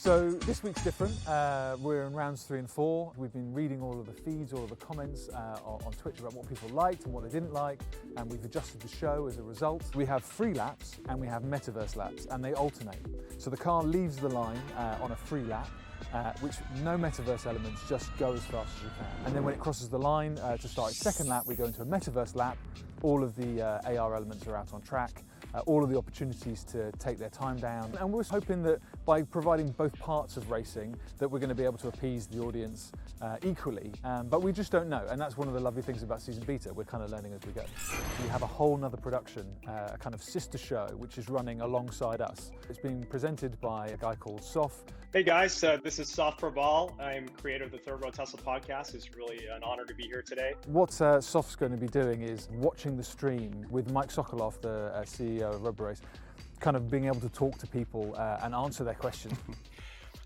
So this week's different. We're in rounds 3 and 4. We've been reading all of the feeds, all of the comments on Twitter about what people liked and what they didn't like, and we've adjusted the show as a result. We have free laps and we have metaverse laps, and they alternate. So the car leaves the line on a free lap, which no metaverse elements, just go as fast as you can. And then when it crosses the line to start its second lap, we go into a metaverse lap. All of the AR elements are out on track. All of the opportunities to take their time down. And we're hoping that by providing both parts of racing, that we're going to be able to appease the audience equally. But we just don't know. And that's one of the lovely things about Season Beta. We're kind of learning as we go. We have a whole nother production, a kind of sister show, which is running alongside us. It's being presented by a guy called Sof. Hey guys, this is Sof Probal. I'm creator of the Third Row Tesla podcast. It's really an honor to be here today. What Sof's going to be doing is watching the stream with Mike Sokolov, the CEO of Roborace, kind of being able to talk to people and answer their questions.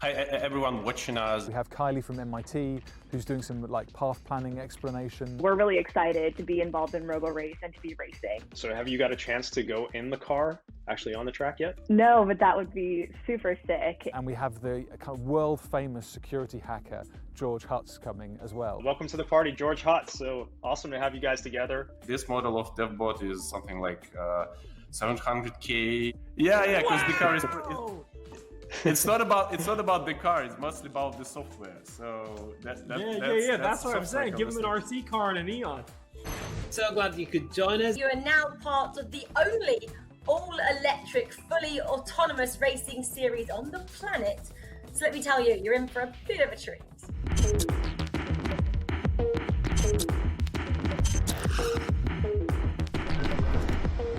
Hi everyone watching us. We have Kylie from MIT who's doing some path planning explanation. We're really excited to be involved in Roborace and to be racing. So have you got a chance to go in the car, actually on the track yet? No, but that would be super sick. And we have the kind of world famous security hacker, George Hutz, coming as well. Welcome to the party, George Hutz. So awesome to have you guys together. This model of DevBot is something like 700K. Yeah, because the car is... It's not about the car. It's mostly about the software. So that's what I'm saying. Give them an RC car and a neon. So glad you could join us. You are now part of the only all-electric, fully autonomous racing series on the planet. So let me tell you, you're in for a bit of a treat.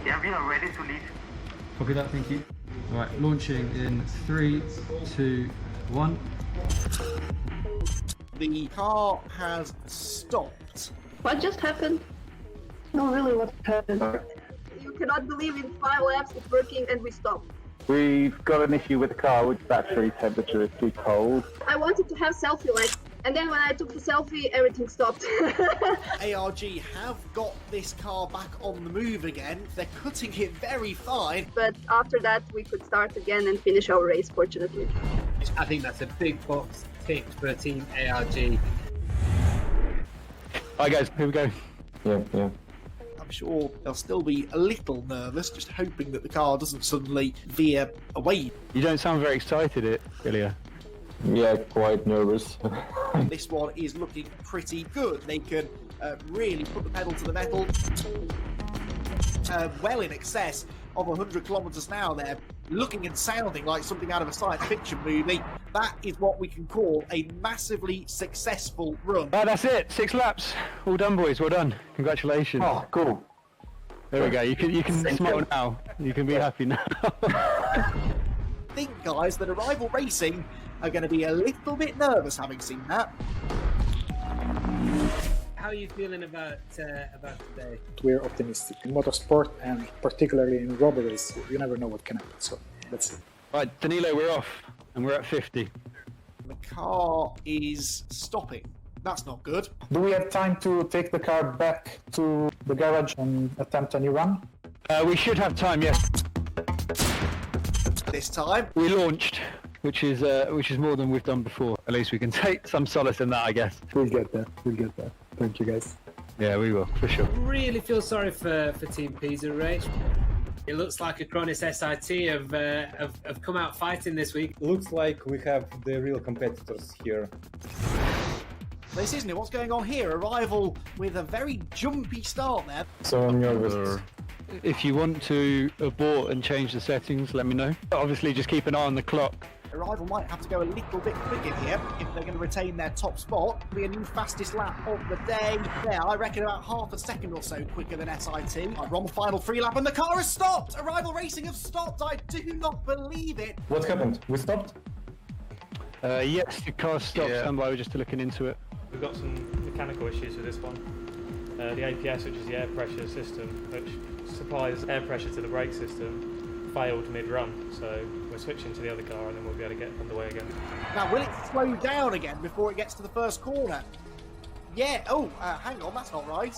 Yeah, we are ready to leave. Copy that, thank you. Right, launching in 3, 2, 1. The car has stopped. What just happened? No, really, what happened? You cannot believe in 5 laps it's working and we stopped. We've got an issue with the car, which battery temperature is too cold. I wanted to have selfie light, and then when I took the selfie, everything stopped. ARG have got this car back on the move again. They're cutting it very fine. But after that, we could start again and finish our race, fortunately. I think that's a big box tick for Team ARG. Hi guys, here we go. Yeah. I'm sure they'll still be a little nervous, just hoping that the car doesn't suddenly veer away. You don't sound very excited, Ilya. Yeah, quite nervous. This one is looking pretty good. They can really put the pedal to the metal. Well in excess of 100 kilometers an hour there, looking and sounding like something out of a science fiction movie. That is what we can call a massively successful run. That's it, 6 laps. All done, boys, well done. Congratulations. Oh, cool. There we go, you can smile now. You can be happy now. I think, guys, that Arrival Racing are going to be a little bit nervous having seen that. How are you feeling about today? We're optimistic in motorsport and particularly in Roborace. You never know what can happen, so let's see. Right, Danilo, we're off and we're at 50. The car is stopping. That's not good. Do we have time to take the car back to the garage and attempt a new run? We should have time, yes. This time we launched, which is more than we've done before. At least we can take some solace in that, I guess. We'll get there. Thank you, guys. Yeah, we will, for sure. Really feel sorry for Team Pisa, Rach. It looks like Acronis SIT have come out fighting this week. Looks like we have the real competitors here. This isn't it. What's going on here? Arrival with a very jumpy start there. So I'm nervous. If you want to abort and change the settings, let me know. Obviously, just keep an eye on the clock. Arrival might have to go a little bit quicker here if they're going to retain their top spot. It'll be a new fastest lap of the day. There, I reckon about half a second or so quicker than SIT. We're on the final 3 lap and the car has stopped! Arrival Racing have stopped! I do not believe it! What happened? We stopped? Yes, the car stopped. Yeah. Stand by, we're just looking into it. We've got some mechanical issues with this one. The APS, which is the air pressure system, which supplies air pressure to the brake system, failed mid-run. So we're switching to the other car and then we'll be able to get underway again. Now, will it slow down again before it gets to the first corner? Yeah, hang on, that's not right.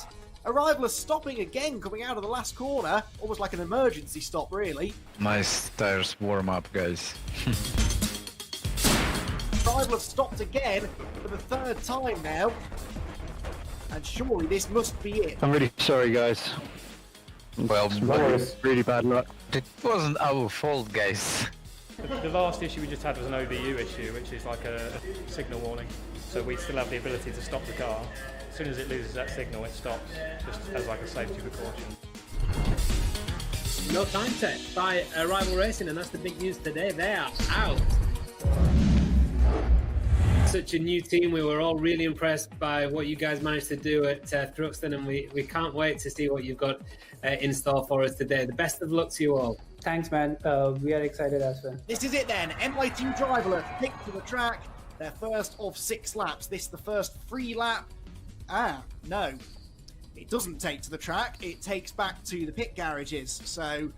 Arrival is stopping again coming out of the last corner, almost like an emergency stop, really. Nice tires warm up, guys. driver have stopped again for the third time now. And surely this must be it. I'm really sorry, guys. Well, really bad luck. It wasn't our fault, guys. The last issue we just had was an OBU issue, which is like a signal warning. So we still have the ability to stop the car. As soon as it loses that signal, it stops, just as like a safety precaution. No time check by Rival Racing, and that's the big news today. They are out. Such a new team. We were all really impressed by what you guys managed to do at Thruxton, and we can't wait to see what you've got in store for us today. The best of luck to you all. Thanks, man. We are excited as well. This is it then. MIT Driverless picked to the track. Their first of 6 laps. This the first free lap. No. It doesn't take to the track. It takes back to the pit garages. So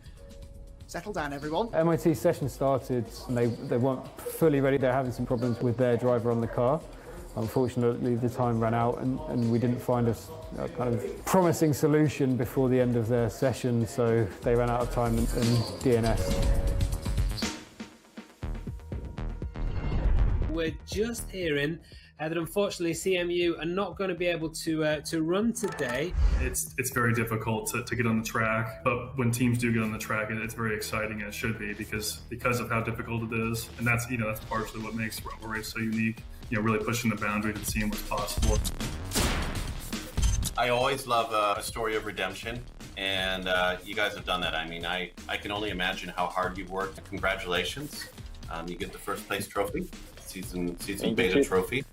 settle down, everyone. MIT session started and they weren't fully ready. They're having some problems with their driver on the car. Unfortunately, the time ran out and we didn't find a kind of promising solution before the end of their session, so they ran out of time and DNS. We're just hearing that unfortunately CMU are not going to be able to run today. It's very difficult to get on the track, but when teams do get on the track, it's very exciting, and it should be because of how difficult it is, and that's partially what makes Roborace so unique. Really pushing the boundaries and seeing what's possible. I always love a story of redemption, and you guys have done that. I mean, I can only imagine how hard you've worked. Congratulations. You get the first place trophy, season beta trophy.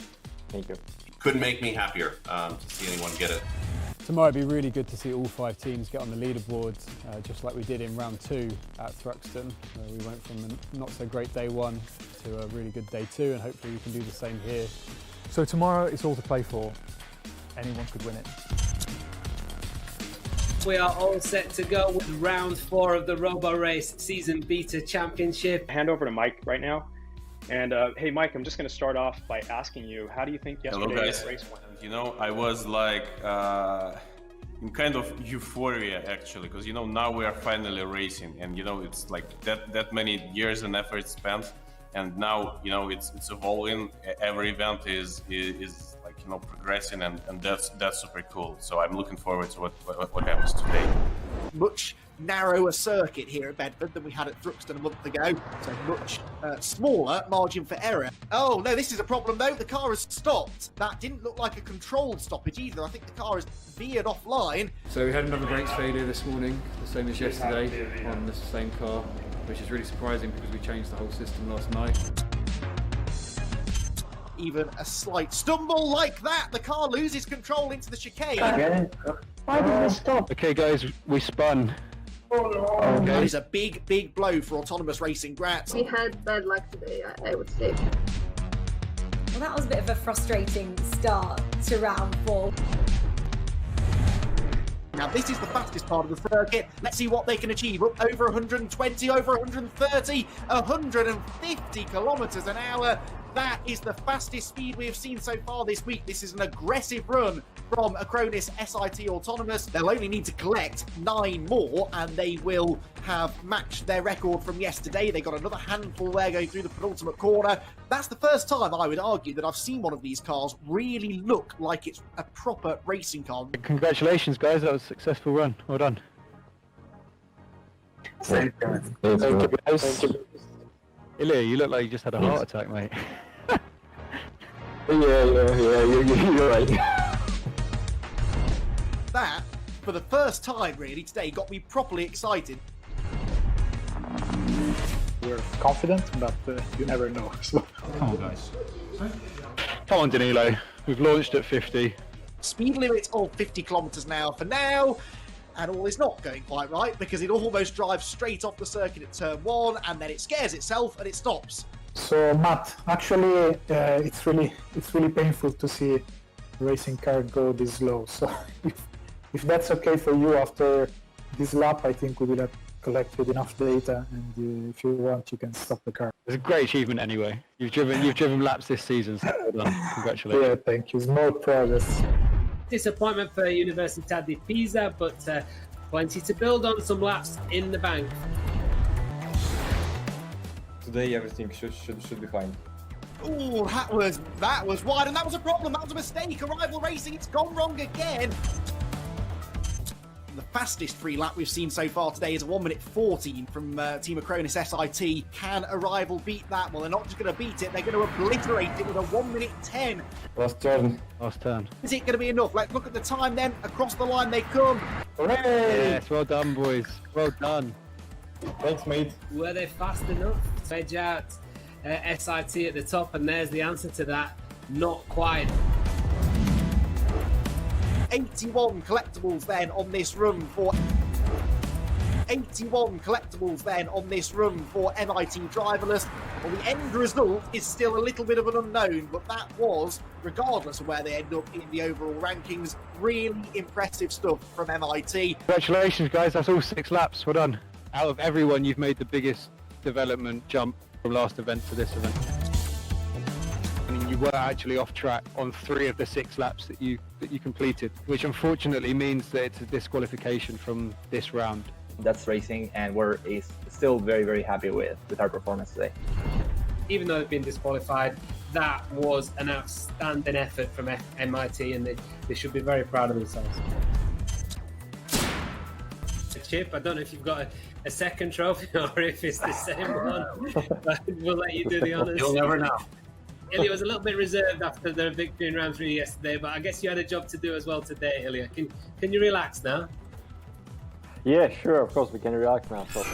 Thank you. Couldn't make me happier to see anyone get it. Tomorrow it'd be really good to see all 5 teams get on the leaderboard, just like we did in round 2 at Thruxton. We went from a not so great day 1 to a really good day 2, and hopefully we can do the same here. So tomorrow it's all to play for. Anyone could win it. We are all set to go with round 4 of the Roborace Season Beta Championship. Hand over to Mike right now. And hey, Mike, I'm just going to start off by asking you, how do you think yesterday's race went? I was like in kind of euphoria actually, because now we are finally racing, and it's like that many years and effort spent, and now it's evolving. Every event is like progressing, and that's super cool. So I'm looking forward to what happens today. Much narrower circuit here at Bedford than we had at Thruxton a month ago, so much smaller margin for error. Oh no, this is a problem though. The car has stopped. That didn't look like a controlled stoppage either. I think the car has veered offline. So we had another brakes failure this morning, the same as yesterday on the same car, which is really surprising because we changed the whole system last night. Even a slight stumble like that, the car loses control into the chicane. Why did they stop? Okay guys, we spun. Oh no. That is a big blow for autonomous Racing Graz. We had bad luck today, I would say. Well, that was a bit of a frustrating start to round 4. Now this is the fastest part of the circuit. Let's see what they can achieve. Up over 120, over 130, 150 kilometers an hour. That is the fastest speed we have seen so far this week. This is an aggressive run from Acronis SIT Autonomous. They'll only need to collect 9 more and they will have matched their record from yesterday. They got another handful there going through the penultimate corner. That's the first time, I would argue, that I've seen one of these cars really look like it's a proper racing car. Congratulations guys, that was a successful run. Well done. Thank you guys. Ilya, you look like you just had a heart attack, mate. Yeah, you're right. That, for the first time really today, got me properly excited. We're confident, but you never know. So. Come on, guys. Come on, Danilo. We've launched at 50. Speed limit of 50 kilometers an hour for now. And all is not going quite right because it almost drives straight off the circuit at turn 1 and then it scares itself and it stops. So Matt, actually, it's really painful to see a racing car go this slow. So if that's okay for you after this lap, I think we will have collected enough data, and if you want, you can stop the car. It's a great achievement anyway. You've driven laps this season, so well done. Congratulations. Yeah, thank you. Small progress. Disappointment for Università di Pisa, but plenty to build on, some laps in the bank. Today everything should be fine. Oh, that was wide, and that was a problem. That was a mistake. Arrival Racing, it's gone wrong again. The fastest free lap we've seen so far today is a 1:14 from Team Acronis SIT. Can Arrival beat that? Well, they're not just going to beat it, they're going to obliterate it with a 1:10. Last turn. Is it going to be enough? Like, look at the time then. Across the line they come. Hooray! Yes, well done, boys. Well done. Thanks, mate. Were they fast enough to edge out SIT at the top? And there's the answer to that. Not quite. 81 collectibles then on this run for 81 collectibles then on this run for MIT Driverless. Well, the end result is still a little bit of an unknown, but that was, regardless of where they end up in the overall rankings, really impressive stuff from MIT. Congratulations, guys. That's all 6 laps. Well done. Out of everyone, you've made the biggest development jump from last event to this event. I mean, you were actually off track on 3 of the 6 laps that you completed, which unfortunately means that it's a disqualification from this round. That's racing, and we're still very, very happy with our performance today. Even though they've been disqualified, that was an outstanding effort from MIT, and they should be very proud of themselves. Chip, I don't know if you've got a second trophy or if it's the same one, but we'll let you do the honours. You'll never know. Ilya was a little bit reserved after their victory in round 3 yesterday, but I guess you had a job to do as well today, Ilya. Can you relax now? Yeah, sure, of course, we can relax now. So.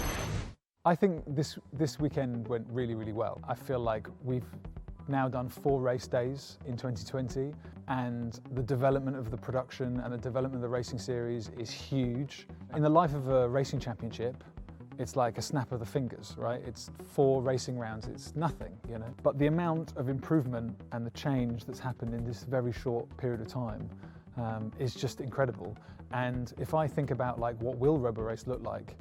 I think this weekend went really, really well. I feel like we've now done 4 race days in 2020, and the development of the production and the development of the racing series is huge. In the life of a racing championship, it's like a snap of the fingers, right? It's 4 racing rounds, it's nothing, you know? But the amount of improvement and the change that's happened in this very short period of time is just incredible. And if I think about like what will Roborace look like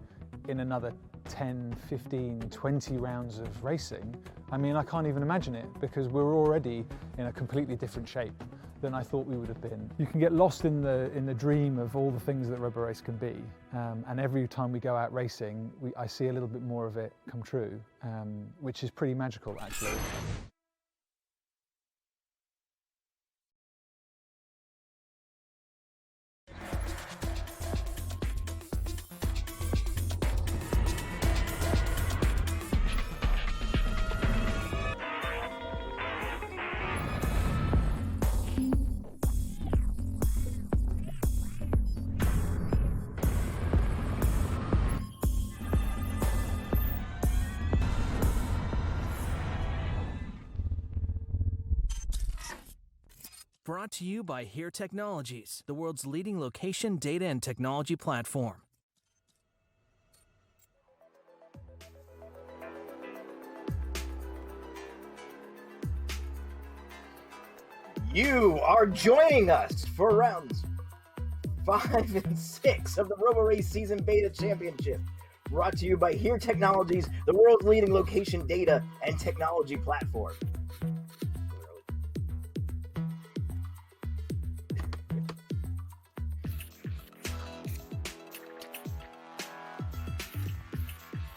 in another 10, 15, 20 rounds of racing, I mean, I can't even imagine it, because we're already in a completely different shape than I thought we would have been. You can get lost in the dream of all the things that Roborace can be, and every time we go out racing, I see a little bit more of it come true, which is pretty magical, actually. Brought to you by Here Technologies, the world's leading location data and technology platform. You are joining us for rounds 5 and 6 of the Roborace Season Beta Championship. Brought to you by Here Technologies, the world's leading location data and technology platform.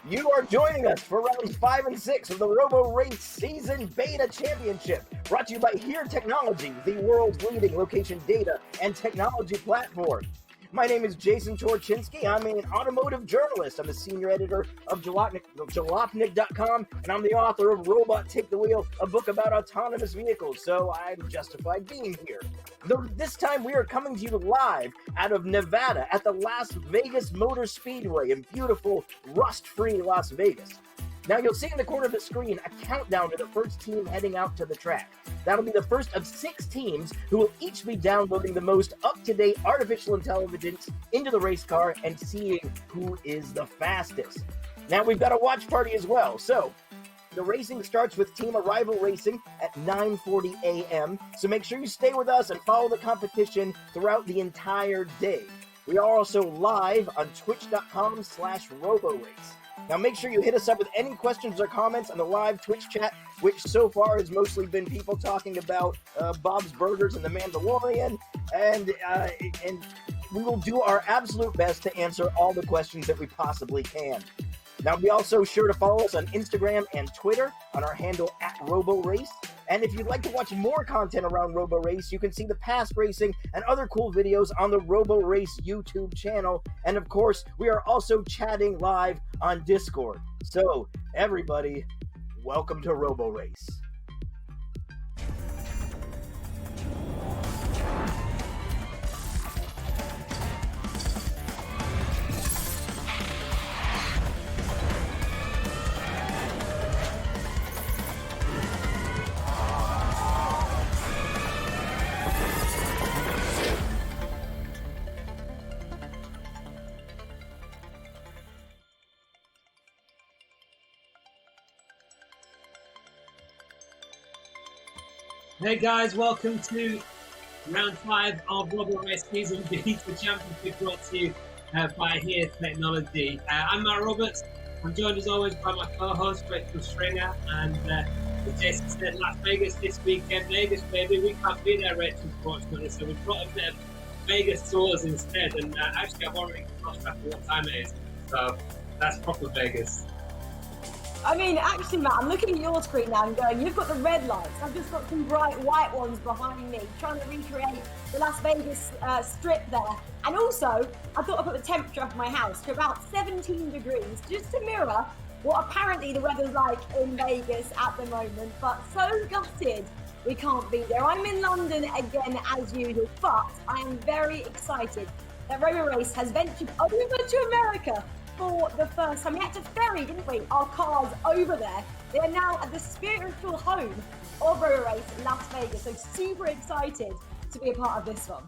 You are joining us for rounds 5 and 6 of the Roborace Season Beta Championship, brought to you by Here Technologies, the world's leading location data and technology platform. My name is Jason Torchinsky. I'm an automotive journalist. I'm the senior editor of Jalopnik.com, and I'm the author of Robot Take the Wheel, a book about autonomous vehicles, so I'm justified being here. Though this time we are coming to you live out of Nevada at the Las Vegas Motor Speedway in beautiful, rust-free Las Vegas. Now you'll see in the corner of the screen a countdown to the first team heading out to the track. That'll be the first of 6 teams who will each be downloading the most up-to-date artificial intelligence into the race car and seeing who is the fastest. Now we've got a watch party as well, so the racing starts with Team Arrival Racing at 9:40 a.m., so make sure you stay with us and follow the competition throughout the entire day. We are also live on twitch.com/Roborace. Now make sure you hit us up with any questions or comments on the live Twitch chat, which so far has mostly been people talking about Bob's Burgers and The Mandalorian, and we will do our absolute best to answer all the questions that we possibly can. Now be also sure to follow us on Instagram and Twitter on our handle @Roborace. And if you'd like to watch more content around Roborace, you can see the past racing and other cool videos on the Roborace YouTube channel. And of course, we are also chatting live on Discord. So, everybody, welcome to Roborace. Hey guys, welcome to round 5 of Roborace Season Beta Championship, brought to you by Here Technology. I'm Matt Roberts. I'm joined as always by my co-host Rachel Stringer, and as Jason said, Las Vegas this weekend. Vegas, baby. We can't be there, Rachel, unfortunately, so we've brought a bit of Vegas tours instead. And actually, I've already lost track of what time it is, so that's proper Vegas. I mean, actually, Matt, I'm looking at your screen now and going, you've got the red lights. I've just got some bright white ones behind me, trying to recreate the Las Vegas strip there. And also, I thought I'd put the temperature of my house to about 17 degrees, just to mirror what apparently the weather's like in Vegas at the moment. But so gutted we can't be there. I'm in London again, as usual, but I am very excited that Roborace has ventured over to America for the first time. We had to ferry, didn't we, our cars over there. They are now at the spiritual home of Roborace, Las Vegas. So super excited to be a part of this one.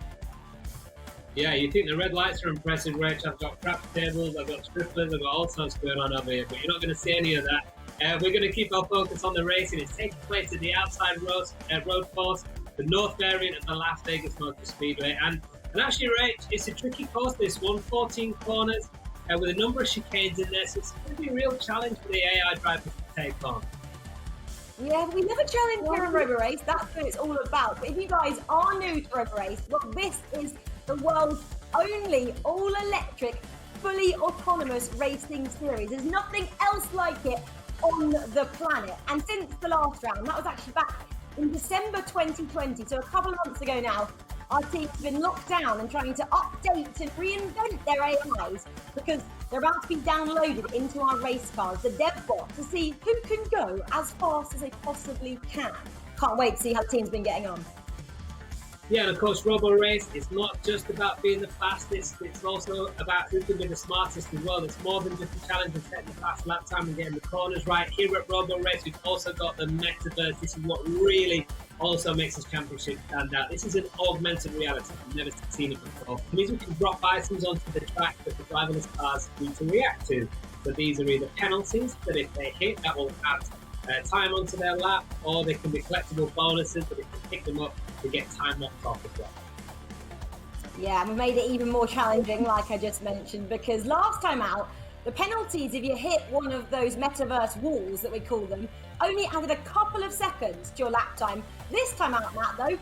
Yeah, you think the red lights are impressive, Rich. I've got craft tables, I've got strippers, I've got all sorts going on over here, but you're not going to see any of that. We're going to keep our focus on the racing. It's taking place at the outside road course, the north variant of the Las Vegas Motor Speedway. And actually, Rich, it's a tricky course, this one, 14 corners. With a number of chicanes in there, so it's going to be a real challenge for the AI drivers to take on. Yeah, we never challenge here on Roborace. That's what it's all about. But if you guys are new to Roborace, well, this is the world's only all-electric, fully autonomous racing series. There's nothing else like it on the planet. And since the last round, that was actually back in December 2020, so a couple of months ago now, our team's been locked down and trying to update and reinvent their AIs because they're about to be downloaded into our race cars, the dev bot, to see who can go as fast as they possibly can. Can't wait to see how the team's been getting on. Yeah, and of course, Roborace, it's not just about being the fastest, it's also about who can be the smartest as well. It's more than just a challenge of setting the fast lap time and getting the corners right. Here at Roborace, we've also got the metaverse. This is what really also makes this championship stand out. This is an augmented reality. We've never seen it before. It means we can drop items onto the track that the driverless cars need to react to. So these are either penalties that if they hit, that will add time onto their lap, or they can be collectible bonuses that if they pick them up, they get time knocked off as well. Yeah, and we made it even more challenging, like I just mentioned, because last time out, the penalties, if you hit one of those metaverse walls that we call them, only added a couple of seconds to your lap time. This time out, Matt, though,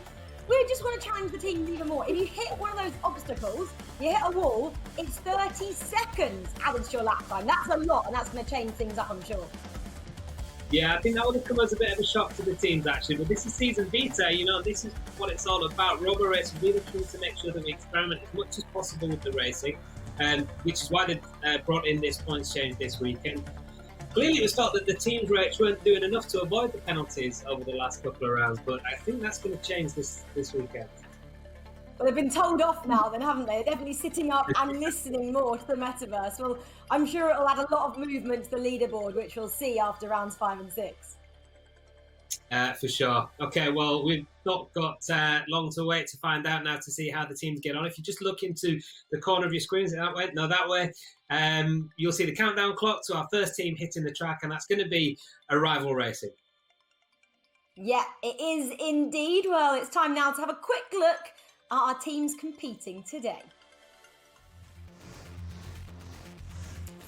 we just want to challenge the teams even more. If you hit one of those obstacles, you hit a wall, it's 30 seconds added to your lap time. That's a lot, and that's going to change things up, I'm sure. Yeah, I think that would have come as a bit of a shock to the teams, actually. But this is season beta, you know, this is what it's all about. Roborace will be the tool to make sure that we experiment as much as possible with the racing, which is why they brought in this points change this weekend. Clearly, it was felt that the teams weren't doing enough to avoid the penalties over the last couple of rounds, but I think that's going to change this weekend. Well, they've been told off now then, haven't they? They're definitely sitting up and listening more to the metaverse. Well, I'm sure it'll add a lot of movement to the leaderboard, which we'll see after rounds 5 and 6. For sure. Okay, well, we've not got long to wait to find out now to see how the teams get on. If you just look into the corner of your screen, is it that way? No, that way. You'll see the countdown clock to our first team hitting the track, and that's going to be Arrival Racing. Yeah, it is indeed. Well, it's time now to have a quick look at our teams competing today.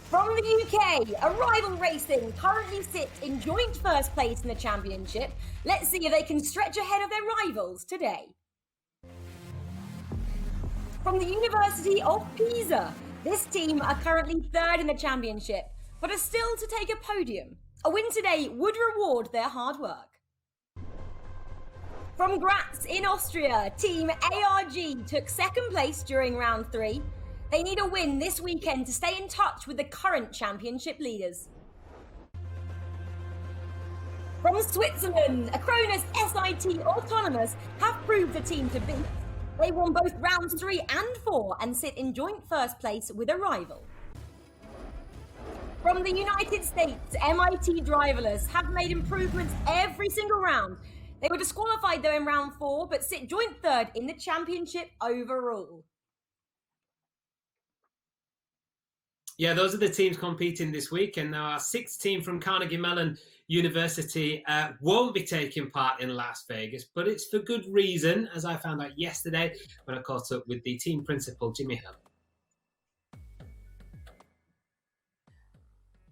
From the UK, Arrival Racing currently sit in joint first place in the championship. Let's see if they can stretch ahead of their rivals today. From the Università di Pisa, this team are currently third in the championship, but are still to take a podium. A win today would reward their hard work. From Graz in Austria, Team ARG took second place during round 3. They need a win this weekend to stay in touch with the current championship leaders. From Switzerland, Acronis SIT Autonomous have proved a team to beat. They won both rounds 3 and 4 and sit in joint first place with a rival. From the United States, MIT Driverless have made improvements every single round. They were disqualified though in round 4, but sit joint third in the championship overall. Yeah, those are the teams competing this weekend. Now, our 6th team from Carnegie Mellon University won't be taking part in Las Vegas, but it's for good reason, as I found out yesterday when I caught up with the team principal, Jimmy Hill.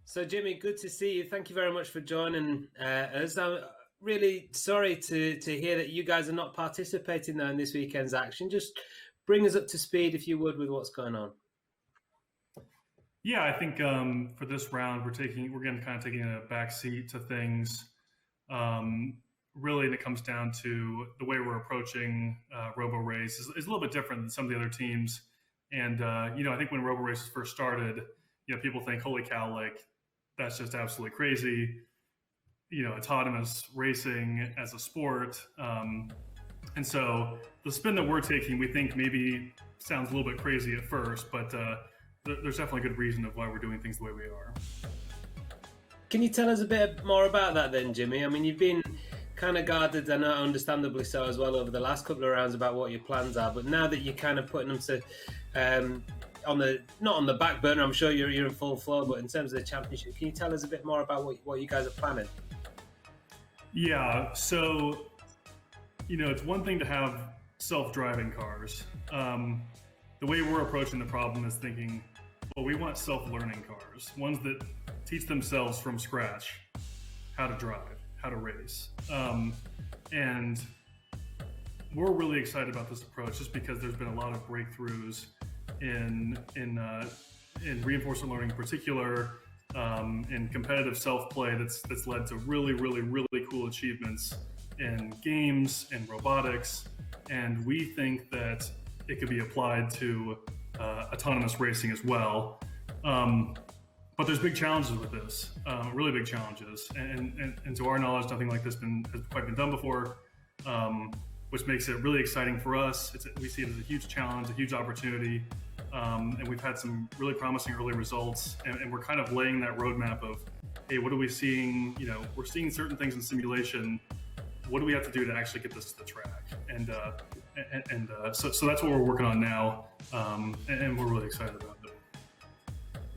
So, Jimmy, good to see you. Thank you very much for joining us. I'm really sorry to hear that you guys are not participating now in this weekend's action. Just bring us up to speed, if you would, with what's going on. Yeah, I think for this round, we're going to kind of taking a back seat to things. Really, it comes down to the way we're approaching Roborace is a little bit different than some of the other teams. And, I think when Roborace first started, people think, holy cow, like, that's just absolutely crazy. Autonomous racing as a sport. And so the spin that we're taking, we think maybe sounds a little bit crazy at first, but there's definitely a good reason of why we're doing things the way we are. Can you tell us a bit more about that then, Jimmy? I mean, you've been kind of guarded, and understandably so as well, over the last couple of rounds about what your plans are, but now that you're kind of putting them to not on the back burner, I'm sure you're in full flow, but in terms of the championship, can you tell us a bit more about what you guys are planning? Yeah, so it's one thing to have self-driving cars. The way we're approaching the problem is thinking, well, we want self-learning cars, ones that teach themselves from scratch how to drive, how to race. And we're really excited about this approach just because there's been a lot of breakthroughs in reinforcement learning in particular, in competitive self-play that's led to really, really, really cool achievements in games and robotics. And we think that it could be applied to autonomous racing as well. But there's big challenges with this, really big challenges. And to our knowledge, nothing like this has quite been done before, which makes it really exciting for us. We see it as a huge challenge, a huge opportunity. And we've had some really promising early results. And we're kind of laying that roadmap of, hey, what are we seeing? We're seeing certain things in simulation. What do we have to do to actually get this to the track? So that's what we're working on now, and we're really excited about it.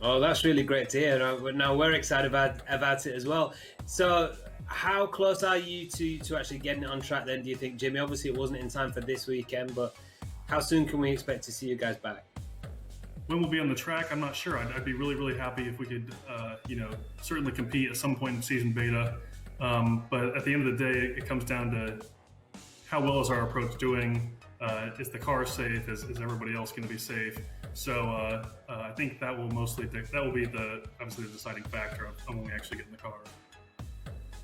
Oh, that's really great to hear. Now we're excited about it as well. So how close are you to actually getting it on track then, do you think, Jimmy? Obviously, it wasn't in time for this weekend, but how soon can we expect to see you guys back? When we'll be on the track, I'm not sure. I'd be really, really happy if we could, certainly compete at some point in season beta. But at the end of the day, it comes down to how well is our approach doing? Is the car safe? Is everybody else going to be safe? So I think that will be obviously the deciding factor on when we actually get in the car.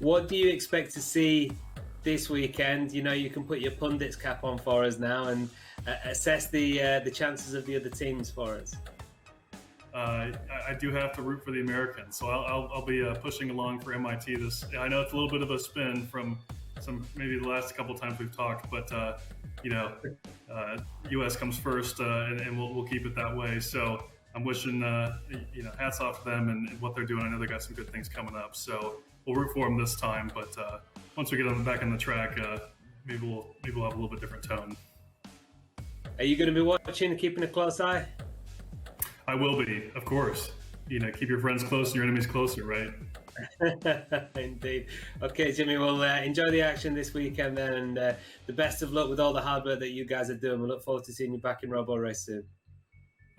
What do you expect to see this weekend? You can put your pundit's cap on for us now and assess the chances of the other teams for us. I do have to root for the Americans, so I'll be pushing along for MIT. I know it's a little bit of a spin from maybe the last couple times we've talked, but U.S. comes first, and we'll keep it that way. So I'm wishing hats off to them and what they're doing. I know they got some good things coming up, so we'll root for them this time. But once we get them back on the track, maybe we'll have a little bit different tone. Are you going to be watching and keeping a close eye? I will be, of course. Keep your friends close and your enemies closer, right? Indeed. Okay, Jimmy, well, enjoy the action this weekend then, and the best of luck with all the hard work that you guys are doing. We look forward to seeing you back in Roborace soon.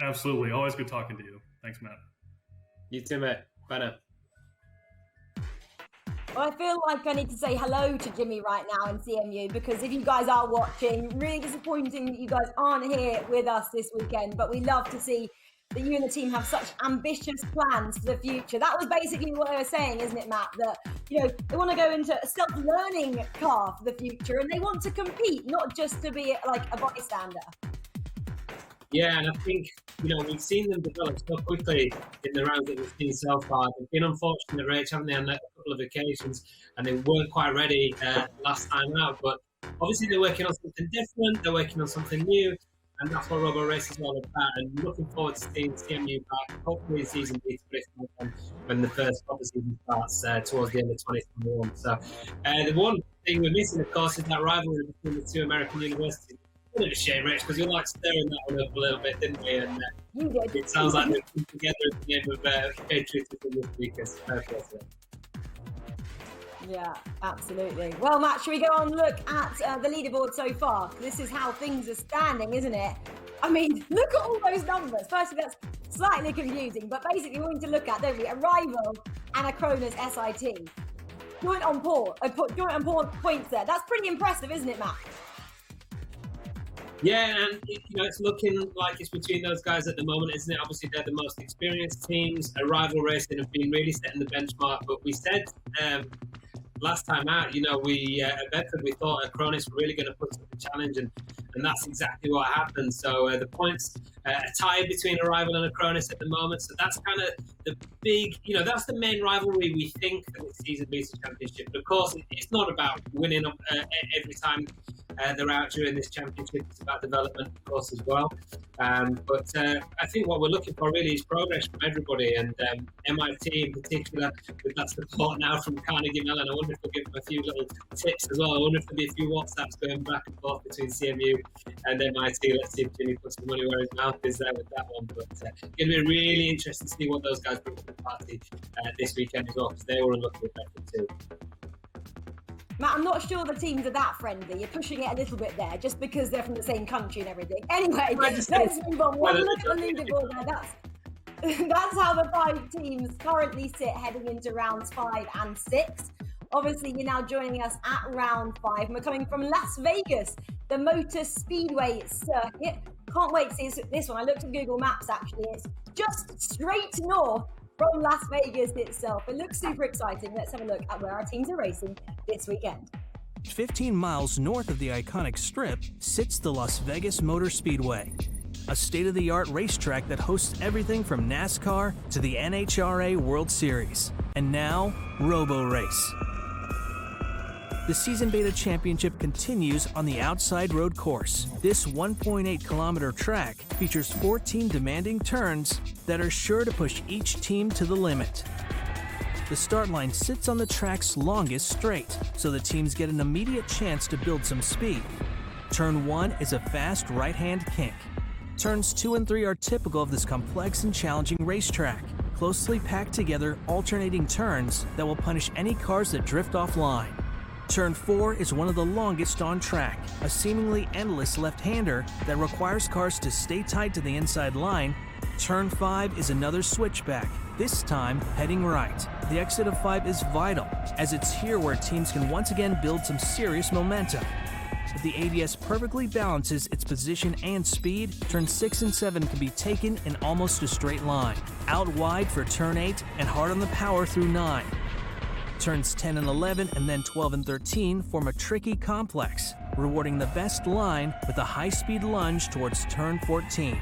Absolutely. Always good talking to you. Thanks, Matt. You too, mate. Bye now. Well, I feel like I need to say hello to Jimmy right now in CMU, because if you guys are watching, really disappointing that you guys aren't here with us this weekend, but we love to see that you and the team have such ambitious plans for the future. That was basically what they were saying, isn't it, Matt? That, you know, they want to go into a self-learning car for the future, and they want to compete, not just to be like a bystander. Yeah, and I think, you know, we've seen them develop so quickly in the rounds that we've seen so far. They've been unfortunate, Rach, haven't they, on a couple of occasions, and they weren't quite ready last time out. But obviously they're working on something different, they're working on something new, and that's what Roborace is all about. And looking forward to seeing CMU back, hopefully in season B, when the first proper season starts towards the end of 2021. So the one thing we're missing, of course, is that rivalry between the two American universities. A bit of a shame, Rich, because you like stirring that one up a little bit, didn't we? And you did. It sounds like we've come together at the end of patriotism this week. Yeah, absolutely. Well, Matt, should we go on and look at the leaderboard so far? This is how things are standing, isn't it? I mean, look at all those numbers. Firstly, that's slightly confusing, but basically we need to look at, don't we, Arrival and Acronis SIT. Joint on points there. That's pretty impressive, isn't it, Matt? Yeah, and you know, it's looking like it's between those guys at the moment, isn't it? Obviously, they're the most experienced teams. Arrival Racing have been really setting the benchmark. But we said last time out, you know, at Bedford, we thought Acronis were really going to put up a challenge, and that's exactly what happened. So the points are tied between Arrival and Acronis at the moment. So that's kind of the big, you know, that's the main rivalry we think for the season Visa Championship. But of course, it's not about winning every time they're out during this championship. It's about development, of course, as well. But I think what we're looking for really is progress from everybody, and MIT in particular, with that support now from Carnegie Mellon. I wonder if we'll give them a few little tips as well. I wonder if there'll be a few WhatsApps going back and forth between CMU and MIT. Let's see if Jimmy puts the money where his mouth is there with that one. But it's going to be really interesting to see what those guys bring to the party this weekend as well, because they were unlucky with Bedford too. Matt, I'm not sure the teams are that friendly. You're pushing it a little bit there, just because they're from the same country and everything. Anyway, let's move on. One look at the leaderboard there. That's how the 5 teams currently sit heading into rounds 5 and 6. Obviously, you're now joining us at round 5, and we're coming from Las Vegas, the Motor Speedway circuit. Can't wait to see this one. I looked at Google Maps, actually. It's just straight north from Las Vegas itself. It looks super exciting. Let's have a look at where our teams are racing this weekend. 15 miles north of the iconic Strip sits the Las Vegas Motor Speedway, a state-of-the-art racetrack that hosts everything from NASCAR to the NHRA World Series, and now Roborace. The Season Beta Championship continues on the outside road course. This 1.8-kilometer track features 14 demanding turns that are sure to push each team to the limit. The start line sits on the track's longest straight, so the teams get an immediate chance to build some speed. Turn 1 is a fast right-hand kink. Turns 2 and 3 are typical of this complex and challenging racetrack. Closely packed together, alternating turns that will punish any cars that drift offline. Turn 4 is one of the longest on track, a seemingly endless left-hander that requires cars to stay tight to the inside line. Turn 5 is another switchback, this time heading right. The exit of 5 is vital, as it's here where teams can once again build some serious momentum. If the ADS perfectly balances its position and speed, turns 6 and 7 can be taken in almost a straight line. Out wide for turn 8 and hard on the power through 9. Turns 10 and 11 and then 12 and 13 form a tricky complex, rewarding the best line with a high-speed lunge towards turn 14.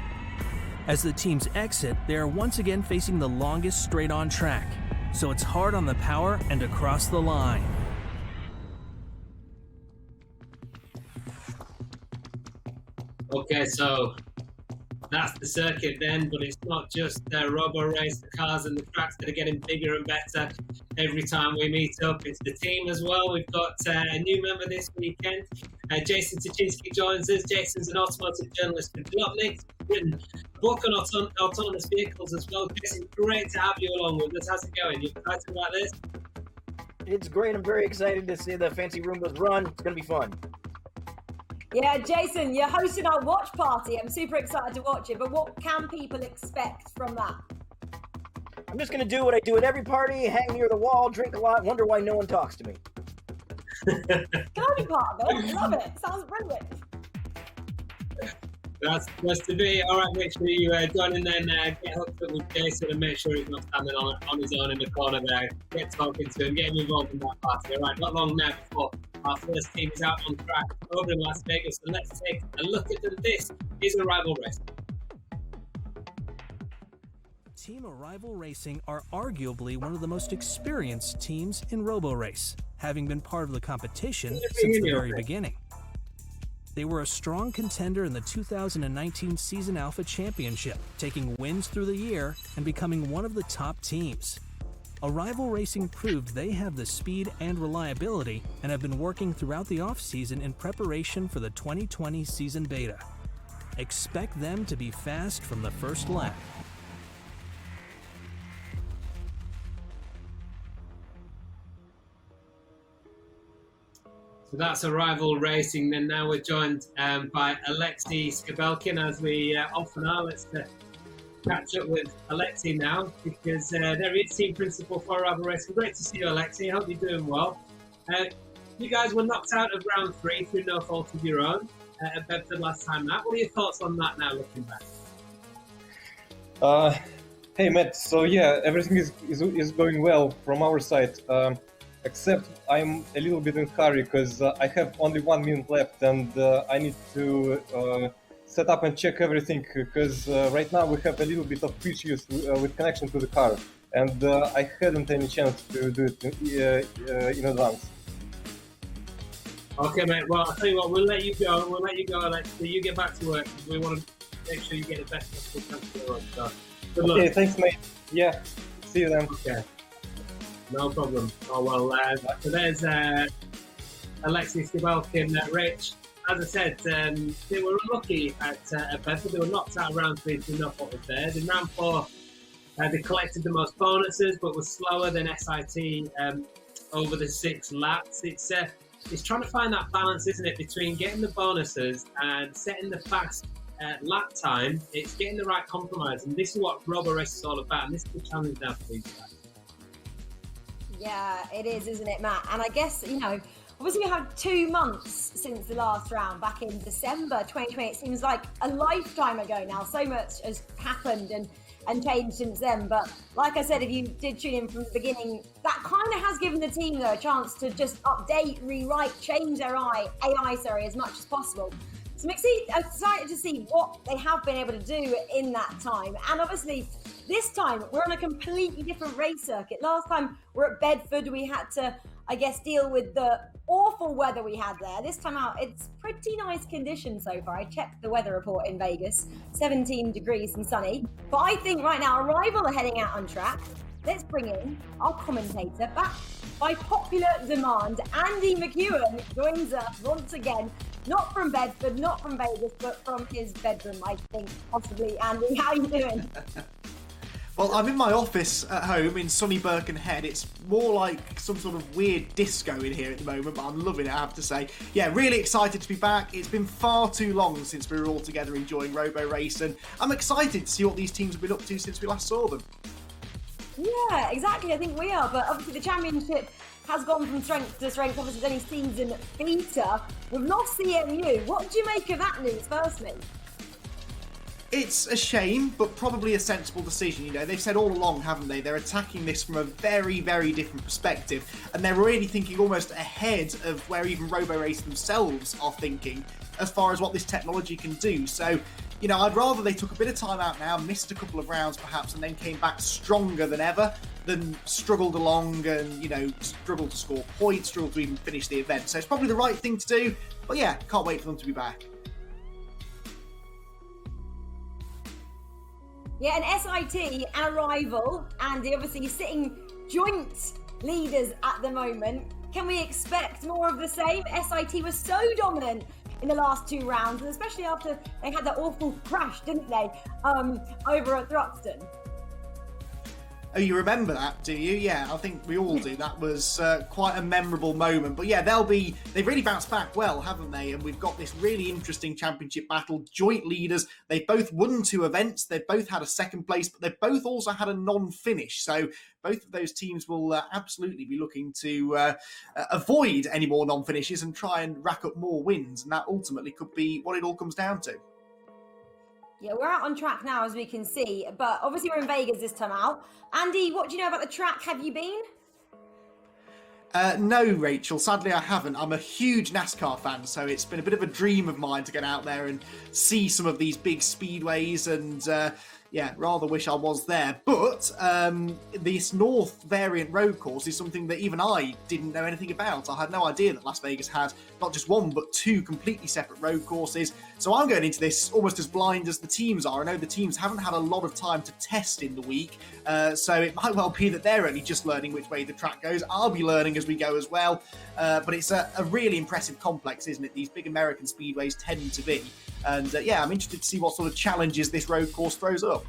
As the teams exit, they are once again facing the longest straight on track, so it's hard on the power and across the line. Okay, so that's the circuit then, but it's not just Roborace, the cars and the tracks that are getting bigger and better every time we meet up. It's the team as well. We've got a new member this weekend. Jason Tuchinski joins us. Jason's an automotive journalist for Globnik. Written a book on autonomous vehicles as well. Jason, great to have you along with us. How's it going? You excited about this? It's great. I'm very excited to see the Fancy Roombas run. It's going to be fun. Yeah, Jason, you're hosting our watch party. I'm super excited to watch it, but what can people expect from that? I'm just going to do what I do at every party, hang near the wall, drink a lot, wonder why no one talks to me. Can I be part of it? Love it. Sounds brilliant. That's to be. All right, make sure you join and then get hooked up with Jason and make sure he's not standing on his own in the corner there. Get talking to him, get him involved in that party. All right, not long now before our first team is out on track over in Las Vegas. So let's take a look at them. This is Arrival Race. Team Arrival Racing are arguably one of the most experienced teams in Roborace, having been part of the competition since the very beginning. They were a strong contender in the 2019 Season Alpha Championship, taking wins through the year and becoming one of the top teams. Arrival Racing proved they have the speed and reliability and have been working throughout the off-season in preparation for the 2020 Season Beta. Expect them to be fast from the first lap. So that's Arrival Racing. Then now we're joined by Alexey Skabelkin, as we often are. Let's catch up with Alexey now, because there is team principal for Arrival Racing. Great to see you, Alexey. I hope you're doing well. You guys were knocked out of round 3 through no fault of your own at Bedford last time out. What are your thoughts on that now, looking back? Hey, Matt. So yeah, everything is going well from our side. Except I'm a little bit in a hurry because I have only 1 minute left and I need to set up and check everything because right now we have a little bit of issues with connection to the car and I hadn't any chance to do it in advance. Okay, mate. Well, I'll tell you what, we'll let you go. Alex. You get back to work. We want to make sure you get the best possible chance to the road. So, good luck. Okay, thanks, mate. Yeah, see you then. Okay. No problem. Oh, well, so there's Alexey Skabelkin, Rich. As I said, they were unlucky at Bedford. They were knocked out of round 3 through no fault of theirs. In round 4, they collected the most bonuses, but were slower than SIT over the 6 laps. It's trying to find that balance, isn't it, between getting the bonuses and setting the fast lap time. It's getting the right compromise, and this is what Roborace is all about, and this is the challenge now for these guys. Yeah, it is, isn't it, Matt? And I guess, obviously we had 2 months since the last round back in December 2020. It seems like a lifetime ago now. So much has happened and changed since then. But like I said, if you did tune in from the beginning, that kind of has given the team, though, a chance to just update, rewrite, change their AI, as much as possible. So I'm excited to see what they have been able to do in that time. And obviously, this time, we're on a completely different race circuit. Last time, we're at Bedford. We had to, deal with the awful weather we had there. This time out, it's pretty nice conditions so far. I checked the weather report in Vegas, 17 degrees and sunny. But I think right now, Arrival are heading out on track. Let's bring in our commentator back. By popular demand, Andy McEwen joins us once again. Not from Bedford, not from Vegas, but from his bedroom, I think, possibly. Andy, how are you doing? Well, I'm in my office at home in sunny Birkenhead. It's more like some sort of weird disco in here at the moment, but I'm loving it, I have to say. Yeah, really excited to be back. It's been far too long since we were all together enjoying Roborace, and I'm excited to see what these teams have been up to since we last saw them. Yeah, exactly. I think we are. But obviously the championship has gone from strength to strength. Obviously, it's only season beta. We've lost CMU. What do you make of that news, firstly? It's a shame, but probably a sensible decision. They've said all along, haven't they? They're attacking this from a very, very different perspective, and they're really thinking almost ahead of where even Roborace themselves are thinking as far as what this technology can do. So, I'd rather they took a bit of time out now, missed a couple of rounds perhaps, and then came back stronger than ever, than struggled along and, struggled to score points, struggled to even finish the event. So it's probably the right thing to do, but yeah, can't wait for them to be back. Yeah, and SIT and Arrival, Andy, obviously sitting joint leaders at the moment. Can we expect more of the same? SIT was so dominant in the last 2 rounds, and especially after they had that awful crash, didn't they, over at Thruxton? Oh, you remember that, do you? Yeah, I think we all do. That was quite a memorable moment. But yeah, they've really bounced back well, haven't they? And we've got this really interesting championship battle. Joint leaders. They've both won 2 events. They've both had a second place, but they've both also had a non-finish. So both of those teams will absolutely be looking to avoid any more non-finishes and try and rack up more wins. And that ultimately could be what it all comes down to. Yeah, we're out on track now, as we can see, but obviously we're in Vegas this time out. Andy, what do you know about the track? Have you been? No, Rachel, sadly I haven't. I'm a huge NASCAR fan, so it's been a bit of a dream of mine to get out there and see some of these big speedways, and rather wish I was there. But this North variant road course is something that even I didn't know anything about. I had no idea that Las Vegas had not just one, but two completely separate road courses. So I'm going into this almost as blind as the teams are. I know the teams haven't had a lot of time to test in the week, so it might well be that they're only just learning which way the track goes. I'll be learning as we go as well. But it's a really impressive complex, isn't it? These big American speedways tend to be. And I'm interested to see what sort of challenges this road course throws up.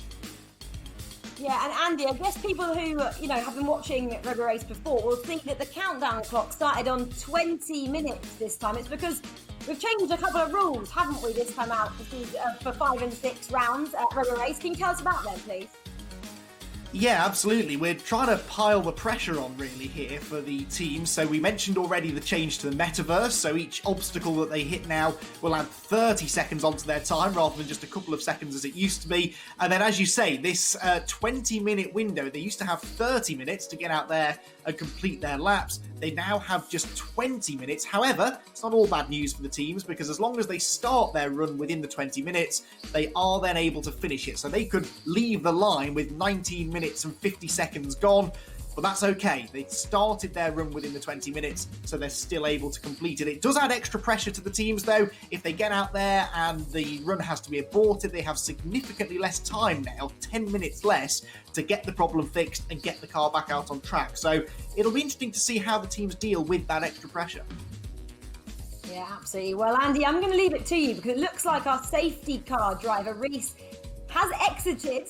Yeah, and Andy, I guess people who, have been watching Roborace before will think that the countdown clock started on 20 minutes this time. It's because we've changed a couple of rules, haven't we, this time out for 5 and 6 rounds at Roborace. Can you tell us about them, please? Yeah, absolutely. We're trying to pile the pressure on really here for the team. So we mentioned already the change to the metaverse. So each obstacle that they hit now will add 30 seconds onto their time rather than just a couple of seconds as it used to be. And then, as you say, this 20-minute window, they used to have 30 minutes to get out there and complete their laps. They now have just 20 minutes. However, it's not all bad news for the teams, because as long as they start their run within the 20 minutes, they are then able to finish it. So they could leave the line with 19 minutes and 50 seconds gone, but that's okay. They started their run within the 20 minutes, so they're still able to complete it. It does add extra pressure to the teams, though. If they get out there and the run has to be aborted, they have significantly less time now, 10 minutes less, to get the problem fixed and get the car back out on track. So it'll be interesting to see how the teams deal with that extra pressure. Yeah, absolutely. Well, Andy, I'm going to leave it to you, because it looks like our safety car driver, Reese, has exited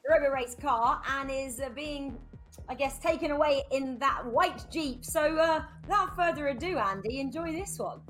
the Roborace car and is being, I guess, taken away in that white Jeep. So without further ado, Andy, enjoy this one.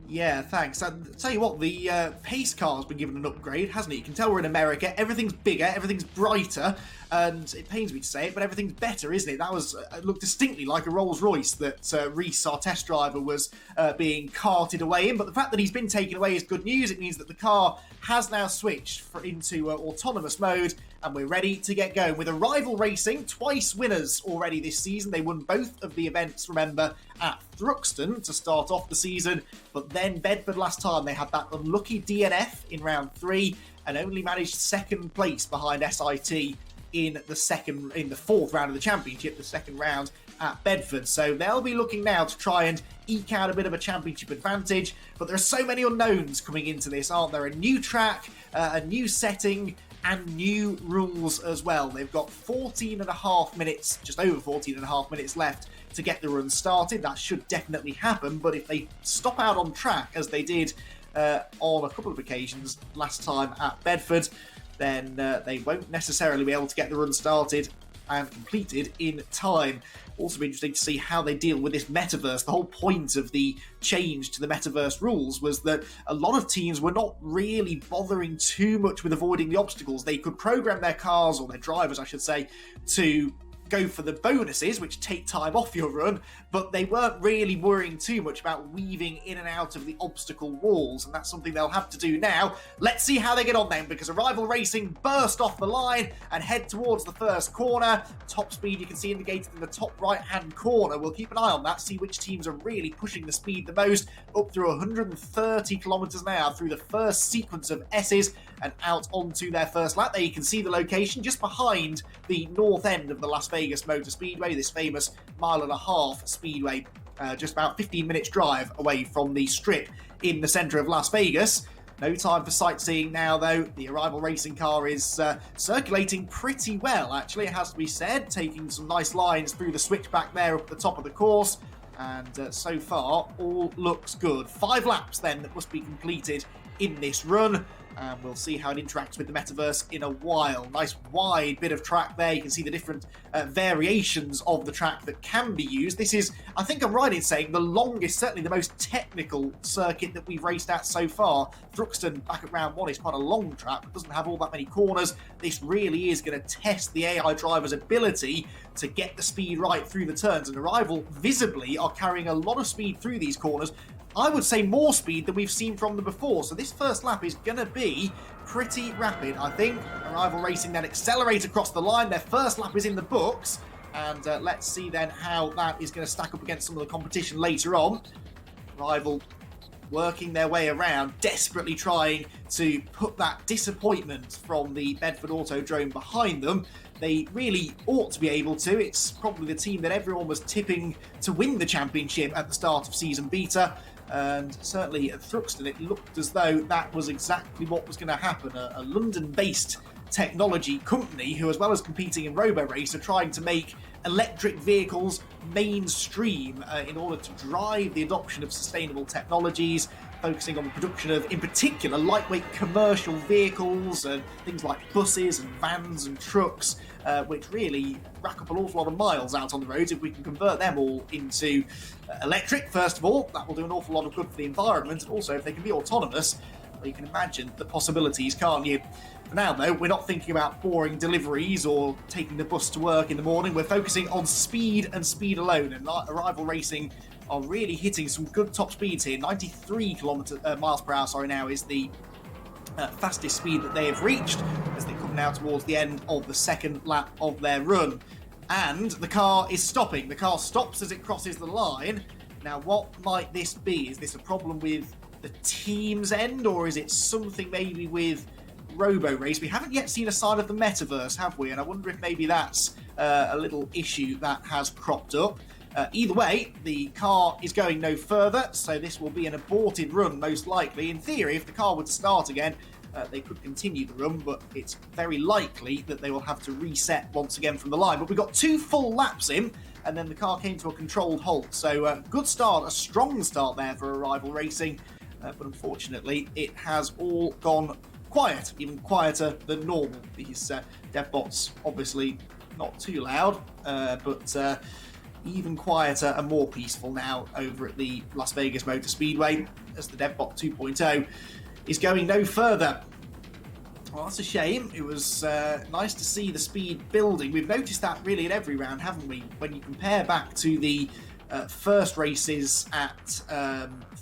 Yeah, thanks. I'll tell you what, the pace car's been given an upgrade, hasn't it? You can tell we're in America. Everything's bigger, everything's brighter, and it pains me to say it, but everything's better, isn't it? That was looked distinctly like a Rolls Royce that Reese, our test driver, was being carted away in. But the fact that he's been taken away is good news. It means that the car has now switched into autonomous mode, and we're ready to get going. With Arrival Racing, twice winners already this season. They won both of the events, remember, at Thruxton to start off the season, but then Bedford last time they had that unlucky DNF in round 3 and only managed second place behind SIT in the fourth round of the championship, the second round at Bedford. So they'll be looking now to try and eke out a bit of a championship advantage, but there are so many unknowns coming into this, aren't there? A new track, a new setting, and new rules as well. They've got 14.5 minutes, just over 14.5 minutes left to get the run started. That should definitely happen, but if they stop out on track, as they did on a couple of occasions last time at Bedford, then they won't necessarily be able to get the run started and completed in time. Also be interesting to see how they deal with this metaverse. The whole point of the change to the metaverse rules was that a lot of teams were not really bothering too much with avoiding the obstacles. They could program their cars, or their drivers I should say, to go for the bonuses, which take time off your run, but they weren't really worrying too much about weaving in and out of the obstacle walls, and that's something they'll have to do now. Let's see how they get on then, because Arrival Racing burst off the line and head towards the first corner. Top speed you can see indicated in the top right-hand corner. We'll keep an eye on that, see which teams are really pushing the speed the most, up through 130 kilometers an hour through the first sequence of S's and out onto their first lap. There you can see the location just behind the north end of the Las Vegas Motor Speedway, this famous 1.5 mile speedway, just about 15 minutes drive away from the strip in the centre of Las Vegas. No time for sightseeing now, though. The Arrival Racing car is circulating pretty well, actually, it has to be said, taking some nice lines through the switchback there up at the top of the course. And so far, all looks good. 5 laps, then, that must be completed in this run. And we'll see how it interacts with the metaverse in a while. Nice wide bit of track there. You can see the different variations of the track that can be used. This is, I think I'm right in saying, the longest, certainly the most technical circuit that we've raced at so far. Thruxton back at round 1 is quite a long track, but doesn't have all that many corners. This really is going to test the AI driver's ability to get the speed right through the turns, and Arrival visibly are carrying a lot of speed through these corners. I would say more speed than we've seen from them before, so this first lap is going to be pretty rapid, I think. Arrival Racing then accelerate across the line. Their first lap is in the books, and let's see then how that is going to stack up against some of the competition later on. Arrival working their way around, desperately trying to put that disappointment from the Bedford Autodrome behind them. They really ought to be able to. It's probably the team that everyone was tipping to win the championship at the start of season beta. And certainly at Thruxton, it looked as though that was exactly what was going to happen. A London-based technology company who, as well as competing in Roborace, are trying to make electric vehicles mainstream in order to drive the adoption of sustainable technologies, focusing on the production of, in particular, lightweight commercial vehicles and things like buses and vans and trucks, which really rack up an awful lot of miles out on the roads. If we can convert them all into electric, first of all, that will do an awful lot of good for the environment, and also if they can be autonomous, well, you can imagine the possibilities, can't you? For now, though, we're not thinking about boring deliveries or taking the bus to work in the morning. We're focusing on speed and speed alone, and Arrival Racing are really hitting some good top speeds here. 93 miles per hour now is the fastest speed that they have reached as they come now towards the end of the second lap of their run. And the car is stopping. The car stops as it crosses the line. Now, what might this be? Is this a problem with the team's end, or is it something maybe with Roborace? We haven't yet seen a sign of the metaverse, have we? And I wonder if maybe that's a little issue that has cropped up. Either way, the car is going no further, so this will be an aborted run, most likely. In theory, if the car were to start again, they could continue the run, but it's very likely that they will have to reset once again from the line. But we got 2 full laps in, and then the car came to a controlled halt. So good start, a strong start there for Arrival Racing, but unfortunately, it has all gone quiet, even quieter than normal. These dev bots, obviously not too loud, but even quieter and more peaceful now over at the Las Vegas Motor Speedway as the DevBot 2.0 is going no further. Well, that's a shame. It was nice to see the speed building. We've noticed that really in every round, haven't we? When you compare back to the first races at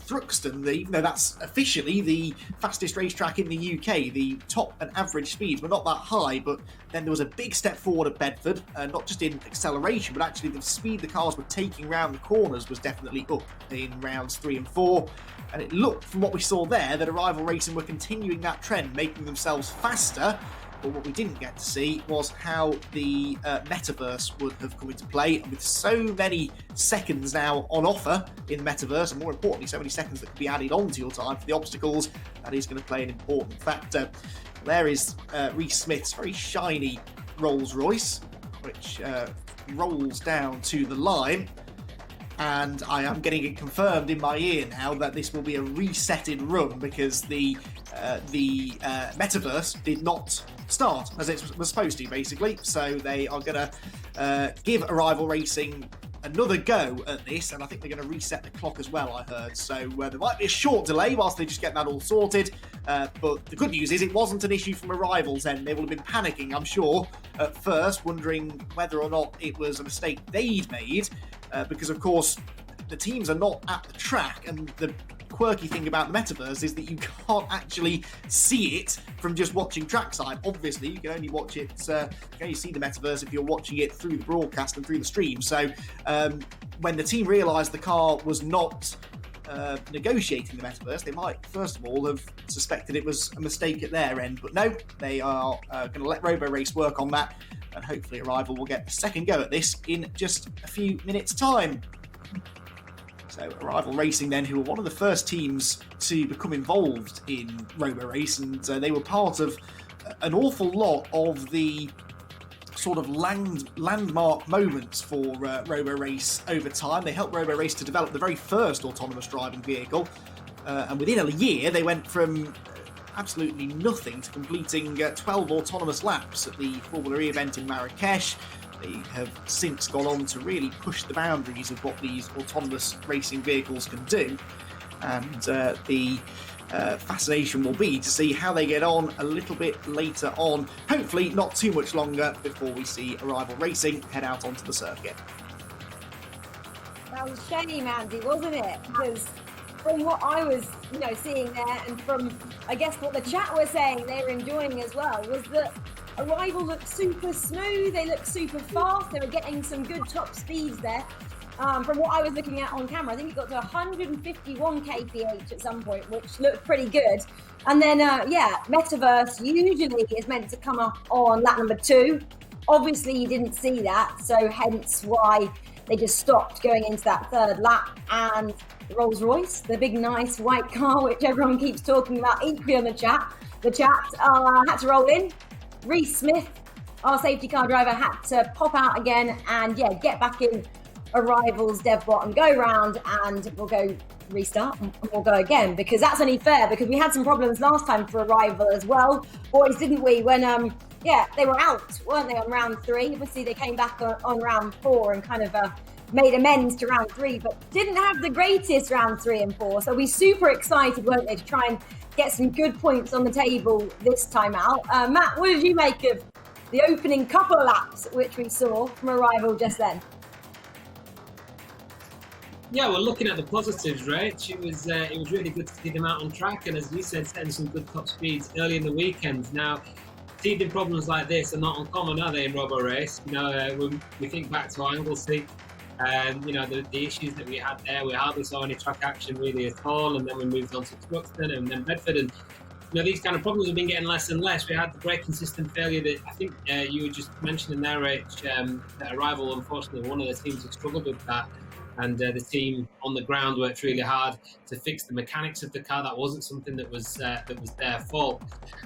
Thruxton, even though that's officially the fastest racetrack in the UK, the top and average speeds were not that high, but then there was a big step forward at Bedford, not just in acceleration, but actually the speed the cars were taking round the corners was definitely up in rounds 3 and 4. And it looked, from what we saw there, that Arrival Racing were continuing that trend, making themselves faster. But what we didn't get to see was how the metaverse would have come into play. And with so many seconds now on offer in the metaverse, and more importantly, so many seconds that could be added on to your time for the obstacles, that is going to play an important factor. There is Reese Smith's very shiny Rolls Royce, which rolls down to the line. And I am getting it confirmed in my ear now that this will be a resetted run because the metaverse did not start as it was supposed to, basically. So they are going to give Arrival Racing another go at this, and I think they're going to reset the clock as well, I heard. So there might be a short delay whilst they just get that all sorted. But the good news is it wasn't an issue from Arrival's end. They will have been panicking, I'm sure, at first, wondering whether or not it was a mistake they'd made. Because, of course, the teams are not at the track, and the quirky thing about the metaverse is that you can't actually see it from just watching trackside. Obviously, you can only watch it, you can only see the metaverse if you're watching it through the broadcast and through the stream. So when the team realised the car was not negotiating the metaverse, they might, first of all, have suspected it was a mistake at their end. But no, they are going to let Roborace work on that, and hopefully Arrival will get a second go at this in just a few minutes' time. So Arrival Racing then, who were one of the first teams to become involved in Roborace, and they were part of an awful lot of the sort of landmark moments for Roborace over time. They helped Roborace to develop the very first autonomous driving vehicle, and within a year they went from absolutely nothing to completing 12 autonomous laps at the Formula E event in Marrakesh. They have since gone on to really push the boundaries of what these autonomous racing vehicles can do. And the fascination will be to see how they get on a little bit later on. Hopefully not too much longer before we see Arrival Racing head out onto the circuit. That was a shame, Andy, wasn't it? Because from what I was, seeing there, and from, I guess, what the chat were saying they were enjoying as well, was that Arrival looked super smooth, they looked super fast, they were getting some good top speeds there. From what I was looking at on camera, I think it got to 151 kph at some point, which looked pretty good. And then, Metaverse usually is meant to come up on lap number 2. Obviously, you didn't see that, so hence why they just stopped going into that third lap. And Rolls-Royce, the big nice white car, which everyone keeps talking about equally on the chat, had to roll in. Reese Smith, our safety car driver, had to pop out again and get back in Arrival's dev bot and go round, and we'll go restart and we'll go again, because that's only fair, because we had some problems last time for Arrival as well, boys, didn't we, when they were out, weren't they, on round 3. Obviously they came back on round 4 and kind of made amends to round 3, but didn't have the greatest round 3 and 4, so we're super excited, weren't they, to try and get some good points on the table this time out. Matt, what did you make of the opening couple of laps which we saw from Arrival just then? Yeah, we're looking at the positives, right? It was really good to see them out on track, and as you said, setting some good top speeds early in the weekend. Now, teething problems like this are not uncommon, are they, in Roborace? When we think back to Anglesey, the issues that we had there, we hardly saw any track action really at all, and then we moved on to Truxton and then Bedford, and these kind of problems have been getting less and less. We had the brake consistent failure that I think you were just mentioning there, Rach, that Arrival, unfortunately, one of the teams that struggled with that. And the team on the ground worked really hard to fix the mechanics of the car. That wasn't something that was their fault.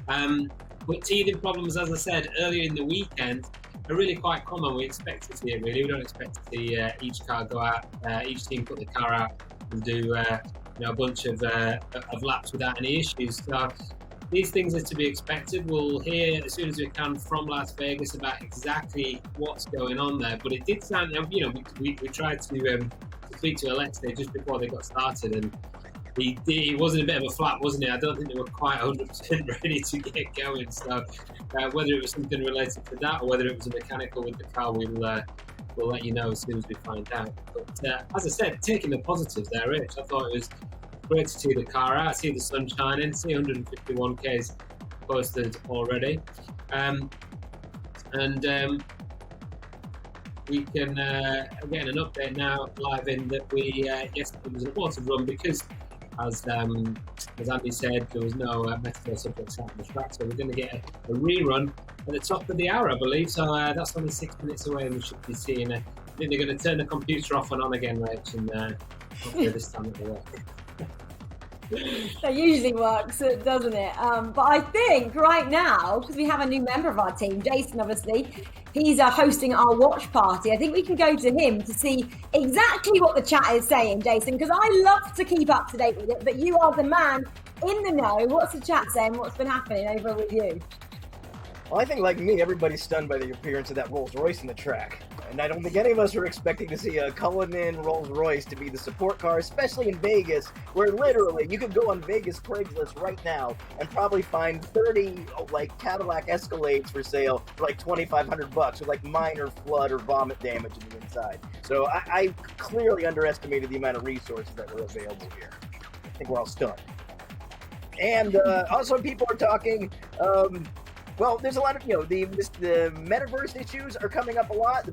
But teething problems, as I said earlier in the weekend, are really quite common. We expect to see it, really. We don't expect to see each car go out, each team put the car out and do a bunch of laps without any issues. So these things are to be expected. We'll hear as soon as we can from Las Vegas about exactly what's going on there. But it did sound, we tried to speak to Alexey just before they got started, and he wasn't a bit of a flap, wasn't he? I don't think they were quite 100% ready to get going. So whether it was something related to that or whether it was a mechanical with the car, we'll let you know as soon as we find out. But as I said, taking the positives there, Rich, I thought it was great to see the car out, see the sun shining, see 151 Ks posted already. We can get an update now live in that yesterday was an autumn run because, as Andy said, there was no Metaverse subjects out on the track, so we're going to get a rerun at the top of the hour, I believe. So that's only 6 minutes away, and we should be seeing it. I think they're going to turn the computer off and on again, Rach, and hopefully this time it will work. That usually works, doesn't it? But I think right now, because we have a new member of our team, Jason, obviously, he's hosting our watch party. I think we can go to him to see exactly what the chat is saying, Jason, because I love to keep up to date with it, but you are the man in the know. What's the chat saying? What's been happening over with you? Well, I think, like me, everybody's stunned by the appearance of that Rolls-Royce in the track. And I don't think any of us are expecting to see a Cullinan Rolls-Royce to be the support car, especially in Vegas, where literally you could go on Vegas Craigslist right now and probably find 30 Cadillac Escalades for sale for $2,500 with minor flood or vomit damage in the inside. So I clearly underestimated the amount of resources that were available here. I think we're all stunned. And also people are talking. Well, there's a lot of, the metaverse issues are coming up a lot. A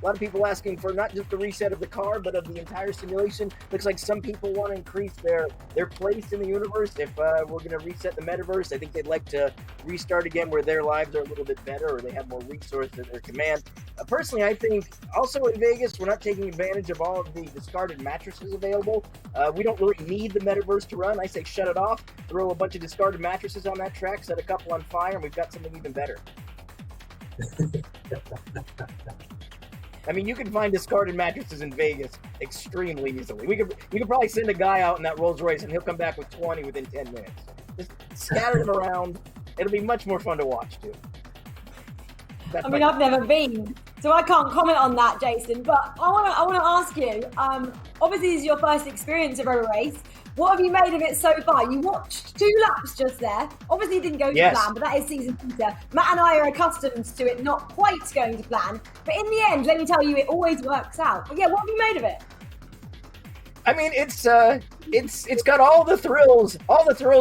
lot of people asking for not just the reset of the car, but of the entire simulation. Looks like some people want to increase their place in the universe. If we're going to reset the metaverse, I think they'd like to restart again where their lives are a little bit better or they have more resources at their command. Personally, I think also in Vegas, we're not taking advantage of all of the discarded mattresses available. We don't really need the metaverse to run. I say shut it off, throw a bunch of discarded mattresses on that track, set a couple on fire, and we've got something even better. I mean, you can find discarded mattresses in Vegas extremely easily. We could probably send a guy out in that Rolls Royce and he'll come back with 20 within 10 minutes. Just scatter them around. It'll be much more fun to watch too. I've never been. So I can't comment on that, Jason. But I want to ask you. Obviously, this is your first experience of Roborace. What have you made of it so far? You watched 2 laps just there. Obviously, it didn't go to plan, but that is season beta. Matt and I are accustomed to it not quite going to plan. But in the end, let me tell you, it always works out. But yeah, what have you made of it? I mean, it's got all the thrills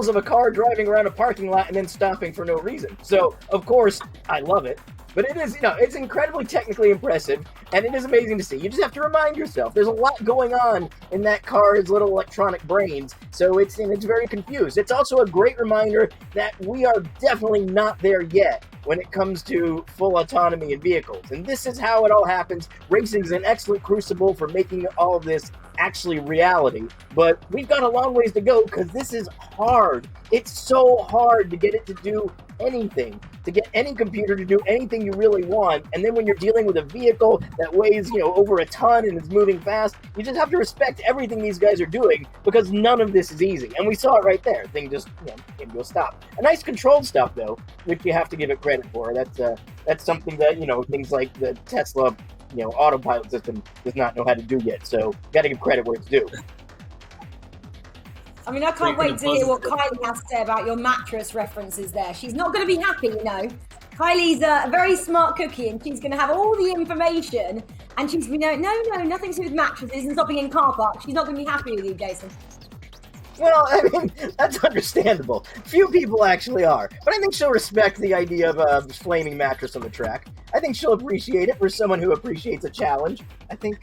of a car driving around a parking lot and then stopping for no reason. So, of course, I love it. But it is, it's incredibly technically impressive, and it is amazing to see. You just have to remind yourself, there's a lot going on in that car's little electronic brains, so it's very confused. It's also a great reminder that we are definitely not there yet when it comes to full autonomy in vehicles. And this is how it all happens. Racing is an excellent crucible for making all of this actually reality. But we've got a long ways to go because this is hard. It's so hard to get it to do anything, to get any computer to do anything you really want. And then when you're dealing with a vehicle that weighs, over a ton and is moving fast, you just have to respect everything these guys are doing because none of this is easy. And we saw it right there. Thing just came to a stop. A nice controlled stop though, which you have to give it credit for. That's something that, things like the Tesla, autopilot system does not know how to do yet. So got to give credit where it's due. I mean, I can't wait to hear what Kylie has to say about your mattress references there. She's not going to be happy, Kylie's a very smart cookie, and she's going to have all the information, and she's no, nothing to do with mattresses and stopping in car parks. She's not going to be happy with you, Jason. Well, I mean, that's understandable. Few people actually are. But I think she'll respect the idea of a flaming mattress on the track. I think she'll appreciate it for someone who appreciates a challenge. I think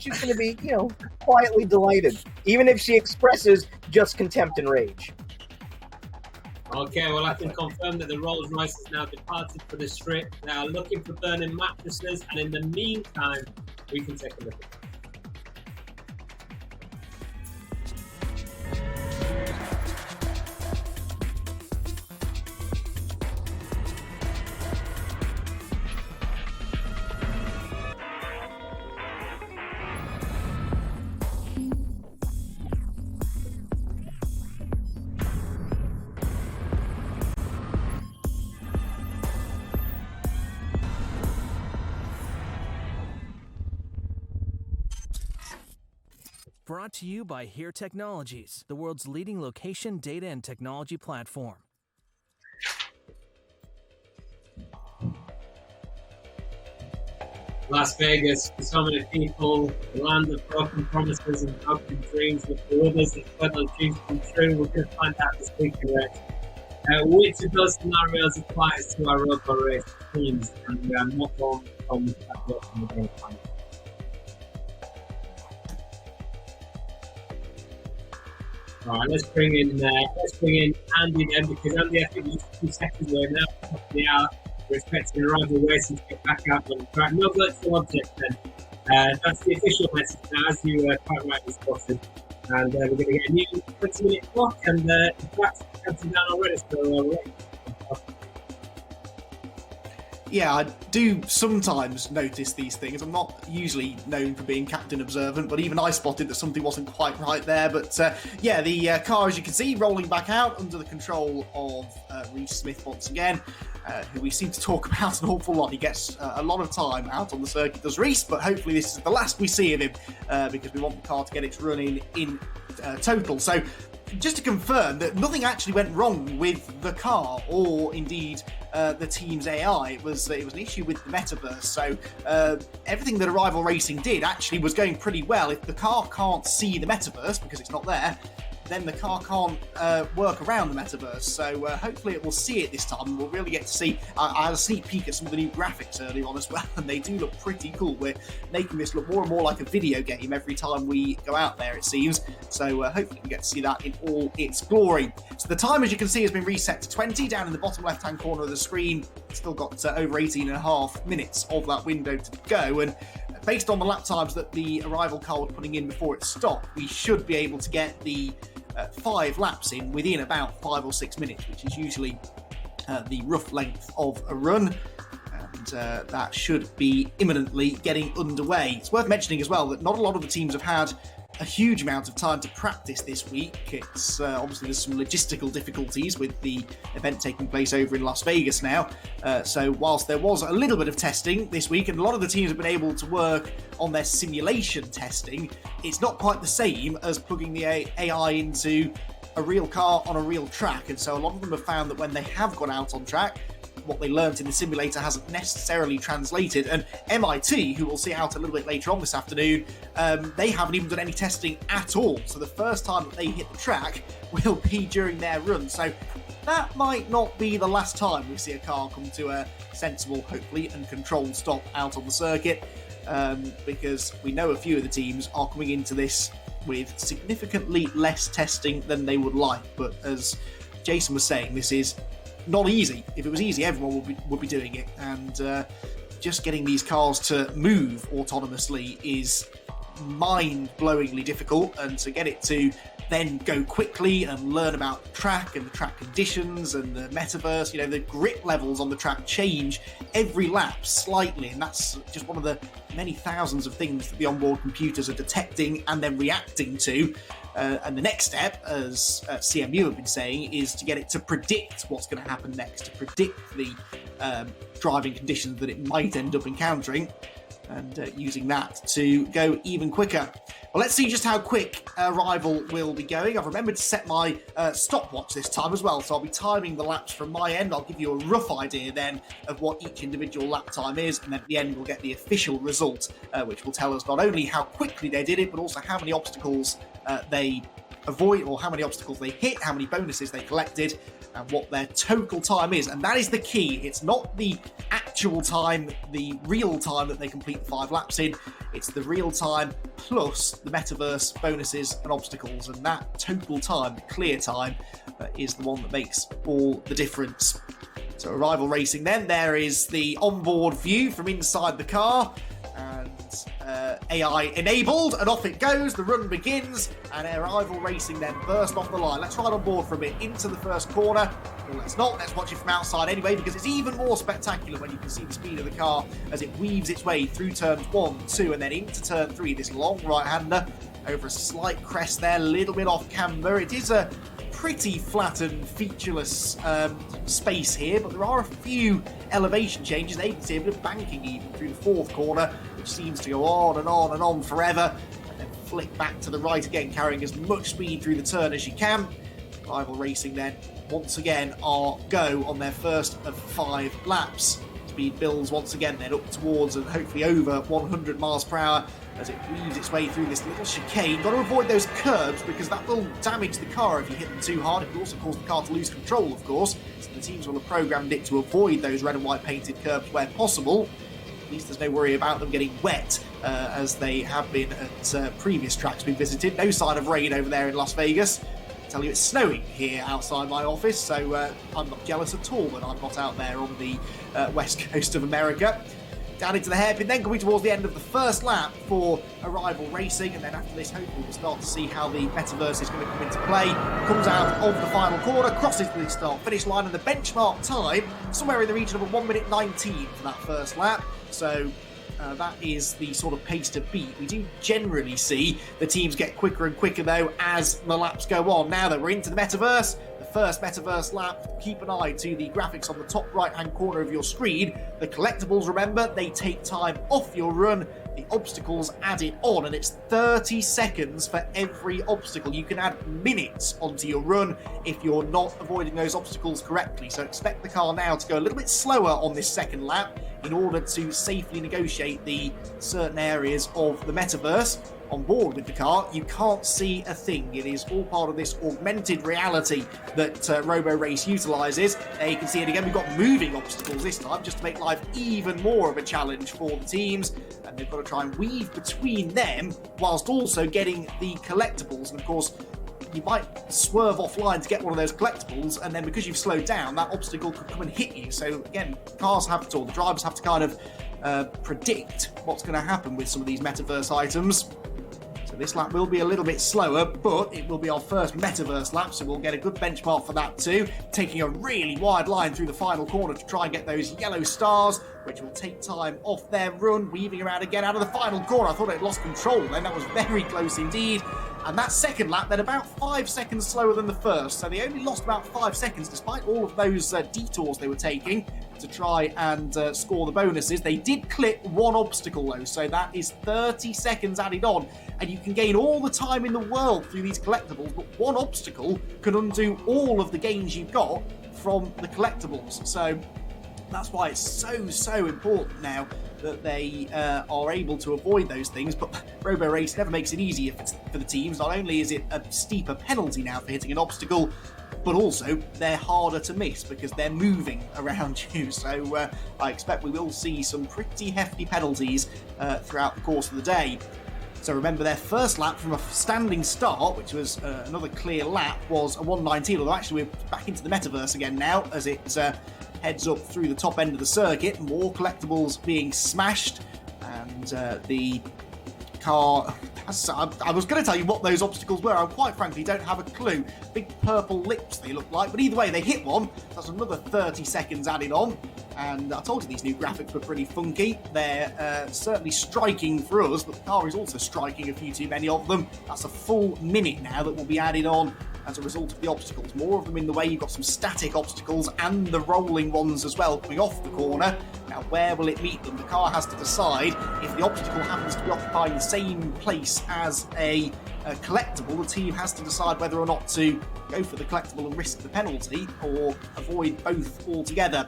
she's going to be, quietly delighted, even if she expresses just contempt and rage. Okay, well, I can confirm that the Rolls-Royce has now departed for the strip. They are looking for burning mattresses, and in the meantime, we can take a look at it. Brought to you by Here Technologies, the world's leading location, data, and technology platform. Las Vegas, for so many people, the land of broken promises and broken dreams, but for others, the final dreams come true. We're going to find out this week, which of those scenarios applies to our Roborace teams, and we are not going to promise that we're going to find out. All right, let's bring in Andy then, because Andy, I think just 2 seconds away now. Top of the hour, we're expecting a rival racing to get back out on the track. No virtual object then. That's the official message now, as you quite rightly spotted. And we're going to get a new 20-minute clock, and the track's counting down already. So Yeah, I do sometimes notice these things. I'm not usually known for being captain observant, but even I spotted that something wasn't quite right there. But the car, as you can see, rolling back out under the control of Reece Smith once again, who we seem to talk about an awful lot. He gets a lot of time out on the circuit, does Reece, but hopefully this is the last we see of him because we want the car to get its run in total. So just to confirm that nothing actually went wrong with the car or indeed the team's AI. It was an issue with the metaverse. So everything that Arrival Racing did actually was going pretty well. If the car can't see the metaverse because it's not there, then the car can't work around the metaverse. So hopefully it will see it this time. We'll really get to see. I had a sneak peek at some of the new graphics early on as well, and they do look pretty cool. We're making this look more and more like a video game every time we go out there, it seems. So hopefully we get to see that in all its glory. So the time, as you can see, has been reset to 20 down in the bottom left-hand corner of the screen. Still got over 18.5 minutes of that window to go, and based on the lap times that the Arrival car was putting in before it stopped, we should be able to get the 5 laps in within about 5 or 6 minutes, which is usually the rough length of a run, and that should be imminently getting underway. It's worth mentioning as well that not a lot of the teams have had a huge amount of time to practice this week. It's obviously there's some logistical difficulties with the event taking place over in Las Vegas now. So whilst there was a little bit of testing this week, and a lot of the teams have been able to work on their simulation testing, it's not quite the same as plugging the AI into a real car on a real track. And so a lot of them have found that when they have gone out on track, what they learnt in the simulator hasn't necessarily translated. And MIT, who we'll see out a little bit later on this afternoon, they haven't even done any testing at all. So the first time that they hit the track will be during their run. So that might not be the last time we see a car come to a sensible, hopefully, and controlled stop out on the circuit, because we know a few of the teams are coming into this with significantly less testing than they would like. But as Jason was saying, this is not easy. If it was easy, everyone would be doing it. And just getting these cars to move autonomously is mind-blowingly difficult. And to get it to then go quickly and learn about the track and the track conditions and the metaverse, you know, the grip levels on the track change every lap slightly. And that's just one of the many thousands of things that the onboard computers are detecting and then reacting to. And the next step, as CMU have been saying, is to get it to predict what's going to happen next, to predict the driving conditions that it might end up encountering, and using that to go even quicker. Well, let's see just how quick Arrival will be going. I've remembered to set my stopwatch this time as well, so I'll be timing the laps from my end. I'll give you a rough idea then of what each individual lap time is, and then at the end we'll get the official result, which will tell us not only how quickly they did it, but also how many obstacles they avoid, or how many obstacles they hit, how many bonuses they collected, and what their total time is. And that is the key. It's not the actual time, the real time that they complete the 5 laps in. It's the real time plus the metaverse bonuses and obstacles. And that total time, the clear time, is the one that makes all the difference. So Arrival Racing then, there is the onboard view from inside the car, and AI enabled, and off it goes. The run begins, and Arrival Racing then burst off the line. Let's ride on board for a bit into the first corner. Well, let's not. Let's watch it from outside anyway, because it's even more spectacular when you can see the speed of the car as it weaves its way through turns 1, 2, and then into turn 3. This long right-hander over a slight crest there, a little bit off camber. It is a pretty flat and featureless space here, but there are a few elevation changes. They can see a bit of banking even through the 4th corner, which seems to go on and on and on forever, and then flick back to the right again, carrying as much speed through the turn as you can. Arrival Racing then once again are go on their first of 5 laps. Speed builds once again then up towards and hopefully over 100 miles per hour as it weaves its way through this little chicane. Got to avoid those curbs, because that will damage the car if you hit them too hard. It will also cause the car to lose control, of course. So the teams will have programmed it to avoid those red and white painted curbs where possible. At least there's no worry about them getting wet, as they have been at previous tracks we've visited. No sign of rain over there in Las Vegas. I tell you, it's snowing here outside my office, so I'm not jealous at all that I'm not out there on the west coast of America. Down into the hairpin, then coming towards the end of the first lap for Arrival Racing, and then after this, hopefully we'll start to see how the metaverse is going to come into play. Comes out of the final corner, crosses the start-finish line, and the benchmark time somewhere in the region of a 1 minute 19 for that first lap. So that is the sort of pace to beat. We do generally see the teams get quicker and quicker, though, as the laps go on. Now that we're into the metaverse, the first metaverse lap, keep an eye to the graphics on the top right-hand corner of your screen. The collectibles, remember, they take time off your run. The obstacles added on, and it's 30 seconds for every obstacle. You can add minutes onto your run if you're not avoiding those obstacles correctly. So expect the car now to go a little bit slower on this second lap in order to safely negotiate the certain areas of the metaverse. On board with the car, you can't see a thing. It is all part of this augmented reality that Roborace utilises. There you can see it again. We've got moving obstacles this time, just to make life even more of a challenge for the teams. And they've got to try and weave between them whilst also getting the collectibles. And of course, you might swerve offline to get one of those collectibles, and then because you've slowed down, that obstacle could come and hit you. So again, the drivers have to kind of predict what's going to happen with some of these metaverse items. So this lap will be a little bit slower, but it will be our first Metaverse lap, so we'll get a good benchmark for that too. Taking a really wide line through the final corner to try and get those yellow stars, which will take time off their run, weaving around again out of the final corner. I thought it lost control then, that was very close indeed. And that second lap, then about 5 seconds slower than the first, so they only lost about 5 seconds despite all of those detours they were taking to try and score the bonuses. They did clip one obstacle though, so that is 30 seconds added on, and you can gain all the time in the world through these collectibles, but one obstacle can undo all of the gains you've got from the collectibles. So that's why it's so important now that they are able to avoid those things. But Roborace never makes it easier for the teams. Not only is it a steeper penalty now for hitting an obstacle, but also they're harder to miss because they're moving around you. So I expect we will see some pretty hefty penalties throughout the course of the day. So remember, their first lap from a standing start, which was another clear lap, was a 1:19, although actually we're back into the Metaverse again now as it heads up through the top end of the circuit. More collectibles being smashed, and the car... I was going to tell you what those obstacles were. I quite frankly don't have a clue. Big purple lips they look like, but either way, they hit one. That's another 30 seconds added on. And I told you these new graphics were pretty funky. They're certainly striking for us, but the car is also striking a few too many of them. That's a full minute now that will be added on as a result of the obstacles. More of them in the way. You've got some static obstacles and the rolling ones as well coming off the corner. Now, where will it meet them? The car has to decide. If the obstacle happens to be occupying the same place as a collectible, the team has to decide whether or not to go for the collectible and risk the penalty, or avoid both altogether.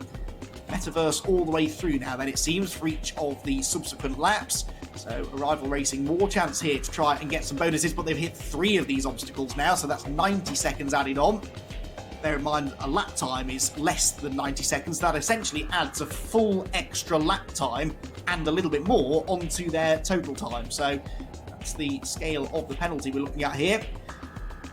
Metaverse all the way through now then, it seems, for each of the subsequent laps. So Arrival Racing more chance here to try and get some bonuses, but they've hit 3 of these obstacles now, so that's 90 seconds added on. Bear in mind, a lap time is less than 90 seconds. That essentially adds a full extra lap time and a little bit more onto their total time. So that's the scale of the penalty we're looking at here.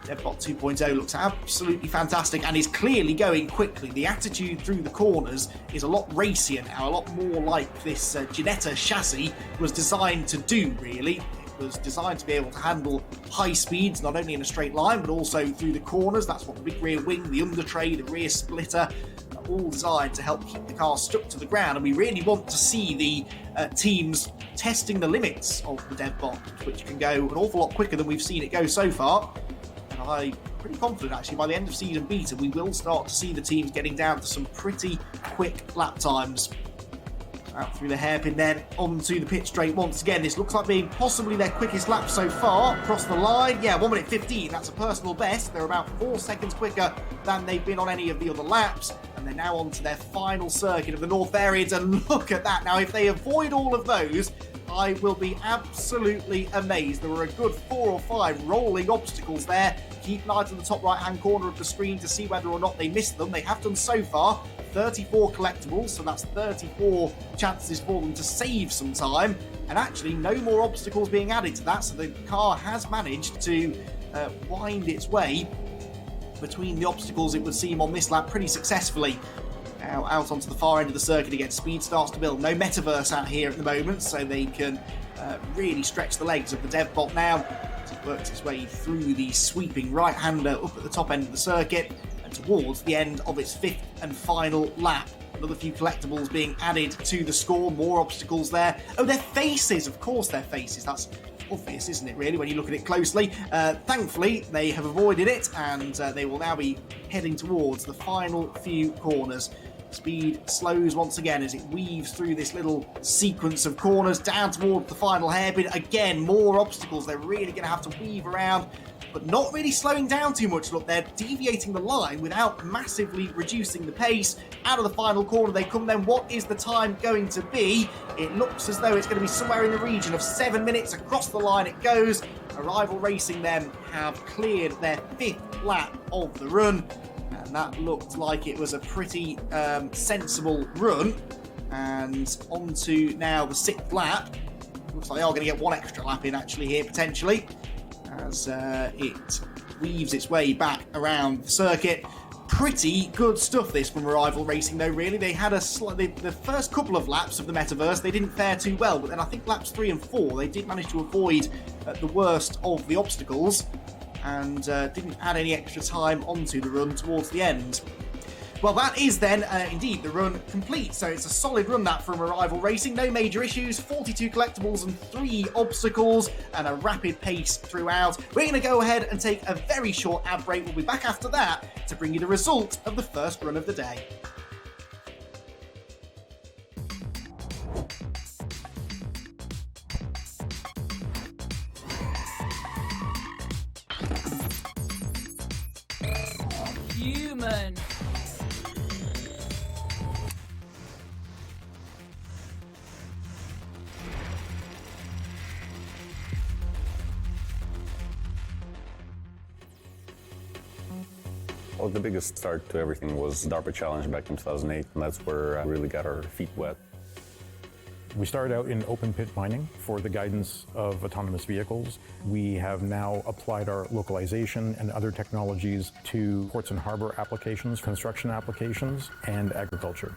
DevBot 2.0 looks absolutely fantastic and is clearly going quickly. The attitude through the corners is a lot racier now, a lot more like this Ginetta chassis was designed to do, really. It was designed to be able to handle high speeds, not only in a straight line, but also through the corners. That's what the big rear wing, the under tray, the rear splitter, are all designed to help keep the car stuck to the ground. And we really want to see the teams testing the limits of the DevBot, which can go an awful lot quicker than we've seen it go so far. And I'm pretty confident, actually, by the end of season beta, we will start to see the teams getting down to some pretty quick lap times. Out through the hairpin then, onto the pit straight once again. This looks like being possibly their quickest lap so far. Across the line, yeah, 1 minute 15, that's a personal best. They're about 4 seconds quicker than they've been on any of the other laps. And they're now on to their final circuit of the North Variants, and look at that. Now, if they avoid all of those, I will be absolutely amazed. There were a good 4 or 5 rolling obstacles there. Keep an eye to the top right-hand corner of the screen to see whether or not they missed them. They have done so far 34 collectibles, so that's 34 chances for them to save some time. And actually, no more obstacles being added to that, so the car has managed to wind its way between the obstacles, it would seem, on this lap pretty successfully. Now out onto the far end of the circuit again. Speed starts to build. No Metaverse out here at the moment, so they can really stretch the legs of the DevBot now. It works its way through the sweeping right-hander up at the top end of the circuit and towards the end of its 5th and final lap. Another few collectibles being added to the score. More obstacles there. Oh, their faces. Of course, their faces. That's obvious, isn't it, really, when you look at it closely? Thankfully, they have avoided it, and they will now be heading towards the final few corners. Speed slows once again as it weaves through this little sequence of corners down towards the final hairpin. Again, more obstacles. They're really going to have to weave around, but not really slowing down too much. Look, they're deviating the line without massively reducing the pace. Out of the final corner they come then. What is the time going to be? It looks as though it's going to be somewhere in the region of 7 minutes. Across the line it goes. Arrival Racing then have cleared their 5th lap of the run. And that looked like it was a pretty sensible run. And on to now the 6th lap. Looks like they are going to get 1 extra lap in actually here, potentially, as it weaves its way back around the circuit. Pretty good stuff, this, from Arrival Racing, though, really. They had the first couple of laps of the Metaverse, they didn't fare too well, but then I think laps 3 and 4, they did manage to avoid at the worst of the obstacles and didn't add any extra time onto the run towards the end. Well, that is then indeed the run complete. So it's a solid run that from Arrival Racing. No major issues, 42 collectibles and 3 obstacles, and a rapid pace throughout. We're going to go ahead and take a very short ad break. We'll be back after that to bring you the result of the first run of the day. Human. Well, the biggest start to everything was DARPA Challenge back in 2008, and that's where we really got our feet wet. We started out in open pit mining for the guidance of autonomous vehicles. We have now applied our localization and other technologies to ports and harbor applications, construction applications, and agriculture.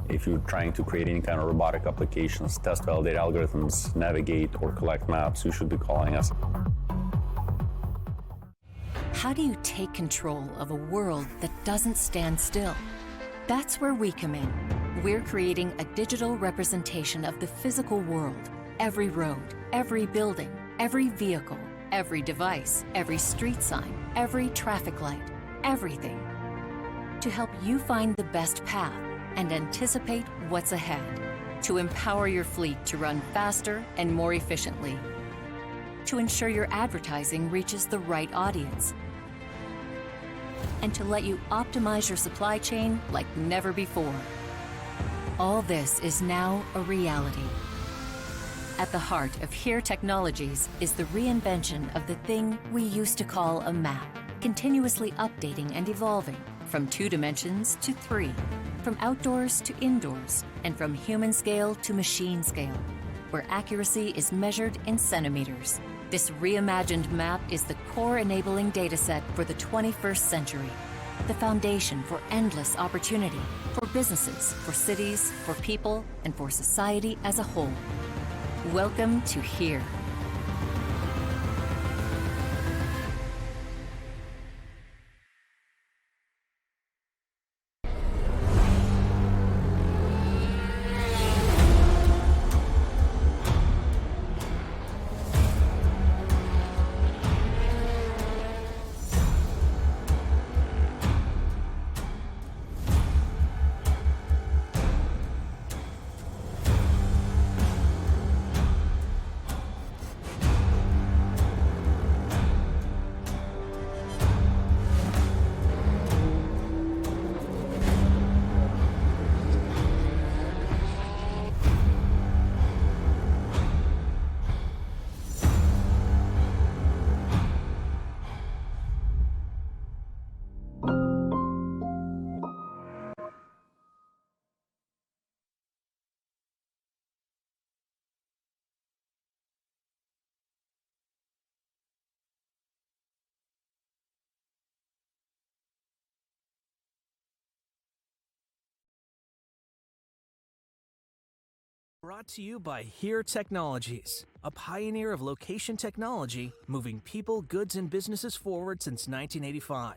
If you're trying to create any kind of robotic applications, test validate algorithms, navigate, or collect maps, you should be calling us. How do you take control of a world that doesn't stand still? That's where we come in. We're creating a digital representation of the physical world. Every road, every building, every vehicle, every device, every street sign, every traffic light, everything. To help you find the best path and anticipate what's ahead. To empower your fleet to run faster and more efficiently. To ensure your advertising reaches the right audience. And to let you optimize your supply chain like never before. All this is now a reality. At the heart of HERE Technologies is the reinvention of the thing we used to call a map, continuously updating and evolving from 2 dimensions to 3, from outdoors to indoors, and from human scale to machine scale, where accuracy is measured in centimeters. This reimagined map is the core enabling dataset for the 21st century, the foundation for endless opportunity, for businesses, for cities, for people, and for society as a whole. Welcome to HERE. Brought to you by HERE Technologies, a pioneer of location technology, moving people, goods, and businesses forward since 1985.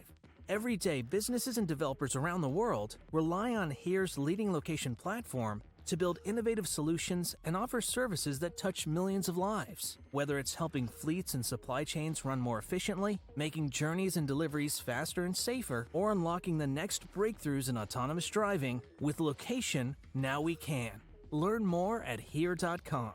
Every day, businesses and developers around the world rely on HERE's leading location platform to build innovative solutions and offer services that touch millions of lives. Whether it's helping fleets and supply chains run more efficiently, making journeys and deliveries faster and safer, or unlocking the next breakthroughs in autonomous driving, with location, now we can. Learn more at here.com.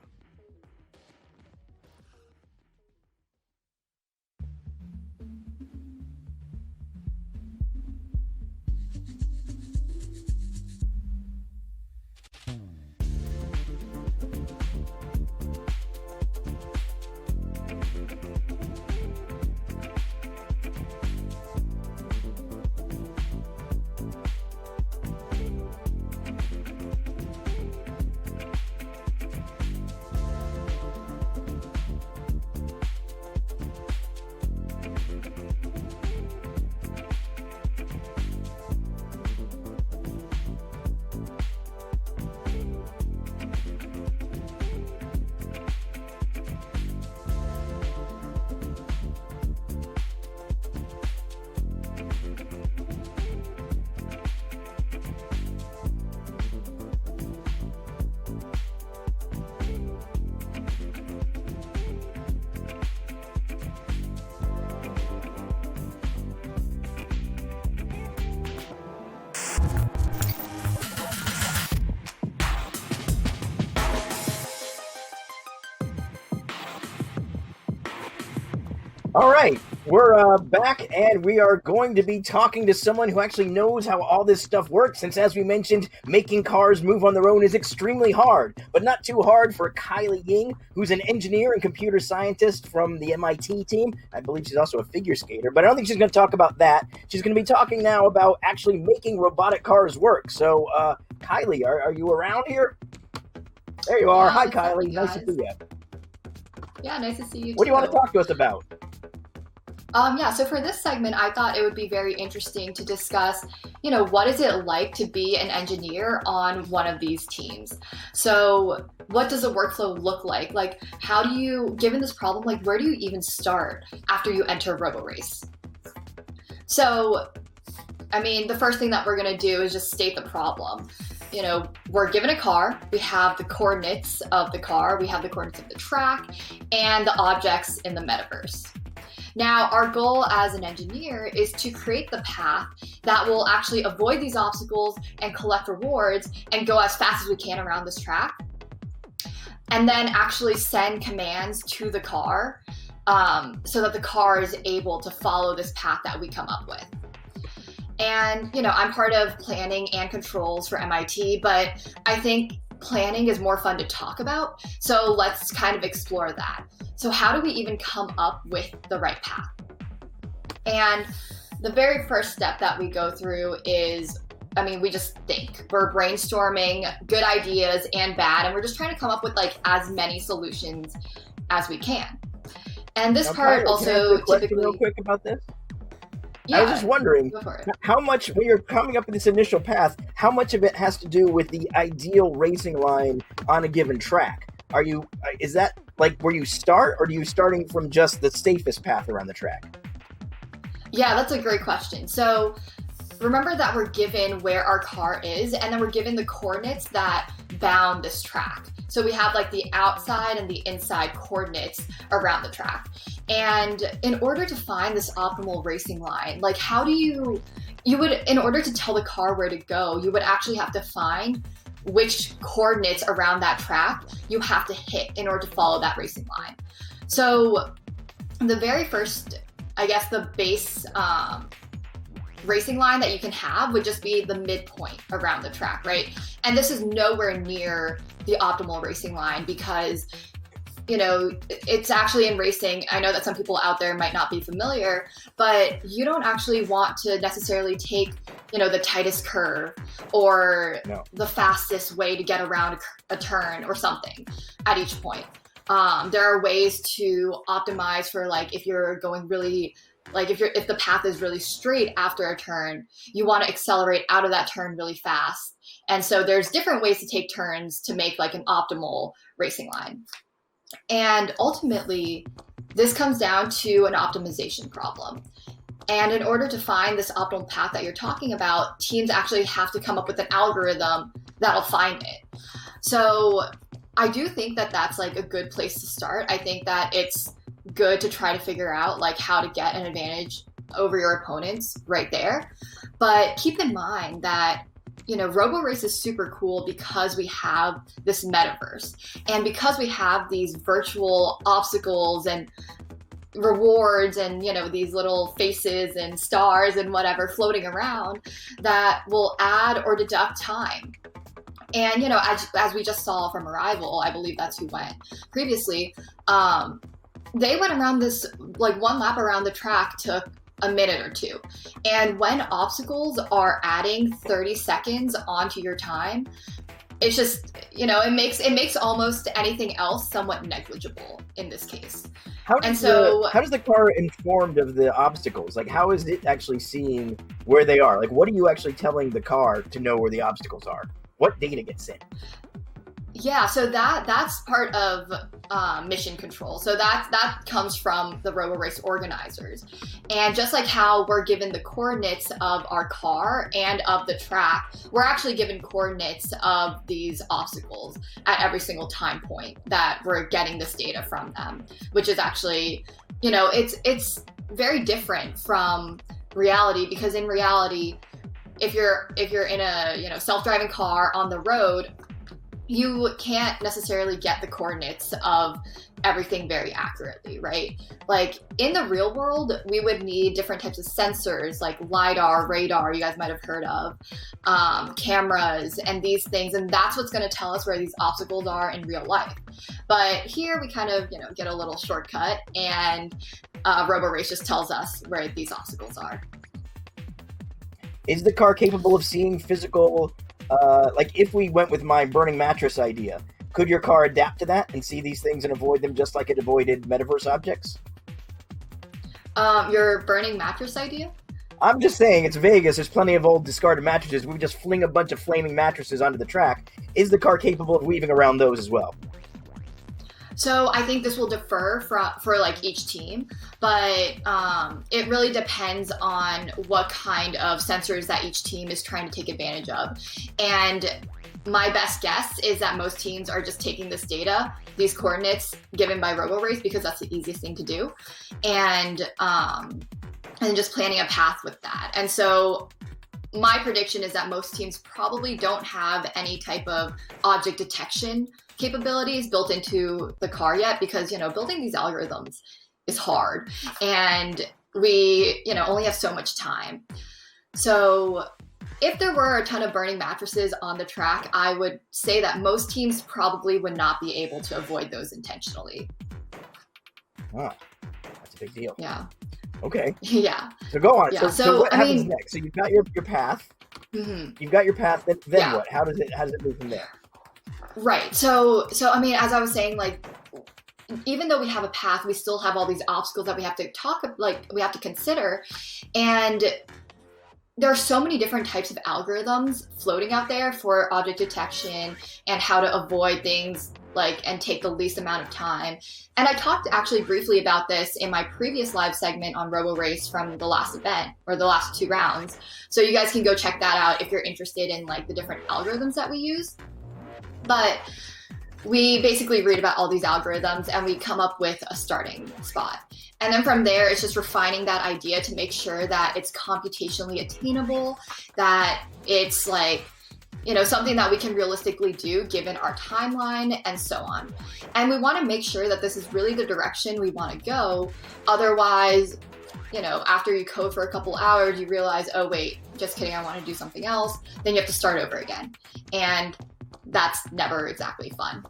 All right, we're back, and we are going to be talking to someone who actually knows how all this stuff works, since, as we mentioned, making cars move on their own is extremely hard, but not too hard for Kylie Ying, who's an engineer and computer scientist from the MIT team. I believe she's also a figure skater, but I don't think she's going to talk about that. She's going to be talking now about actually making robotic cars work. So, Kylie, are you around here? There you are. Hi, Kylie. Nice to see you. Yeah, nice to see you, What do you want to talk to us about? Yeah, so for this segment, I thought it would be very interesting to discuss, what is it like to be an engineer on one of these teams? So what does the workflow look like? Like, how do you, given this problem, like, where do you even start after you enter Roborace? So, I mean, the first thing that we're going to do is just state the problem. We're given a car, we have the coordinates of the car, we have the coordinates of the track, and the objects in the metaverse. Now, our goal as an engineer is to create the path that will actually avoid these obstacles and collect rewards and go as fast as we can around this track. And then actually send commands to the car so that the car is able to follow this path that we come up with. And, I'm part of planning and controls for MIT, but I think planning is more fun to talk about. So let's kind of explore that. So how do we even come up with the right path? And the very first step that we go through is, we just think. We're brainstorming good ideas and bad, and we're just trying to come up with like as many solutions as we can. And this part also typically... real quick about this? Yeah, I was just wondering, how much, when you're coming up with this initial path, how much of it has to do with the ideal racing line on a given track? Is that like where you start, or are you starting from just the safest path around the track? Yeah, that's a great question. So remember that we're given where our car is, and then we're given the coordinates that bound this track. So we have like the outside and the inside coordinates around the track. And in order to find this optimal racing line, like how do you would, in order to tell the car where to go, you would actually have to find which coordinates around that track you have to hit in order to follow that racing line. So the very first, I guess the base racing line that you can have would just be the midpoint around the track, right? And this is nowhere near the optimal racing line because, it's actually in racing. I know that some people out there might not be familiar, but you don't actually want to necessarily take, the tightest curve or the fastest way to get around a turn or something at each point. There are ways to optimize for like, if you're going really, like if the path is really straight after a turn, you want to accelerate out of that turn really fast. And so there's different ways to take turns to make like an optimal racing line. And ultimately, this comes down to an optimization problem. And in order to find this optimal path that you're talking about, teams actually have to come up with an algorithm that'll find it. So I do think that that's like a good place to start. I think that it's good to try to figure out like how to get an advantage over your opponents right there. But keep in mind that Roborace is super cool because we have this metaverse and because we have these virtual obstacles and rewards and, these little faces and stars and whatever floating around that will add or deduct time. And, as we just saw from Arrival, I believe that's who went previously, they went around this, like one lap around the track took a minute or two. And when obstacles are adding 30 seconds onto your time, it's just, it makes almost anything else somewhat negligible in this case. How does the car informed of the obstacles? Like, how is it actually seeing where they are? Like, what are you actually telling the car to know where the obstacles are? What data gets sent? Yeah, so that's part of mission control. So that comes from the Roborace organizers. And just like how we're given the coordinates of our car and of the track, we're actually given coordinates of these obstacles at every single time point that we're getting this data from them, which is actually, it's very different from reality, because in reality, if you're in a self-driving car on the road, you can't necessarily get the coordinates of everything very accurately, right? Like in the real world, we would need different types of sensors like LiDAR, radar, you guys might have heard of, cameras and these things. And that's what's going to tell us where these obstacles are in real life. But here we kind of, get a little shortcut, and Roborace just tells us where these obstacles are. Is the car capable of seeing physical, like if we went with my burning mattress idea, could your car adapt to that and see these things and avoid them just like it avoided metaverse objects? Your burning mattress idea? I'm just saying, it's Vegas. There's plenty of old discarded mattresses. We would just fling a bunch of flaming mattresses onto the track. Is the car capable of weaving around those as well? So I think this will differ for like each team, but it really depends on what kind of sensors that each team is trying to take advantage of. And my best guess is that most teams are just taking this data, these coordinates given by Roborace, because that's the easiest thing to do, and just planning a path with that. And so my prediction is that most teams probably don't have any type of object detection capabilities built into the car yet, because building these algorithms is hard, and we only have so much time. So if there were a ton of burning mattresses on the track, I would say that most teams probably would not be able to avoid those intentionally. Wow, that's a big deal. Yeah. Okay. Yeah. So go on. Yeah. So what happens next? So you've got your path. Mm-hmm. You've got your path. Then what? How does it move from there? Right. So I mean, as I was saying, like, even though we have a path, we still have all these obstacles that we have to consider, and there are so many different types of algorithms floating out there for object detection and how to avoid things and take the least amount of time. And I talked actually briefly about this in my previous live segment on Roborace from the last event, or the last 2 rounds. So you guys can go check that out if you're interested in the different algorithms that we use. But we basically read about all these algorithms and we come up with a starting spot. And then from there, it's just refining that idea to make sure that it's computationally attainable, that it's something that we can realistically do given our timeline and so on. And we want to make sure that this is really the direction we want to go. Otherwise, after you code for a couple hours, you realize, oh wait, just kidding, I want to do something else. Then you have to start over again. And that's never exactly fun.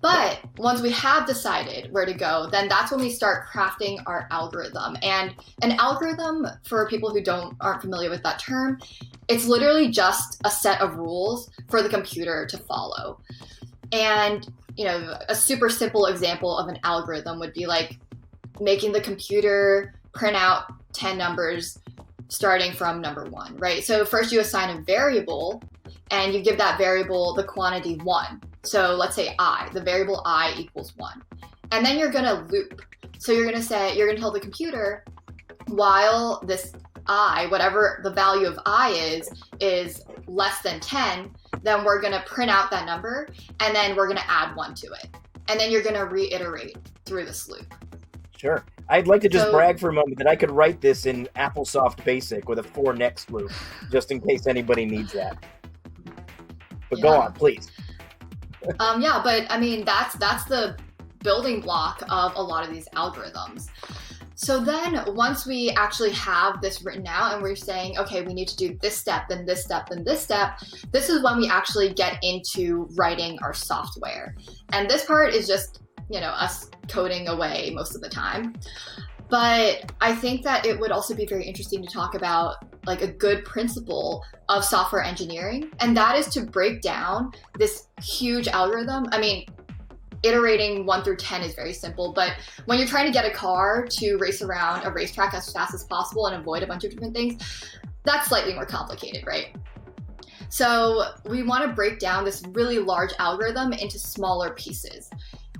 But once we have decided where to go, then that's when we start crafting our algorithm. And an algorithm, for people who aren't familiar with that term, it's literally just a set of rules for the computer to follow. And, a super simple example of an algorithm would be making the computer print out 10 numbers starting from number 1, right? So first you assign a variable and you give that variable the quantity 1. So let's say I, the variable I equals 1. And then you're going to loop. So you're going to tell the computer, while this I, whatever the value of I is less than 10, then we're going to print out that number and then we're going to add 1 to it. And then you're going to reiterate through this loop. Sure. I'd like to just brag for a moment that I could write this in AppleSoft Basic with a for next loop, just in case anybody needs that. But go on, please. But I mean, that's the building block of a lot of these algorithms. So then once we actually have this written out and we're saying, okay, we need to do this step, then this step, then this step, this is when we actually get into writing our software. And this part is just, us coding away most of the time. But I think that it would also be very interesting to talk about a good principle of software engineering. And that is to break down this huge algorithm. I mean, iterating 1 through 10 is very simple, but when you're trying to get a car to race around a racetrack as fast as possible and avoid a bunch of different things, that's slightly more complicated, right? So we want to break down this really large algorithm into smaller pieces.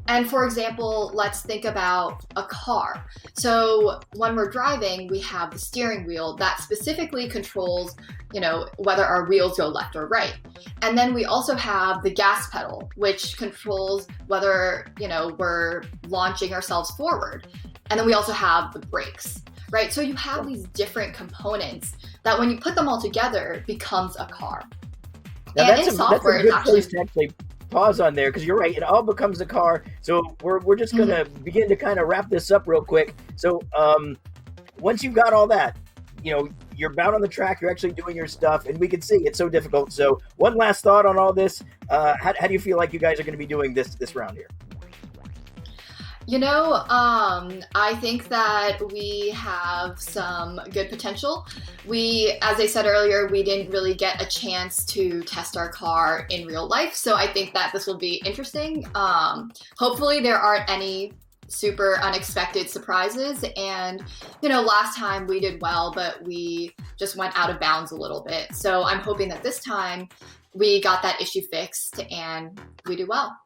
And for example, let's think about a car. So when we're driving, we have the steering wheel that specifically controls, whether our wheels go left or right. And then we also have the gas pedal, which controls whether, we're launching ourselves forward. And then we also have the brakes, right? So you have these different components that when you put them all together becomes a car. Now And that's in a software, good it's place to actually pause on there, because you're right, it all becomes a car. So we're just gonna begin to kind of wrap this up real quick. So once you've got all that, you're bound on the track, you're actually doing your stuff, and we can see it's so difficult. So one last thought on all this. How do you feel like you guys are going to be doing this round here? I think that we have some good potential. As I said earlier, we didn't really get a chance to test our car in real life. So I think that this will be interesting. Hopefully there aren't any super unexpected surprises. And, last time we did well, but we just went out of bounds a little bit. So I'm hoping that this time we got that issue fixed and we do well.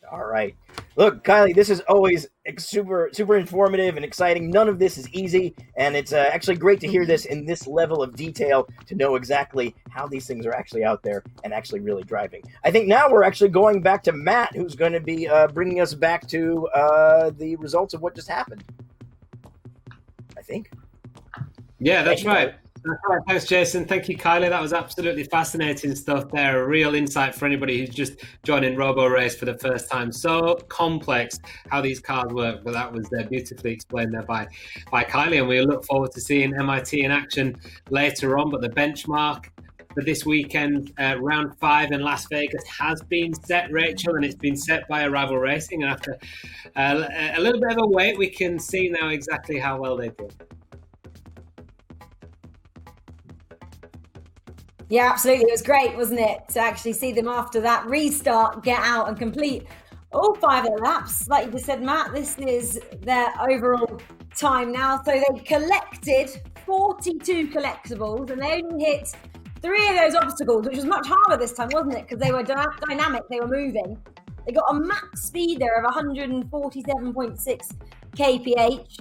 All right. Look, Kylie, this is always super, super informative and exciting. None of this is easy, and it's actually great to hear this in this level of detail, to know exactly how these things are actually out there and actually really driving. I think now we're actually going back to Matt, who's going to be bringing us back to the results of what just happened. I think. Yeah, that's right. Thanks, Jason. Thank you, Kylie. That was absolutely fascinating stuff there. A real insight for anybody who's just joining Roborace for the first time. So complex how these cars work, but that was beautifully explained there by Kylie. And we look forward to seeing MIT in action later on. But the benchmark for this weekend, round 5 in Las Vegas, has been set, Rachel, and it's been set by Arrival Racing. And after a little bit of a wait, we can see now exactly how well they did. Yeah, absolutely. It was great, wasn't it, to actually see them after that restart get out and complete all 5 of the laps. Like you just said, Matt, this is their overall time now. So they collected 42 collectibles and they only hit 3 of those obstacles, which was much harder this time, wasn't it? Because they were dynamic, they were moving. They got a max speed there of 147.6 kph.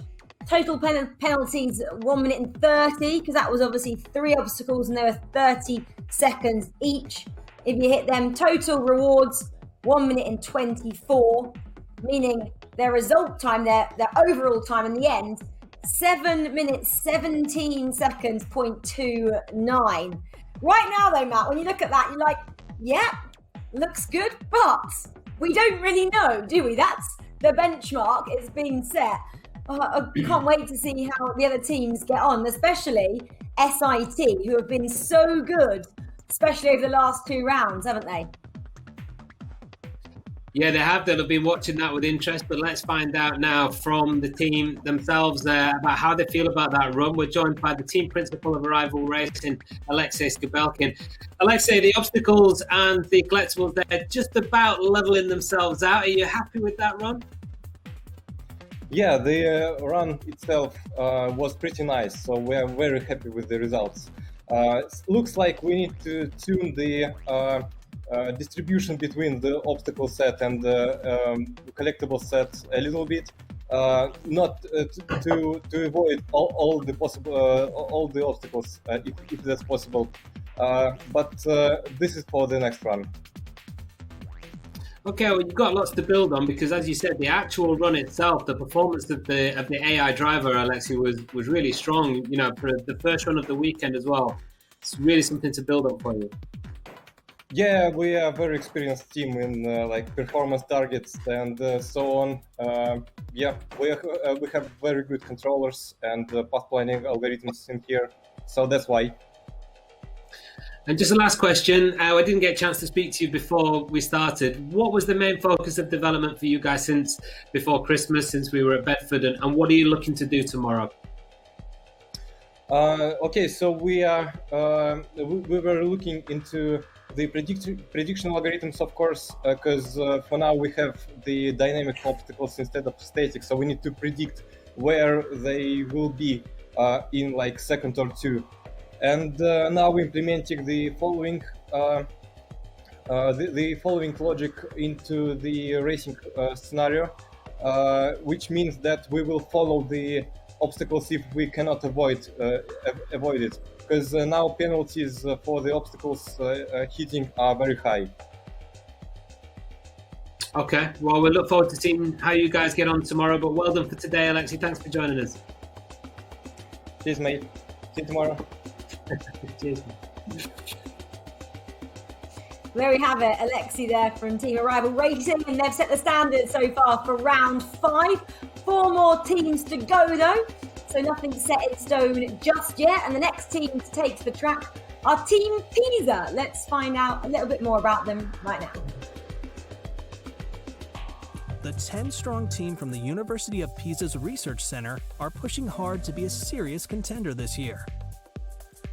Total penalties 1 minute and 30, because that was obviously 3 obstacles and they were 30 seconds each. If you hit them, total rewards 1 minute and 24, meaning their result time, their overall time in the end, 7 minutes 17 seconds 0.29. Right now though, Matt, when you look at that, you're like, yeah, looks good, but we don't really know, do we? That's the benchmark. It's been set. I can't wait to see how the other teams get on, especially SIT, who have been so good, especially over the last 2 rounds, haven't they? Yeah, they have. They'll have been watching that with interest, but let's find out now from the team themselves about how they feel about that run. We're joined by the team principal of Arrival Racing, Alexey Skabelkin. Alexey, the obstacles and the collectibles, they're just about leveling themselves out. Are you happy with that run? Yeah, the run itself was pretty nice, so we are very happy with the results. Looks like we need to tune the distribution between the obstacle set and the collectible set a little bit, not to avoid all the obstacles if that's possible. But this is for the next run. Okay, well, you've got lots to build on because, as you said, the actual run itself, the performance of the AI driver, Alexey, was really strong. For the first run of the weekend as well, it's really something to build on for you. Yeah, we are a very experienced team in performance targets and so on. We have very good controllers and path planning algorithms in here, so that's why. And just a last question. I didn't get a chance to speak to you before we started. What was the main focus of development for you guys since before Christmas, since we were at Bedford, and what are you looking to do tomorrow? Okay, so we were looking into the prediction algorithms, of course, because for now we have the dynamic obstacles instead of static, so we need to predict where they will be in like second or 2. And now we're implementing the following logic into the racing scenario, which means that we will follow the obstacles if we cannot avoid it, because now penalties for the obstacles hitting are very high. Okay, well, we look forward to seeing how you guys get on tomorrow, but well done for today, Alexey. Thanks for joining us. Cheers, mate. See you tomorrow. Cheers. There we have it, Alexey there from Team Arrival Racing, and they've set the standard so far for round 5. 4 more teams to go though, so nothing's set in stone just yet. And the next team to take to the track are Team Pisa. Let's find out a little bit more about them right now. The 10-strong team from the University of Pisa's Research Center are pushing hard to be a serious contender this year.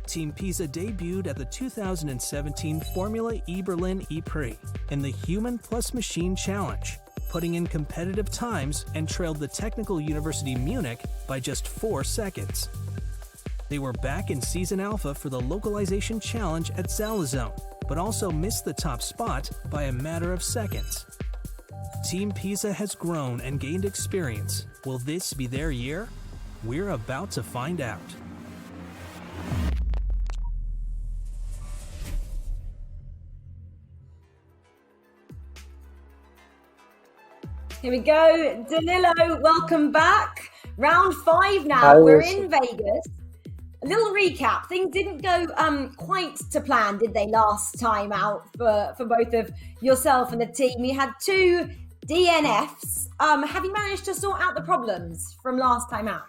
Team Pisa debuted at the 2017 Formula E Berlin E-Prix in the Human plus Machine Challenge, putting in competitive times and trailed the Technical University Munich by just 4 seconds. They were back in Season Alpha for the Localization Challenge at Zalazone, but also missed the top spot by a matter of seconds. Team Pisa has grown and gained experience. Will this be their year? We're about to find out. Here we go. Danilo, welcome back. Round 5 now. Hi, We're Wilson. in Vegas. A little recap. Things didn't go quite to plan, did they, last time out for both of yourself and the team? You had 2 DNFs. Have you managed to sort out the problems from last time out?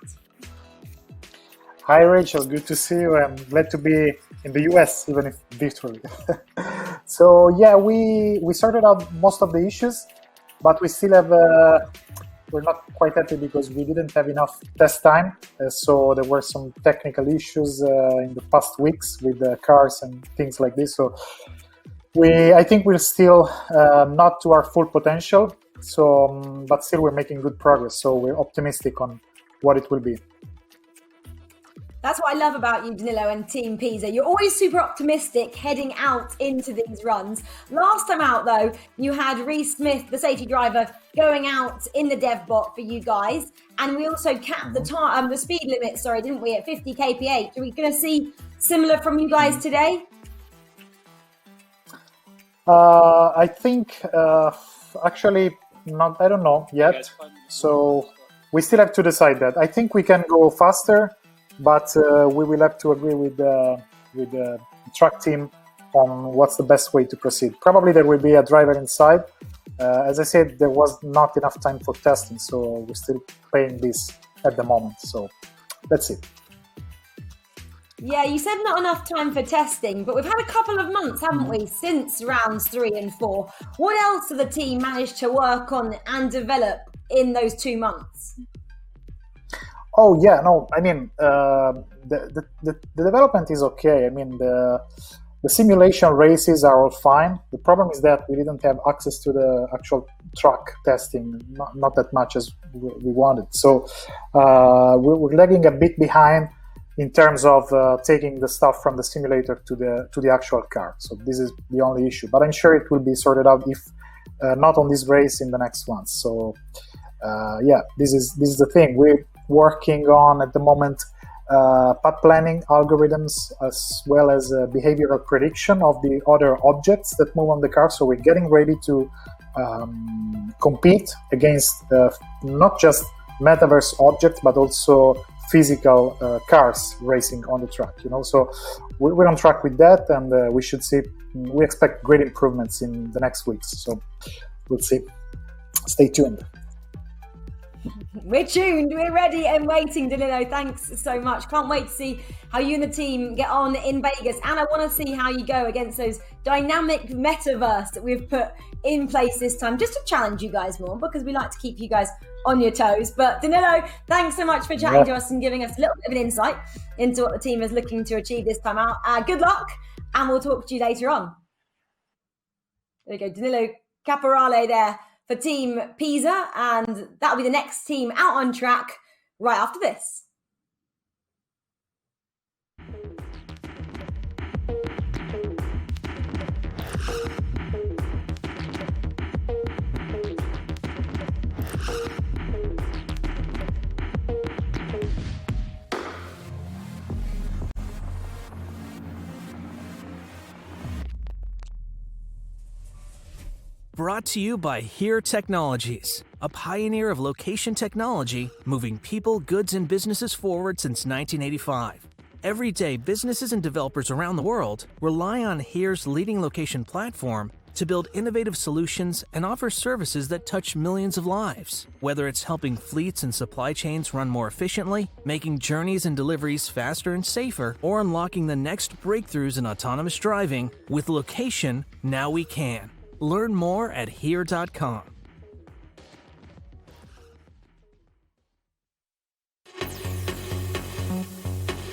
Hi, Rachel. Good to see you. I'm glad to be in the US, even if virtually. So, yeah, we sorted out most of the issues, but we still have, we're not quite happy because we didn't have enough test time. So there were some technical issues in the past weeks with the cars and things like this. So I think we're still not to our full potential. So, but still we're making good progress. So we're optimistic on what it will be. That's what I love about you, Danilo, and Team Pisa. You're always super optimistic heading out into these runs. Last time out, though, you had Reese Smith, the safety driver, going out in the dev bot for you guys. And we also capped the speed limit, didn't we, at 50 kph. Are we going to see similar from you guys today? I think, actually, not. I don't know yet. So we still have to decide that. I think we can go faster, but we will have to agree with the track team on what's the best way to proceed. Probably there will be a driver inside. As I said, there was not enough time for testing, so we're still playing this at the moment. So let's see. Yeah, you said not enough time for testing, but we've had a couple of months, haven't we, since rounds 3 and 4. What else have the team managed to work on and develop in those 2 months? Oh yeah, no, I mean the development is okay. I mean the simulation races are all fine. The problem is that we didn't have access to the actual track testing, not that much as we wanted. So we're lagging a bit behind in terms of taking the stuff from the simulator to the actual car. So this is the only issue. But I'm sure it will be sorted out if not on this race, in the next ones. So yeah, this is the thing. We're working on at the moment path planning algorithms as well as behavioral prediction of the other objects that move on the car. So we're getting ready to compete against not just metaverse objects but also physical cars racing on the track. So we're on track with that, and we expect great improvements in the next weeks. So we'll see. Stay tuned. We're tuned, we're ready and waiting, Danilo. Thanks so much. Can't wait to see how you and the team get on in Vegas. And I want to see how you go against those dynamic metaverse that we've put in place this time, just to challenge you guys more, because we like to keep you guys on your toes. But Danilo, thanks so much for chatting to us and giving us a little bit of an insight into what the team is looking to achieve this time out. Good luck, and we'll talk to you later on. There you go, Danilo Carporale there for Team Pisa, and that'll be the next team out on track right after this. Brought to you by Here Technologies, a pioneer of location technology, moving people, goods, and businesses forward since 1985. Every day, businesses and developers around the world rely on HERE's leading location platform to build innovative solutions and offer services that touch millions of lives. Whether it's helping fleets and supply chains run more efficiently, making journeys and deliveries faster and safer, or unlocking the next breakthroughs in autonomous driving, with location, now we can. Learn more at here.com.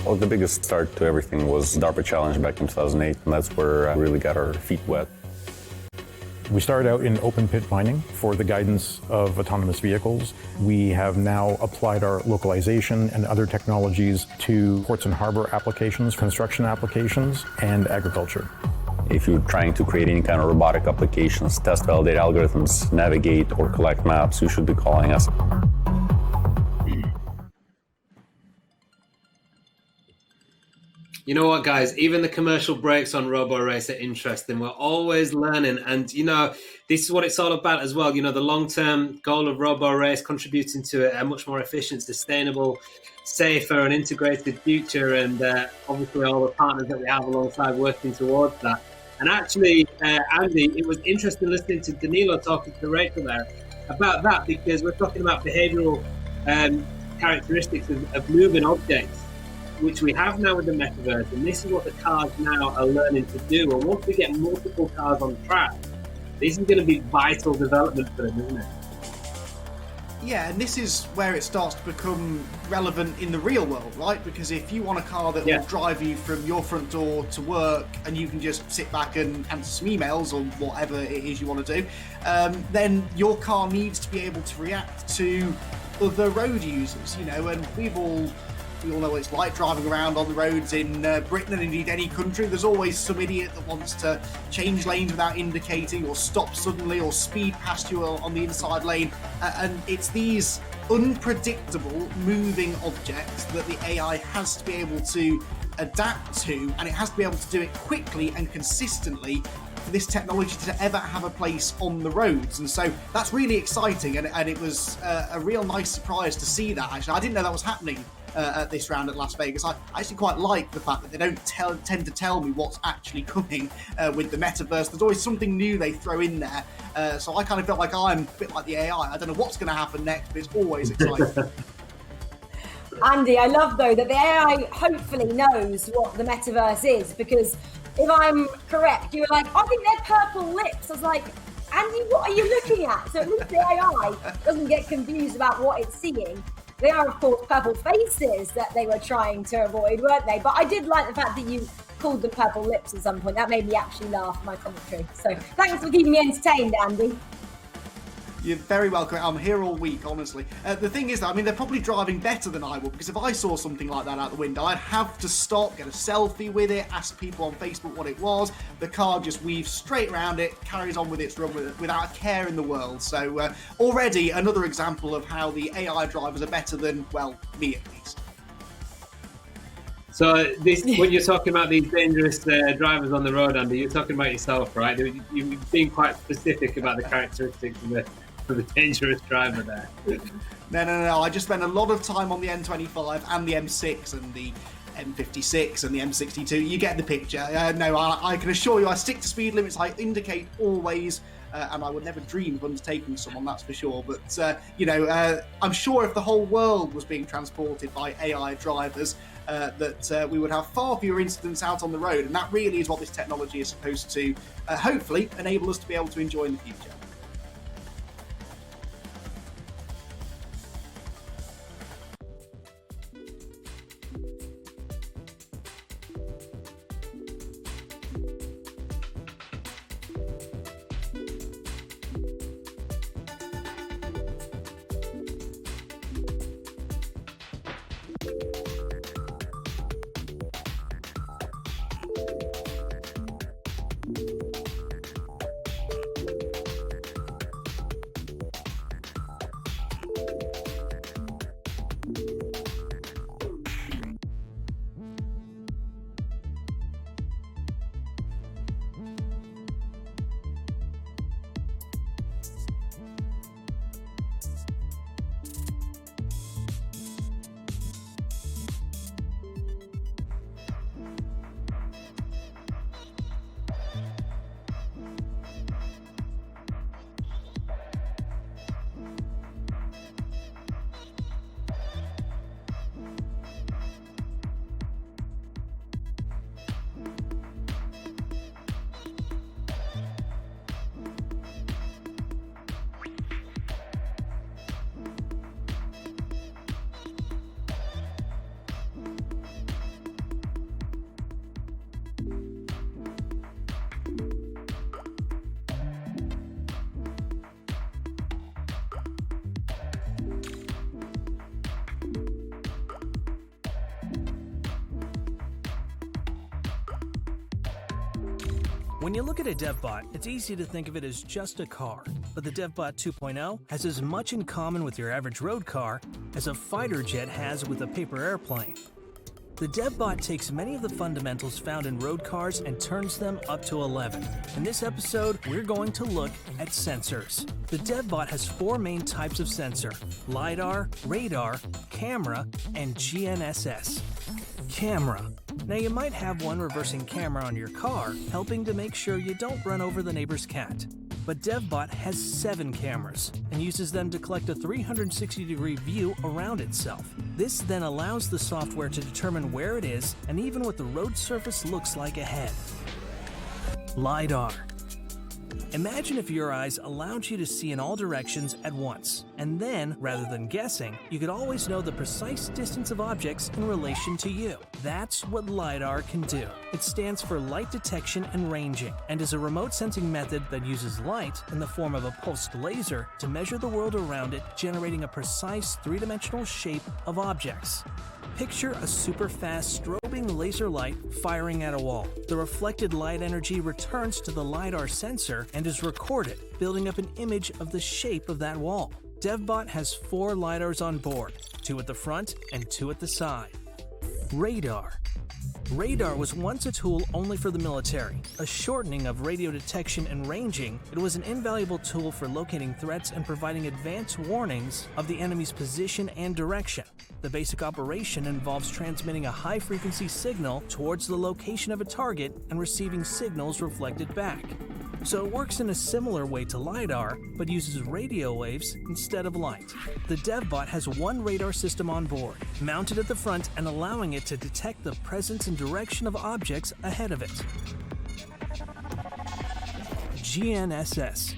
Well, the biggest start to everything was DARPA Challenge back in 2008, and that's where we really got our feet wet. We started out in open pit mining for the guidance of autonomous vehicles. We have now applied our localization and other technologies to ports and harbor applications, construction applications, and agriculture. If you're trying to create any kind of robotic applications, test validate algorithms, navigate, or collect maps, you should be calling us. You know what, guys? Even the commercial breaks on Roborace are interesting. We're always learning. And, you know, this is what it's all about as well. You know, the long-term goal of Roborace, contributing to a much more efficient, sustainable, safer and integrated future. And obviously all the partners that we have alongside working towards that. And actually, Andy, it was interesting listening to Danilo talking to Rachel there about that, because we're talking about behavioral characteristics of moving objects, which we have now with the metaverse, and this is what the cars now are learning to do. And once we get multiple cars on track, this is going to be vital development for them, isn't it? Yeah, and this is where it starts to become relevant in the real world, right? Because if you want a car that will drive you from your front door to work, and you can just sit back and answer some emails or whatever it is you want to do, then your car needs to be able to react to other road users, you know, and we all know what it's like driving around on the roads in Britain and indeed any country. There's always some idiot that wants to change lanes without indicating, or stop suddenly, or speed past you on the inside lane. And it's these unpredictable moving objects that the AI has to be able to adapt to, and it has to be able to do it quickly and consistently for this technology to ever have a place on the roads. And so that's really exciting, and it was a real nice surprise to see that. Actually, I didn't know that was happening at this round at Las Vegas. I actually quite like the fact that they don't tend to tell me what's actually coming with the metaverse. There's always something new they throw in there. So I kind of felt like I'm a bit like the AI. I don't know what's going to happen next, but it's always exciting. Andy, I love though that the AI hopefully knows what the metaverse is, because if I'm correct, you were like, I think they're purple lips. I was like, Andy, what are you looking at? So at least the AI doesn't get confused about what it's seeing. They are, of course, purple faces that they were trying to avoid, weren't they? But I did like the fact that you called them purple lips at some point. That made me actually laugh at my commentary. So thanks for keeping me entertained, Andy. You're very welcome. I'm here all week, honestly. The thing is that, I mean, they're probably driving better than I would, because if I saw something like that out the window, I'd have to stop, get a selfie with it, ask people on Facebook what it was. The car just weaves straight around it, carries on with its run without a care in the world. So already another example of how the AI drivers are better than, well, me at least. So this, when you're talking about these dangerous drivers on the road, Andy, you're talking about yourself, right? You've been quite specific about the characteristics of the dangerous driver there. No. I just spent a lot of time on the M25 and the M6 and the M56 and the M62. You get the picture. No, I can assure you I stick to speed limits. I indicate always. And I would never dream of undertaking someone, that's for sure. But, I'm sure if the whole world was being transported by AI drivers, that we would have far fewer incidents out on the road. And that really is what this technology is supposed to, hopefully, enable us to be able to enjoy in the future. When you look at a DevBot, it's easy to think of it as just a car, but the DevBot 2.0 has as much in common with your average road car as a fighter jet has with a paper airplane. The DevBot takes many of the fundamentals found in road cars and turns them up to 11. In this episode, we're going to look at sensors. The DevBot has 4 main types of sensor: LiDAR, radar, camera, and GNSS. Camera. Now you might have one reversing camera on your car, helping to make sure you don't run over the neighbor's cat. But DevBot has 7 cameras and uses them to collect a 360-degree view around itself. This then allows the software to determine where it is and even what the road surface looks like ahead. LiDAR. Imagine if your eyes allowed you to see in all directions at once, and then, rather than guessing, you could always know the precise distance of objects in relation to you. That's what LiDAR can do. It stands for light detection and ranging, and is a remote sensing method that uses light in the form of a pulsed laser to measure the world around it, generating a precise 3-dimensional shape of objects. Picture a super fast strobing laser light firing at a wall. The reflected light energy returns to the LiDAR sensor and is recorded, building up an image of the shape of that wall. DevBot has 4 LiDARs on board, 2 at the front and 2 at the side. Radar. Radar was once a tool only for the military. A shortening of radio detection and ranging, it was an invaluable tool for locating threats and providing advance warnings of the enemy's position and direction. The basic operation involves transmitting a high-frequency signal towards the location of a target and receiving signals reflected back. So it works in a similar way to LiDAR, but uses radio waves instead of light. The DevBot has 1 radar system on board, mounted at the front and allowing it to detect the presence and direction of objects ahead of it. GNSS.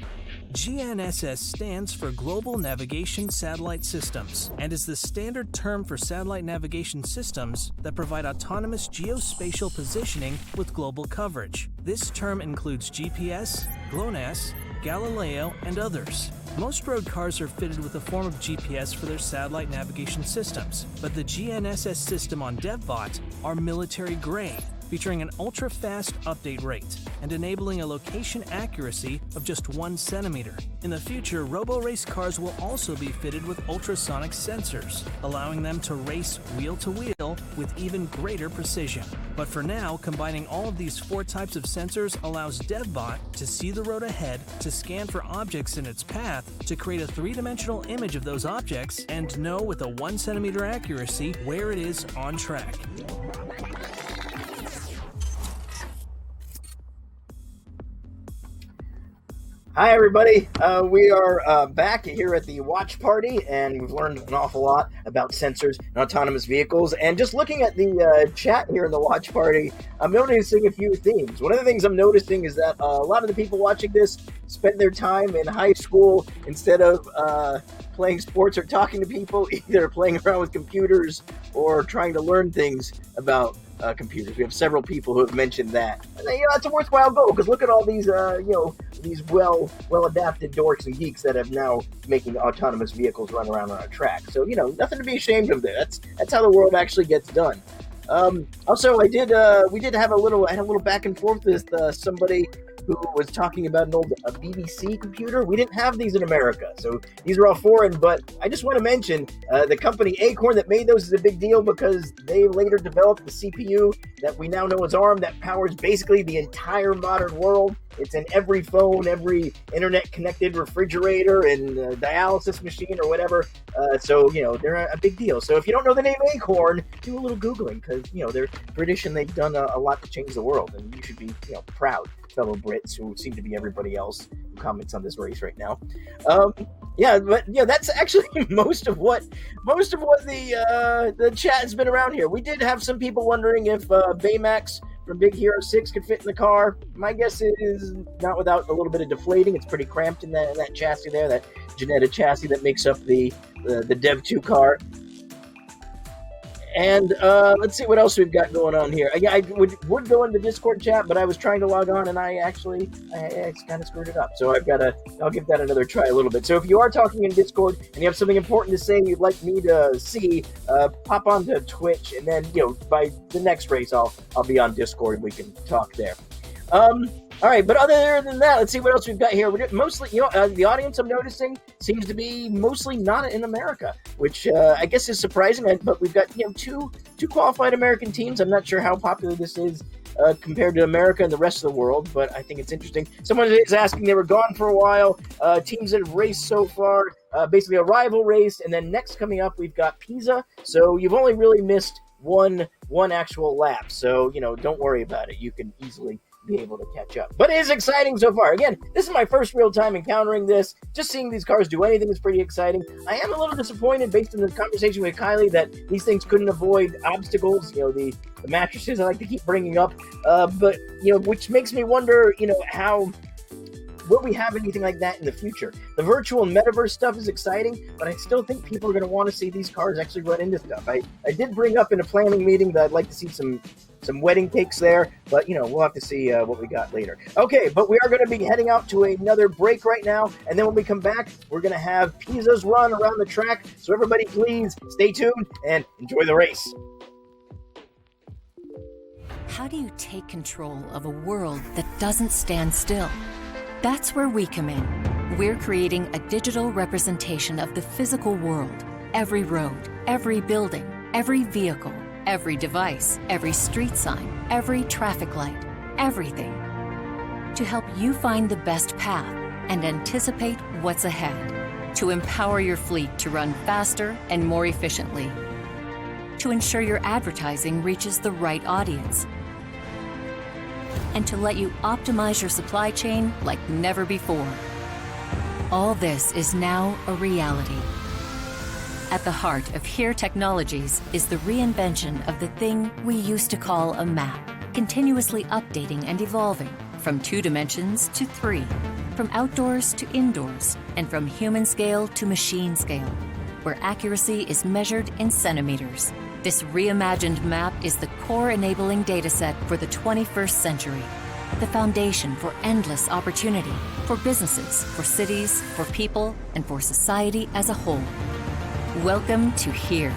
GNSS stands for Global Navigation Satellite Systems and is the standard term for satellite navigation systems that provide autonomous geospatial positioning with global coverage. This term includes GPS, GLONASS, Galileo, and others. Most road cars are fitted with a form of GPS for their satellite navigation systems, but the GNSS system on DevBot are military-grade, featuring an ultra-fast update rate and enabling a location accuracy of just 1 centimeter. In the future, Roborace cars will also be fitted with ultrasonic sensors, allowing them to race wheel-to-wheel with even greater precision. But for now, combining all of these 4 types of sensors allows DevBot to see the road ahead, to scan for objects in its path, to create a 3-dimensional image of those objects, and know with a 1 centimeter accuracy where it is on track. Hi, everybody. We are back here at the watch party, and we've learned an awful lot about sensors and autonomous vehicles. And just looking at the chat here in the watch party, I'm noticing a few themes. One of the things I'm noticing is that a lot of the people watching this spend their time in high school instead of playing sports or talking to people, either playing around with computers or trying to learn things about computers. We have several people who have mentioned that. And that's a worthwhile goal, because look at all these, these well-adapted dorks and geeks that have now making autonomous vehicles run around on a track. So, nothing to be ashamed of there. That's how the world actually gets done. Also, we did have a little back and forth with somebody who was talking about an old BBC computer. We didn't have these in America, so these are all foreign, but I just want to mention the company Acorn that made those is a big deal because they later developed the CPU that we now know as ARM that powers basically the entire modern world. It's in every phone, every internet-connected refrigerator and dialysis machine or whatever. So, they're a big deal. So if you don't know the name Acorn, do a little Googling because, they're British and they've done a lot to change the world. And you should be, proud, fellow Brits who seem to be everybody else who comments on this race right now. That's actually most of what the chat has been around here. We did have some people wondering if Baymax from Big Hero 6 could fit in the car. My guess is not without a little bit of deflating. It's pretty cramped in that chassis there, that Janetta chassis that makes up the Dev 2 car. And let's see what else we've got going on here. I would go into Discord chat, but I was trying to log on and I kind of screwed it up. So I'll give that another try a little bit. So if you are talking in Discord and you have something important to say you'd like me to see, pop onto Twitch, and then by the next race I'll be on Discord and we can talk there. All right, but other than that, let's see what else we've got here. We're mostly, the audience I'm noticing seems to be mostly not in America, which I guess is surprising. But we've got two qualified American teams. I'm not sure how popular this is compared to America and the rest of the world, but I think it's interesting. Someone is asking, they were gone for a while. Teams that have raced so far, basically a rival race, and then next coming up we've got Pisa. So you've only really missed one actual lap. So don't worry about it. You can easily be able to catch up. But it is exciting so far. Again, this is my first real time encountering this. Just seeing these cars do anything is pretty exciting. I am a little disappointed based on the conversation with Kylie that these things couldn't avoid obstacles, the mattresses I like to keep bringing up. But which makes me wonder, how will we have anything like that in the future? The virtual and metaverse stuff is exciting, but I still think people are going to want to see these cars actually run into stuff. I did bring up in a planning meeting that I'd like to see some wedding cakes there, but we'll have to see what we got later. Okay, but we are going to be heading out to another break right now, and then when we come back, we're going to have Pisa's run around the track. So everybody, please stay tuned and enjoy the race. How do you take control of a world that doesn't stand still? That's where we come in. We're creating a digital representation of the physical world. Every road, every building, every vehicle, every device, every street sign, every traffic light, everything. To help you find the best path and anticipate what's ahead. To empower your fleet to run faster and more efficiently. To ensure your advertising reaches the right audience. And to let you optimize your supply chain like never before. All this is now a reality. At the heart of HERE Technologies is the reinvention of the thing we used to call a map, continuously updating and evolving from 2 dimensions to 3, from outdoors to indoors, and from human scale to machine scale, where accuracy is measured in centimeters. This reimagined map is the core enabling dataset for the 21st century, the foundation for endless opportunity, for businesses, for cities, for people, and for society as a whole. Welcome to HERE.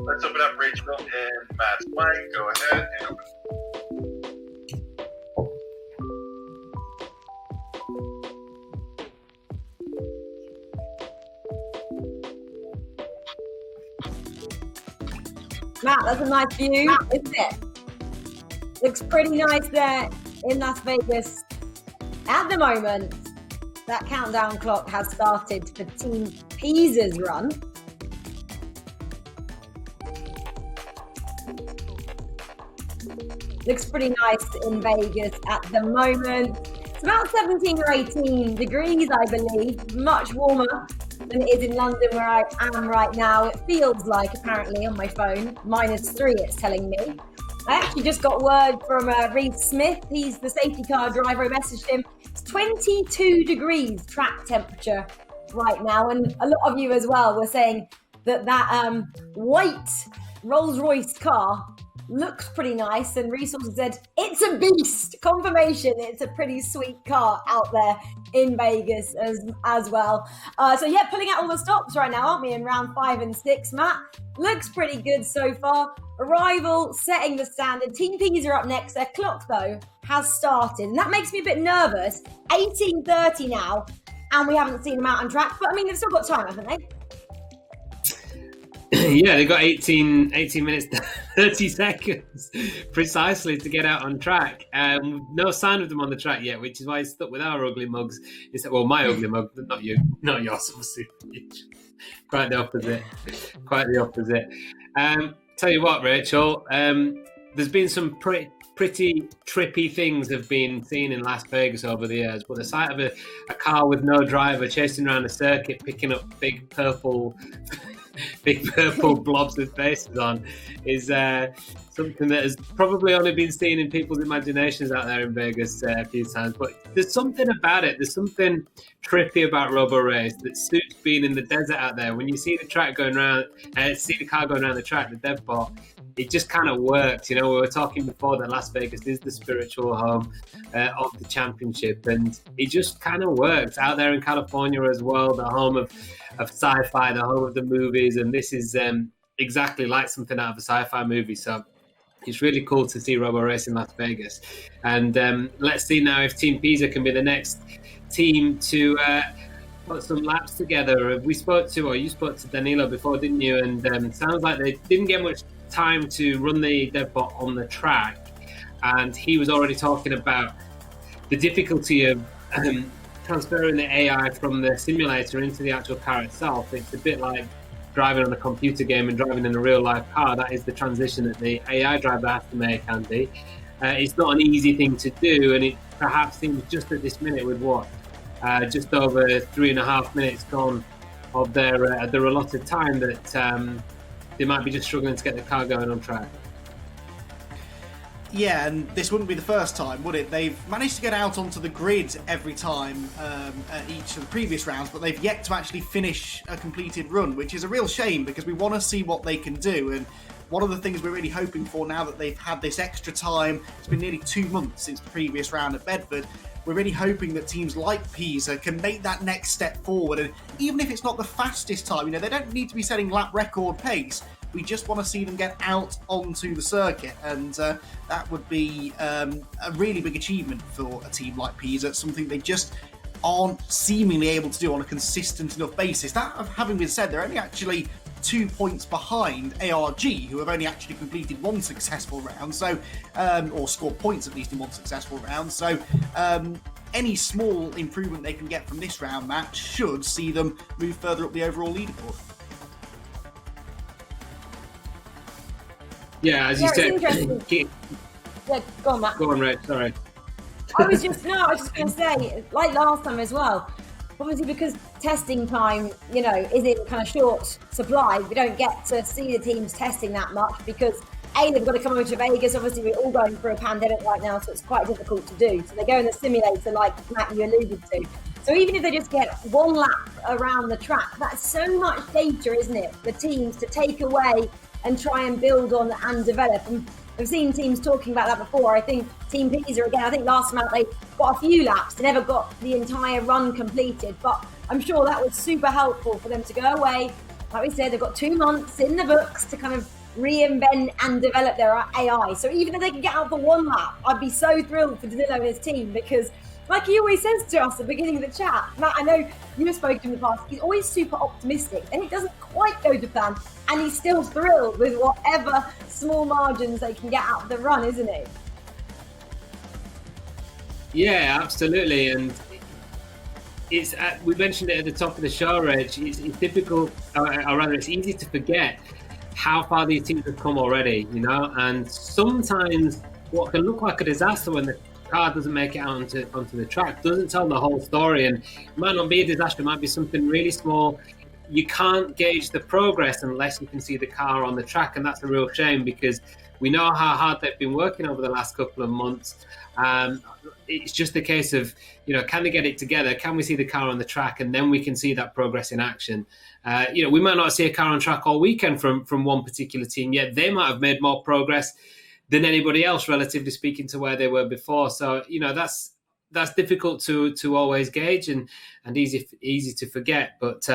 Let's open up Rachel and Matt's mic. Go ahead and open. Matt, that's a nice view, isn't it? Looks pretty nice there in Las Vegas. At the moment, that countdown clock has started for Team Pisa's run. Looks pretty nice in Vegas at the moment. It's about 17 or 18 degrees, I believe. Much warmer than it is in London, where I am right now. It feels like, apparently, on my phone, -3, it's telling me. I actually just got word from Reed Smith. He's the safety car driver. I messaged him. It's 22 degrees track temperature right now. And a lot of you as well were saying that white Rolls-Royce car looks pretty nice, and Reese also said it's a beast. Confirmation, it's a pretty sweet car out there in Vegas as well. So yeah, pulling out all the stops right now, aren't we, in round 5 and 6? Matt, looks pretty good so far. Arrival setting the standard. Team Pisa are up next. Their clock though has started, and that makes me a bit nervous. 18:30 now, and we haven't seen them out on track, but I mean, they've still got time, haven't they? Yeah, they've got 18 minutes, 30 seconds precisely to get out on track. No sign of them on the track yet, which is why he's stuck with our ugly mugs. Well, my ugly mug, not yours, obviously. Quite the opposite. Tell you what, Rachel, there's been some pretty trippy things have been seen in Las Vegas over the years, but the sight of a car with no driver chasing around a circuit, picking up big purple blobs with faces on is something that has probably only been seen in people's imaginations out there in Vegas a few times. But there's something about it. There's something trippy about Roborace that suits being in the desert out there. When you see the track going around, see the car going around the track, the dev bot, it just kind of works. You know, we were talking before that Las Vegas is the spiritual home of the championship, and it just kind of works out there in California as well, the home of sci-fi, the home of the movies, and this is exactly like something out of a sci-fi movie. So it's really cool to see Roborace in Las Vegas, and let's see now if Team Pisa can be the next team to put some laps together. You spoke to Danilo before, didn't you? And it sounds like they didn't get much time to run the DevBot on the track, and he was already talking about the difficulty of transferring the AI from the simulator into the actual car itself. It's a bit like driving on a computer game and driving in a real life car. That is the transition that the AI driver has to make, Andy. It's not an easy thing to do, and it perhaps seems just at this minute with just over 3.5 minutes gone of their allotted time that they might be just struggling to get the car going on track. Yeah, and this wouldn't be the first time, would it? They've managed to get out onto the grid every time at each of the previous rounds, but they've yet to actually finish a completed run, which is a real shame because we want to see what they can do. And one of the things we're really hoping for now that they've had this extra time, it's been nearly 2 months since the previous round at Bedford, we're really hoping that teams like Pisa can make that next step forward. And even if it's not the fastest time, you know, they don't need to be setting lap record pace. We just want to see them get out onto the circuit, and that would be a really big achievement for a team like Pisa. It's something they just aren't seemingly able to do on a consistent enough basis. That having been said, they're only actually 2 points behind ARG, who have only actually completed one successful round, so or scored points at least in one successful round. So any small improvement they can get from this round match should see them move further up the overall leaderboard. Yeah, as you said. Yeah, go on, Matt. Go on, Red. Sorry. I was just going to say, like last time as well, obviously because testing time, you know, is in kind of short supply, we don't get to see the teams testing that much because they've got to come over to Vegas. Obviously, we're all going through a pandemic right now, so it's quite difficult to do. So they go in the simulator, like Matt, you alluded to. So even if they just get one lap around the track, that's so much data, isn't it, for teams to take away and try and build on and develop. And I've seen teams talking about that before. I think Team Pisa, again, I think last month they got a few laps. They never got the entire run completed, but I'm sure that was super helpful for them to go away, like we said, they've got 2 months in the books to kind of reinvent and develop their AI. So even if they can get out for 1 lap, I'd be so thrilled for Danilo and his team, because like he always says to us at the beginning of the chat, Matt, I know you've spoken in the past, he's always super optimistic, and it doesn't quite go to plan, and he's still thrilled with whatever small margins they can get out of the run, isn't he? Yeah, absolutely. And it's we mentioned it at the top of the show, Reg. It's difficult, or rather, it's easy to forget how far these teams have come already, you know. And sometimes what can look like a disaster when the car doesn't make it out onto the track doesn't tell the whole story, and it might not be a disaster. It might be something really small. You can't gauge the progress unless you can see the car on the track, and that's a real shame, because we know how hard they've been working over the last couple of months. It's just a case of, you know, can they get it together? Can we see the car on the track? And then we can see that progress in action. You know, we might not see a car on track all weekend from one particular team, yet they might have made more progress than anybody else, relatively speaking, to where they were before. So, you know, that's difficult to always gauge and easy to forget. But,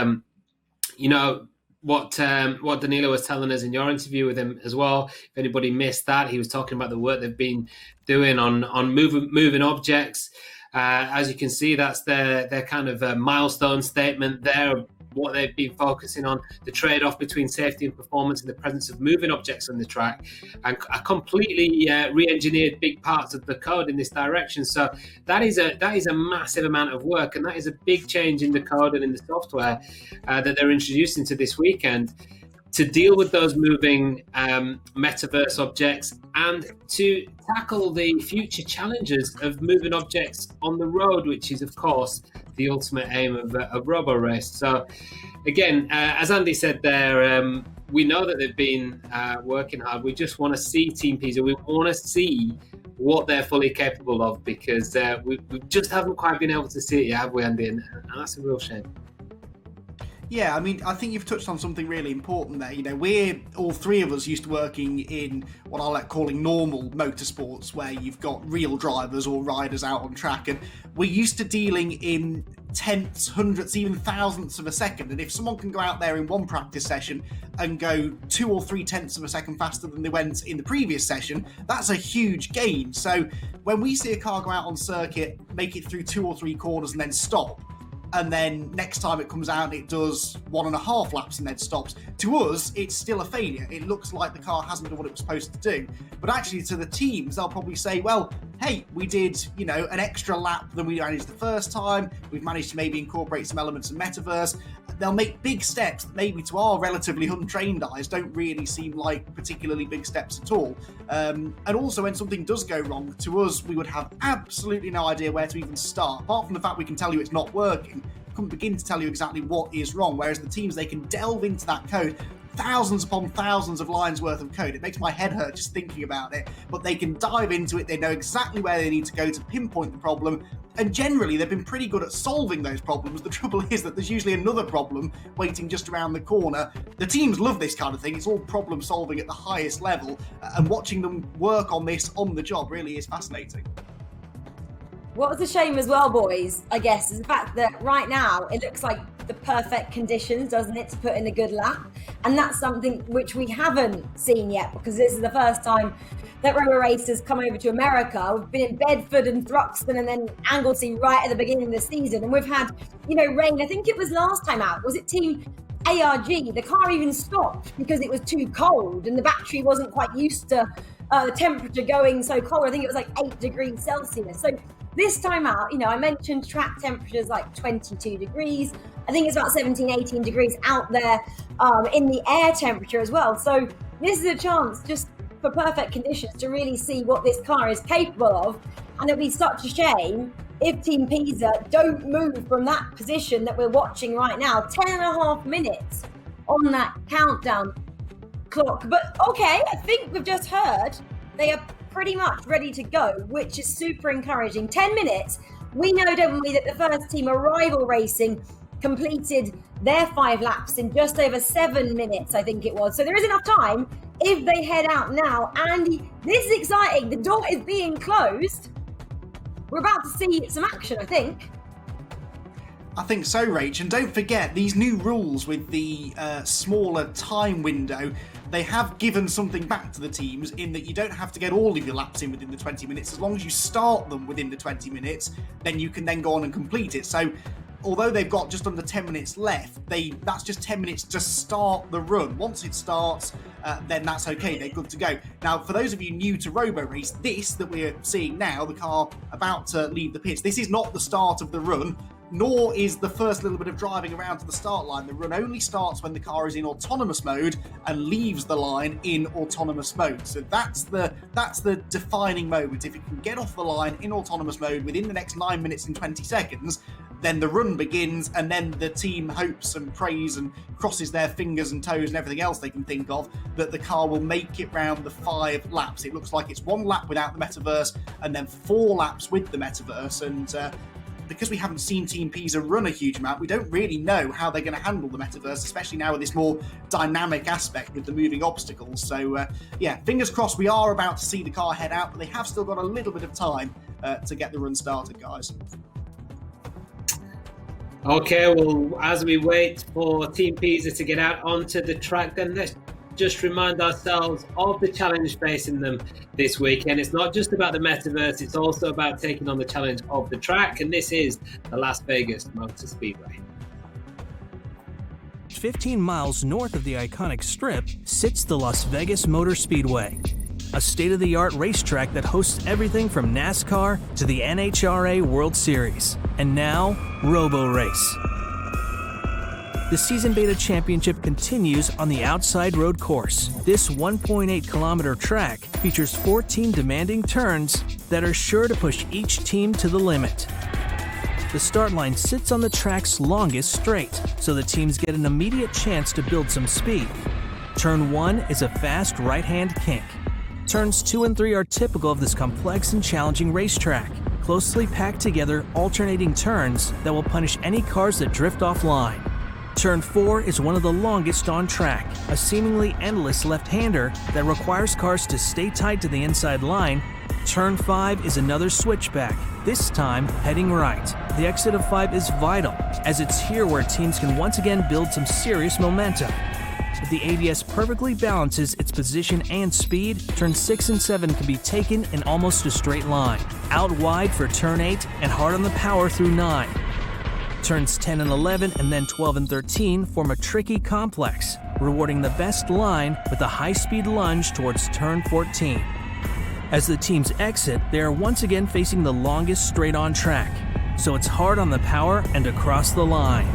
you know, what Danilo was telling us in your interview with him as well, if anybody missed that, he was talking about the work they've been doing on moving objects. As you can see, that's their kind of milestone statement there, what they've been focusing on, the trade-off between safety and performance in the presence of moving objects on the track, and a completely re-engineered big parts of the code in this direction. So that is a massive amount of work, and that is a big change in the code and in the software that they're introducing to this weekend to deal with those moving metaverse objects and to tackle the future challenges of moving objects on the road, which is, of course, the ultimate aim of Roborace. So, again, as Andy said there, we know that they've been working hard. We just want to see Team Pisa. We want to see what they're fully capable of, because we just haven't quite been able to see it yet, have we, Andy? And that's a real shame. Yeah, I mean, I think you've touched on something really important there. You know, we're all three of us used to working in what I like calling normal motorsports, where you've got real drivers or riders out on track, and we're used to dealing in tenths, hundredths, even thousandths of a second. And if someone can go out there in one practice session and go 2 or 3 tenths of a second faster than they went in the previous session, that's a huge gain. So when we see a car go out on circuit, make it through 2 or 3 corners and then stop, and then next time it comes out it does 1.5 laps and then stops, to us it's still a failure. It looks like the car hasn't done what it was supposed to do. But actually, to the teams, they'll probably say, well, hey, we did, you know, an extra lap than we managed the first time. We've managed to maybe incorporate some elements of metaverse. They'll make big steps that maybe to our relatively untrained eyes don't really seem like particularly big steps at all. And also, when something does go wrong, to us, we would have absolutely no idea where to even start. Apart from the fact we can tell you it's not working, we couldn't begin to tell you exactly what is wrong. Whereas the teams, they can delve into that code, thousands upon thousands of lines worth of code. It makes my head hurt just thinking about it, but they can dive into it. They know exactly where they need to go to pinpoint the problem, and generally they've been pretty good at solving those problems. The trouble is that there's usually another problem waiting just around the corner. The teams love this kind of thing. It's all problem solving at the highest level, and watching them work on this on the job really is fascinating. What's a shame as well, boys, I guess, is the fact that right now it looks like the perfect conditions, doesn't it, to put in a good lap? And that's something which we haven't seen yet, because this is the first time that Roborace has come over to America. We've been in Bedford and Thruxton and then Anglesey right at the beginning of the season. And we've had, you know, rain. I think it was last time out. Was it Team ARG? The car even stopped because it was too cold and the battery wasn't quite used to the temperature going so cold. I think it was like 8 degrees Celsius. So this time out, you know, I mentioned track temperatures like 22 degrees. I think it's about 17, 18 degrees out there in the air temperature as well. So this is a chance just for perfect conditions to really see what this car is capable of. And it'll be such a shame if Team Pisa don't move from that position that we're watching right now. 10.5 minutes on that countdown clock. But okay, I think we've just heard they are pretty much ready to go, which is super encouraging. 10 minutes. We know, don't we, that the first team, Arrival Racing, completed their 5 laps in just over 7 minutes, I think it was. So there is enough time if they head out now. And this is exciting. The door is being closed. We're about to see some action, I think. I think so, Rach. And don't forget, these new rules with the smaller time window, they have given something back to the teams in that you don't have to get all of your laps in within the 20 minutes. As long as you start them within the 20 minutes, then you can then go on and complete it. So although they've got just under 10 minutes left, that's just 10 minutes to start the run. Once it starts, then that's okay, they're good to go. Now, for those of you new to Roborace, this that we're seeing now, the car about to leave the pits, this is not the start of the run, nor is the first little bit of driving around to the start line. The run only starts when the car is in autonomous mode and leaves the line in autonomous mode. So that's the defining moment. If it can get off the line in autonomous mode within the next 9 minutes and 20 seconds, then the run begins, and then the team hopes and prays and crosses their fingers and toes and everything else they can think of that the car will make it round the 5 laps. It looks like it's 1 lap without the metaverse and then 4 laps with the metaverse, and because we haven't seen Team Pisa run a huge amount, we don't really know how they're going to handle the metaverse, especially now with this more dynamic aspect with the moving obstacles. So, yeah, fingers crossed we are about to see the car head out, but they have still got a little bit of time to get the run started, guys. Okay, well, as we wait for Team Pisa to get out onto the track, then let's just remind ourselves of the challenge facing them this weekend. It's not just about the metaverse, it's also about taking on the challenge of the track, and this is the Las Vegas Motor Speedway. 15 miles north of the iconic strip sits the Las Vegas Motor Speedway, a state-of-the-art racetrack that hosts everything from NASCAR to the NHRA World Series, and now Roborace. The Season Beta Championship continues on the outside road course. This 1.8-kilometer track features 14 demanding turns that are sure to push each team to the limit. The start line sits on the track's longest straight, so the teams get an immediate chance to build some speed. Turn 1 is a fast right-hand kink. Turns 2 and 3 are typical of this complex and challenging racetrack. Closely packed together, alternating turns that will punish any cars that drift offline. Turn 4 is one of the longest on track, a seemingly endless left-hander that requires cars to stay tight to the inside line. Turn 5 is another switchback, this time heading right. The exit of 5 is vital, as it's here where teams can once again build some serious momentum. If the ABS perfectly balances its position and speed, turns 6 and 7 can be taken in almost a straight line. Out wide for turn 8 and hard on the power through 9. Turns 10 and 11 and then 12 and 13 form a tricky complex, rewarding the best line with a high-speed lunge towards turn 14. As the teams exit, they are once again facing the longest straight on track, so it's hard on the power and across the line.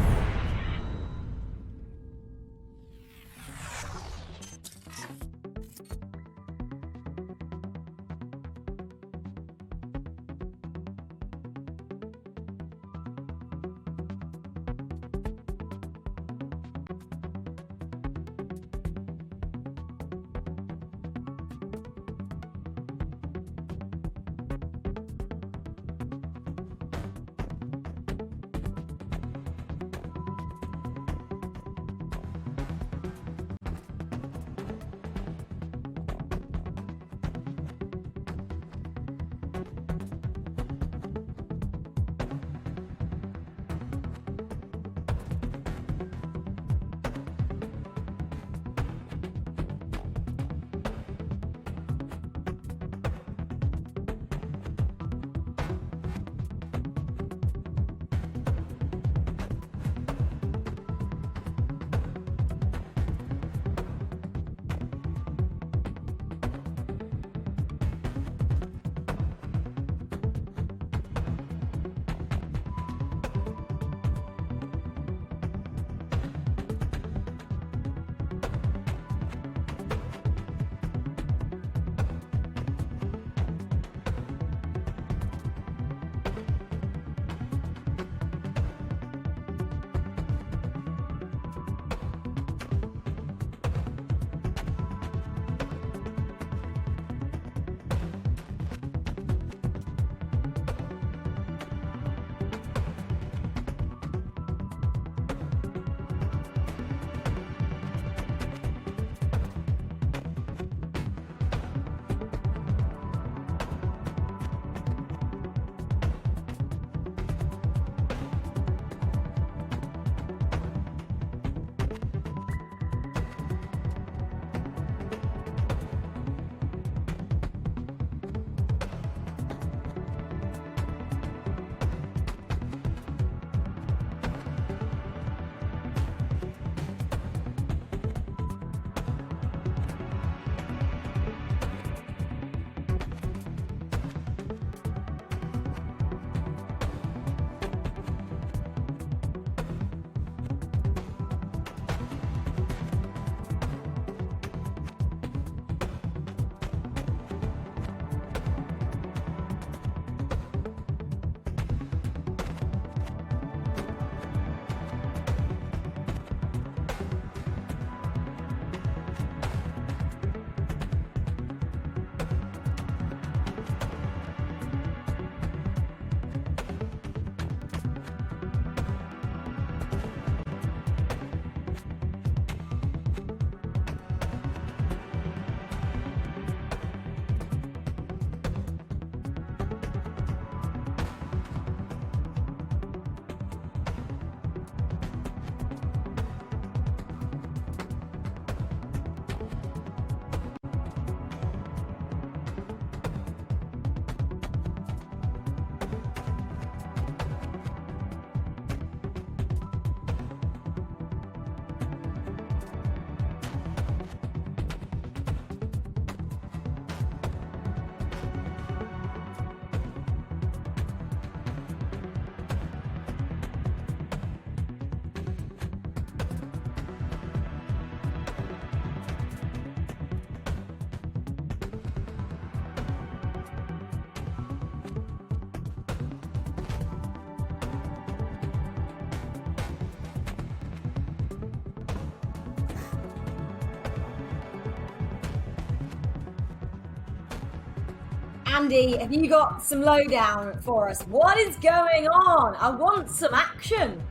Andy, have you got some lowdown for us? What is going on? I want some action.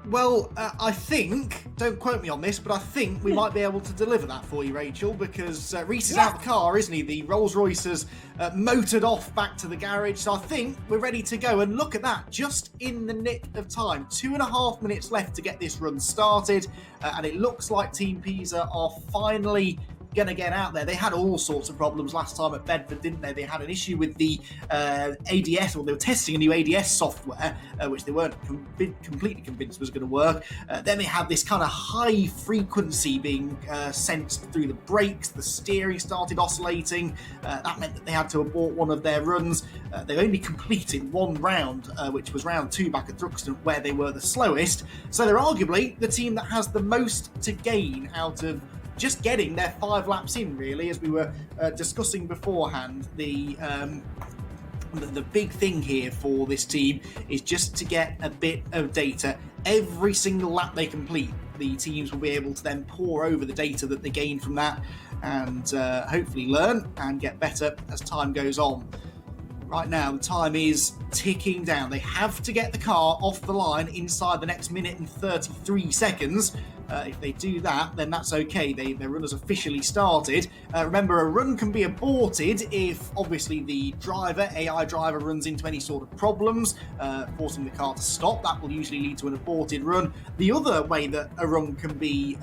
Well, I think, don't quote me on this, but I think we might be able to deliver that for you, Rachel, because Reese is out of the car, isn't he? The Rolls-Royce has motored off back to the garage, so I think we're ready to go. And look at that, just in the nick of time. 2.5 minutes left to get this run started, and it looks like Team Pisa are finally going to get out there. They had all sorts of problems last time at Bedford, didn't they? They had an issue with the ADS, or they were testing a new ADS software, which they weren't completely convinced was going to work. Then they had this kind of high frequency being sensed through the brakes. The steering started oscillating. That meant that they had to abort one of their runs. They only completed one round, which was round 2 back at Thruxton, where they were the slowest. So they're arguably the team that has the most to gain out of just getting their 5 laps in, really. As we were discussing beforehand, the big thing here for this team is just to get a bit of data. Every single lap they complete, the teams will be able to then pore over the data that they gain from that and hopefully learn and get better as time goes on. Right now, the time is ticking down. They have to get the car off the line inside the next minute and 33 seconds. If they do that, then that's okay. Their run has officially started. Remember, a run can be aborted if, obviously, the AI driver, runs into any sort of problems, forcing the car to stop. That will usually lead to an aborted run. The other way that a run can be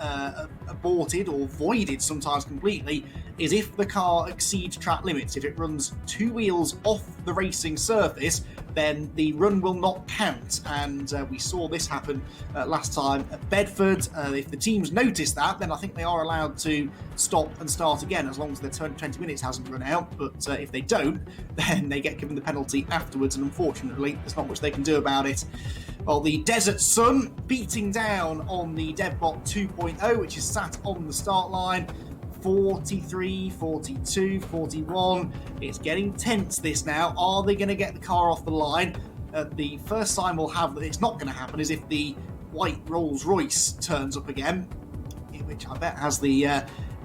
aborted or voided, sometimes completely, is if the car exceeds track limits. If it runs 2 wheels off the racing surface, then the run will not count. And we saw this happen last time at Bedford. If the teams notice that, then I think they are allowed to stop and start again, as long as their 20 minutes hasn't run out. But if they don't, then they get given the penalty afterwards, and unfortunately, there's not much they can do about it. Well, the Desert Sun beating down on the DevBot 2.0, which is sat on the start line. 43, 42, 41. It's getting tense, this now. Are they going to get the car off the line? The first sign we'll have that it's not going to happen is if the white Rolls-Royce turns up again, which I bet has the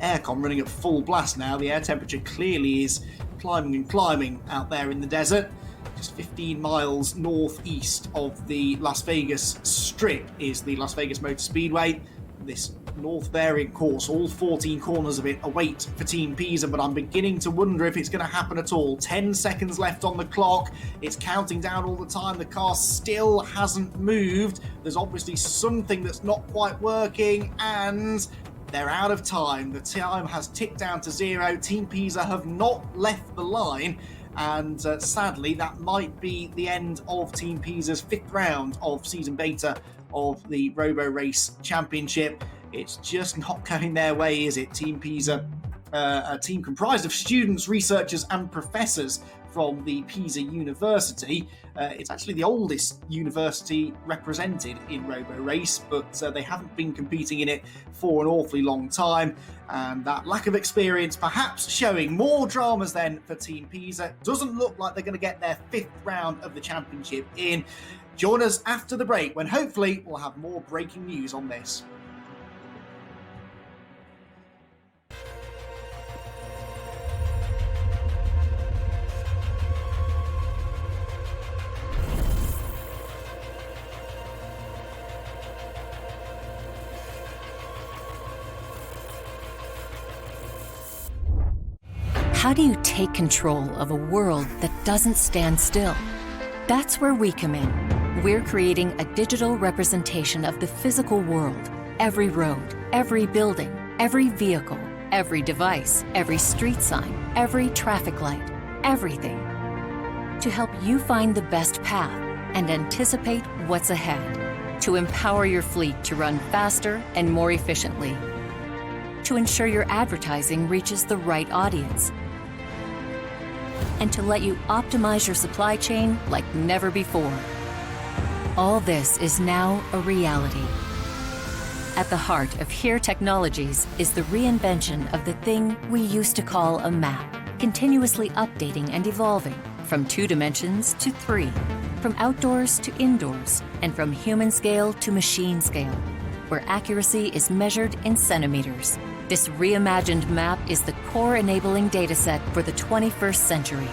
aircon running at full blast now. The air temperature clearly is climbing and climbing out there in the desert. Just 15 miles northeast of the Las Vegas Strip is the Las Vegas Motor Speedway. This North variant course, all 14 corners of it await for Team Pisa, but I'm beginning to wonder if it's going to happen at all. 10 seconds left on the clock. It's counting down all the time. The car still hasn't moved. There's obviously something that's not quite working, and they're out of time. The time has ticked down to 0. Team Pisa have not left the line, and sadly, that might be the end of Team Pisa's 5th round of Season Beta of the Roborace Championship. It's just not going their way, is it? Team Pisa, a team comprised of students, researchers and professors from the Pisa University. It's actually the oldest university represented in Roborace, but they haven't been competing in it for an awfully long time. And that lack of experience perhaps showing more dramas then for Team Pisa. Doesn't look like they're going to get their 5th round of the championship in. Join us after the break when hopefully we'll have more breaking news on this. How do you take control of a world that doesn't stand still? That's where we come in. We're creating a digital representation of the physical world. Every road, every building, every vehicle, every device, every street sign, every traffic light, everything. To help you find the best path and anticipate what's ahead. To empower your fleet to run faster and more efficiently. To ensure your advertising reaches the right audience. And to let you optimize your supply chain like never before. All this is now a reality. At the heart of HERE Technologies is the reinvention of the thing we used to call a map, continuously updating and evolving from 2 dimensions to 3, from outdoors to indoors, and from human scale to machine scale, where accuracy is measured in centimeters. This reimagined map is the core enabling dataset for the 21st century.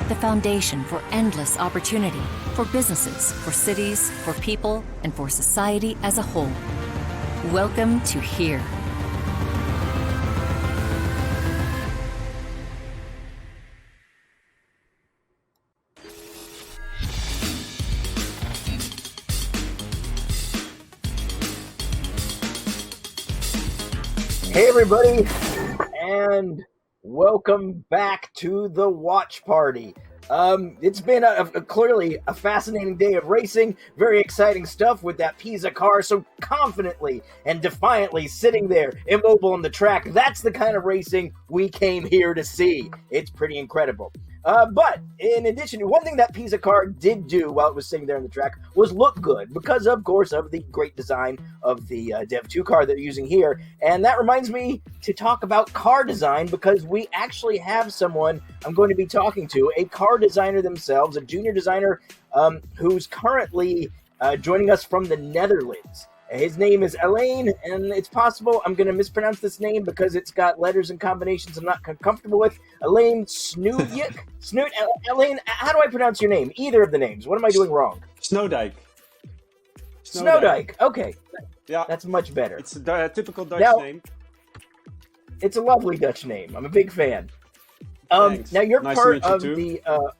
The foundation for endless opportunity, for businesses, for cities, for people, and for society as a whole. Welcome to Here. Hey everybody, and welcome back to the watch party. It's been clearly a fascinating day of racing, very exciting stuff with that Pisa car so confidently and defiantly sitting there immobile on the track. That's the kind of racing we came here to see. It's pretty incredible. But in addition to one thing that Pisa car did do while it was sitting there on the track was look good because, of course, of the great design of the Dev 2 car that they're using here. And that reminds me to talk about car design because we actually have someone I'm going to be talking to, a car designer themselves, a junior designer who's currently joining us from the Netherlands. His name is Alain, and it's possible I'm going to mispronounce this name because it's got letters and combinations I'm not comfortable with. Alain Snoodijk? Alain, how do I pronounce your name? Either of the names. What am I doing wrong? Snoodijk. Snoodijk. Okay. Yeah. That's much better. It's a typical Dutch name. It's a lovely Dutch name. I'm a big fan. Now, you're nice part to of meet you too. the...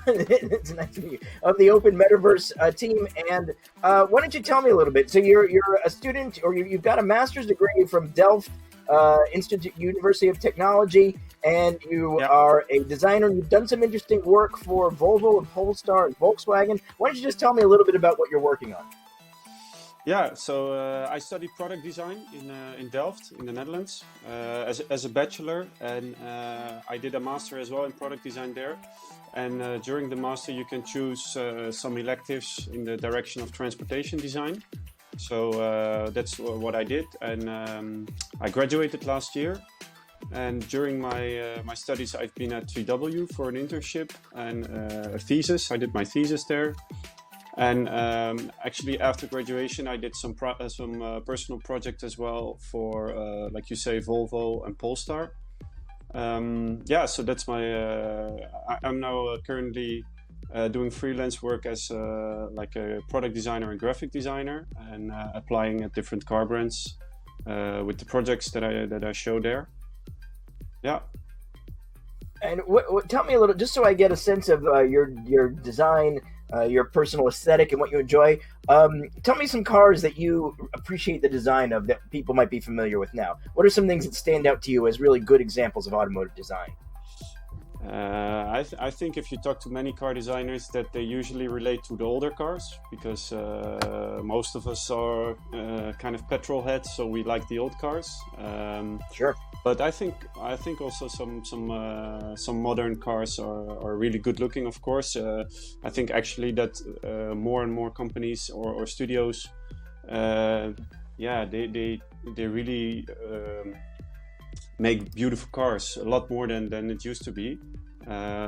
it's nice to meet you. Of the Open Metaverse team, and why don't you tell me a little bit? So you're a student, or you've got a master's degree from Delft University of Technology, and you are a designer. You've done some interesting work for Volvo and Polestar and Volkswagen. Why don't you just tell me a little bit about what you're working on? Yeah, so I studied product design in Delft, in the Netherlands, as a bachelor, and I did a master as well in product design there. And during the master, you can choose some electives in the direction of transportation design. So that's what I did, and I graduated last year. And during my studies, I've been at VW for an internship and a thesis. I did my thesis there. And actually, after graduation, I did some personal projects as well for, like you say, Volvo and Polestar. So that's my. I'm now currently doing freelance work as like a product designer and graphic designer, and applying at different car brands with the projects that I show there. Yeah. And tell me a little, just so I get a sense of your design. Your personal aesthetic and what you enjoy. Tell me some cars that you appreciate the design of that people might be familiar with now. What are some things that stand out to you as really good examples of automotive design? I think if you talk to many car designers, that they usually relate to the older cars because most of us are kind of petrol heads, so we like the old cars. Sure. But I think also some modern cars are really good looking. Of course, I think actually that more and more companies or studios, they really make beautiful cars, a lot more than it used to be.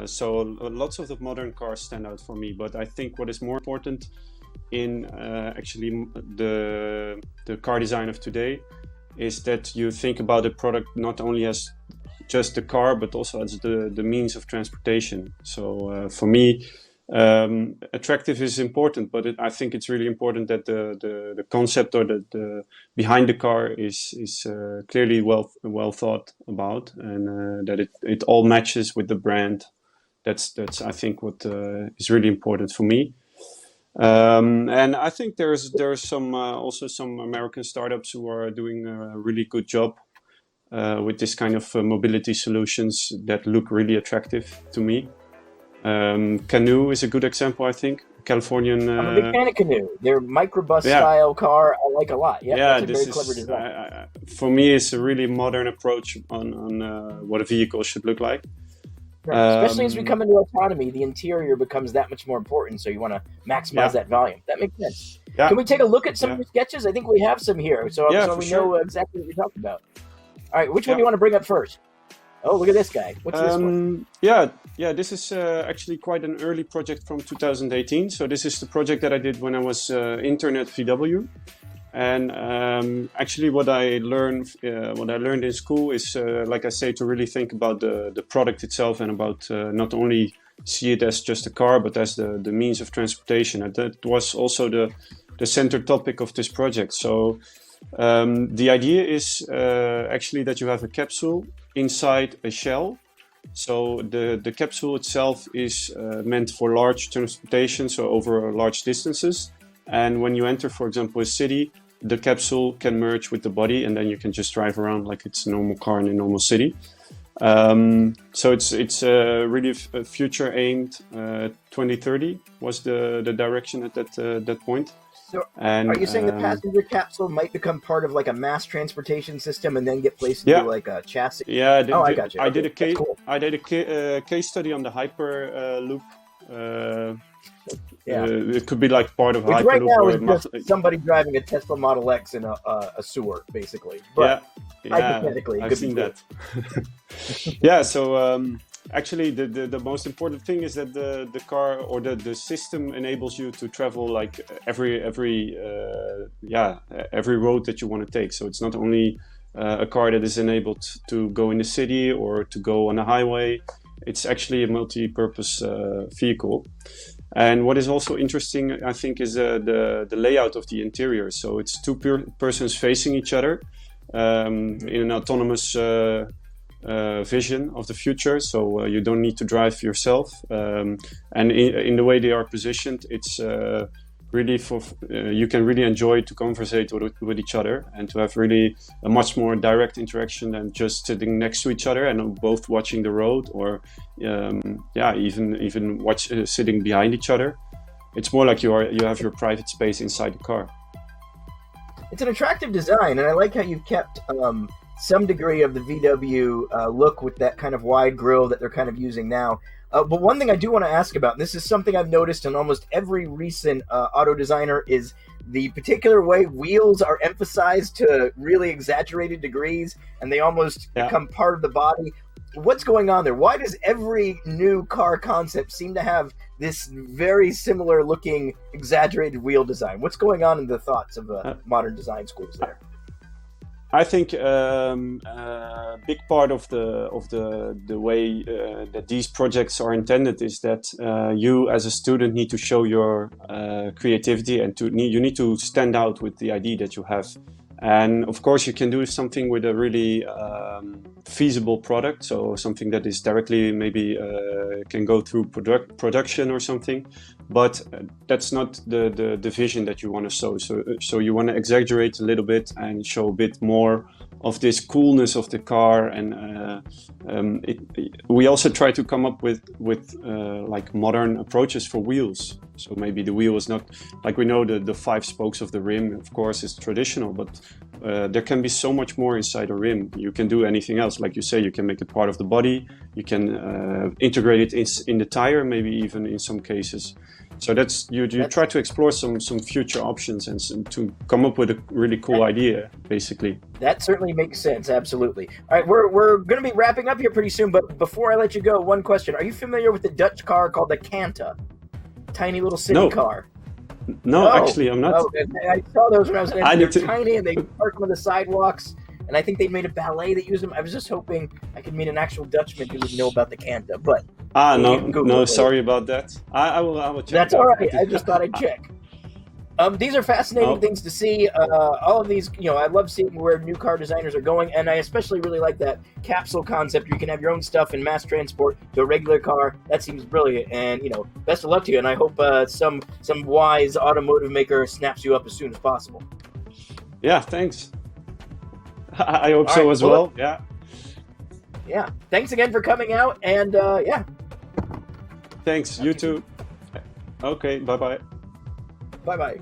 So lots of the modern cars stand out for me. But I think what is more important in actually the car design of today is that you think about the product not only as just the car, but also as the means of transportation. So for me, attractive is important, but I think it's really important that the concept or the behind the car is clearly well thought about, and that it all matches with the brand. That's I think what is really important for me. And I think there's some also some American startups who are doing a really good job with this kind of mobility solutions that look really attractive to me. Canoe is a good example, I think. Californian. I'm a big fan of Canoe. Their microbus style car I like a lot. Yeah, that's a very clever design. For me, it's a really modern approach on what a vehicle should look like. Right. Especially as we come into autonomy, the interior becomes that much more important. So you want to maximize that volume. That makes sense. Yeah. Can we take a look at some of your sketches? I think we have some here, so we know exactly what you're talking about. All right, which one do you want to bring up first? Oh, look at this guy. What's this one? Yeah, this is actually quite an early project from 2018. So this is the project that I did when I was intern at VW. And actually, what I learned in school is, like I say, to really think about the product itself and about not only see it as just a car, but as the means of transportation. And that was also the center topic of this project. So the idea is actually that you have a capsule inside a shell. So the capsule itself is meant for large transportation, so over large distances. And when you enter, for example, a city, the capsule can merge with the body, and then you can just drive around like it's a normal car in a normal city. So it's really a future aimed. 2030 was the direction at that point. So and, are you saying the passenger capsule might become part of like a mass transportation system and then get placed into like a chassis? Yeah. I got you. I did a case study on the Hyperloop. It could be like part of Which Hyperloop. right now is just somebody driving a Tesla Model X in a sewer, basically. But hypothetically, I've seen that. Yeah, so actually the most important thing is that the car or the system enables you to travel like every road that you want to take. So it's not only a car that is enabled to go in the city or to go on a highway. It's actually a multi-purpose vehicle. And what is also interesting, I think, is the layout of the interior. So it's two persons facing each other in an autonomous vision of the future. So you don't need to drive yourself. And in the way they are positioned, it's really for you can really enjoy to conversate with each other and to have really a much more direct interaction than just sitting next to each other and both watching the road or even sitting behind each other. It's more like you have your private space inside the car. It's an attractive design, and I like how you've kept some degree of the VW look with that kind of wide grille that they're kind of using now. But one thing I do want to ask about, and this is something I've noticed in almost every recent auto designer, is the particular way wheels are emphasized to really exaggerated degrees, and they almost become part of the body. What's going on there? Why does every new car concept seem to have this very similar looking exaggerated wheel design? What's going on in the thoughts of modern design schools there? I think a big part of the way that these projects are intended is that you as a student need to show your creativity and you need to stand out with the idea that you have. And of course you can do something with a really feasible product, so something that is directly maybe can go through production or something, but that's not the vision that you want to show. So you want to exaggerate a little bit and show a bit more of this coolness of the car. And we also try to come up with like modern approaches for wheels. So maybe the wheel is not like we know the 5 spokes of the rim, of course, is traditional, but there can be so much more inside a rim. You can do anything else. Like you say, you can make it part of the body. You can integrate it in the tire, maybe even in some cases. So that's you try to explore some future options and to come up with a really cool idea, basically. That certainly makes sense. Absolutely. All right, we're going to be wrapping up here pretty soon, but before I let you go, one question: are you familiar with the Dutch car called the Kanta? Tiny little city car. No, actually, I'm not. Oh, I saw those when I was in. They're tiny and they park them on the sidewalks. And I think they made a ballet that used them. I was just hoping I could meet an actual Dutchman who would know about the Kanta, but no, sorry about that. I will check. That's all right. I just thought I'd check. These are fascinating things to see. All of these, I love seeing where new car designers are going, and I especially really like that capsule concept where you can have your own stuff in mass transport to a regular car. That seems brilliant, and best of luck to you. And I hope some wise automotive maker snaps you up as soon as possible. Yeah, thanks. I hope so as well. Yeah. Yeah. Thanks again for coming out, and yeah. Thanks. You too. Okay. Bye-bye. Bye-bye.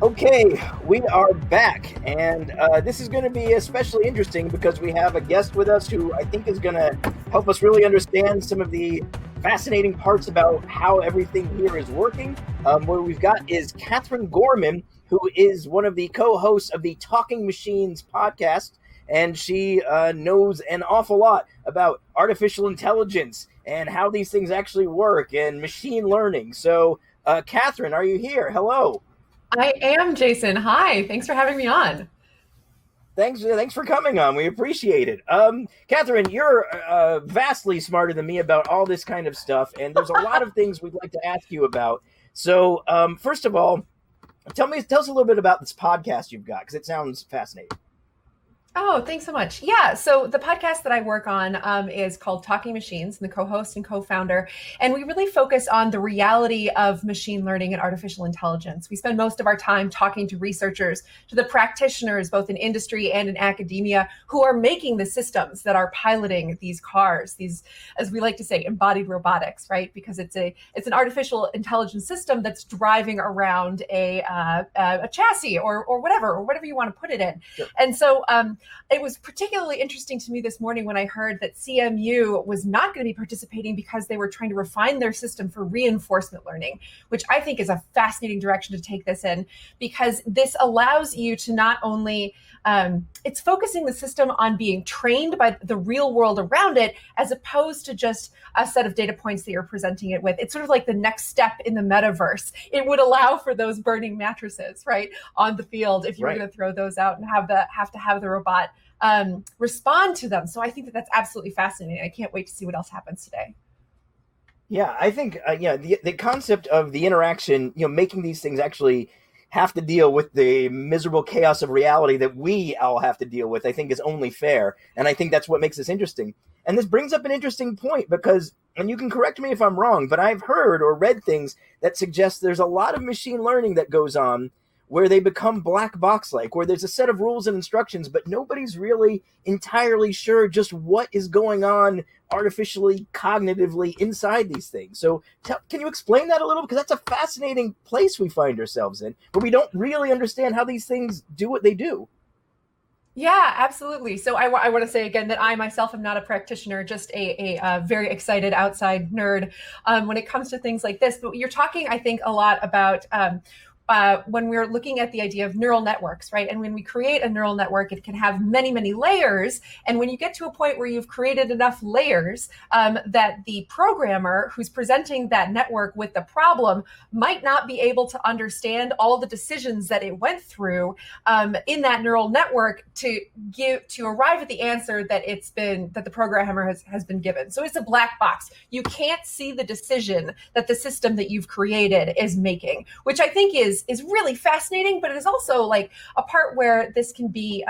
Okay, we are back, and this is going to be especially interesting because we have a guest with us who I think is going to help us really understand some of the fascinating parts about how everything here is working. What we've got is Katherine Gorman, who is one of the co-hosts of the Talking Machines podcast, and she knows an awful lot about artificial intelligence and how these things actually work and machine learning. So, Katherine, are you here? Hello. I am, Jason. Hi. Thanks for having me on. Thanks for coming on. We appreciate it. Katherine, you're vastly smarter than me about all this kind of stuff, and there's a lot of things we'd like to ask you about. So, first of all, tell us a little bit about this podcast you've got, because it sounds fascinating. Oh, thanks so much. Yeah. So the podcast that I work on is called Talking Machines. I'm the co-host and co-founder, and we really focus on the reality of machine learning and artificial intelligence. We spend most of our time talking to researchers, to the practitioners, both in industry and in academia, who are making the systems that are piloting these cars, these, as we like to say, embodied robotics, right? Because it's an artificial intelligence system that's driving around a chassis or whatever you want to put it in. Sure. And so it was particularly interesting to me this morning when I heard that CMU was not going to be participating because they were trying to refine their system for reinforcement learning, which I think is a fascinating direction to take this in, because this allows you to not only, it's focusing the system on being trained by the real world around it, as opposed to just a set of data points that you're presenting it with. It's sort of like the next step in the metaverse. It would allow for those burning mattresses, right, on the field if you were going to throw those out and have to have the robot respond to them. So I think that's absolutely fascinating. I can't wait to see what else happens today. Yeah, I think the concept of the interaction, making these things actually have to deal with the miserable chaos of reality that we all have to deal with, I think is only fair. And I think that's what makes this interesting. And this brings up an interesting point because, and you can correct me if I'm wrong, but I've heard or read things that suggest there's a lot of machine learning that goes on where they become black box-like, where there's a set of rules and instructions, but nobody's really entirely sure just what is going on artificially, cognitively inside these things. So can you explain that a little? Because that's a fascinating place we find ourselves in, where we don't really understand how these things do what they do. Yeah, absolutely. So I want to say again that I myself am not a practitioner, just a very excited outside nerd when it comes to things like this. But you're talking, I think, a lot about when we're looking at the idea of neural networks, right? And when we create a neural network, it can have many, many layers. And when you get to a point where you've created enough layers that the programmer who's presenting that network with the problem might not be able to understand all the decisions that it went through in that neural network to arrive at the answer that the programmer has been given. So it's a black box. You can't see the decision that the system that you've created is making, which I think is really fascinating, but it is also like a part where this can be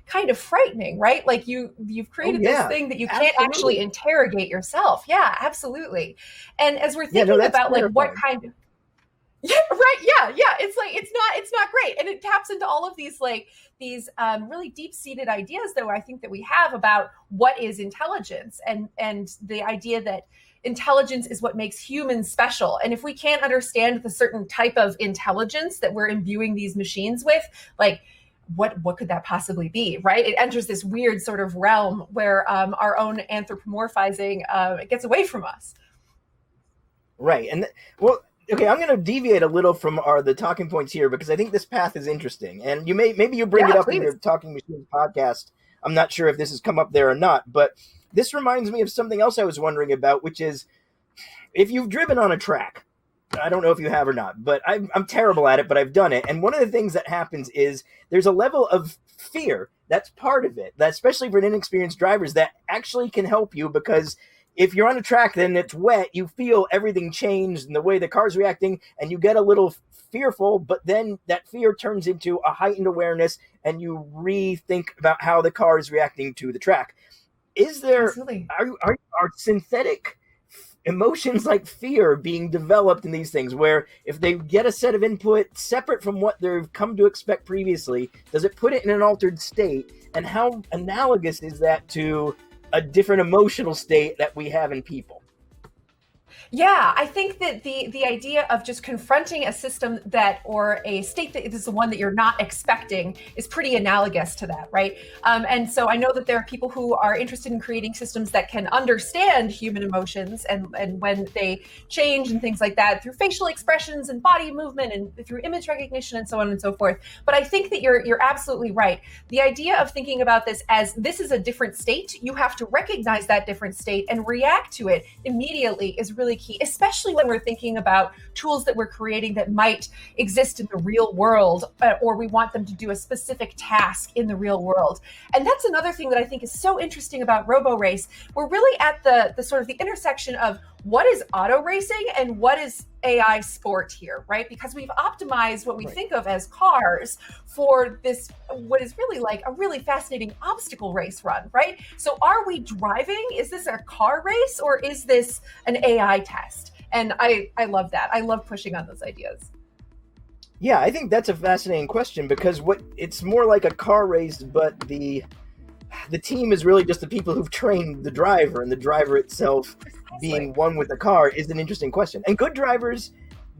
kind of frightening, right? Like you've created this thing that you can't actually interrogate yourself. Yeah, absolutely. And as we're thinking about like what kind of it's like it's not great, and it taps into all of these really deep-seated ideas though I think that we have about what is intelligence and the idea that intelligence is what makes humans special. And if we can't understand the certain type of intelligence that we're imbuing these machines with, like what could that possibly be, right? It enters this weird sort of realm where our own anthropomorphizing it gets away from us. Right. And okay, I'm going to deviate a little from the talking points here because I think this path is interesting. And maybe you bring it up in your Talking Machines podcast. I'm not sure if this has come up there or not, but this reminds me of something else I was wondering about, which is if you've driven on a track, I don't know if you have or not, but I'm terrible at it, but I've done it. And one of the things that happens is there's a level of fear that's part of it, that especially for inexperienced drivers, that actually can help you because if you're on a track, then it's wet, you feel everything change and the way the car's reacting, and you get a little fearful, but then that fear turns into a heightened awareness and you rethink about how the car is reacting to the track. Is there, are synthetic emotions like fear being developed in these things, where if they get a set of input separate from what they've come to expect previously, does it put it in an altered state? And how analogous is that to a different emotional state that we have in people? Yeah, I think that the idea of just confronting a system that, or a state that is the one that you're not expecting, is pretty analogous to that, right? And so I know that there are people who are interested in creating systems that can understand human emotions and when they change and things like that through facial expressions and body movement and through image recognition and so on and so forth. But I think that you're absolutely right. The idea of thinking about this as this is a different state, you have to recognize that different state and react to it immediately is really key, especially when we're thinking about tools that we're creating that might exist in the real world, or we want them to do a specific task in the real world. And that's another thing that I think is so interesting about Roborace. We're really at the sort of the intersection of what is auto racing and what is AI sport here, right? Because we've optimized what we think of as cars for this, what is really like a really fascinating obstacle race run, right? So are we driving? Is this a car race or is this an AI test? And I love that. I love pushing on those ideas. Yeah, I think that's a fascinating question, because it's more like a car race, but the team is really just the people who've trained the driver, and the driver itself being one with the car is an interesting question. And good drivers,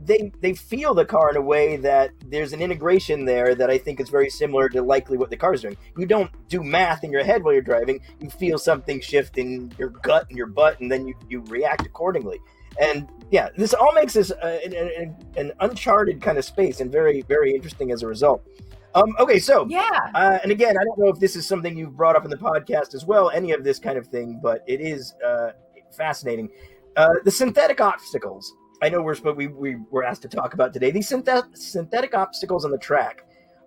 they feel the car in a way that there's an integration there that I think is very similar to likely what the car is doing. You don't do math in your head while you're driving. You feel something shift in your gut and your butt, and then you react accordingly. And yeah, this all makes this an uncharted kind of space, and very, very interesting as a result. Okay, so yeah, and again, I don't know if this is something you've brought up in the podcast as well, any of this kind of thing, but it is fascinating. The synthetic obstacles. I know we were asked to talk about today. These synthetic obstacles on the track.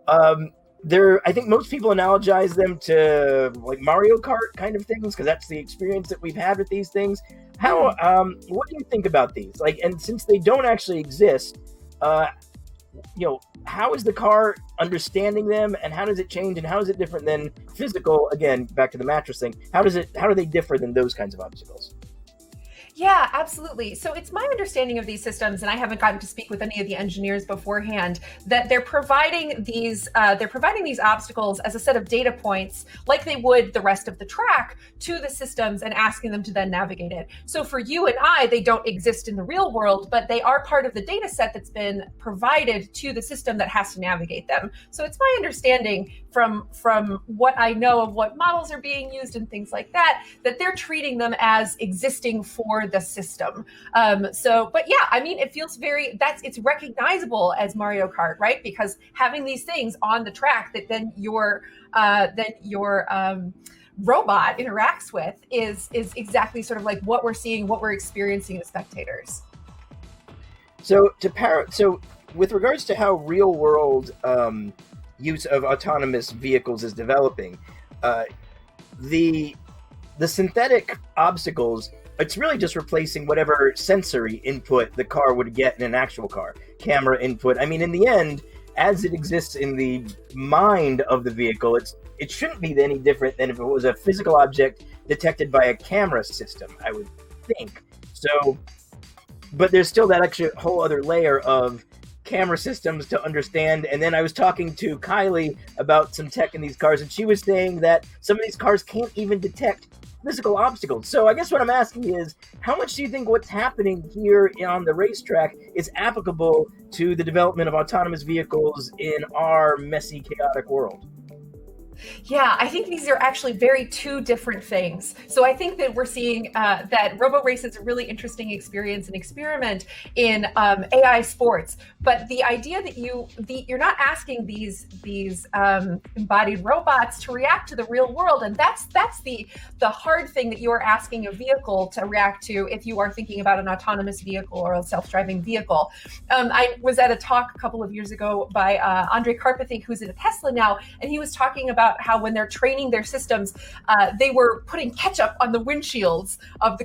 I think most people analogize them to like Mario Kart kind of things, because that's the experience that we've had with these things. How? What do you think about these? Like, and since they don't actually exist, how is the car understanding them, and how does it change, and how is it different than physical? Again, back to the mattress thing. How do they differ than those kinds of obstacles? Yeah, absolutely. So it's my understanding of these systems, and I haven't gotten to speak with any of the engineers beforehand, that they're providing these obstacles as a set of data points, like they would the rest of the track, to the systems and asking them to then navigate it. So for you and I, they don't exist in the real world, but they are part of the data set that's been provided to the system that has to navigate them. So it's my understanding from what I know of what models are being used and things like that they're treating them as existing for the system. But yeah, I mean, it feels it's recognizable as Mario Kart, right? Because having these things on the track that then your robot interacts with is exactly sort of like what we're seeing, what we're experiencing as spectators. So with regards to how real world use of autonomous vehicles is developing, the synthetic obstacles, it's really just replacing whatever sensory input the car would get in an actual car. Camera input. I mean, in the end, as it exists in the mind of the vehicle, it shouldn't be any different than if it was a physical object detected by a camera system, I would think. So, but there's still that extra whole other layer of camera systems to understand. And then I was talking to Kylie about some tech in these cars, and she was saying that some of these cars can't even detect physical obstacles. So I guess what I'm asking is, how much do you think what's happening here on the racetrack is applicable to the development of autonomous vehicles in our messy, chaotic world? Yeah, I think these are actually two different things. So I think that we're seeing that Roborace is a really interesting experience and experiment in AI sports. But the idea that you're not asking these embodied robots to react to the real world, and that's the hard thing that you are asking a vehicle to react to if you are thinking about an autonomous vehicle or a self-driving vehicle. I was at a talk a couple of years ago by Andre Carpethy, who's at Tesla now, and he was talking about about how when they're training their systems, they were putting ketchup on the windshields of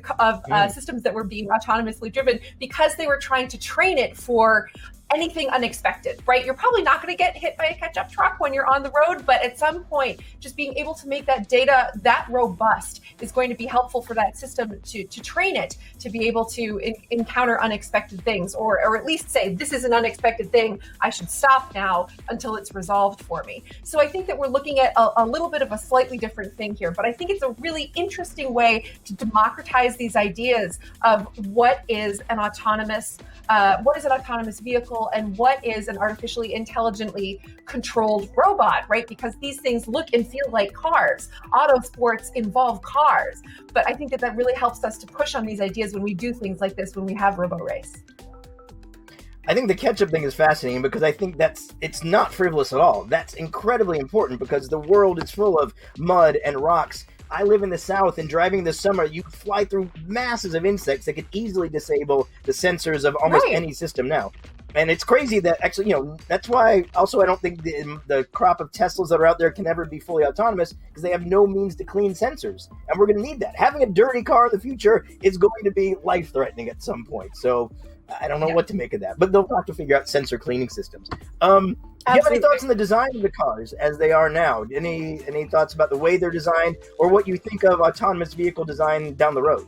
systems that were being autonomously driven because they were trying to train it for anything unexpected, right? You're probably not going to get hit by a catch-up truck when you're on the road, but at some point, just being able to make that data that robust is going to be helpful for that system to train it to be able to encounter unexpected things, or at least say, this is an unexpected thing, I should stop now until it's resolved for me. So I think that we're looking at a little bit of a slightly different thing here, but I think it's a really interesting way to democratize these ideas of what is an autonomous vehicle and what is an artificially intelligently controlled robot, right? Because these things look and feel like cars. Auto sports involve cars. But I think that really helps us to push on these ideas when we do things like this, when we have Roborace. I think the ketchup thing is fascinating because I think it's not frivolous at all. That's incredibly important because the world is full of mud and rocks. I live in the South, and driving this summer, you fly through masses of insects that could easily disable the sensors of almost any system now. And it's crazy that actually, that's why also I don't think the crop of Teslas that are out there can ever be fully autonomous because they have no means to clean sensors. And we're going to need that. Having a dirty car in the future is going to be life-threatening at some point. So I don't know what to make of that. But they'll have to figure out sensor cleaning systems. Do you have any thoughts on the design of the cars as they are now? Any thoughts about the way they're designed or what you think of autonomous vehicle design down the road?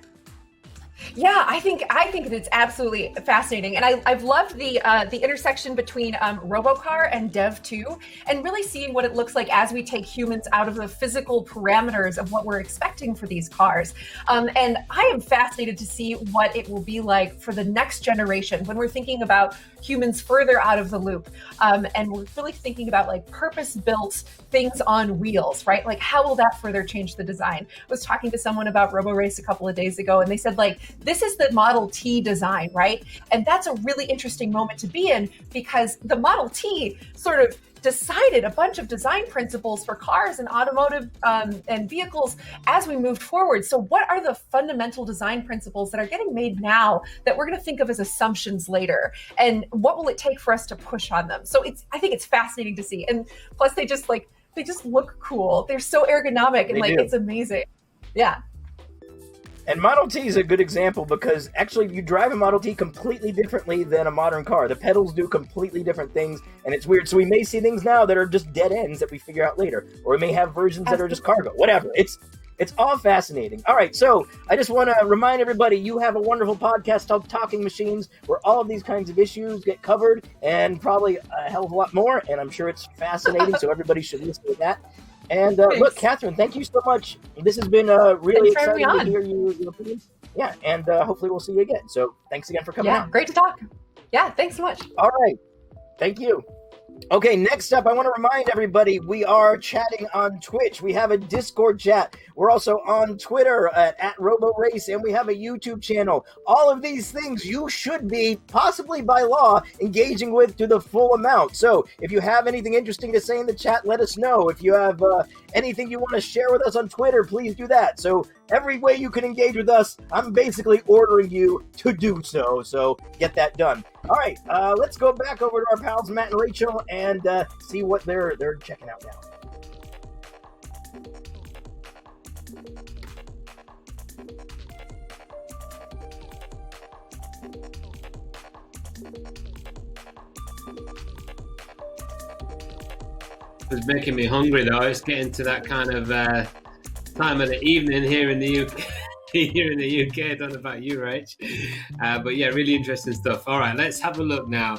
Yeah, I think it's absolutely fascinating, and I've loved the intersection between Robocar and Dev 2, and really seeing what it looks like as we take humans out of the physical parameters of what we're expecting for these cars. And I am fascinated to see what it will be like for the next generation when we're thinking about humans further out of the loop, and we're really thinking about like purpose-built things on wheels, right? Like how will that further change the design? I was talking to someone about Roborace a couple of days ago, and they said like, this is the Model T design, right? And that's a really interesting moment to be in because the Model T sort of decided a bunch of design principles for cars and automotive and vehicles as we moved forward. So what are the fundamental design principles that are getting made now that we're going to think of as assumptions later? And what will it take for us to push on them? So I think it's fascinating to see. And plus they just look cool. They're so ergonomic and it's amazing. Yeah. And Model T is a good example because actually you drive a Model T completely differently than a modern car. The pedals do completely different things, and it's weird. So we may see things now that are just dead ends that we figure out later, or we may have versions that are just cargo, whatever. It's all fascinating. All right, so I just want to remind everybody, you have a wonderful podcast called Talking Machines, where all of these kinds of issues get covered, and probably a hell of a lot more, and I'm sure it's fascinating, so everybody should listen to that. And look, Katherine, thank you so much. This has been really exciting to hear your opinions. Yeah, and hopefully we'll see you again. So thanks again for coming out. Great to talk. Yeah, thanks so much. All right. Thank you. Okay, next up, I want to remind everybody we are chatting on Twitch. We have a Discord chat. We're also on Twitter at Roborace, and we have a YouTube channel. All of these things you should be, possibly by law, engaging with to the full amount. So if you have anything interesting to say in the chat, let us know. If you have anything you want to share with us on Twitter, please do that. So every way you can engage with us, I'm basically ordering you to do so. So get that done. All right, let's go back over to our pals Matt and Rachel and see what they're checking out now. It's making me hungry though. It's getting to that kind of time of the evening here in the UK. Here in the UK, I don't know about you, Rach. But yeah, really interesting stuff. All right, let's have a look now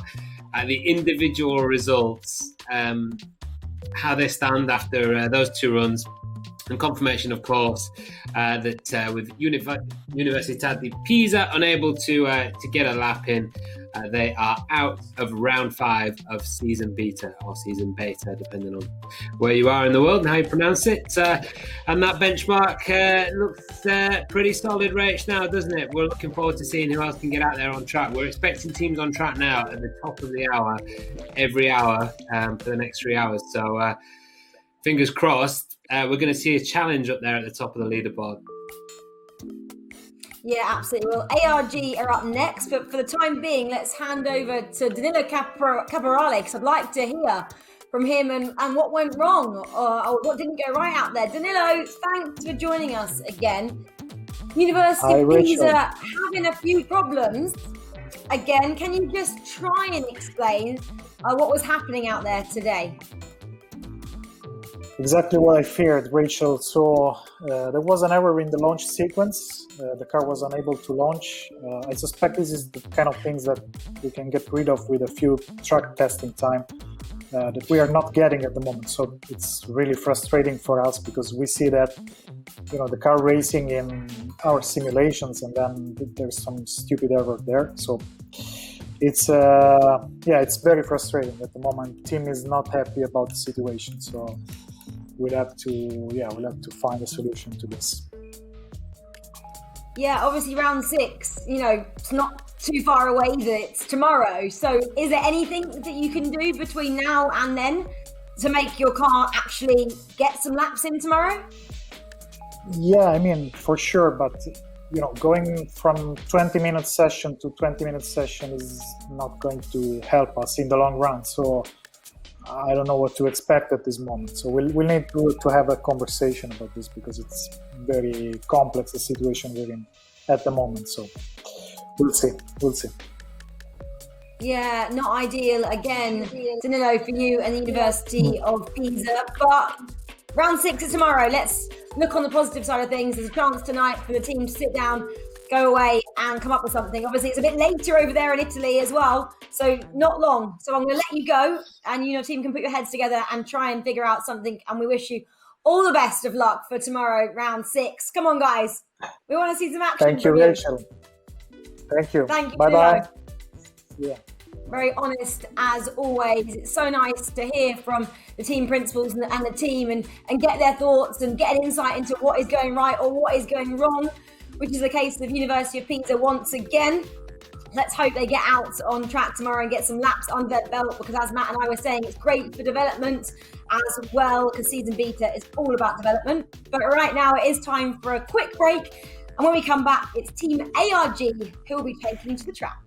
at the individual results, how they stand after those two runs. And confirmation, of course, that with Università di Pisa unable to get a lap in, they are out of round 5 of season beta, or season beta, depending on where you are in the world and how you pronounce it. And that benchmark looks pretty solid, Rach, now, doesn't it? We're looking forward to seeing who else can get out there on track. We're expecting teams on track now at the top of the hour, every hour for the next 3 hours. So fingers crossed. We're going to see a challenge up there at the top of the leaderboard. Yeah, absolutely. Well, ARG are up next, but for the time being, let's hand over to Danilo Carporale, because I'd like to hear from him and what went wrong or what didn't go right out there. Danilo, thanks for joining us again. University of Pisa having a few problems. Again, can you just try and explain what was happening out there today? Exactly what I feared, Rachel. So there was an error in the launch sequence. The car was unable to launch. I suspect this is the kind of things that we can get rid of with a few track testing time that we are not getting at the moment. So it's really frustrating for us because we see that, the car racing in our simulations and then there's some stupid error there. So it's very frustrating at the moment. Team is not happy about the situation. So we'll have to find a solution to this. Yeah, obviously round 6, it's not too far away that it's tomorrow. So is there anything that you can do between now and then to make your car actually get some laps in tomorrow? Yeah, I mean, for sure. But, going from 20-minute session to 20-minute session is not going to help us in the long run. So I don't know what to expect at this moment. So we'll need to have a conversation about this because it's very complex, the situation we're in at the moment. So we'll see. Yeah, not ideal again, Danilo, for you and the University of Pisa. But round 6 is tomorrow. Let's look on the positive side of things. There's a chance tonight for the team to sit down, go away and come up with something. Obviously, it's a bit later over there in Italy as well, so not long. So I'm going to let you go and your team can put your heads together and try and figure out something. And we wish you all the best of luck for tomorrow, round 6. Come on, guys. We want to see some action. Thank you, Rachel. Thank you. Thank you. Bye-bye. Yeah. Very honest as always. It's so nice to hear from the team principals and the team and get their thoughts and get an insight into what is going right or what is going wrong, which is the case of University of Pisa once again. Let's hope they get out on track tomorrow and get some laps under their belt because as Matt and I were saying, it's great for development as well because season beta is all about development. But right now it is time for a quick break. And when we come back, it's Team ARG who will be taking to the track.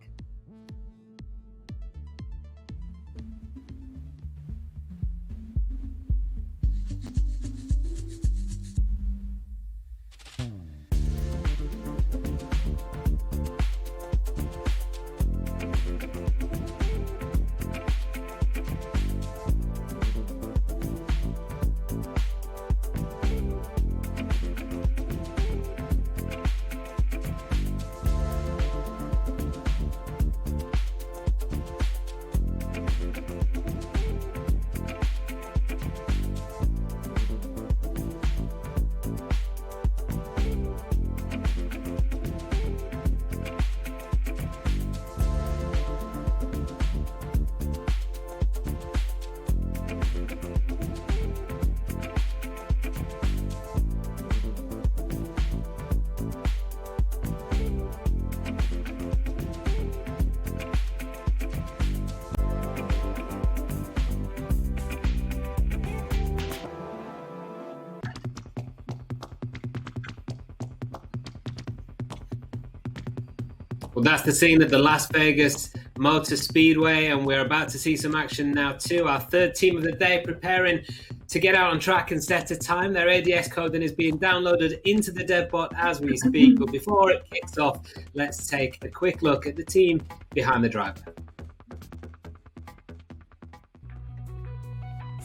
Well, that's the scene at the Las Vegas Motor Speedway, and we're about to see some action now too. Our third team of the day preparing to get out on track and set a time. Their ADS coding is being downloaded into the DevBot as we speak. But before it kicks off, let's take a quick look at the team behind the driver.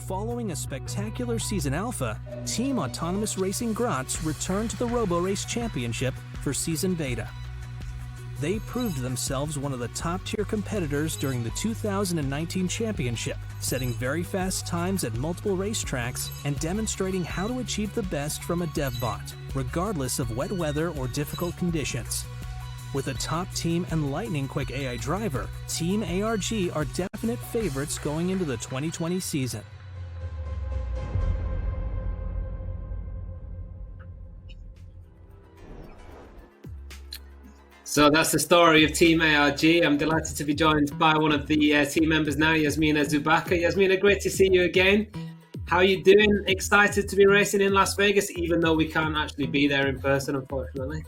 Following a spectacular season alpha, Team Autonomous Racing Graz returned to the Roborace Championship for season beta. They proved themselves one of the top-tier competitors during the 2019 championship, setting very fast times at multiple racetracks and demonstrating how to achieve the best from a DevBot, regardless of wet weather or difficult conditions. With a top team and lightning-quick AI driver, Team ARG are definite favorites going into the 2020 season. So that's the story of Team ARG. I'm delighted to be joined by one of the team members now, Jasmina Zubaca. Jasmina, great to see you again. How are you doing? Excited to be racing in Las Vegas, even though we can't actually be there in person, unfortunately.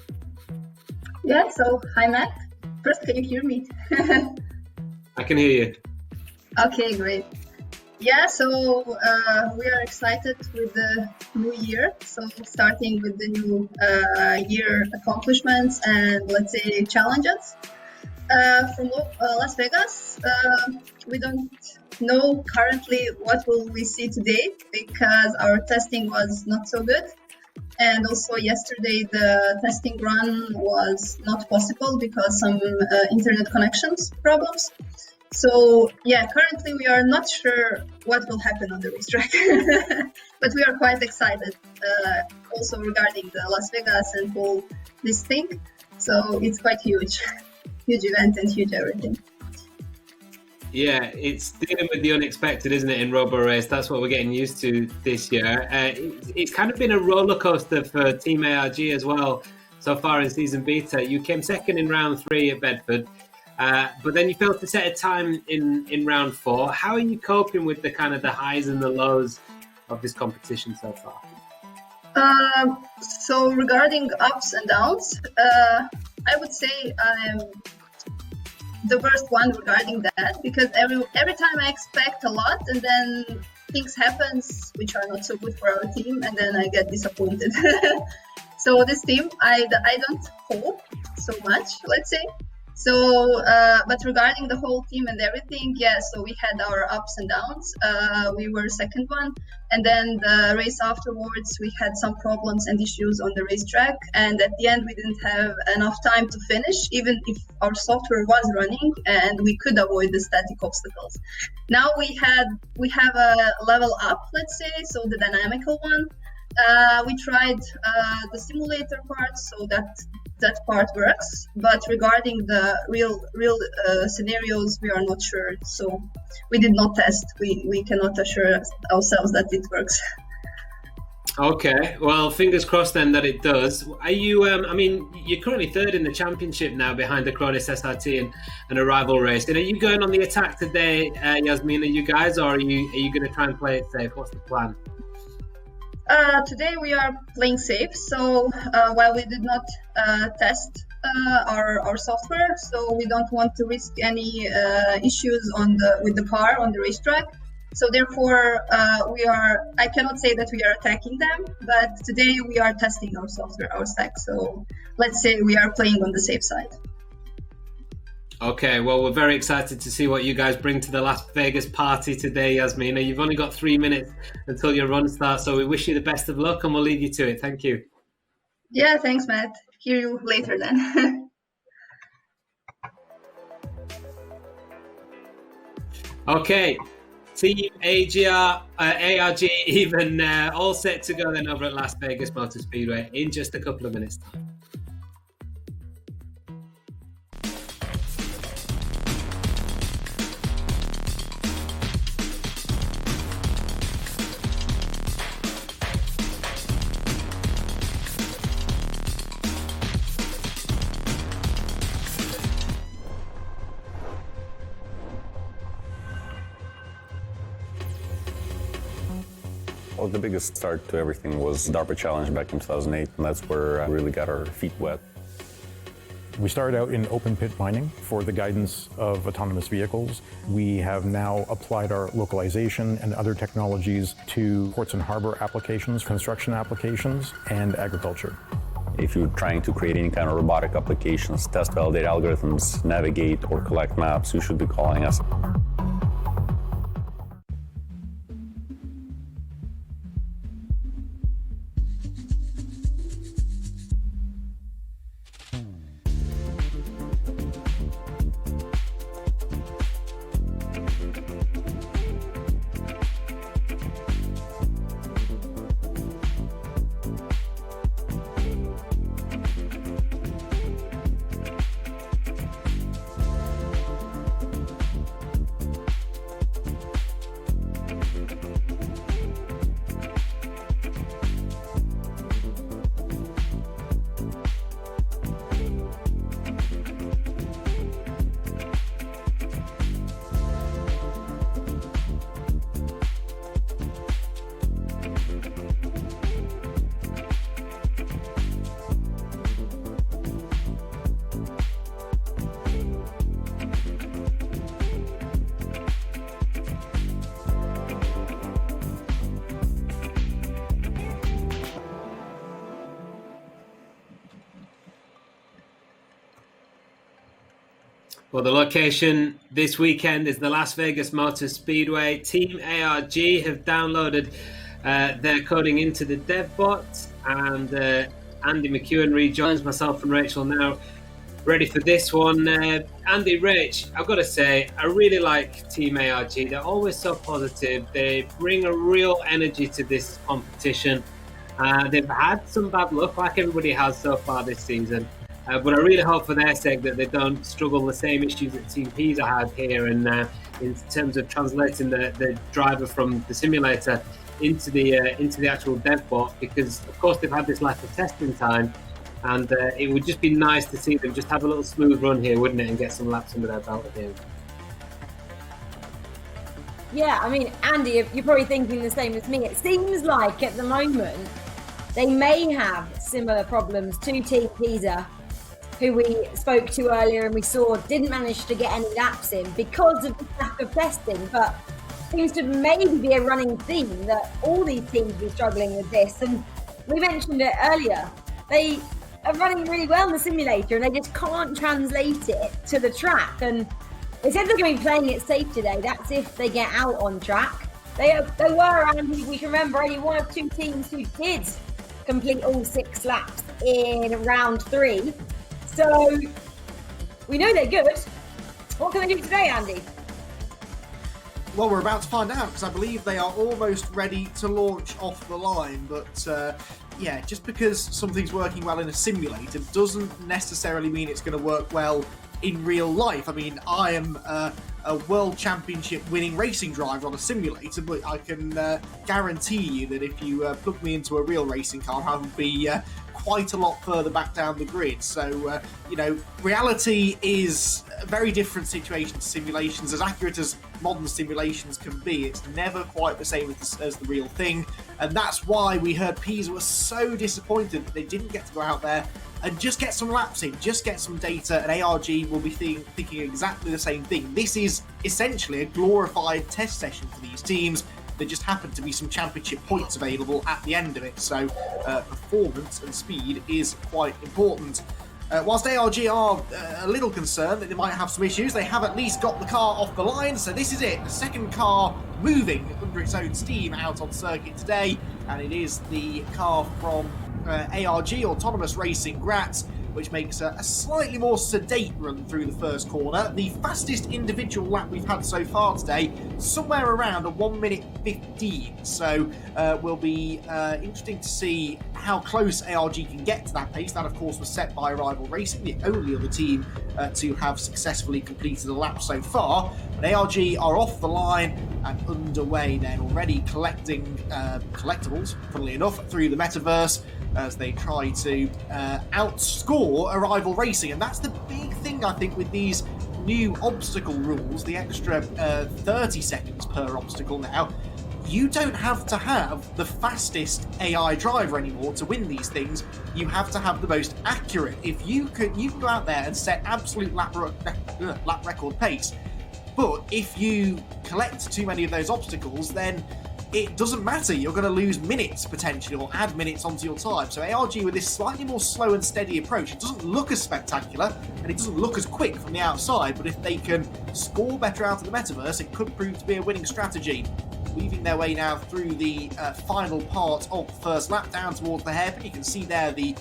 Yeah, so hi Matt. First, can you hear me? I can hear you. Okay, great. Yeah, so we are excited with the new year. So starting with the new year accomplishments and let's say challenges. From Las Vegas, we don't know currently what will we see today because our testing was not so good. And also yesterday the testing run was not possible because some internet connections problems. So yeah, currently we are not sure what will happen on the racetrack, but we are quite excited also regarding the Las Vegas and all this thing. So it's quite huge event and huge everything. Yeah, it's dealing with the unexpected, isn't it, in Roborace? That's what we're getting used to this year. It's kind of been a roller coaster for Team ARG as well so far in season beta. You came second in round 3 at Bedford. But then you failed to set a time in round 4. How are you coping with the kind of the highs and the lows of this competition so far? So regarding ups and downs, I would say I'm the worst one regarding that because every time I expect a lot and then things happen which are not so good for our team and then I get disappointed. So this team, I don't hope so much, let's say. So, but regarding the whole team and everything, yeah, so we had our ups and downs. We were second one, and then the race afterwards, we had some problems and issues on the racetrack, and at the end, we didn't have enough time to finish, even if our software was running, and we could avoid the static obstacles. Now we have a level up, let's say, so the dynamical one. We tried the simulator part, so that part works, but regarding the real scenarios, we are not sure. So we did not test. We cannot assure ourselves that it works. Okay, well, fingers crossed then that it does. Are you? I mean, you're currently third in the championship now, behind Acronis SRT and a rival race. And are you going on the attack today, Jasmina? You guys, or are you going to try and play it safe? What's the plan? Today we are playing safe, so while we did not test our software, so we don't want to risk any issues with the car on the racetrack. So therefore, I cannot say that we are attacking them, but today we are testing our software, our stack. So let's say we are playing on the safe side. Okay, well, we're very excited to see what you guys bring to the Las Vegas party today, Jasmina. You've only got 3 minutes until your run starts, so we wish you the best of luck and we'll leave you to it. Thank you. Yeah, thanks, Matt. Hear you later then. Okay, Team ARG even all set to go then over at Las Vegas Motor Speedway in just a couple of minutes' time. Well, the biggest start to everything was DARPA Challenge back in 2008, and that's where I really got our feet wet. We started out in open pit mining for the guidance of autonomous vehicles. We have now applied our localization and other technologies to ports and harbor applications, construction applications, and agriculture. If you're trying to create any kind of robotic applications, test validate algorithms, navigate, or collect maps, you should be calling us. Well, the location this weekend is the Las Vegas Motor Speedway. Team ARG have downloaded their coding into the DevBot, and Andy McEwen rejoins myself and Rachel now, ready for this one. Andy, Rach, I've got to say, I really like Team ARG. They're always so positive. They bring a real energy to this competition. They've had some bad luck, like everybody has so far this season. But I really hope for their sake that they don't struggle the same issues that Team Pisa had here, and in terms of translating the driver from the simulator into the actual DevBot, because of course they've had this lack of testing time, and it would just be nice to see them just have a little smooth run here, wouldn't it, and get some laps under their belt again. Yeah, I mean, Andy, you're probably thinking the same as me. It seems like at the moment they may have similar problems to Team Pisa, who we spoke to earlier and we saw didn't manage to get any laps in because of the lack of testing, but seems to maybe be a running theme that all these teams are struggling with this. And we mentioned it earlier, they are running really well in the simulator and they just can't translate it to the track. And they said they're going to be playing it safe today. That's if they get out on track. They were, and we can remember, only one of two teams who did complete all 6 laps in round 3. So we know they're good. What can they do today, Andy? Well, we're about to find out, because I believe they are almost ready to launch off the line. But yeah, just because something's working well in a simulator doesn't necessarily mean it's going to work well in real life. I mean, I am a world championship winning racing driver on a simulator, but I can guarantee you that if you plug me into a real racing car, I would be quite a lot further back down the grid. So, you know, reality is a very different situation to simulations. As accurate as modern simulations can be, it's never quite the same as the real thing. And that's why we heard Pisa was so disappointed that they didn't get to go out there and just get some laps in, just get some data, and ARG will be thinking exactly the same thing. This is essentially a glorified test session for these teams. There just happened to be some championship points available at the end of it, so performance and speed is quite important. Whilst ARG are a little concerned that they might have some issues, they have at least got the car off the line, so this is it. The second car moving under its own steam out on circuit today, and it is the car from ARG, Autonomous Racing Graz, which makes a slightly more sedate run through the first corner. The fastest individual lap we've had so far today, somewhere around a 1 minute 15. So will be interesting to see how close ARG can get to that pace. That, of course, was set by Rival Racing, the only other team to have successfully completed a lap so far. But ARG are off the line and underway then, already collecting collectibles, funnily enough, through the metaverse, as they try to outscore Rival Racing. And that's the big thing, I think, with these new obstacle rules, the extra 30 seconds per obstacle now. You don't have to have the fastest AI driver anymore to win these things. You have to have the most accurate. If you can go out there and set absolute lap record pace, but if you collect too many of those obstacles, then it doesn't matter. You're going to lose minutes potentially, or add minutes onto your time. So ARG, with this slightly more slow and steady approach, it doesn't look as spectacular and it doesn't look as quick from the outside, but if they can score better out of the metaverse, it could prove to be a winning strategy. Weaving their way now through the final part of the first lap down towards the hairpin. You can see there the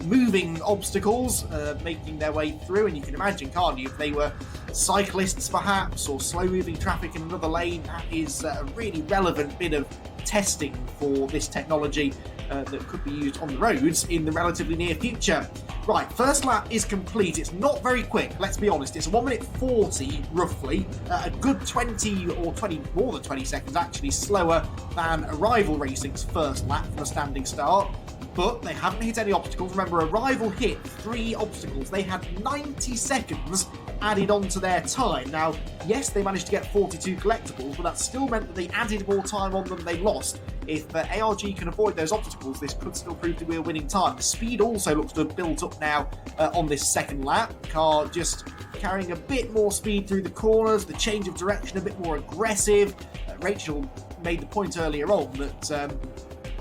moving obstacles making their way through, and you can imagine, can't you, if they were cyclists perhaps, or slow moving traffic in another lane. That is a really relevant bit of testing for this technology that could be used on the roads in the relatively near future. Right, first lap is complete. It's not very quick, let's be honest. It's a 1 minute 40 roughly, a good 20 or 20, more than 20 seconds actually slower than Rival Racing's first lap from a standing start. But they haven't hit any obstacles. Remember, Rival hit 3 obstacles. They had 90 seconds added onto their time. Now, yes, they managed to get 42 collectibles, but that still meant that they added more time on than they lost. If ARG can avoid those obstacles, this could still prove to be a winning time. The speed also looks to have built up now on this second lap. The car just carrying a bit more speed through the corners, the change of direction a bit more aggressive. Rachel made the point earlier on that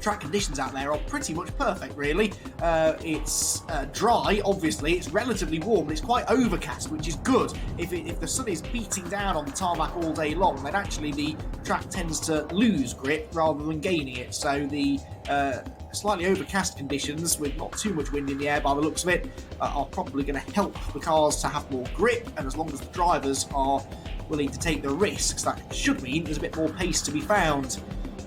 track conditions out there are pretty much perfect, really. It's dry, obviously. It's relatively warm, but it's quite overcast, which is good. If the sun is beating down on the tarmac all day long, then actually the track tends to lose grip rather than gaining it. So the slightly overcast conditions with not too much wind in the air by the looks of it are probably going to help the cars to have more grip, and as long as the drivers are willing to take the risks, that should mean there's a bit more pace to be found.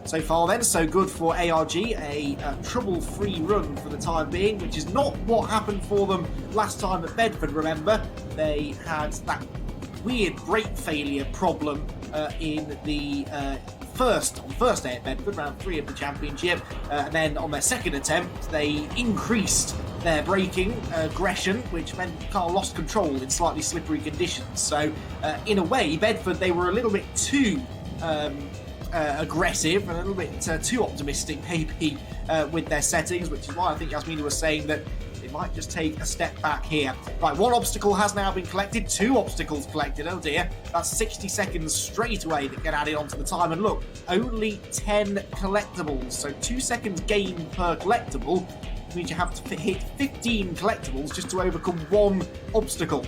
So far then, so good for ARG, a trouble-free run for the time being, which is not what happened for them last time at Bedford, remember. They had that weird brake failure problem in the first day at Bedford, round 3 of the championship, and then on their second attempt they increased their braking aggression, which meant the car lost control in slightly slippery conditions. So in a way, Bedford, they were a little bit too aggressive and a little bit too optimistic maybe with their settings, which is why I think Jasmina was saying that they might just take a step back here. Right, 1 obstacle has now been collected, 2 obstacles collected, oh dear. That's 60 seconds straight away that get added onto the time, and look, only 10 collectibles, so 2 seconds gain per collectible, which means you have to hit 15 collectibles just to overcome 1 obstacle.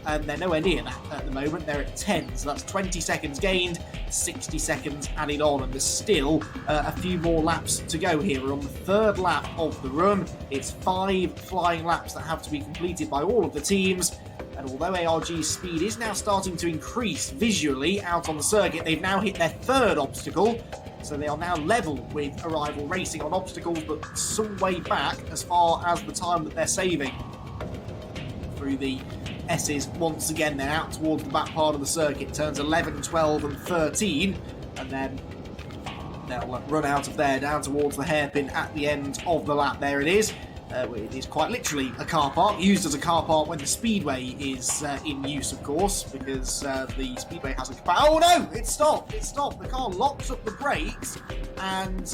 And they're nowhere near that at the moment. They're at 10, so that's 20 seconds gained, 60 seconds added on, and there's still a few more laps to go here. We're on the 3rd lap of the run. It's 5 flying laps that have to be completed by all of the teams, and although ARG's speed is now starting to increase visually out on the circuit, they've now hit their 3rd obstacle, so they are now level with Arrival Racing on obstacles, but some way back as far as the time that they're saving. Through the S's once again, then out towards the back part of the circuit, turns 11, 12 and 13, and then they'll run out of there down towards the hairpin at the end of the lap. There it is. It is quite literally a car park, used as a car park when the speedway is in use, of course, because the speedway has a... Oh no! It stopped! The car locks up the brakes, and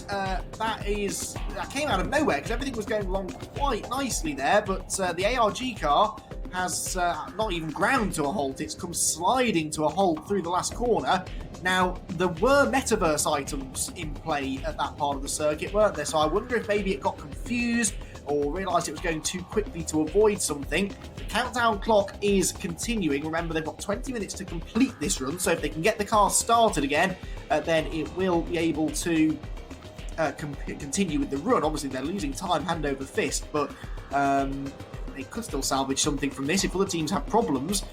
that came out of nowhere, because everything was going along quite nicely there, but the ARG car has not even ground to a halt. It's come sliding to a halt through the last corner. Now, there were metaverse items in play at that part of the circuit, weren't there? So I wonder if maybe it got confused or realised it was going too quickly to avoid something. The countdown clock is continuing. Remember, they've got 20 minutes to complete this run, so if they can get the car started again, then it will be able to continue with the run. Obviously, they're losing time hand over fist, but they could still salvage something from this. If other teams have problems,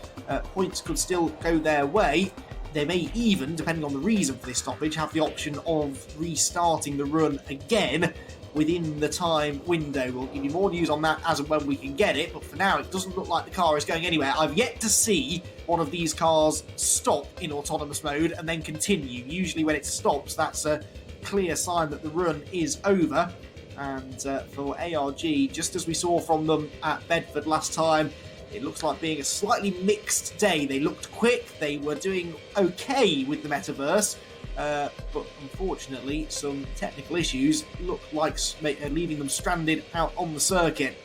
points could still go their way. They may even, depending on the reason for this stoppage, have the option of restarting the run again within the time window. We'll give you more news on that as and when we can get it, but for now it doesn't look like the car is going anywhere. I've yet to see one of these cars stop in autonomous mode and then continue. Usually when it stops, that's a clear sign that the run is over. And for ARG, just as we saw from them at Bedford last time, it looks like being a slightly mixed day. They looked quick, they were doing okay with the metaverse, but unfortunately some technical issues look like leaving them stranded out on the circuit.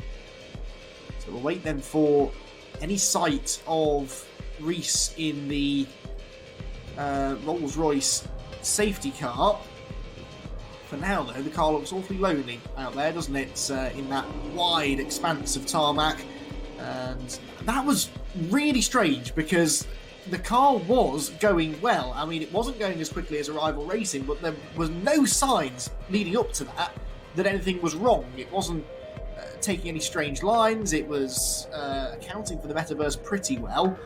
So we'll wait then for any sight of Reese in the Rolls-Royce safety car. For now, though, the car looks awfully lonely out there, doesn't it? In that wide expanse of tarmac. And that was really strange because the car was going well. I mean, it wasn't going as quickly as Arrival Racing, but there was no signs leading up to that anything was wrong. It wasn't taking any strange lines. It was accounting for the metaverse pretty well.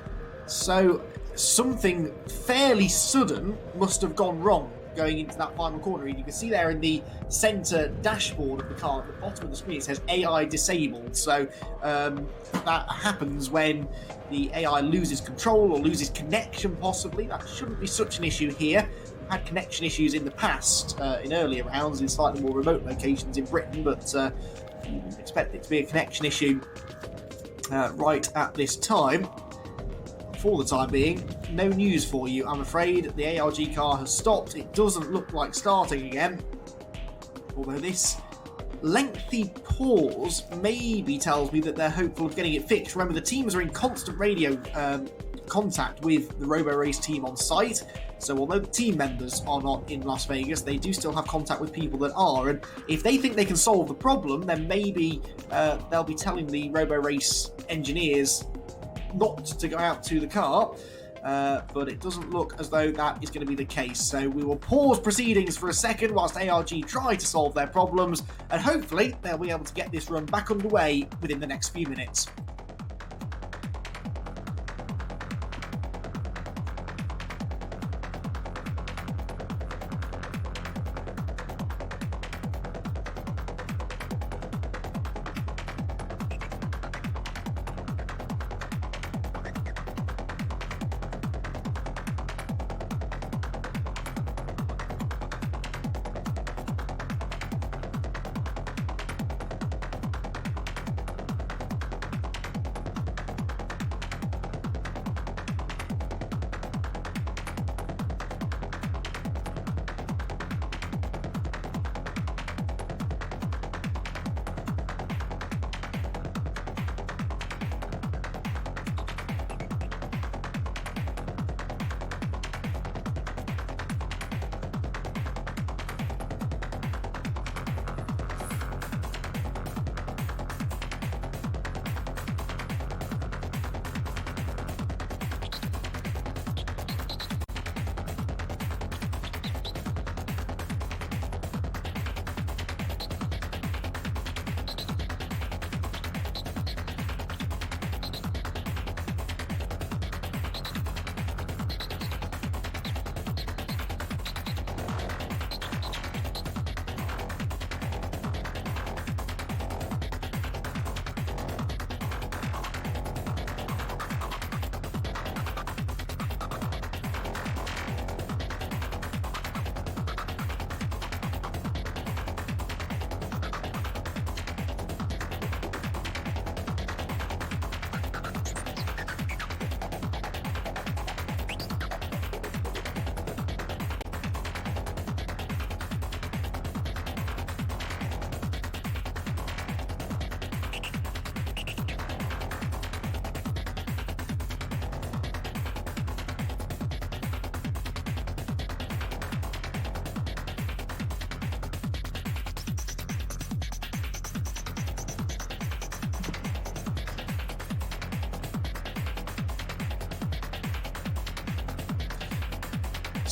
So something fairly sudden must have gone wrong going into that final corner. You can see there in the centre dashboard of the car at the bottom of the screen, it says AI disabled. So that happens when the AI loses control or loses connection possibly. That shouldn't be such an issue here. We've had connection issues in the past in earlier rounds in slightly more remote locations in Britain, but you wouldn't expect it to be a connection issue right at this time. For the time being, no news for you, I'm afraid. The ARG car has stopped. It doesn't look like starting again. Although this lengthy pause maybe tells me that they're hopeful of getting it fixed. Remember, the teams are in constant radio contact with the Roborace team on site. So although the team members are not in Las Vegas, they do still have contact with people that are. And if they think they can solve the problem, then maybe they'll be telling the Roborace engineers not to go out to the car. But it doesn't look as though that is going to be the case. So we will pause proceedings for a second whilst ARG try to solve their problems, and hopefully they'll be able to get this run back underway within the next few minutes.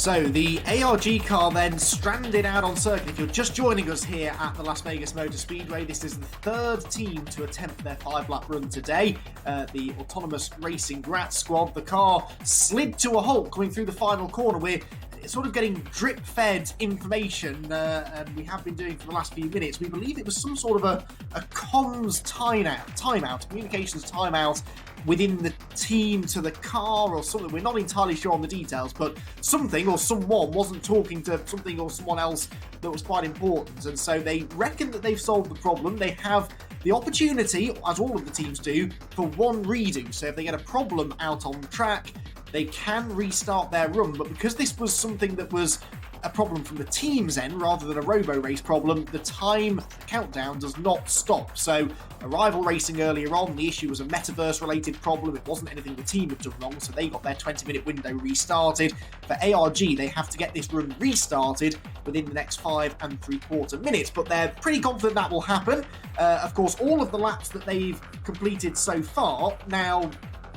So the ARG car then stranded out on circuit. If you're just joining us here at the Las Vegas Motor Speedway, this is the third team to attempt their 5-lap run today. The autonomous Racing Graz squad. The car slid to a halt coming through the final corner. We're sort of getting drip-fed information, and we have been doing for the last few minutes. We believe it was some sort of a comms timeout, communications timeout within the team to the car or something. We're not entirely sure on the details, but something or someone wasn't talking to something or someone else that was quite important. And so they reckon that they've solved the problem. They have the opportunity, as all of the teams do, for one redo. So if they get a problem out on the track, they can restart their run. But because this was something that was a problem from the team's end rather than a Roborace problem, the time countdown does not stop. So Arrival Racing earlier on, the issue was a metaverse related problem. It wasn't anything the team had done wrong, so they got their 20-minute window restarted. For ARG, they have to get this run restarted within the next 5 3/4 minutes, but they're pretty confident that will happen. Of course, all of the laps that they've completed so far now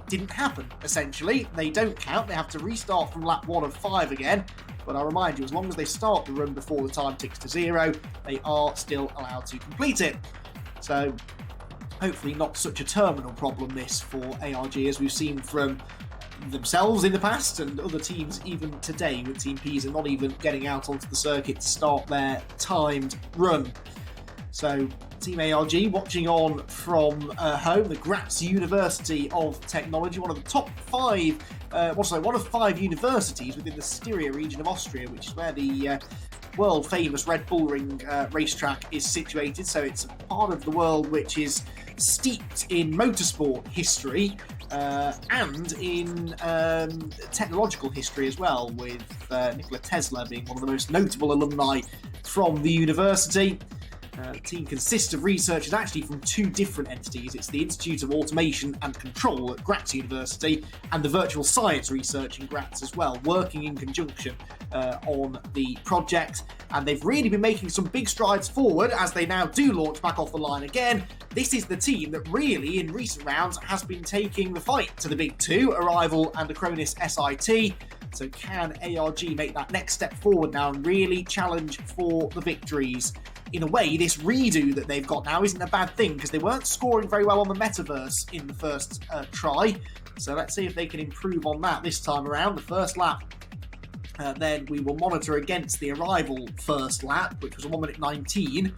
didn't happen, essentially. They don't count. They have to restart from lap 1 of 5 again. But I'll remind you, as long as they start the run before the time ticks to 0, they are still allowed to complete it. So hopefully not such a terminal problem this for ARG, as we've seen from themselves in the past and other teams even today, with Team Pisa not even getting out onto the circuit to start their timed run. So Team ARG watching on from home, the Graz University of Technology, one of the top 5, one of 5 universities within the Styria region of Austria, which is where the world famous Red Bull Ring racetrack is situated. So it's a part of the world which is steeped in motorsport history and in technological history as well, with Nikola Tesla being one of the most notable alumni from the university. The team consists of researchers actually from two different entities. It's the Institute of Automation and Control at Graz University and the Virtual Science Research in Graz as well, working in conjunction on the project. And they've really been making some big strides forward as they now do launch back off the line again. This is the team that really, in recent rounds, has been taking the fight to the big two, Arrival and Acronis SIT. So can ARG make that next step forward now and really challenge for the victories? In a way, this redo that they've got now isn't a bad thing because they weren't scoring very well on the metaverse in the first try. So let's see if they can improve on that this time around. The first lap, then we will monitor against the Arrival first lap, which was a 1 minute 19.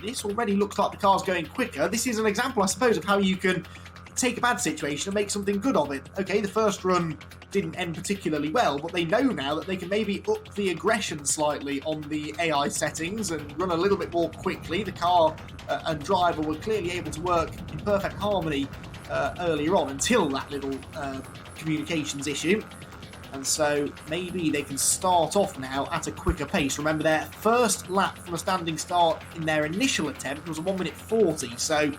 This already looks like the car's going quicker. This is an example, I suppose, of how you can take a bad situation and make something good of it. Okay, the first run didn't end particularly well, but they know now that they can maybe up the aggression slightly on the AI settings and run a little bit more quickly. The car and driver were clearly able to work in perfect harmony earlier on until that little communications issue. And so maybe they can start off now at a quicker pace. Remember, their first lap from a standing start in their initial attempt was a 1 minute 40. So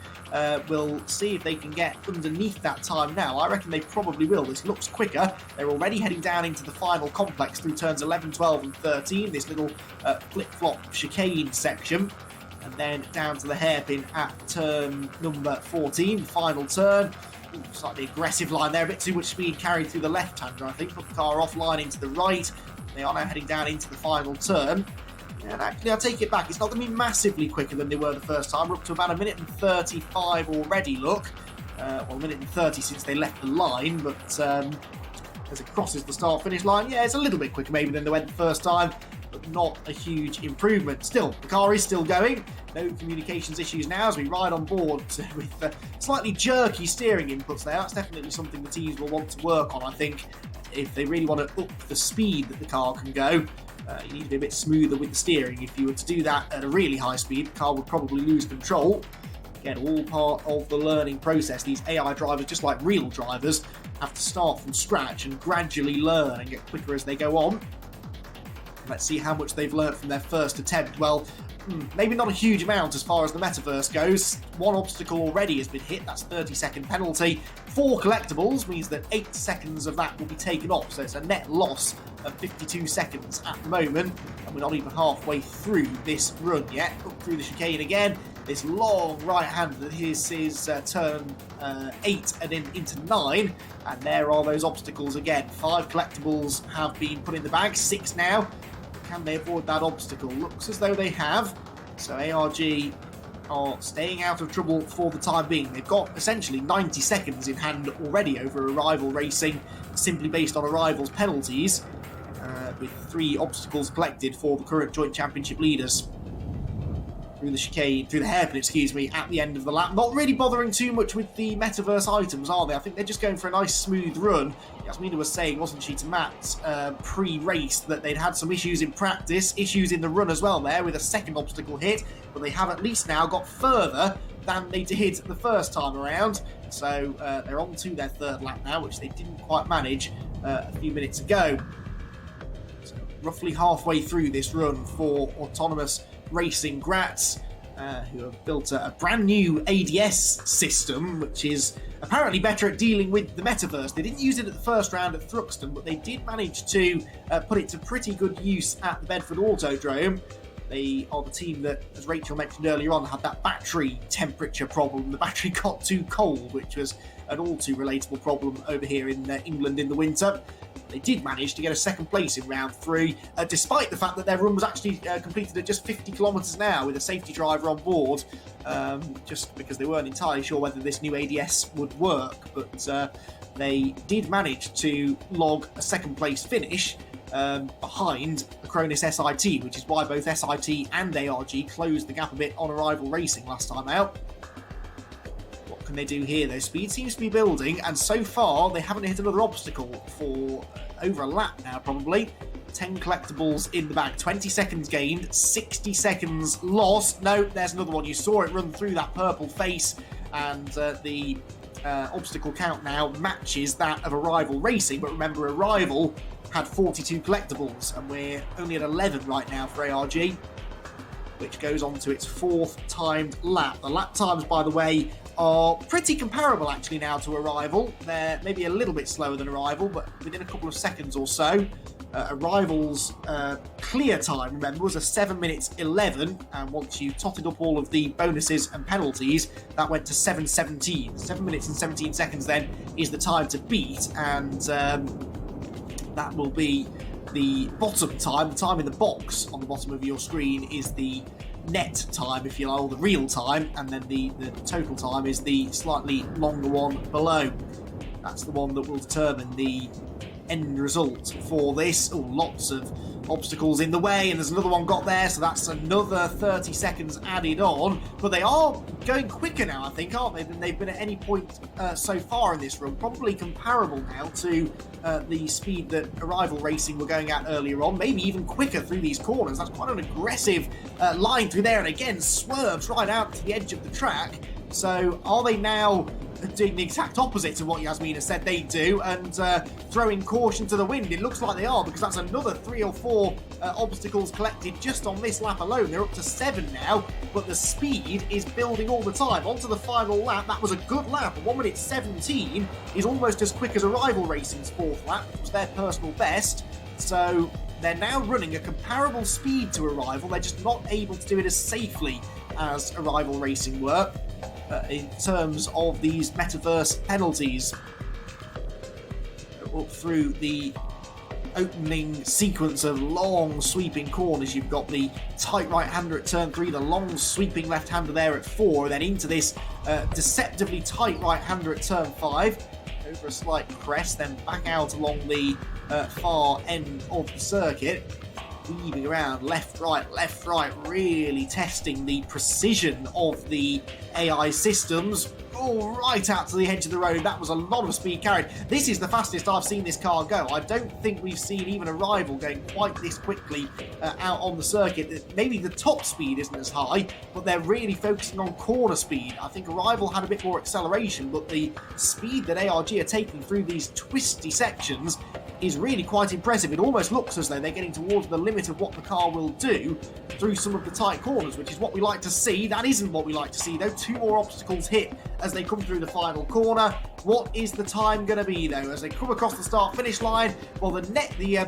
we'll see if they can get underneath that time now. I reckon they probably will. This looks quicker. They're already heading down into the final complex through turns 11, 12 and 13. This little flip-flop chicane section. And then down to the hairpin at turn number 14, final turn. Ooh, slightly aggressive line there, a bit too much speed carried through the left-hander, I think. Put the car offline into the right. They are now heading down into the final turn. And actually, I'll take it back. It's not going to be massively quicker than they were the first time. We're up to about 1 minute and 35 already, look. Well, 1 minute and 30 since they left the line, but as it crosses the start-finish line, yeah, it's a little bit quicker maybe than they went the first time, but not a huge improvement. Still, the car is still going. No communications issues now as we ride on board with slightly jerky steering inputs there. That's definitely something the teams will want to work on, I think, if they really want to up the speed that the car can go. You need to be a bit smoother with the steering. If you were to do that at a really high speed, the car would probably lose control. Again, all part of the learning process. These AI drivers, just like real drivers, have to start from scratch and gradually learn and get quicker as they go on. Let's see how much they've learned from their first attempt. Well, maybe not a huge amount as far as the metaverse goes. One obstacle already has been hit. That's 30-second penalty. 4 collectibles means that 8 seconds of that will be taken off. So it's a net loss of 52 seconds at the moment. And we're not even halfway through this run yet. Up through the chicane again. This long right hand that is turn 8 and then into 9. And there are those obstacles again. 5 collectibles have been put in the bag. 6 now. Can they avoid that obstacle? Looks as though they have. So ARG are staying out of trouble for the time being. They've got essentially 90 seconds in hand already over Arrival Racing, simply based on Arrival's penalties, with 3 obstacles collected for the current joint championship leaders. Through the chicane, through the hairpin, at the end of the lap. Not really bothering too much with the metaverse items, are they? I think they're just going for a nice smooth run. Jasmina was saying, wasn't she, to Matt pre-race that they'd had some issues in practice, issues in the run as well there with a second obstacle hit, but they have at least now got further than they did the first time around. So they're on to their third lap now, which they didn't quite manage a few minutes ago. So roughly halfway through this run for Autonomous Racing Graz, who have built a brand new ADS system, which is apparently better at dealing with the metaverse. They didn't use it at the first round at Thruxton, but they did manage to put it to pretty good use at the Bedford Autodrome. They are the team that, as Rachel mentioned earlier on, had that battery temperature problem. The battery got too cold, which was an all too relatable problem over here in England in the winter. They did manage to get a second place in round 3, despite the fact that their run was actually completed at just 50 kilometres an hour with a safety driver on board, just because they weren't entirely sure whether this new ADS would work. But they did manage to log a second place finish behind Acronis SIT, which is why both SIT and ARG closed the gap a bit on Arrival Racing last time out. What can they do here though? Speed seems to be building, and so far they haven't hit another obstacle for over a lap now probably. 10 collectibles in the bag, 20 seconds gained, 60 seconds lost. No, there's another one. You saw it run through that purple face, and the obstacle count now matches that of Arrival Racing, but remember Arrival had 42 collectibles and we're only at 11 right now for ARG. which goes on to its 4th timed lap. The lap times, by the way, are pretty comparable actually now to Arrival. They're maybe a little bit slower than Arrival, but within a couple of seconds or so. Arrival's clear time, remember, was a 7 minutes 11, and once you totted up all of the bonuses and penalties, that went to 7:17. 7 minutes and 17 seconds then is the time to beat, and that will be the bottom time. The time in the box on the bottom of your screen is the net time, if you like, or the real time, and then the total time is the slightly longer one below. That's the one that will determine the end result for this. Oh, lots of obstacles in the way, and there's another one got there, so that's another 30 seconds added on. But they are going quicker now, I think, aren't they, than they've been at any point so far in this run. Probably comparable now to the speed that Arrival Racing were going at earlier on, maybe even quicker through these corners. That's quite an aggressive line through there, and again swerves right out to the edge of the track. So are they now doing the exact opposite to what Jasmina said they'd do and throwing caution to the wind? It looks like they are, because that's another 3 or 4 obstacles collected just on this lap alone. They're up to 7 now, but the speed is building all the time. Onto the final lap. That was a good lap. 1 minute 17 is almost as quick as Arrival Racing's 4th lap, which was their personal best. So they're now running a comparable speed to Arrival. They're just not able to do it as safely as Arrival Racing were. In terms of these metaverse penalties, up through the opening sequence of long sweeping corners, you've got the tight right-hander at turn 3, the long sweeping left-hander there at 4, then into this deceptively tight right-hander at turn 5, over a slight crest, then back out along the far end of the circuit, weaving around left, right, really testing the precision of the AI systems. Oh, right out to the edge of the road. That was a lot of speed carried. This is the fastest I've seen this car go. I don't think we've seen even a Rival going quite this quickly out on the circuit. Maybe the top speed isn't as high, but they're really focusing on corner speed. I think a Rival had a bit more acceleration, but the speed that ARG are taking through these twisty sections is really quite impressive. It almost looks as though they're getting towards the limit of what the car will do through some of the tight corners, which is what we like to see. That isn't what we like to see, though. 2 more obstacles hit as they come through the final corner. What is the time going to be, though, as they come across the start-finish line? Well, the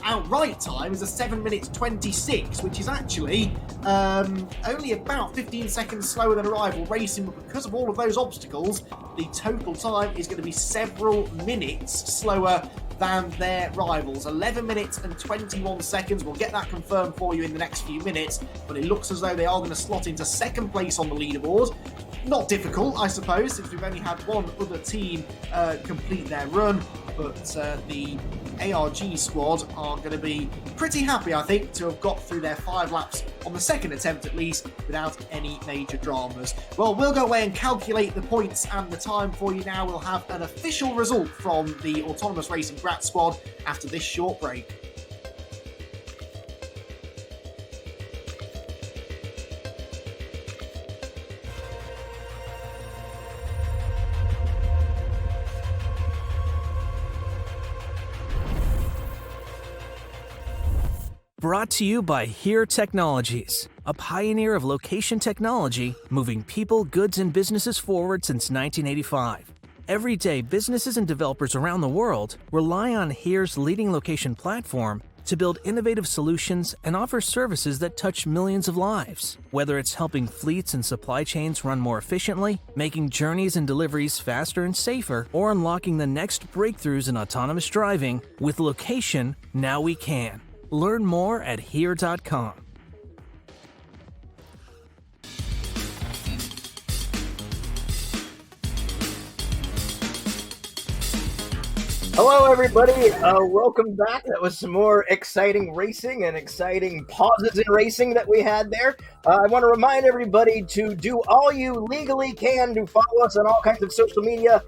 outright time is a 7 minutes 26, which is actually only about 15 seconds slower than Arrival Racing, but because of all of those obstacles, the total time is going to be several minutes slower than their rivals. 11 minutes and 21 seconds. We'll get that confirmed for you in the next few minutes, but it looks as though they are going to slot into 2nd place on the leaderboard. Not difficult, I suppose, since we've only had one other team complete their run, but the ARG squad are going to be pretty happy, I think, to have got through their 5 laps on the 2nd attempt at least without any major dramas. Well, we'll go away and calculate the points and the time for you now. We'll have an official result from the Autonomous Racing Graz squad after this short break. Brought to you by Here Technologies, a pioneer of location technology, moving people, goods, and businesses forward since 1985. Every day, businesses and developers around the world rely on Here's leading location platform to build innovative solutions and offer services that touch millions of lives. Whether it's helping fleets and supply chains run more efficiently, making journeys and deliveries faster and safer, or unlocking the next breakthroughs in autonomous driving, with location, now we can. Learn more at here.com. Hello, everybody. Welcome back. That was some more exciting racing and exciting pauses in racing that we had there. I want to remind everybody to do all you legally can to follow us on all kinds of social media,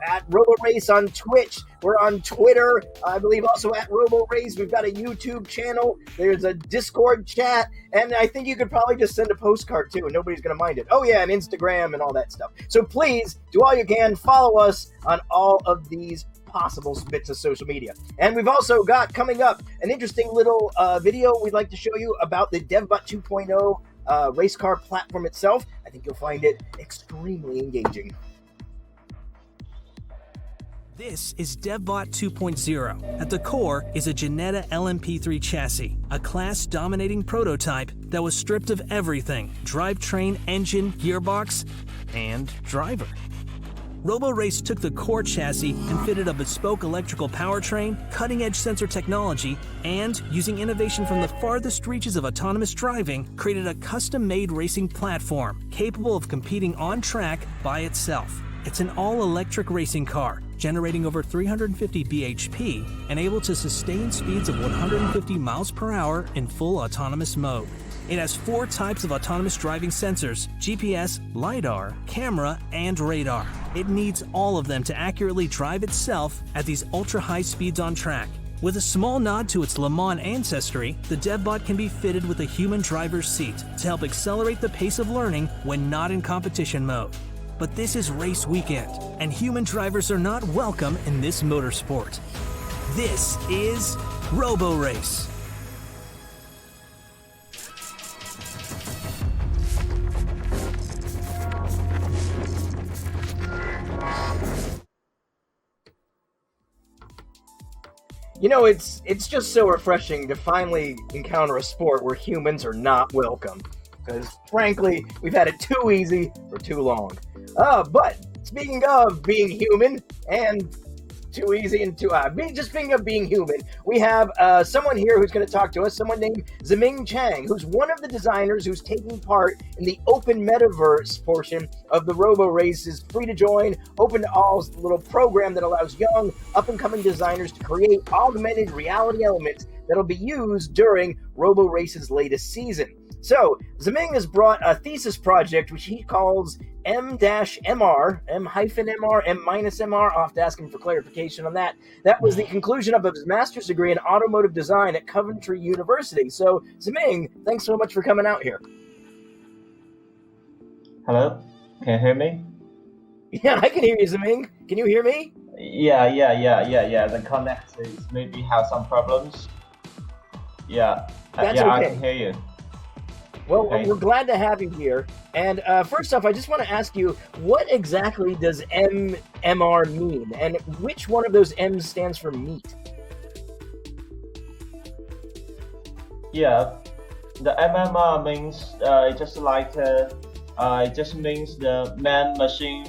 at Roborace on Twitch. We're on Twitter, I believe also at Roborace. We've got a YouTube channel. There's a Discord chat. And I think you could probably just send a postcard, too, and nobody's going to mind it. Oh, yeah, and Instagram and all that stuff. So please, do all you can. Follow us on all of these possible bits of social media. And we've also got coming up an interesting little video we'd like to show you about the DevBot 2.0 race car platform itself. I think you'll find it extremely engaging. This is DevBot 2.0. At the core is a Janetta LMP3 chassis, a class-dominating prototype that was stripped of everything: drivetrain, engine, gearbox, and driver. Roborace took the core chassis and fitted a bespoke electrical powertrain, cutting-edge sensor technology, and, using innovation from the farthest reaches of autonomous driving, created a custom-made racing platform capable of competing on track by itself. It's an all-electric racing car, generating over 350 bhp and able to sustain speeds of 150 miles per hour in full autonomous mode. It has 4 types of autonomous driving sensors: GPS, LiDAR, camera, and radar. It needs all of them to accurately drive itself at these ultra-high speeds on track. With a small nod to its Le Mans ancestry, the DevBot can be fitted with a human driver's seat to help accelerate the pace of learning when not in competition mode. But this is race weekend, and human drivers are not welcome in this motorsport. This is Roborace. You know, it's just so refreshing to finally encounter a sport where humans are not welcome. Because, frankly, we've had it too easy for too long. But speaking of being human and too easy and too just speaking of being human, we have someone here who's going to talk to us, someone named Ziming Chang, who's one of the designers who's taking part in the open metaverse portion of the Roborace's free to join, open to all little program that allows young, up-and-coming designers to create augmented reality elements that'll be used during Roborace's latest season. So, Ziming has brought a thesis project which he calls M-MR, M-MR, M-MR. I'll have to ask him for clarification on that. That was the conclusion of his master's degree in automotive design at Coventry University. So, Ziming, thanks so much for coming out here. Hello? Can you hear me? Yeah, I can hear you, Ziming. Can you hear me? Yeah. The connect is maybe have some problems. Yeah. That's okay. I can hear you. Well, Okay. we're glad to have you here. And first off, I just want to ask you, what exactly does MMR mean? And which one of those M's stands for meat? Yeah, the MMR means it just means the man-machine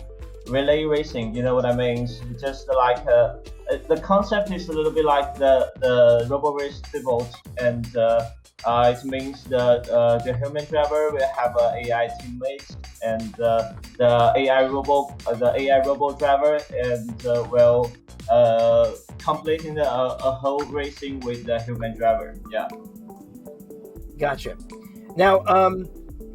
relay racing. You know what I mean? It's just like the concept is a little bit like the Roborace pivot, and it means the human driver will have an AI teammate, and the AI robot driver, and will completing a whole racing with the human driver. Yeah. Gotcha. Now,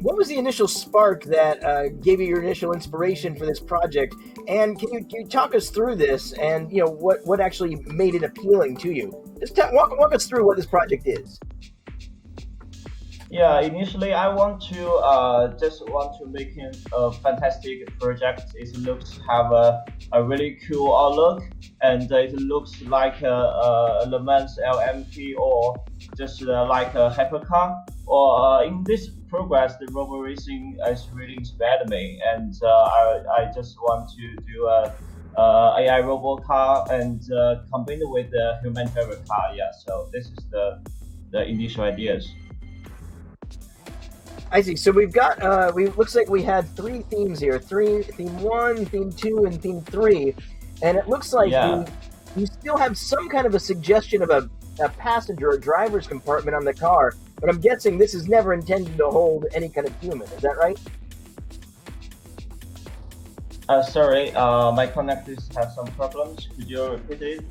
what was the initial spark that gave you your initial inspiration for this project? And can you talk us through this, and what actually made it appealing to you? Just walk us through what this project is. Yeah, initially I want to make it a fantastic project. It looks have a really cool outlook, and it looks like a Le Mans LMP or just like a hypercar. Or in this progress, the robo racing has really inspired me, and I just want to do a AI robot car and combine it with the human driver car. Yeah, so this is the initial ideas. I see. So we've got, looks like we had 3 themes here. Theme 1, Theme 2, and Theme 3. And it looks like you still have some kind of a suggestion of a passenger or driver's compartment on the car. But I'm guessing this is never intended to hold any kind of human. Is that right? Sorry, my connectors have some problems. Could you repeat it?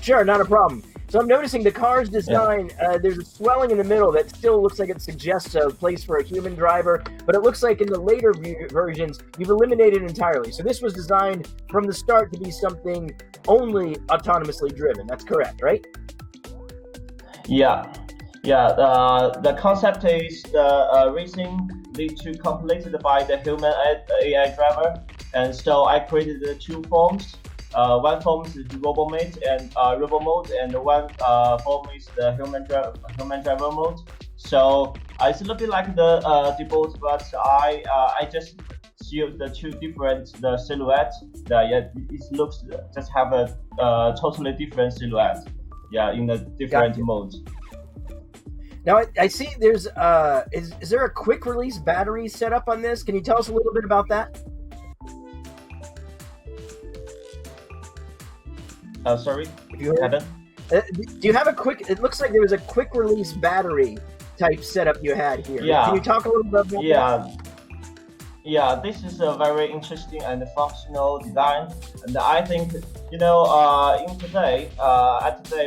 Sure, not a problem. So I'm noticing the car's design, there's a swelling in the middle that still looks like it suggests a place for a human driver, but it looks like in the later versions, you've eliminated it entirely. So this was designed from the start to be something only autonomously driven. That's correct, right? Yeah. The concept is the racing need to completed by the human AI driver, and so I created the 2 forms. one form is the Robomate and Robo mode, and one form is the human driver mode. So it's a little bit like the both, but I just show the two different silhouettes. It looks just have a totally different silhouette. Yeah, in the different modes. Now I see there's is there a quick release battery set up on this? Can you tell us a little bit about that? Sorry, do you have a quick? It looks like there was a quick release battery type setup you had here. Yeah. Can you talk a little bit about that? Yeah, this is a very interesting and functional design, and I think today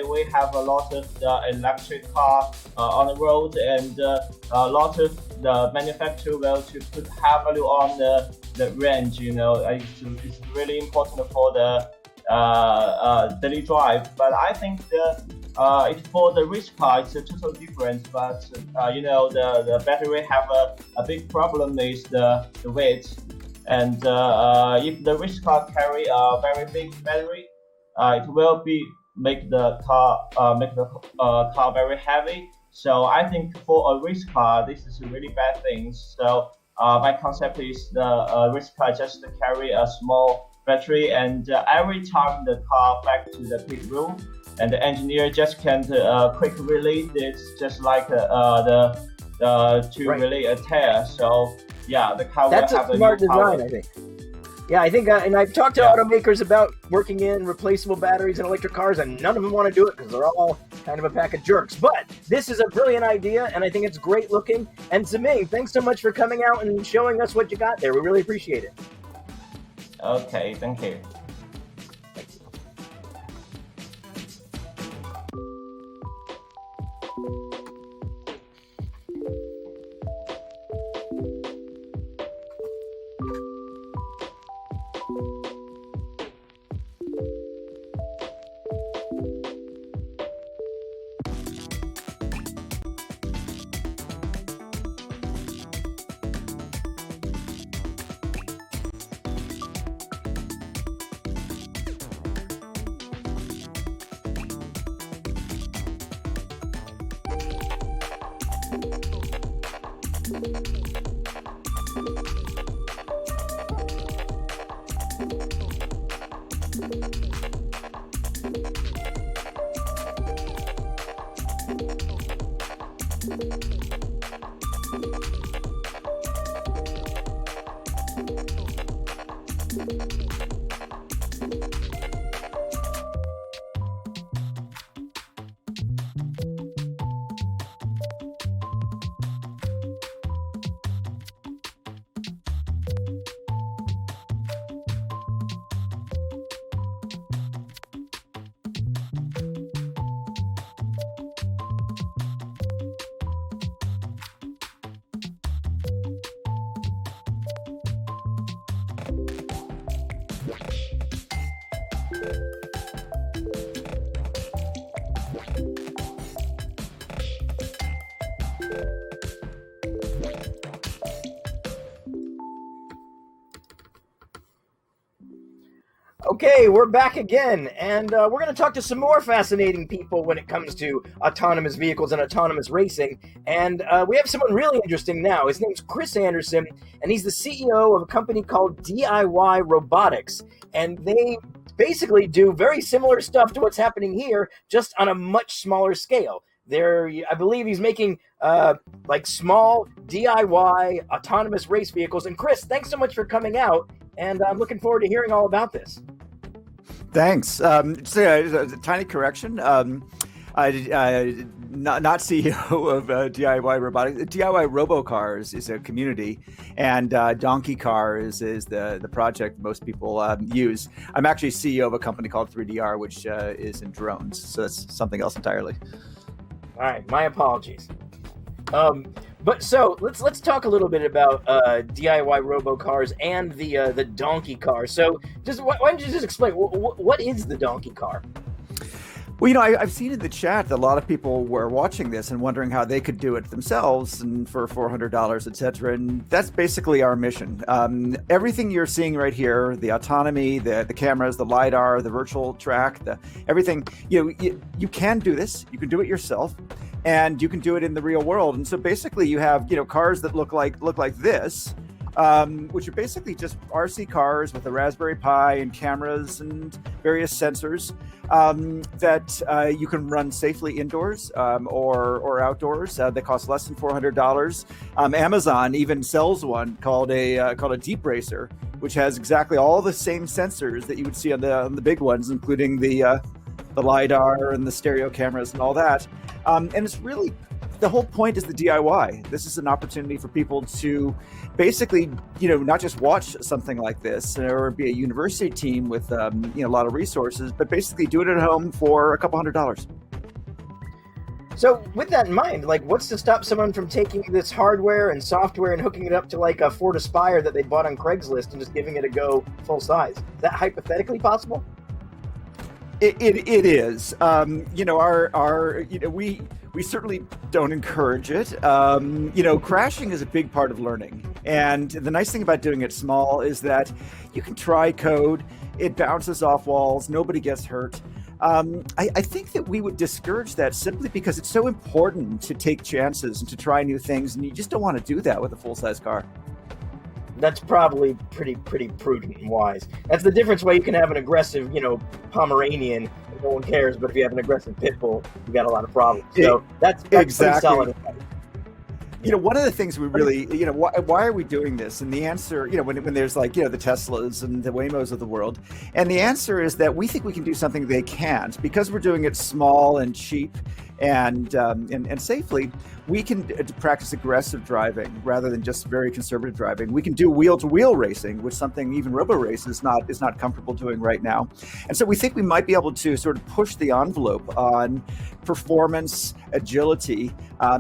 we have a lot of the electric car on the road, and a lot of the manufacturer will to put heavily on the range. It's really important for the daily drive, but I think for the race car it's totally different. But the battery have a big problem is the weight, and if the race car carry a very big battery, it will make the car very heavy. So I think for a race car this is a really bad thing. So my concept is the race car just carry a small battery, and every time the car back to the pit room, and the engineer just can quick release it, just like relay a tire. So yeah, the car That's will have a smart new power. design, I think. Yeah, I think, and I've talked to automakers about working in replaceable batteries in electric cars, and none of them want to do it because they're all kind of a pack of jerks. But this is a brilliant idea, and I think it's great looking. And Ziming, thanks so much for coming out and showing us what you got there. We really appreciate it. Okay, thank you. Okay, we're back again, and we're going to talk to some more fascinating people when it comes to autonomous vehicles and autonomous racing. And we have someone really interesting now. His name's Chris Anderson, and he's the CEO of a company called DIY Robotics. And they basically do very similar stuff to what's happening here, just on a much smaller scale. I believe he's making like small DIY autonomous race vehicles. And Chris, thanks so much for coming out, and I'm looking forward to hearing all about this. Thanks. Just a tiny correction. Not CEO of DIY Robotics. DIY Robocars is a community, and Donkey Cars is the project most people use. I'm actually CEO of a company called 3DR, which is in drones. So that's something else entirely. All right, my apologies. But so let's talk a little bit about DIY Robocars and the Donkey Car. So why don't you just explain what is the Donkey Car? Well, I've seen in the chat that a lot of people were watching this and wondering how they could do it themselves and for $400, etc. And that's basically our mission. Everything you're seeing right here, the autonomy, the cameras, the LiDAR, the virtual track, everything, you can do this. You can do it yourself, and you can do it in the real world. And so basically you have, cars that look like this, which are basically just RC cars with a Raspberry Pi and cameras and various sensors that you can run safely indoors or outdoors. They cost less than $400. Amazon even sells one called a Deep Racer, which has exactly all the same sensors that you would see on the big ones, including the LiDAR and the stereo cameras and all that. And it's really, the whole point is the DIY. This is an opportunity for people to basically, not just watch something like this or be a university team with, a lot of resources, but basically do it at home for a couple $100. So with that in mind, what's to stop someone from taking this hardware and software and hooking it up to a Ford Aspire that they bought on Craigslist and just giving it a go full size? Is that hypothetically possible? It is. We certainly don't encourage it. Crashing is a big part of learning. And the nice thing about doing it small is that you can try code, it bounces off walls, nobody gets hurt. I think that we would discourage that simply because it's so important to take chances and to try new things, and you just don't want to do that with a full-size car. That's probably pretty prudent and wise. That's the difference why you can have an aggressive, Pomeranian, no one cares, but if you have an aggressive pit bull, you got a lot of problems. So that's exactly. Pretty solid advice. One of the things we really, why are we doing this? And the answer, when there's the Teslas and the Waymos of the world, and the answer is that we think we can do something they can't. Because we're doing it small and cheap and safely, we can practice aggressive driving rather than just very conservative driving. We can do wheel-to-wheel racing, which something even Roborace is not comfortable doing right now. And so we think we might be able to sort of push the envelope on performance, agility,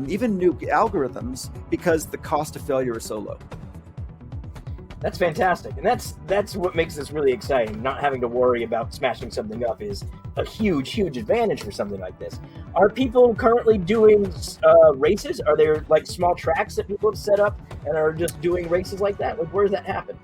even new algorithms, because the cost of failure is so low. That's fantastic, and that's what makes this really exciting. Not having to worry about smashing something up is a huge advantage for something like this. Are people currently doing races? Are there small tracks that people have set up and are just doing races like that? Where does that happen?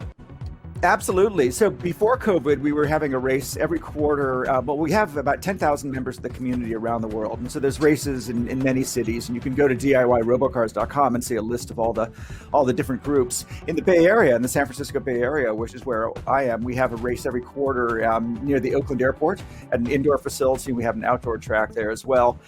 Absolutely. So before COVID, we were having a race every quarter. We have about 10,000 members of the community around the world. And so there's races in many cities, and you can go to DIYRobocars.com and see a list of all the different groups. In the Bay Area, in the San Francisco Bay Area, which is where I am, we have a race every quarter near the Oakland Airport at an indoor facility. We have an outdoor track there as well.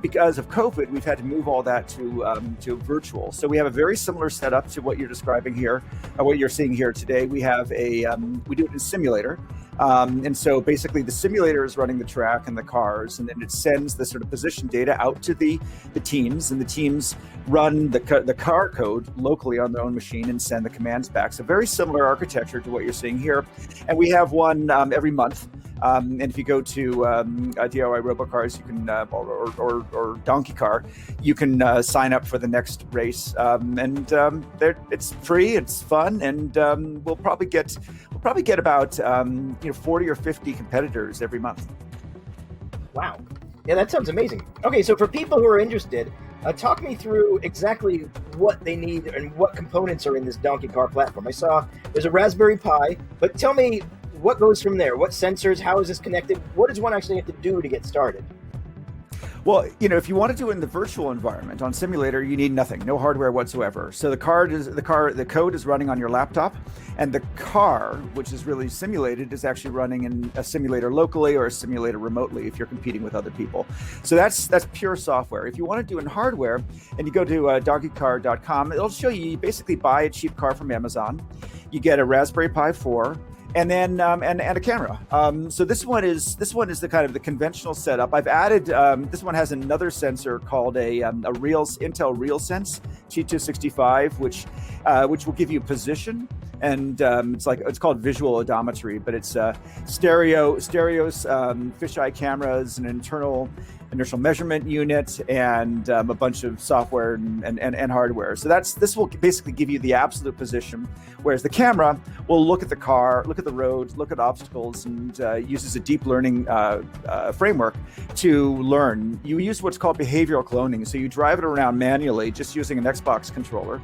Because of COVID, we've had to move all that to virtual. So we have a very similar setup to what you're describing here, what you're seeing here today. We do it in a simulator. And so basically the simulator is running the track and the cars, and then it sends the sort of position data out to the teams, and the teams run the car code locally on their own machine and send the commands back. So very similar architecture to what you're seeing here. And we have one every month. And if you go to DIY Robocars, you can, or Donkey Car, you can sign up for the next race. It's free, it's fun, and we'll probably get about 40 or 50 competitors every month. Wow. Yeah, that sounds amazing. Okay, so for people who are interested, talk me through exactly what they need and what components are in this Donkey Car platform. I saw there's a Raspberry Pi, but tell me what goes from there? What sensors? How is this connected? What does one actually have to do to get started? Well, if you want to do it in the virtual environment on simulator, you need nothing, no hardware whatsoever. So the code is running on your laptop, and the car, which is really simulated, is actually running in a simulator locally or a simulator remotely if you're competing with other people. So that's pure software. If you want to do it in hardware, and you go to donkeycar.com, it'll show you basically buy a cheap car from Amazon. You get a Raspberry Pi 4. And then and a camera. So this one is the kind of the conventional setup. I've added this one has another sensor called a Intel RealSense G265, which will give you position and it's called visual odometry, but it's stereos, fisheye cameras, an inertial measurement unit, and a bunch of software and hardware. So this will basically give you the absolute position, whereas the camera will look at the car, look at the road, look at obstacles, and uses a deep learning framework to learn. You use what's called behavioral cloning. So you drive it around manually, just using an Xbox controller.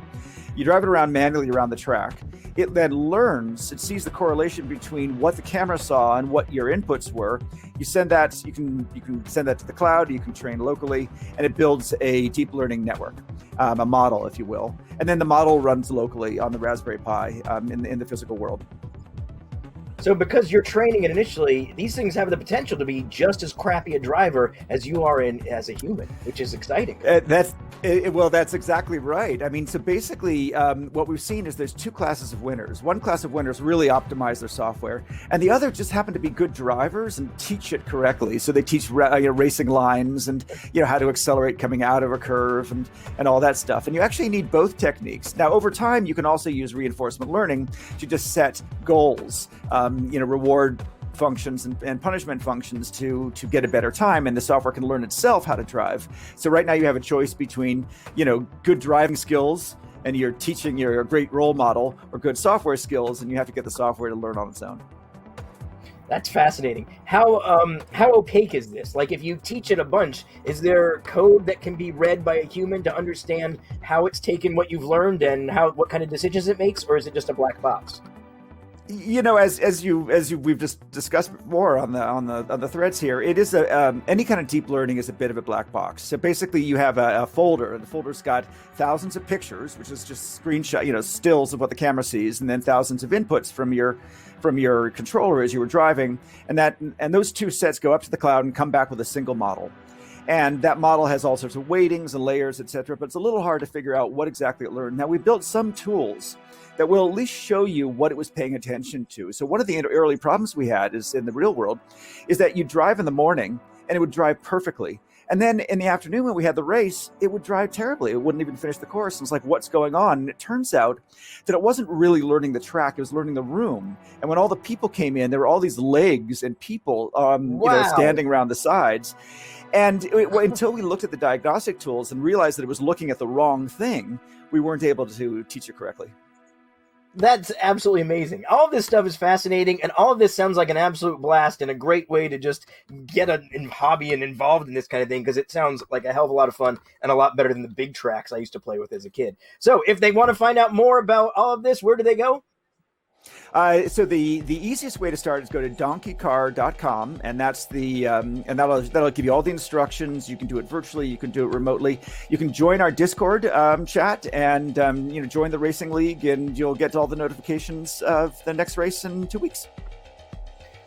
You drive it around manually around the track. It then learns, it sees the correlation between what the camera saw and what your inputs were. You send that, you can send that to the cloud, you can train locally, and it builds a deep learning network, a model, if you will. And then the model runs locally on the Raspberry Pi in the physical world. So because you're training it initially, these things have the potential to be just as crappy a driver as you are as a human, which is exciting. That's exactly right. I mean, so basically what we've seen is there's two classes of winners. One class of winners really optimize their software, and the other just happen to be good drivers and teach it correctly. So they teach racing lines and how to accelerate coming out of a curve and all that stuff. And you actually need both techniques. Now, over time, you can also use reinforcement learning to just set goals. Reward functions and punishment functions to get a better time, and the software can learn itself how to drive. So right now you have a choice between, good driving skills and you're teaching your great role model, or good software skills, and you have to get the software to learn on its own. That's fascinating. How opaque is this? Like, if you teach it a bunch, is there code that can be read by a human to understand how it's taken what you've learned and what kind of decisions it makes, or is it just a black box? As we've just discussed more on the threads here, it is any kind of deep learning is a bit of a black box. So basically, you have a folder, and the folder's got thousands of pictures, which is just screenshot, stills of what the camera sees, and then thousands of inputs from your controller as you were driving, and those two sets go up to the cloud and come back with a single model. And that model has all sorts of weightings and layers, etc. But it's a little hard to figure out what exactly it learned. Now, we built some tools that will at least show you what it was paying attention to. So one of the early problems we had is in the real world is that you drive in the morning and it would drive perfectly. And then in the afternoon when we had the race, it would drive terribly. It wouldn't even finish the course. And it's like, what's going on? And it turns out that it wasn't really learning the track. It was learning the room. And when all the people came in, there were all these legs and people standing around the sides. And until we looked at the diagnostic tools and realized that it was looking at the wrong thing, we weren't able to teach it correctly. That's absolutely amazing. All of this stuff is fascinating, and all of this sounds like an absolute blast and a great way to just get a hobby and involved in this kind of thing, because it sounds like a hell of a lot of fun and a lot better than the big tracks I used to play with as a kid. So if they want to find out more about all of this, where do they go? So the easiest way to start is go to donkeycar.com, and that's and that'll give you all the instructions. You can do it virtually, you can do it remotely. You can join our Discord chat and join the racing league, and you'll get all the notifications of the next race in 2 weeks.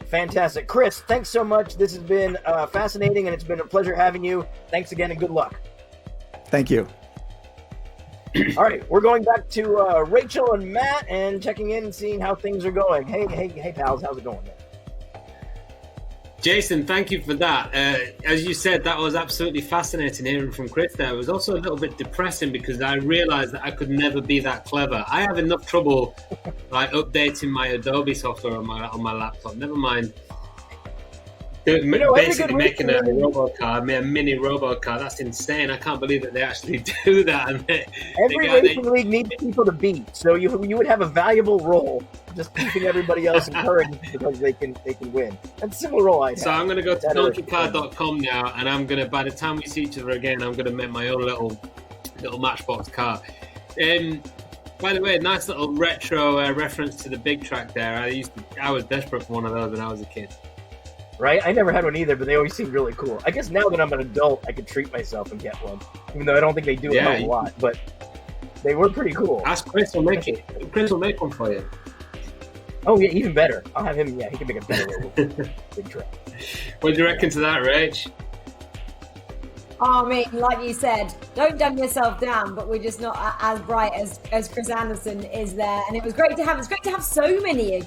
Fantastic. Chris, thanks so much. This has been fascinating, and it's been a pleasure having you. Thanks again, and good luck. Thank you. All right, we're going back to Rachel and Matt and checking in and seeing how things are going. Hey, pals, how's it going? Jason, thank you for that. As you said, that was absolutely fascinating hearing from Chris there. It was also a little bit depressing because I realized that I could never be that clever. I have enough trouble updating my Adobe software on my laptop. Never mind. Basically making a mini RoboCar. That's insane. I can't believe that they actually do that. And every racing league needs people to beat, so you would have a valuable role, just keeping everybody else encouraged because they can win. That's a similar role I have. So I'm going to go to donkeycar.com now, and I'm going to, by the time we see each other again, I'm going to make my own little Matchbox car. By the way, nice little retro reference to the big track there. I was desperate for one of those when I was a kid. Right? I never had one either, but they always seemed really cool. I guess now that I'm an adult, I could treat myself and get one, even though I don't think they do it a lot, but they were pretty cool. Ask Chris, will make it. Chris will make one for you. Oh, yeah, even better. I'll have him, he can make a better big track. What do you reckon to that, Rach? I mean, like you said, don't dumb yourself down, but we're just not as bright as Chris Anderson is there. And it's great to have so many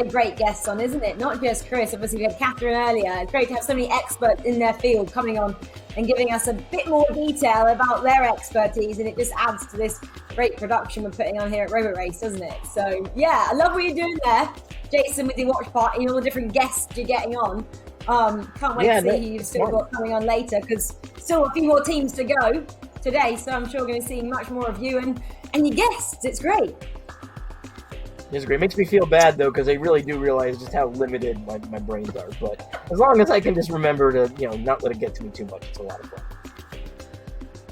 great guests on, isn't it? Not just Chris. Obviously, we had Katherine earlier. It's great to have so many experts in their field coming on and giving us a bit more detail about their expertise. And it just adds to this great production we're putting on here at Roborace, doesn't it? So, yeah, I love what you're doing there, Jason, with your watch party and all the different guests you're getting on. Can't wait to see who you've still got coming on later, because still a few more teams to go today, so I'm sure we're going to see much more of you and your guests. It's great. It's great. It makes me feel bad though, because I really do realize just how limited my brains are. But as long as I can just remember to not let it get to me too much, it's a lot of fun.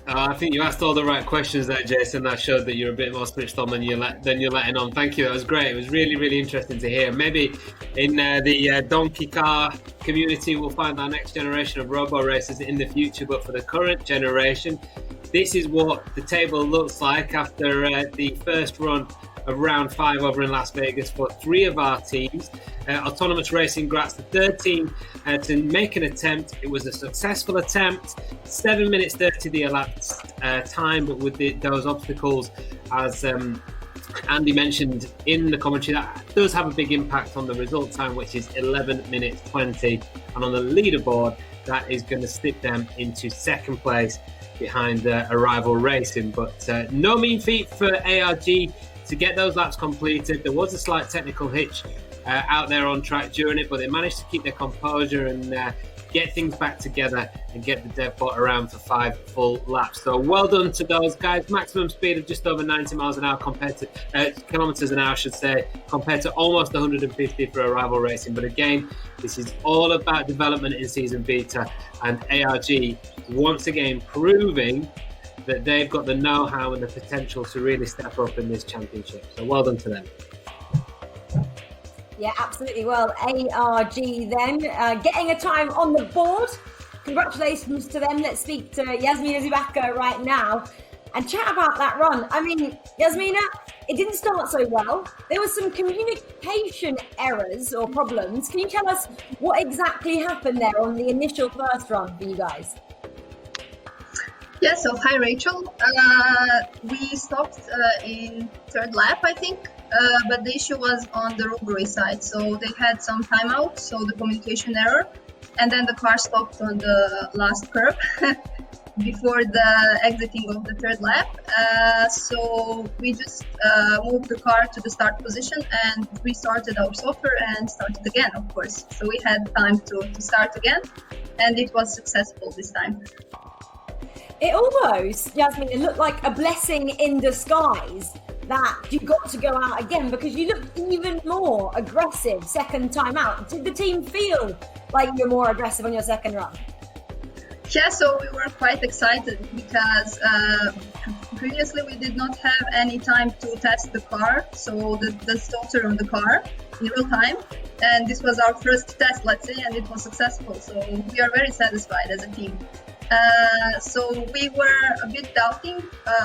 I think you asked all the right questions there, Jason. That showed that you're a bit more switched on than you're letting on. Thank you. That was great. It was really, really interesting to hear. Maybe in the donkey car community, we'll find our next generation of robo racers in the future. But for the current generation, this is what the table looks like after the first run of round 5 over in Las Vegas for 3 of our teams. Autonomous Racing Graz, the third team to make an attempt. It was a successful attempt. 7 minutes 30 the elapsed time, but with those obstacles, as Andy mentioned in the commentary, that does have a big impact on the result time, which is 11 minutes 20. And on the leaderboard, that is going to slip them into second place behind Arrival Racing. But no mean feat for ARG to get those laps completed. There was a slight technical hitch out there on track during it, but they managed to keep their composure and get things back together and get the dead bot around for 5 full laps. So well done to those guys. Maximum speed of just over 90 miles an hour compared to kilometers an hour, I should say, compared to almost 150 for Arrival Racing. But again, this is all about development in season beta, and ARG once again proving that they've got the know-how and the potential to really step up in this championship. So well done to them. Yeah, absolutely. Well, ARG then getting a time on the board. Congratulations to them. Let's speak to Jasmina Zubaca right now and chat about that run. I mean, Jasmina, it didn't start so well. There was some communication errors or problems. Can you tell us what exactly happened there on the initial first run for you guys? Yeah, so hi Rachel. We stopped in third lap, I think, but the issue was on the Roborace side. So they had some timeout, so the communication error, and then the car stopped on the last curve before the exiting of the third lap. So we just moved the car to the start position and restarted our software and started again, of course. So we had time to start again, and it was successful this time. It almost, Jasmine, it looked like a blessing in disguise that you got to go out again, because you looked even more aggressive second time out. Did the team feel like you were more aggressive on your second run? Yeah, so we were quite excited because previously we did not have any time to test the car, so the software on the car in real time. And this was our first test, let's say, and it was successful. So we are very satisfied as a team. So we were a bit doubting,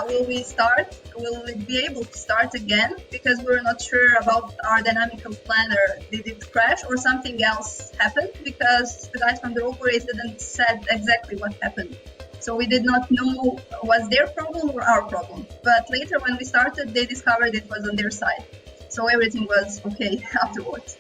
will we start? Will we be able to start again? Because we were not sure about our dynamical planner. Did it crash or something else happened? Because the guys from the Roborace didn't said exactly what happened. So we did not know was their problem or our problem. But later when we started, they discovered it was on their side. So everything was okay afterwards.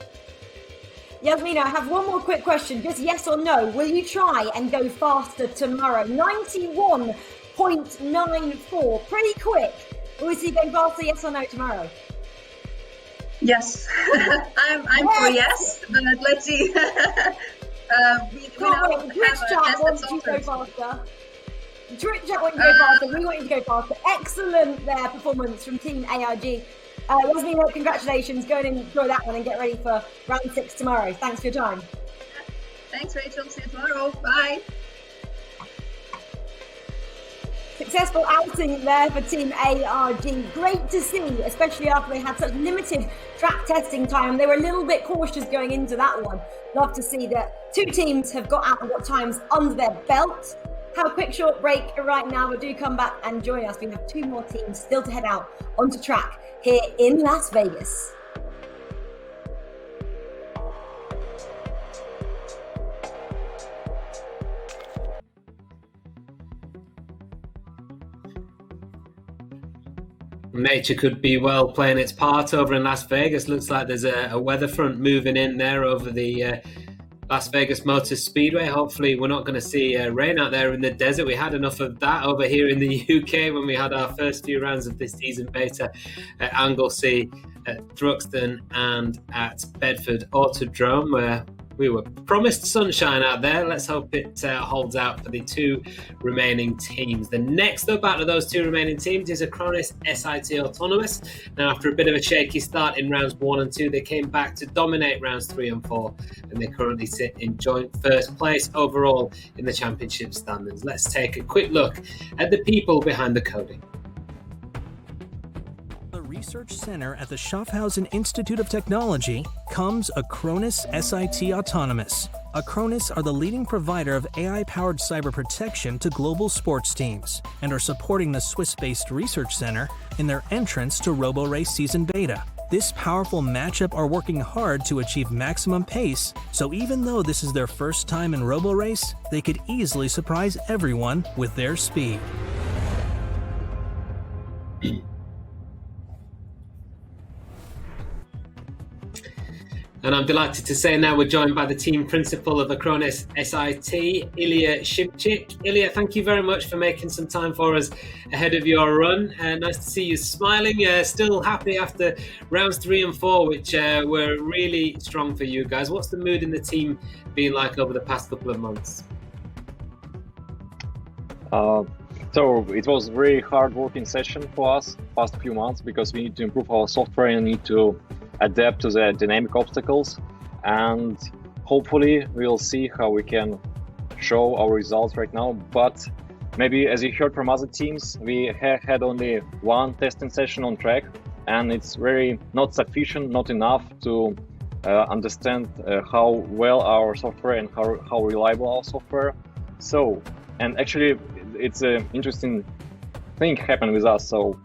Jasmina, I have one more quick question. Just yes or no. Will you try and go faster tomorrow? 91.94. Pretty quick. Will we see you going faster, yes or no, tomorrow? Yes. I'm for yes, but let's see. We don't Twitch chat wants you to go faster. Twitch chat wants you to go faster. We want you to go faster. Excellent performance from Team ARG. Jasmina, congratulations. Go and enjoy that one and get ready for round 6 tomorrow. Thanks for your time. Thanks, Rachel. See you tomorrow. Bye. Successful outing there for Team ARG. Great to see, especially after they had such limited track testing time. They were a little bit cautious going into that one. Love to see that 2 teams have got out and got times under their belt. Have a quick short break right now, but do come back and join us. We have 2 more teams still to head out onto track here in Las Vegas. Nature could be well playing its part over in Las Vegas. Looks like there's a weather front moving in there over the Las Vegas Motor Speedway. Hopefully we're not going to see rain out there in the desert. We had enough of that over here in the UK when we had our first few rounds of this season beta at Anglesey, at Thruxton and at Bedford Autodrome, where we were promised sunshine out there. Let's hope it holds out for the two remaining teams. The next up out of those two remaining teams is Acronis SIT Autonomous. Now, after a bit of a shaky start in rounds 1 and 2, they came back to dominate rounds 3 and 4, and they currently sit in joint first place overall in the championship standings. Let's take a quick look at the people behind the coding. Research Center at the Schaffhausen Institute of Technology comes Acronis SIT Autonomous. Acronis are the leading provider of AI-powered cyber protection to global sports teams and are supporting the Swiss-based Research Center in their entrance to Roborace Season Beta. This powerful matchup are working hard to achieve maximum pace, so even though this is their first time in Roborace, they could easily surprise everyone with their speed. And I'm delighted to say now we're joined by the team principal of Acronis SIT, Ilya Shimchik. Ilya, thank you very much for making some time for us ahead of your run. Nice to see you smiling, still happy after rounds 3 and 4, which were really strong for you guys. What's the mood in the team been like over the past couple of months? So it was a very hard working session for us past few months because we need to improve our software and need to adapt to the dynamic obstacles, and hopefully we'll see how we can show our results right now. But maybe, as you heard from other teams, we had only one testing session on track, and it's very not sufficient, not enough to understand how well our software and how reliable our software. So, and actually it's an interesting thing happened with us. So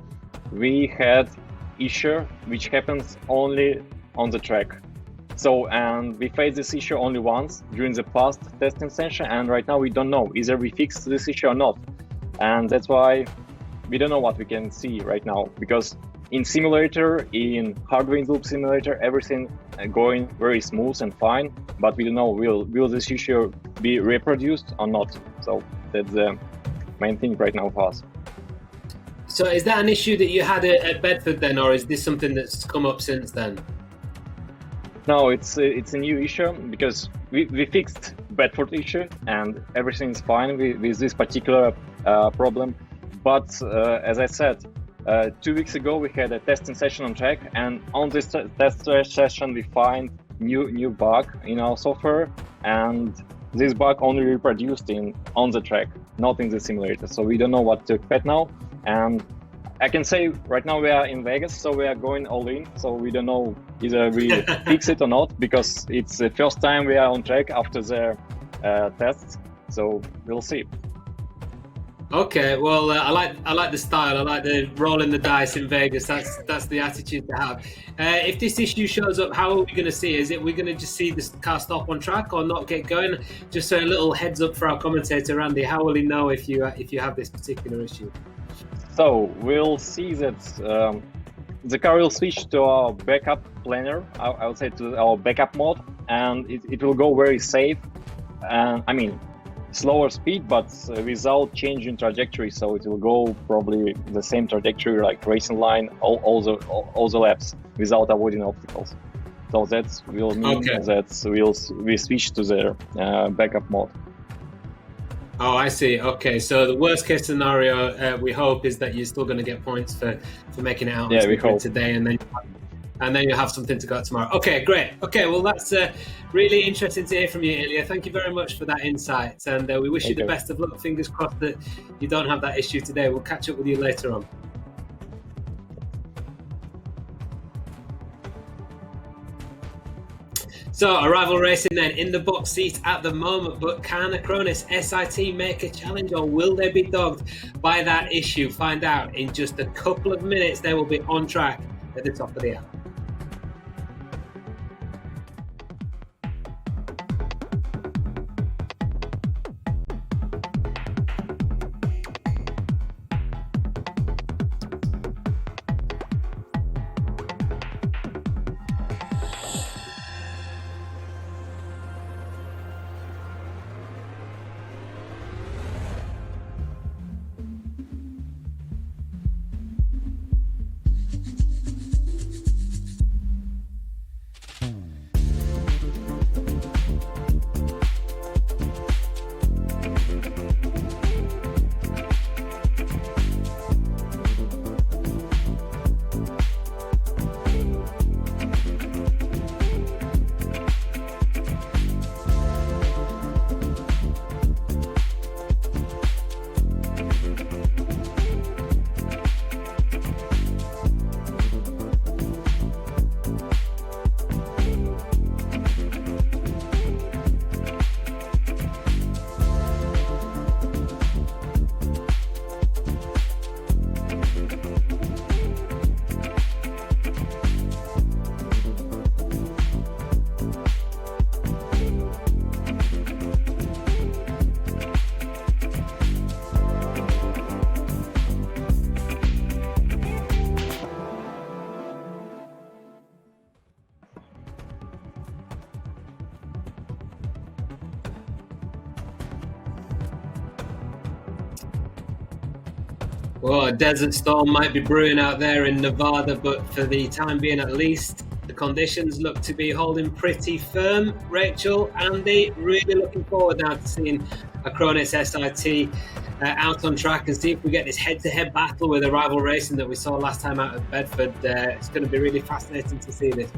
we had issue which happens only on the track. So, and we faced this issue only once during the past testing session, and right now we don't know either we fixed this issue or not. And that's why we don't know what we can see right now, because in simulator, in hardware in loop simulator, everything going very smooth and fine, but we don't know will this issue be reproduced or not. So that's the main thing right now for us. So is that an issue that you had at Bedford then, or is this something that's come up since then? No, it's a new issue because we fixed Bedford issue and everything is fine with this particular problem. But as I said, 2 weeks ago we had a testing session on track, and on this test session we find new bug in our software, and this bug only reproduced on the track, not in the simulator. So we don't know what to expect now. And I can say right now we are in Vegas, so we are going all in. So we don't know either we fix it or not, because it's the first time we are on track after the tests. So we'll see. Okay, well, I like the style. I like the rolling the dice in Vegas. That's the attitude to have. If this issue shows up, how are we going to see it? Is it we're going to just see this car stop on track or not get going? Just so a little heads up for our commentator Randy. How will he know if you have this particular issue? So we'll see that the car will switch to our backup planner. I would say to our backup mode, and it will go very safe. I mean, slower speed, but without changing trajectory. So it will go probably the same trajectory like racing line all the laps without avoiding obstacles. So that will mean that we switch to the backup mode. Oh, I see. Okay, so the worst case scenario we hope is that you're still going to get points for making it out on the grid today, and then you'll have something to go tomorrow. Okay, great. Okay, well, that's really interesting to hear from you, Ilya. Thank you very much for that insight, and we wish you the best of luck. Fingers crossed that you don't have that issue today. We'll catch up with you later on. So, Arrival Racing then in the box seat at the moment, but can Acronis SIT make a challenge, or will they be dogged by that issue? Find out in just a couple of minutes. They will be on track at the top of the hour. Well, a desert storm might be brewing out there in Nevada, but for the time being at least, the conditions look to be holding pretty firm. Rachel, Andy, really looking forward now to seeing Acronis SIT out on track and see if we get this head-to-head battle with Arrival Racing that we saw last time out at Bedford. It's going to be really fascinating to see this.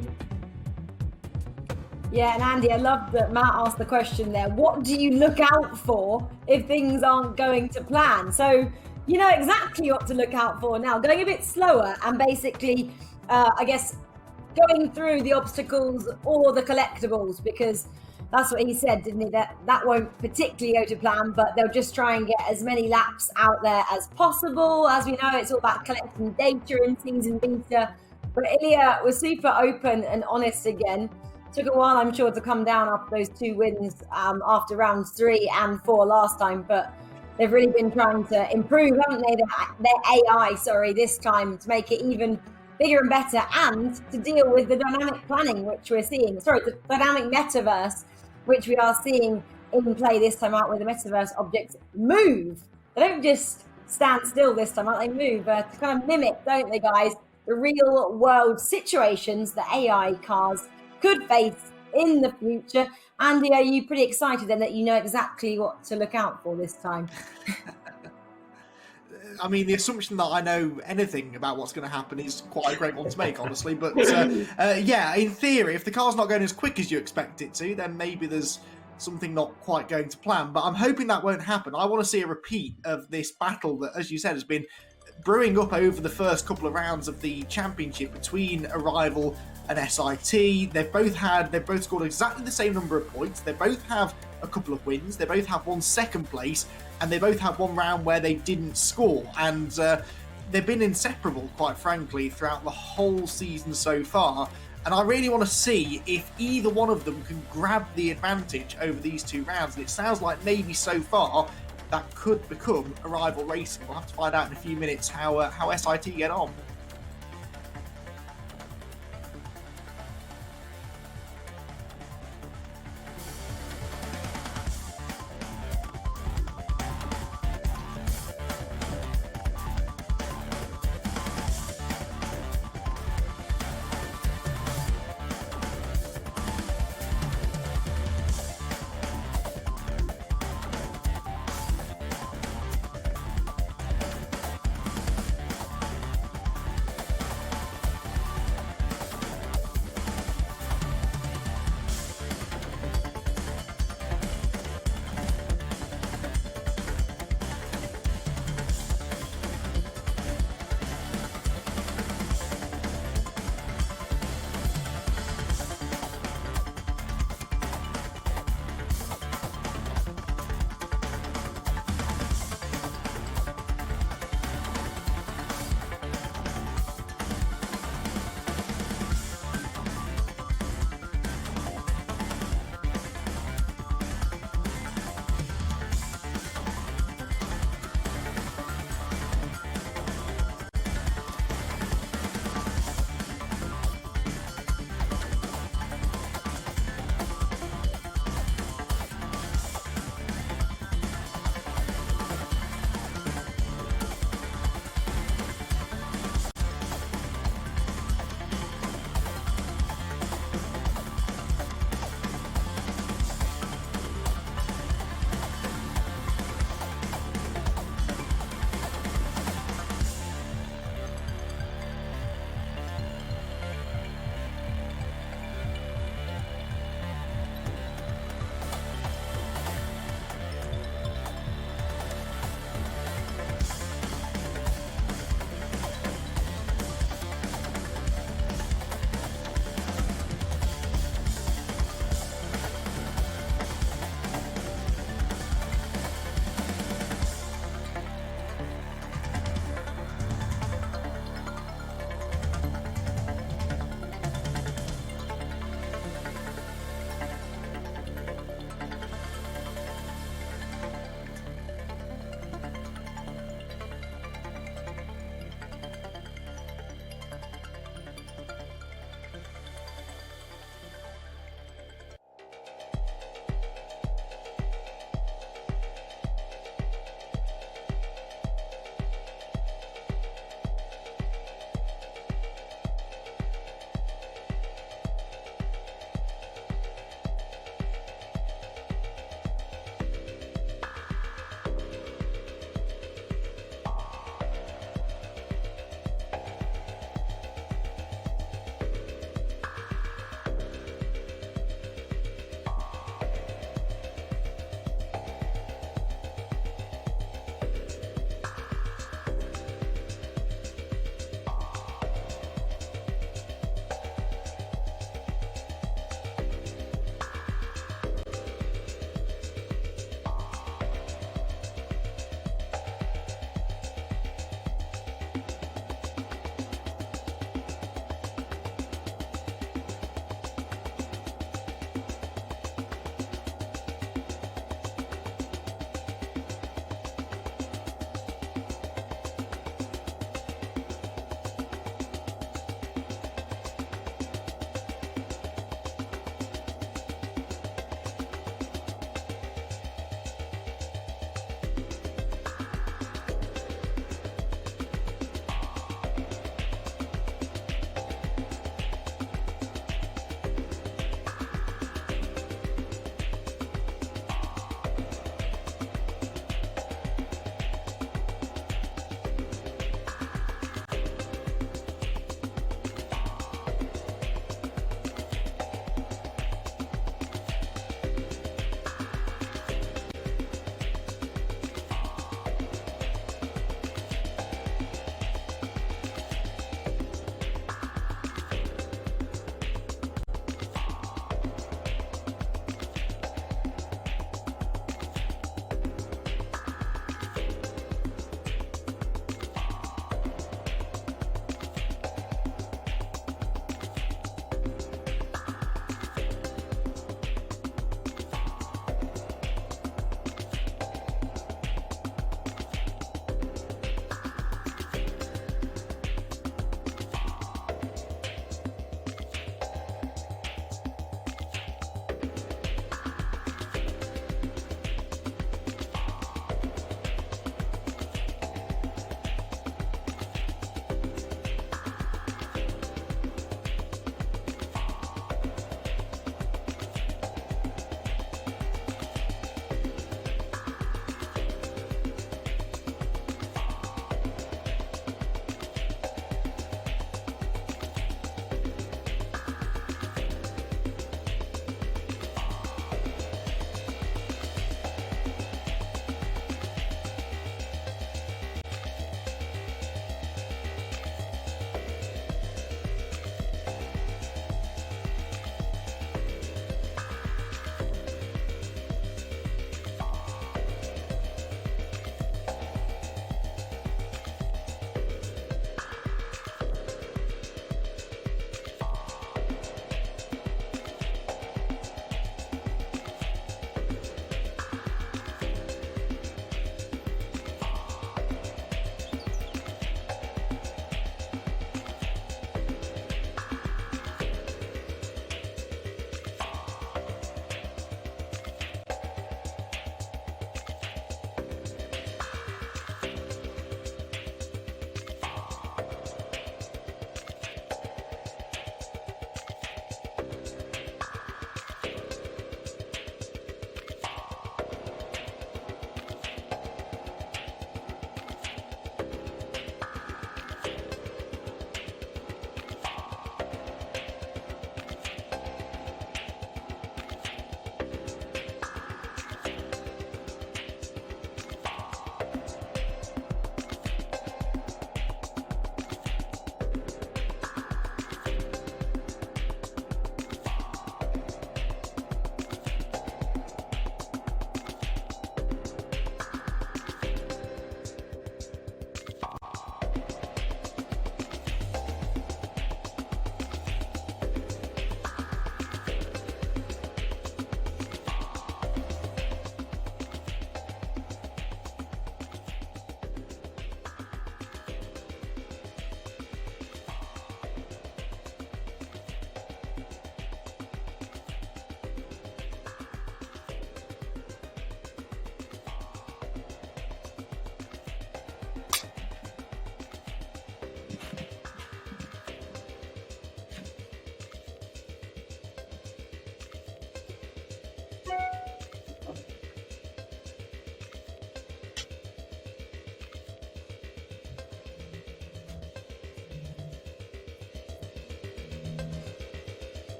Yeah, and Andy, I love that Matt asked the question there. What do you look out for if things aren't going to plan? So you know exactly what to look out for now. Going a bit slower and basically, I guess, going through the obstacles or the collectibles, because that's what he said, didn't he? That won't particularly go to plan, but they'll just try and get as many laps out there as possible. As we know, it's all about collecting data in season beta. But Ilya was super open and honest again. Took a while, I'm sure, to come down after those 2 wins after rounds 3 and 4 last time, but they've really been trying to improve, haven't they, their AI, this time to make it even bigger and better, and to deal with the dynamic planning, which we're seeing. The dynamic metaverse, which we are seeing in play this time out, where the metaverse objects move. They don't just stand still this time out, they move to kind of mimic, don't they, guys, the real world situations that AI cars could face in the future. Andy, are you pretty excited then that you know exactly what to look out for this time? I mean, the assumption that I know anything about what's going to happen is quite a great one to make, honestly. But yeah, in theory, if the car's not going as quick as you expect it to, then maybe there's something not quite going to plan. But I'm hoping that won't happen. I want to see a repeat of this battle that, as you said, has been brewing up over the first couple of rounds of the championship between Arrival and SIT. They've both scored exactly the same number of points. They both have a couple of wins. They both have 1 second place, and they both have 1 round where they didn't score. And they've been inseparable, quite frankly, throughout the whole season so far. And I really want to see if either one of them can grab the advantage over these 2 rounds. And it sounds like maybe so far that could become Arrival Racing. We'll have to find out in a few minutes how SIT get on.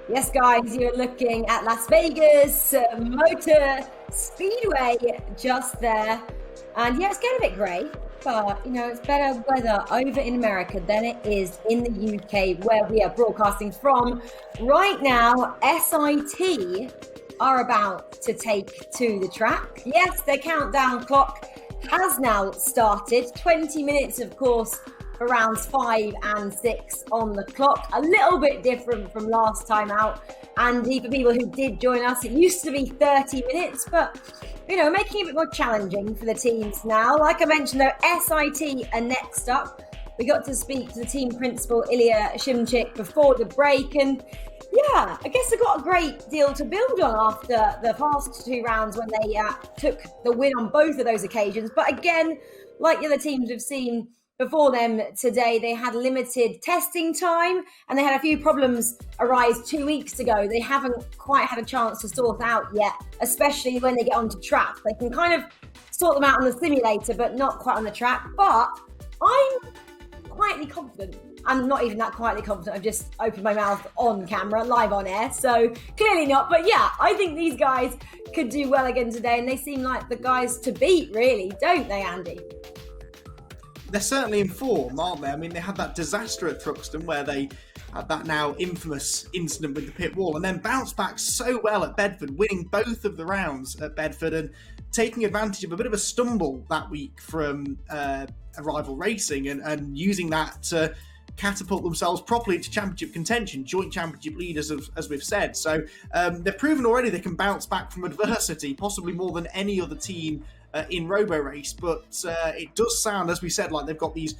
Yes, guys, you're looking at Las Vegas Motor Speedway just there. And yeah, it's getting a bit grey, but you know, it's better weather over in America than it is in the UK, where we are broadcasting from. Right now, SIT are about to take to the track. Yes, their countdown clock has now started. 20 minutes, of course, for rounds 5 and 6 on the clock. A little bit different from last time out. And for people who did join us, it used to be 30 minutes, but you know, making it a bit more challenging for the teams now. Like I mentioned, though, SIT are next up. We got to speak to the team principal, Ilya Shimchik, before the break, and yeah, I guess they got a great deal to build on after the past 2 rounds when they took the win on both of those occasions. But again, like the other teams we've seen before them today, they had limited testing time and they had a few problems arise 2 weeks ago. They haven't quite had a chance to sort out yet, especially when they get onto track. They can kind of sort them out on the simulator, but not quite on the track. But I'm quietly confident. I'm not even that quietly confident. I've just opened my mouth on camera, live on air, so clearly not. But yeah, I think these guys could do well again today, and they seem like the guys to beat, really, don't they, Andy? They're certainly in form, aren't they? I mean, they had that disaster at Thruxton where they had that now infamous incident with the pit wall and then bounced back so well at Bedford, winning both of the rounds at Bedford and taking advantage of a bit of a stumble that week from Arrival Racing and using that to catapult themselves properly into championship contention, joint championship leaders, as we've said. So they've proven already they can bounce back from adversity, possibly more than any other team in Roborace. But it does sound, as we said, like they've got these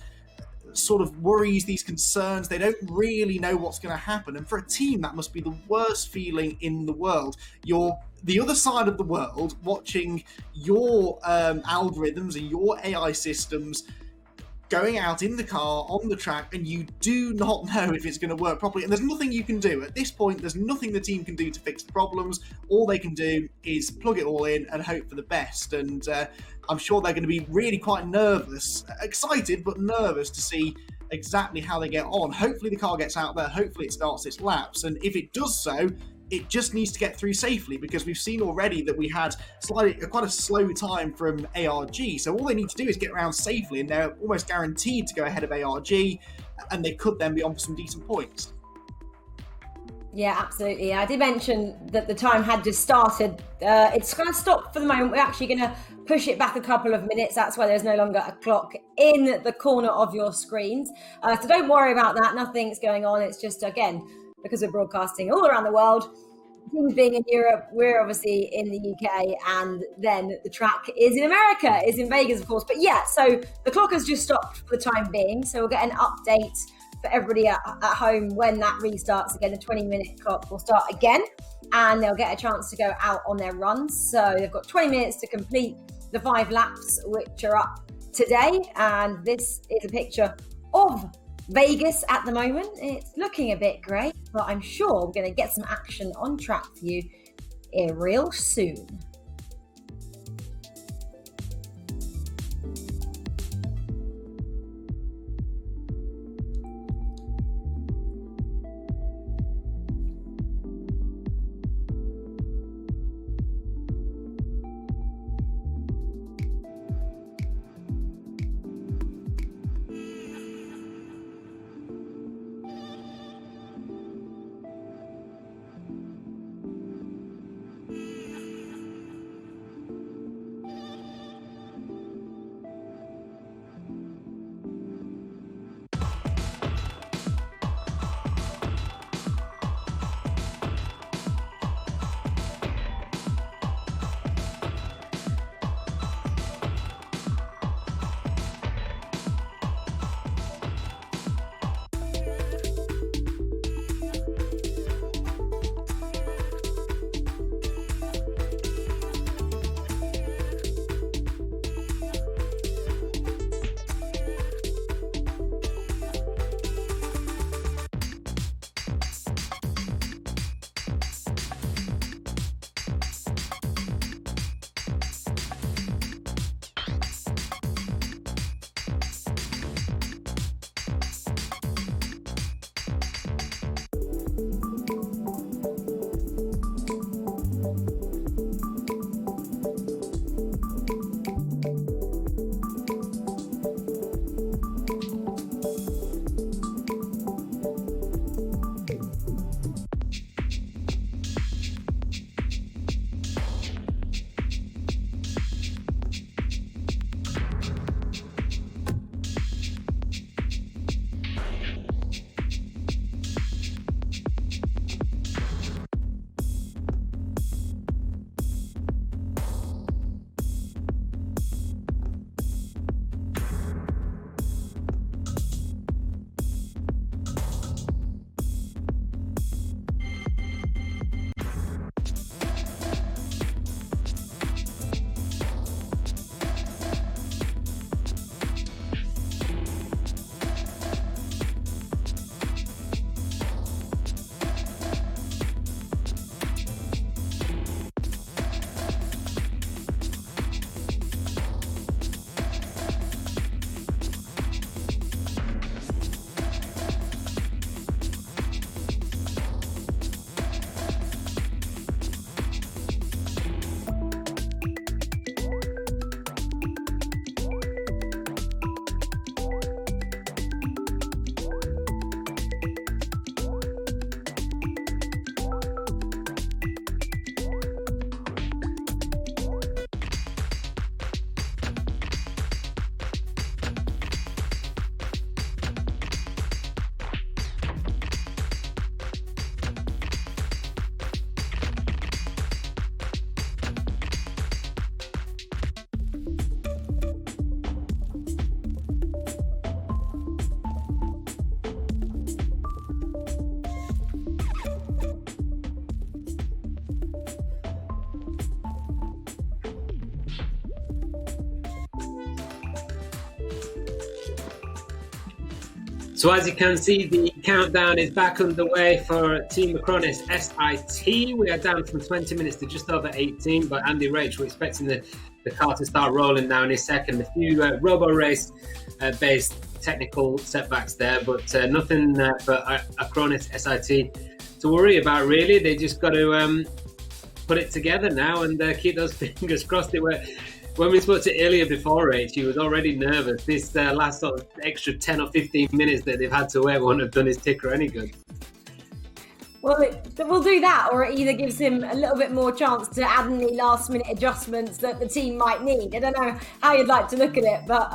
sort of worries, these concerns. They don't really know what's going to happen. And for a team, that must be the worst feeling in the world. You're the other side of the world watching your algorithms and your AI systems going out in the car on the track, and you do not know if it's going to work properly, and there's nothing you can do at this point. There's nothing the team can do to fix the problems. All they can do is plug it all in and hope for the best, and I'm sure they're going to be really quite nervous, excited but nervous to see exactly how they get on. Hopefully the car gets out there, hopefully it starts its laps, and if it does so, it just needs to get through safely, because we've seen already that we had quite a slow time from ARG. So all they need to do is get around safely, and they're almost guaranteed to go ahead of ARG, and they could then be on for some decent points. Yeah, absolutely. I did mention that the time had just started. It's going to stop for the moment. We're actually going to push it back a couple of minutes. That's why there's no longer a clock in the corner of your screens. So don't worry about that. Nothing's going on. It's just, again, because we're broadcasting all around the world. Teams being in Europe, we're obviously in the UK, and then the track is in America, is in Vegas, of course. But yeah, so the clock has just stopped for the time being. So we'll get an update for everybody at home when that restarts again. The 20-minute clock will start again, and they'll get a chance to go out on their runs. So they've got 20 minutes to complete the 5 laps, which are up today. And this is a picture of Vegas at the moment. It's looking a bit grey, but I'm sure we're going to get some action on track for you real soon. So as you can see, the countdown is back underway for Team Acronis SIT. We are down from 20 minutes to just over 18, but Andy Rach, we're expecting the car to start rolling now in a second. A few Roborace based technical setbacks there, but nothing for Acronis SIT to worry about, really. They just got to put it together now and keep those fingers crossed. When we spoke to Ilya before, Rach, he was already nervous. This last sort of extra 10 or 15 minutes that they've had to wait won't have done his ticker any good. Well, we'll do that, or it either gives him a little bit more chance to add any last-minute adjustments that the team might need. I don't know how you'd like to look at it, but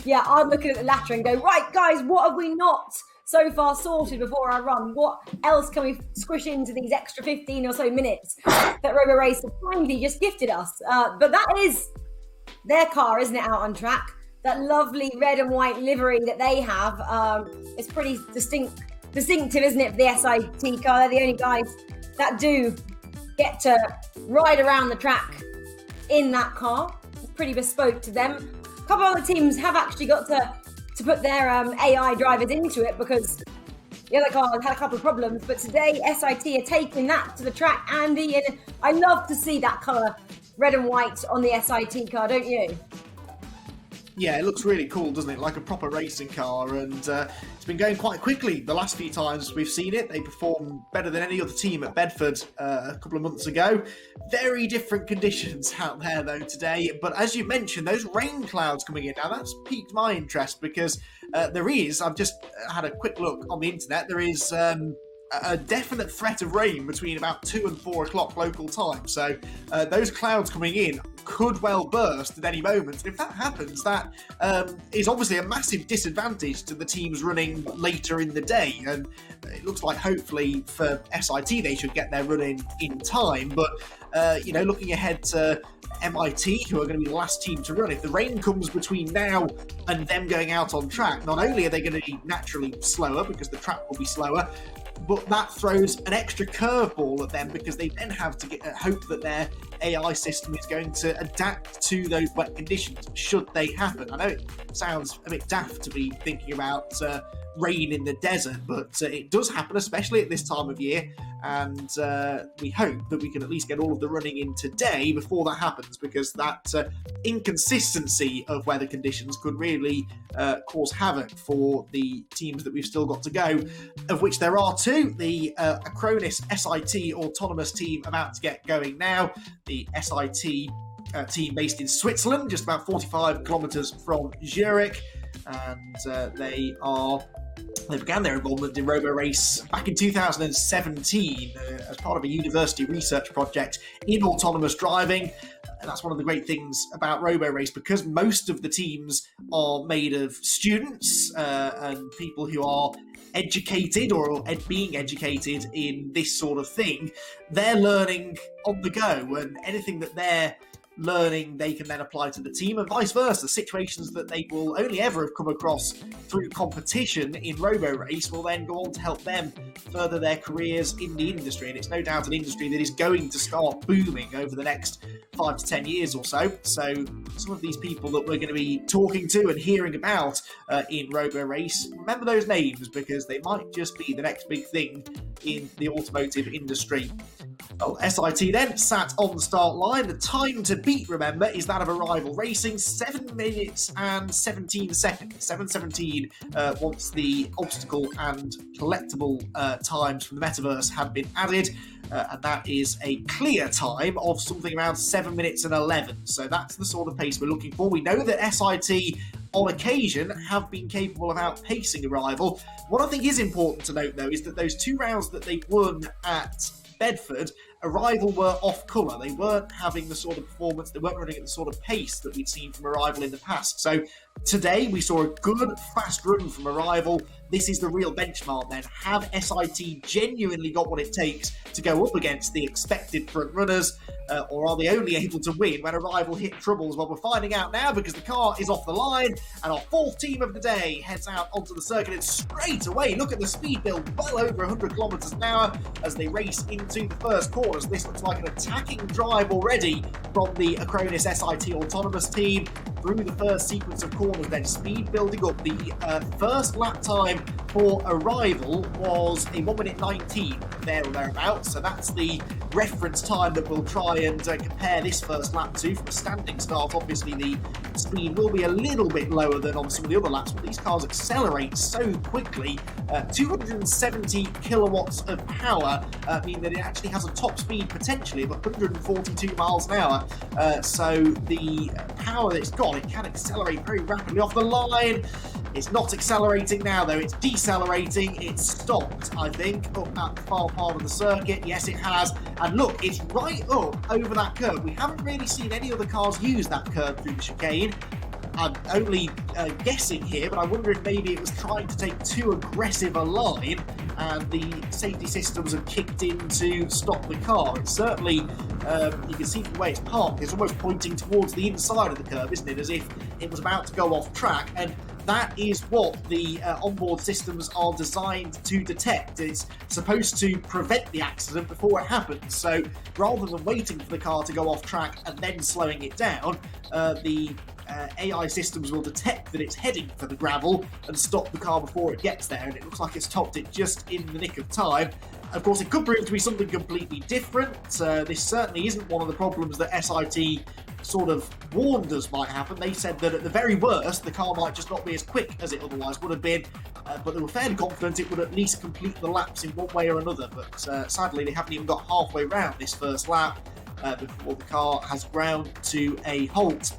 yeah, I'm looking at the latter and go, right, guys, what have we not so far sorted before our run? What else can we squish into these extra 15 or so minutes that Roborace have kindly just gifted us? But that is their car, isn't it, out on track? That lovely red and white livery that they have, it's pretty distinctive, isn't it, for the SIT car? They're the only guys that do get to ride around the track in that car. It's pretty bespoke to them. A couple of other teams have actually got to put their AI drivers into it because the other car had a couple of problems. But today, SIT are taking that to the track, Andy, and I love to see that colour, red and white, on the SIT car, don't you? Yeah, it looks really cool, doesn't it? Like a proper racing car, and it's been going quite quickly the last few times we've seen it. They performed better than any other team at Bedford a couple of months ago. Very different conditions out there, though, today. But as you mentioned, those rain clouds coming in, now that's piqued my interest because there is, I've just had a quick look on the internet, there is a definite threat of rain between about 2 and 4 o'clock local time. So those clouds coming in could well burst at any moment. And if that happens, that is obviously a massive disadvantage to the teams running later in the day. And it looks like hopefully for SIT they should get their run in time. But, looking ahead to MIT, who are going to be the last team to run, if the rain comes between now and them going out on track, not only are they going to be naturally slower because the track will be slower, but that throws an extra curveball at them because they then have to hope that their AI system is going to adapt to those wet conditions should they happen. I know it sounds a bit daft to be thinking about rain in the desert, but it does happen, especially at this time of year, and we hope that we can at least get all of the running in today before that happens, because that inconsistency of weather conditions could really cause havoc for the teams that we've still got to go, of which there are two. The Acronis SIT autonomous team about to get going now. The SIT team based in Switzerland, just about 45 kilometres from Zurich, and they began their involvement in Roborace back in 2017 as part of a university research project in autonomous driving. And that's one of the great things about Roborace, because most of the teams are made of students and people who are educated or being educated in this sort of thing. They're learning on the go, and anything that they're learning they can then apply to the team, and vice versa. Situations that they will only ever have come across through competition in Roborace will then go on to help them further their careers in the industry, and it's no doubt an industry that is going to start booming over the next 5 to 10 years or so. So some of these people that we're going to be talking to and hearing about in Roborace, remember those names, because they might just be the next big thing in the automotive industry. Well, SIT then sat on the start line. The time to beat, remember, is that of Arrival Racing, 7 minutes and 17 seconds. 7:17 once the obstacle and collectible times from the metaverse have been added. And that is a clear time of something around 7 minutes and 11. So that's the sort of pace we're looking for. We know that SIT on occasion have been capable of outpacing Arrival. What I think is important to note, though, is that those 2 rounds that they won at Bedford, Arrival were off colour. They weren't having the sort of performance, they weren't running at the sort of pace that we'd seen from Arrival in the past. So today we saw a good, fast run from Arrival. This is the real benchmark then. Have SIT genuinely got what it takes to go up against the expected front runners, or are they only able to win when Arrival hit troubles? Well, we're finding out now, because the car is off the line, and our 4th team of the day heads out onto the circuit, and straight away, look at the speed build, well over 100 kilometres an hour as they race into the first corners. This looks like an attacking drive already from the Acronis SIT autonomous team through the first sequence of corners, then speed building up. The first lap time for arrival was a 1 minute 19 there or thereabouts. So that's the reference time that we'll try and compare this first lap to. From a standing start, obviously the speed will be a little bit lower than on some of the other laps, but these cars accelerate so quickly. 270 kilowatts of power mean that it actually has a top speed potentially of 142 miles an hour. So the power that it's got, it can accelerate very rapidly off the line. It's not accelerating now though, it's decelerating. It's stopped, I think, up at the far part of the circuit. Yes, it has. And look, it's right up over that curve. We haven't really seen any other cars use that curve through the chicane. I'm only guessing here, but I wonder if maybe it was trying to take too aggressive a line and the safety systems have kicked in to stop the car. It's certainly, you can see from the way it's parked, it's almost pointing towards the inside of the curve, isn't it? As if it was about to go off track. And that is what the onboard systems are designed to detect. It's supposed to prevent the accident before it happens. So rather than waiting for the car to go off track and then slowing it down, the AI systems will detect that it's heading for the gravel and stop the car before it gets there, and it looks like it's topped it just in the nick of time. Of course, it could prove to be something completely different. This certainly isn't one of the problems that SIT sort of warned us might happen. They said that at the very worst, the car might just not be as quick as it otherwise would have been, but they were fairly confident it would at least complete the laps in one way or another. But sadly, they haven't even got halfway round this first lap before the car has ground to a halt.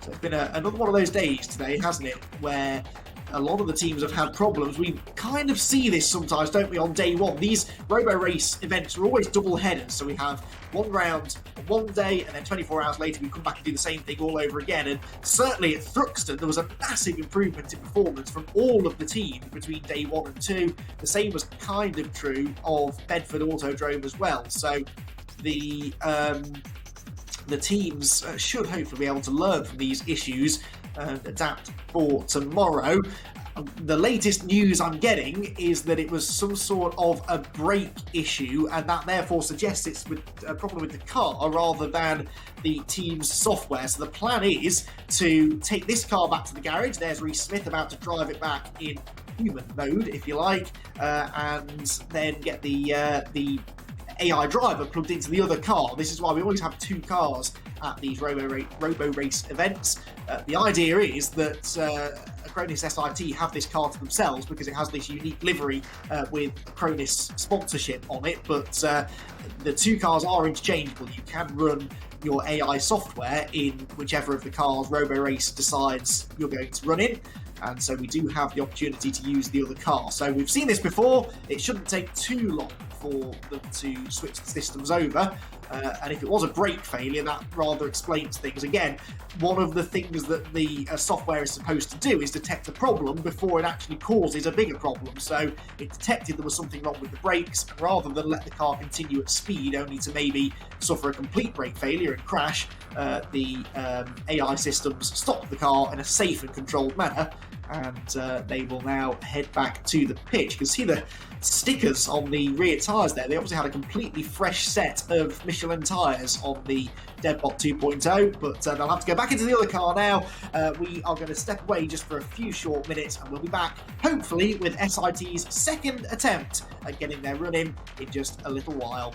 So it's been another one of those days today, hasn't it, where a lot of the teams have had problems. We kind of see this sometimes, don't we, on day one. These Roborace events are always double headers, so we have one round on one day, and then 24 hours later we come back and do the same thing all over again. And certainly at Thruxton, there was a massive improvement in performance from all of the teams between day 1 and 2. The same was kind of true of Bedford Autodrome as well. So the teams should hopefully be able to learn from these issues and adapt for tomorrow. The latest news I'm getting is that it was some sort of a brake issue, and that therefore suggests it's a problem with the car rather than the team's software. So the plan is to take this car back to the garage. There's Reece Smith about to drive it back in human mode, if you like, and then get the AI driver plugged into the other car. This is why we always have two cars at these Roborace events. The idea is that Acronis SIT have this car to themselves because it has this unique livery with Acronis sponsorship on it, but the two cars are interchangeable. You can run your AI software in whichever of the cars Roborace decides you're going to run in. And so we do have the opportunity to use the other car. So we've seen this before. It shouldn't take too long for them to switch the systems over. And if it was a brake failure, that rather explains things. Again, one of the things that the software is supposed to do is detect a problem before it actually causes a bigger problem. So it detected there was something wrong with the brakes, and rather than let the car continue at speed only to maybe suffer a complete brake failure and crash, the AI systems stopped the car in a safe and controlled manner, and they will now head back to the pitch. You can see the stickers on the rear tyres there. They obviously had a completely fresh set of Michelin tyres on the Deadbot 2.0, but they'll have to go back into the other car now. We are going to step away just for a few short minutes, and we'll be back, hopefully, with SIT's second attempt at getting their run in just a little while.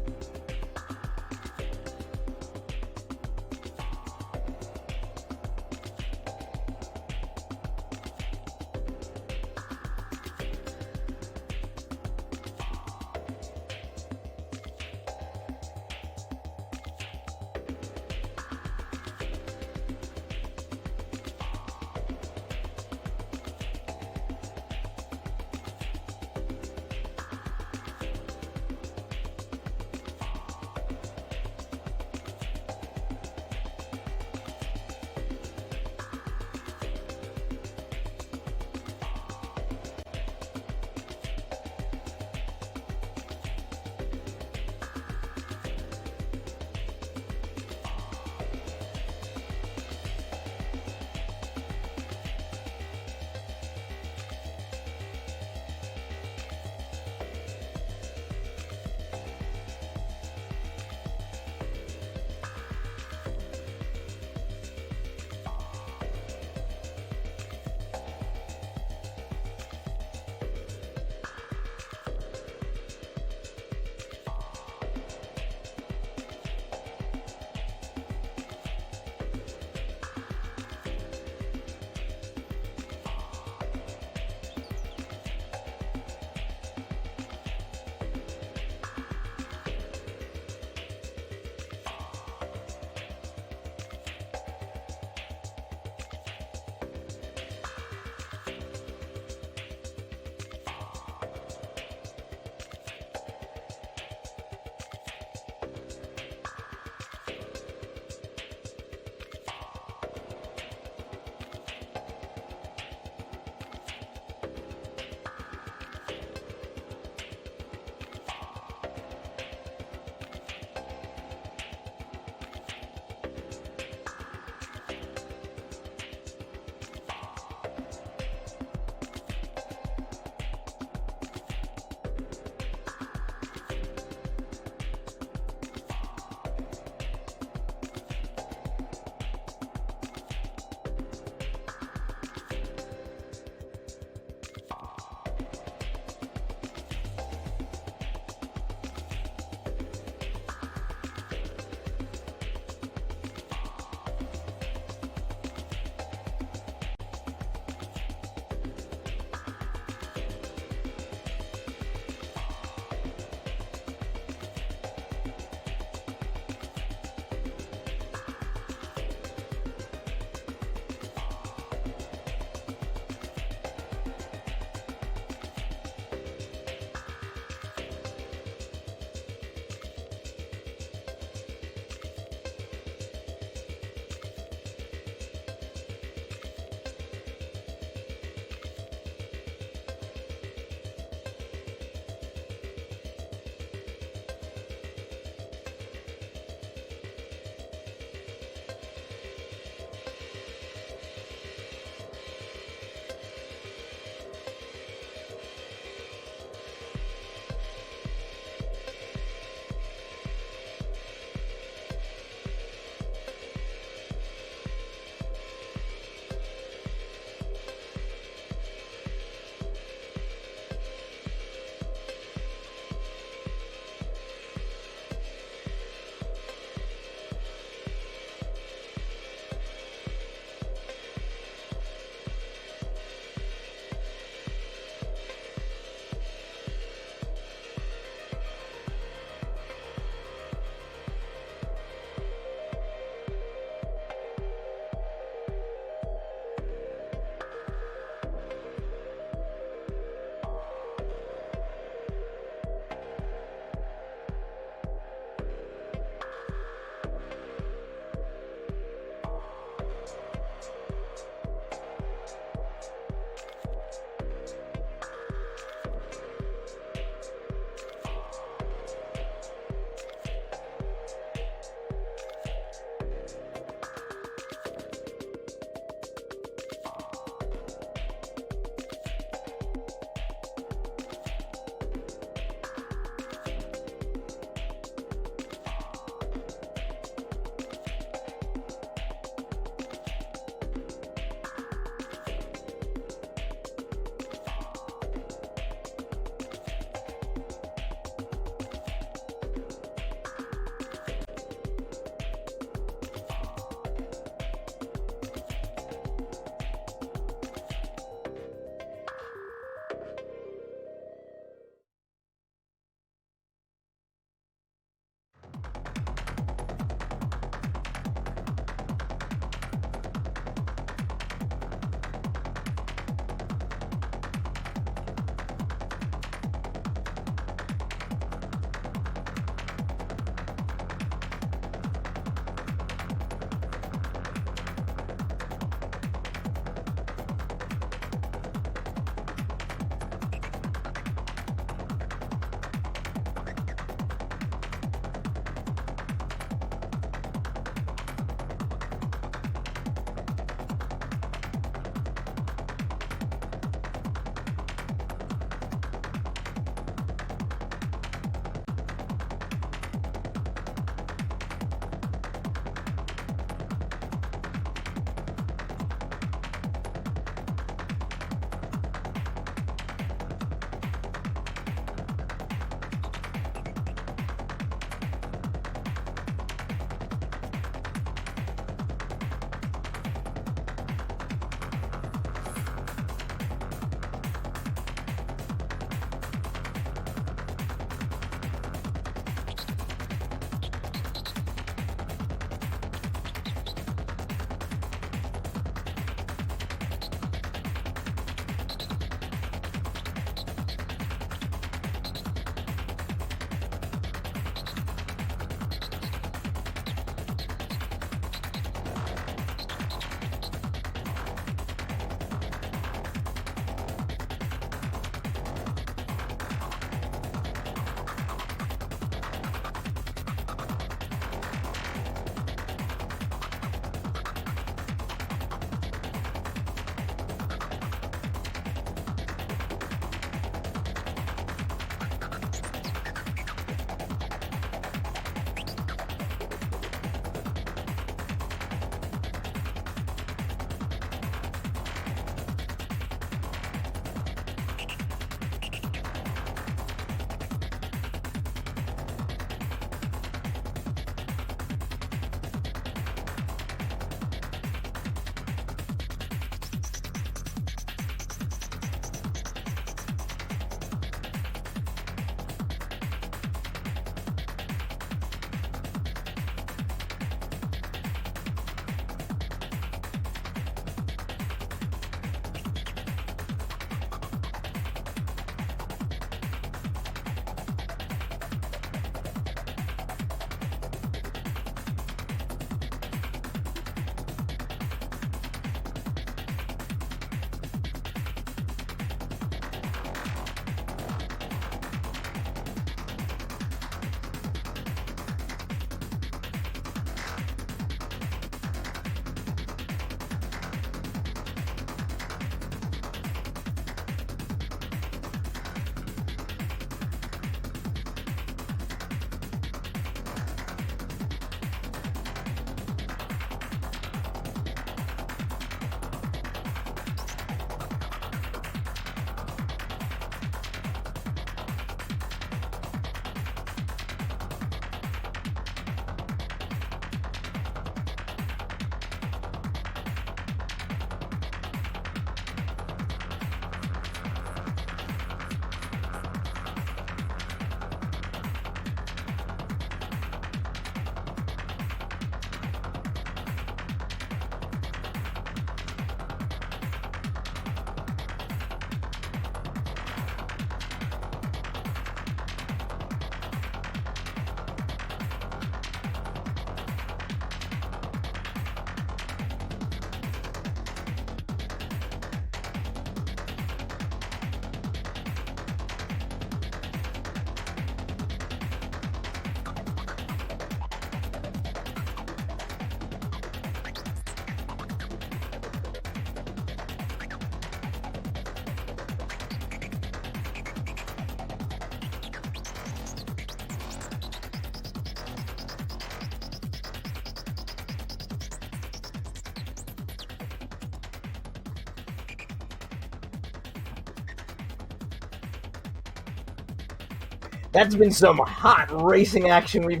That's been some hot racing action we've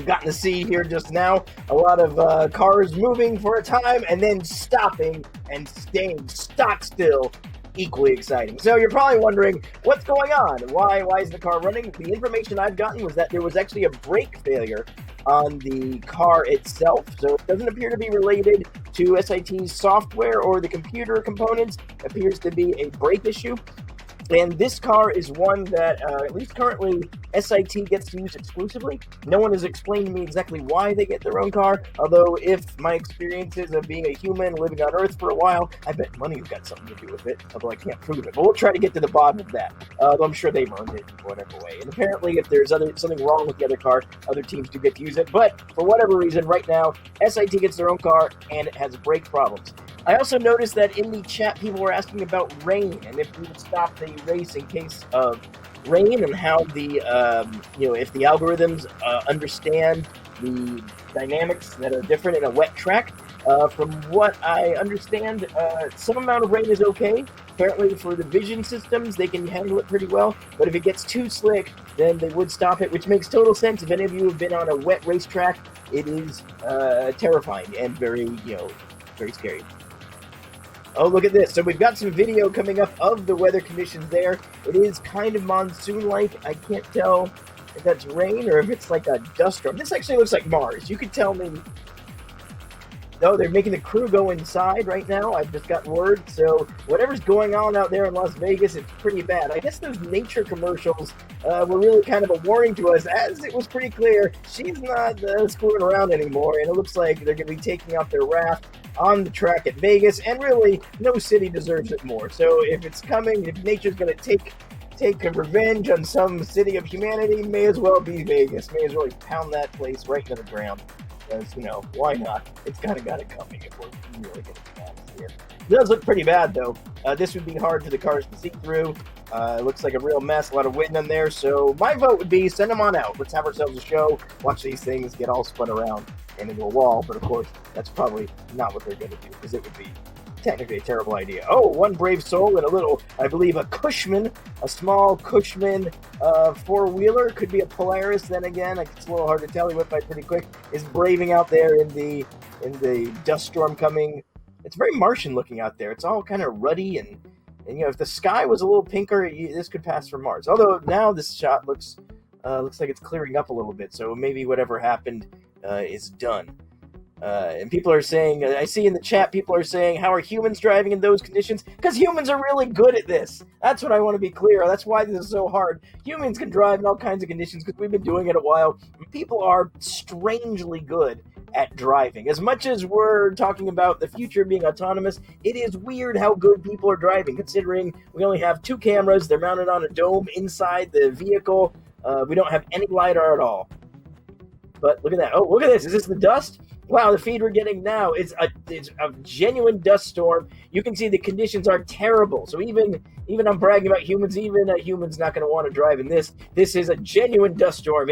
gotten to see here just now. A lot of cars moving for a time and then stopping and staying stock still. Equally exciting. So you're probably wondering, what's going on? Why is the car running? The information I've gotten was that there was actually a brake failure on the car itself. So it doesn't appear to be related to SIT's software or the computer components. It appears to be a brake issue. And this car is one that, at least currently, SIT gets to use exclusively. No one has explained to me exactly why they get their own car, although if my experiences of being a human living on Earth for a while, I bet money's got something to do with it, although I can't prove it. But we'll try to get to the bottom of that. Though I'm sure they've earned it in whatever way. And apparently, if there's something wrong with the other car, other teams do get to use it. But for whatever reason, right now, SIT gets their own car, and it has brake problems. I also noticed that in the chat, people were asking about rain, and if we would stop the race in case of rain, and how the, if the algorithms understand the dynamics that are different in a wet track. From what I understand, some amount of rain is okay. Apparently for the vision systems, they can handle it pretty well, but if it gets too slick, then they would stop it, which makes total sense. If any of you have been on a wet racetrack, it is terrifying and very scary. Oh, look at this. So we've got some video coming up of the weather conditions there. It is kind of monsoon-like. I can't tell if that's rain or if it's like a dust storm. This actually looks like Mars. You could tell me. No, they're making the crew go inside right now. I've just got word. So whatever's going on out there in Las Vegas, it's pretty bad. I guess those nature commercials were really kind of a warning to us, as it was pretty clear she's not screwing around anymore, and it looks like they're going to be taking off their wrath on the track at Vegas, and really, no city deserves it more. So if it's coming, if nature's going to take a revenge on some city of humanity, may as well be Vegas. May as well pound that place right into the ground. Because, why not? It's kind of got it coming if we're really going to be honest here. It does look pretty bad, though. This would be hard for the cars to see through. It looks like a real mess, a lot of wind in there. So my vote would be send them on out. Let's have ourselves a show, watch these things get all spun around and into a wall. But, of course, that's probably not what they're going to do, because it would be technically a terrible idea. Oh, one brave soul and a little, I believe, a Cushman, a small Cushman four-wheeler. Could be a Polaris, then again. It's a little hard to tell. He went by pretty quick. Is braving out there in the dust storm coming. It's very Martian looking out there. It's all kind of ruddy, and if the sky was a little pinker, this could pass for Mars. Although now this shot looks like it's clearing up a little bit, so maybe whatever happened is done. And people are saying, I see in the chat, people are saying, how are humans driving in those conditions? Because humans are really good at this. That's what I want to be clear. That's why this is so hard. Humans can drive in all kinds of conditions because we've been doing it a while. People are strangely good at driving. As much as we're talking about the future being autonomous, it is weird how good people are driving, considering we only have 2 cameras. They're mounted on a dome inside the vehicle. We don't have any LiDAR at all. But look at that. Oh, look at this. Is this the dust? Wow, the feed we're getting now is a genuine dust storm. You can see the conditions are terrible. So even I'm bragging about humans, even a human's not going to want to drive in this. This is a genuine dust storm.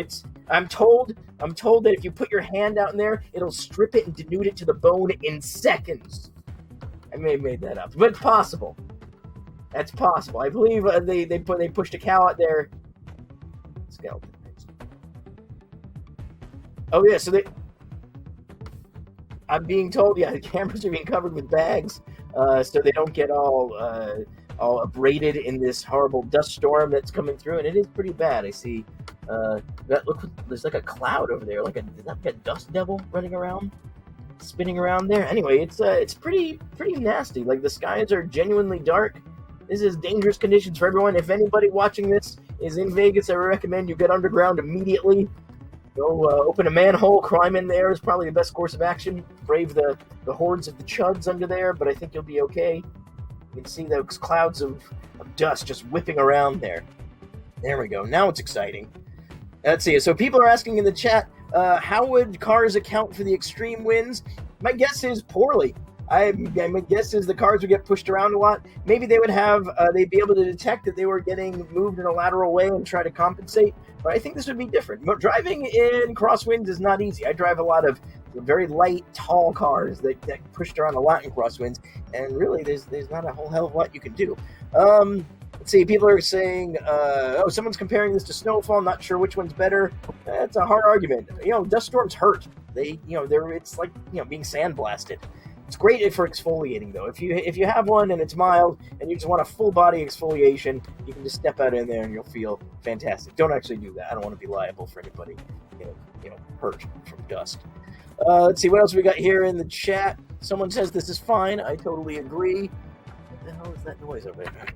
I'm told that if you put your hand out in there, it'll strip it and denude it to the bone in seconds. I may have made that up, but it's possible. That's possible. I believe they pushed a cow out there. Skeleton. Oh yeah, so I'm being told, the cameras are being covered with bags, so they don't get all abraded in this horrible dust storm that's coming through, and it is pretty bad. I see there's like a cloud over there, like a dust devil running around, spinning around there. Anyway, it's pretty nasty. Like, the skies are genuinely dark. This is dangerous conditions for everyone. If anybody watching this is in Vegas, I recommend you get underground immediately. Go open a manhole, climb in there is probably the best course of action. Brave the hordes of the chuds under there, but I think you'll be okay. You can see those clouds of dust just whipping around there. There we go. Now it's exciting. Let's see. So people are asking in the chat, how would cars account for the extreme winds? My guess is poorly. My guess is the cars would get pushed around a lot. Maybe they would they'd be able to detect that they were getting moved in a lateral way and try to compensate. But I think this would be different. Driving in crosswinds is not easy. I drive a lot of very light, tall cars that pushed around a lot in crosswinds, and really, there's not a whole hell of a lot you can do. Let's see, people are saying, someone's comparing this to snowfall. I'm not sure which one's better. That's a hard argument. Dust storms hurt. It's like, being sandblasted. It's great for exfoliating, though. If you have one and it's mild and you just want a full body exfoliation, you can just step out in there and you'll feel fantastic. Don't actually do that. I don't want to be liable for anybody, hurt from dust. Let's see what else we got here in the chat. Someone says this is fine. I totally agree. What the hell is that noise over there?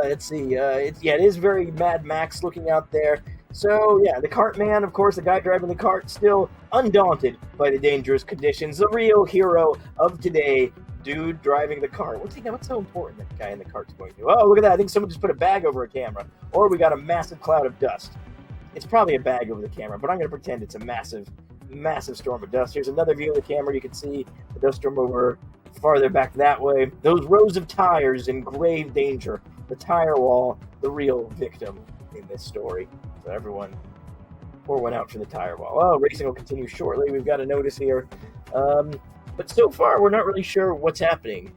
Let's see. It is very Mad Max looking out there. So, yeah, the cart man, of course, the guy driving the cart, still undaunted by the dangerous conditions. The real hero of today, dude driving the cart. What's so important that guy in the cart's going to do? Oh, look at that. I think someone just put a bag over a camera. Or we got a massive cloud of dust. It's probably a bag over the camera, but I'm going to pretend it's a massive, massive storm of dust. Here's another view of the camera. You can see the dust storm over farther back that way. Those rows of tires in grave danger. The tire wall, the real victim in this story. So everyone pour one out for the tire wall. Oh, racing will continue shortly. We've got a notice here. But so far, we're not really sure what's happening.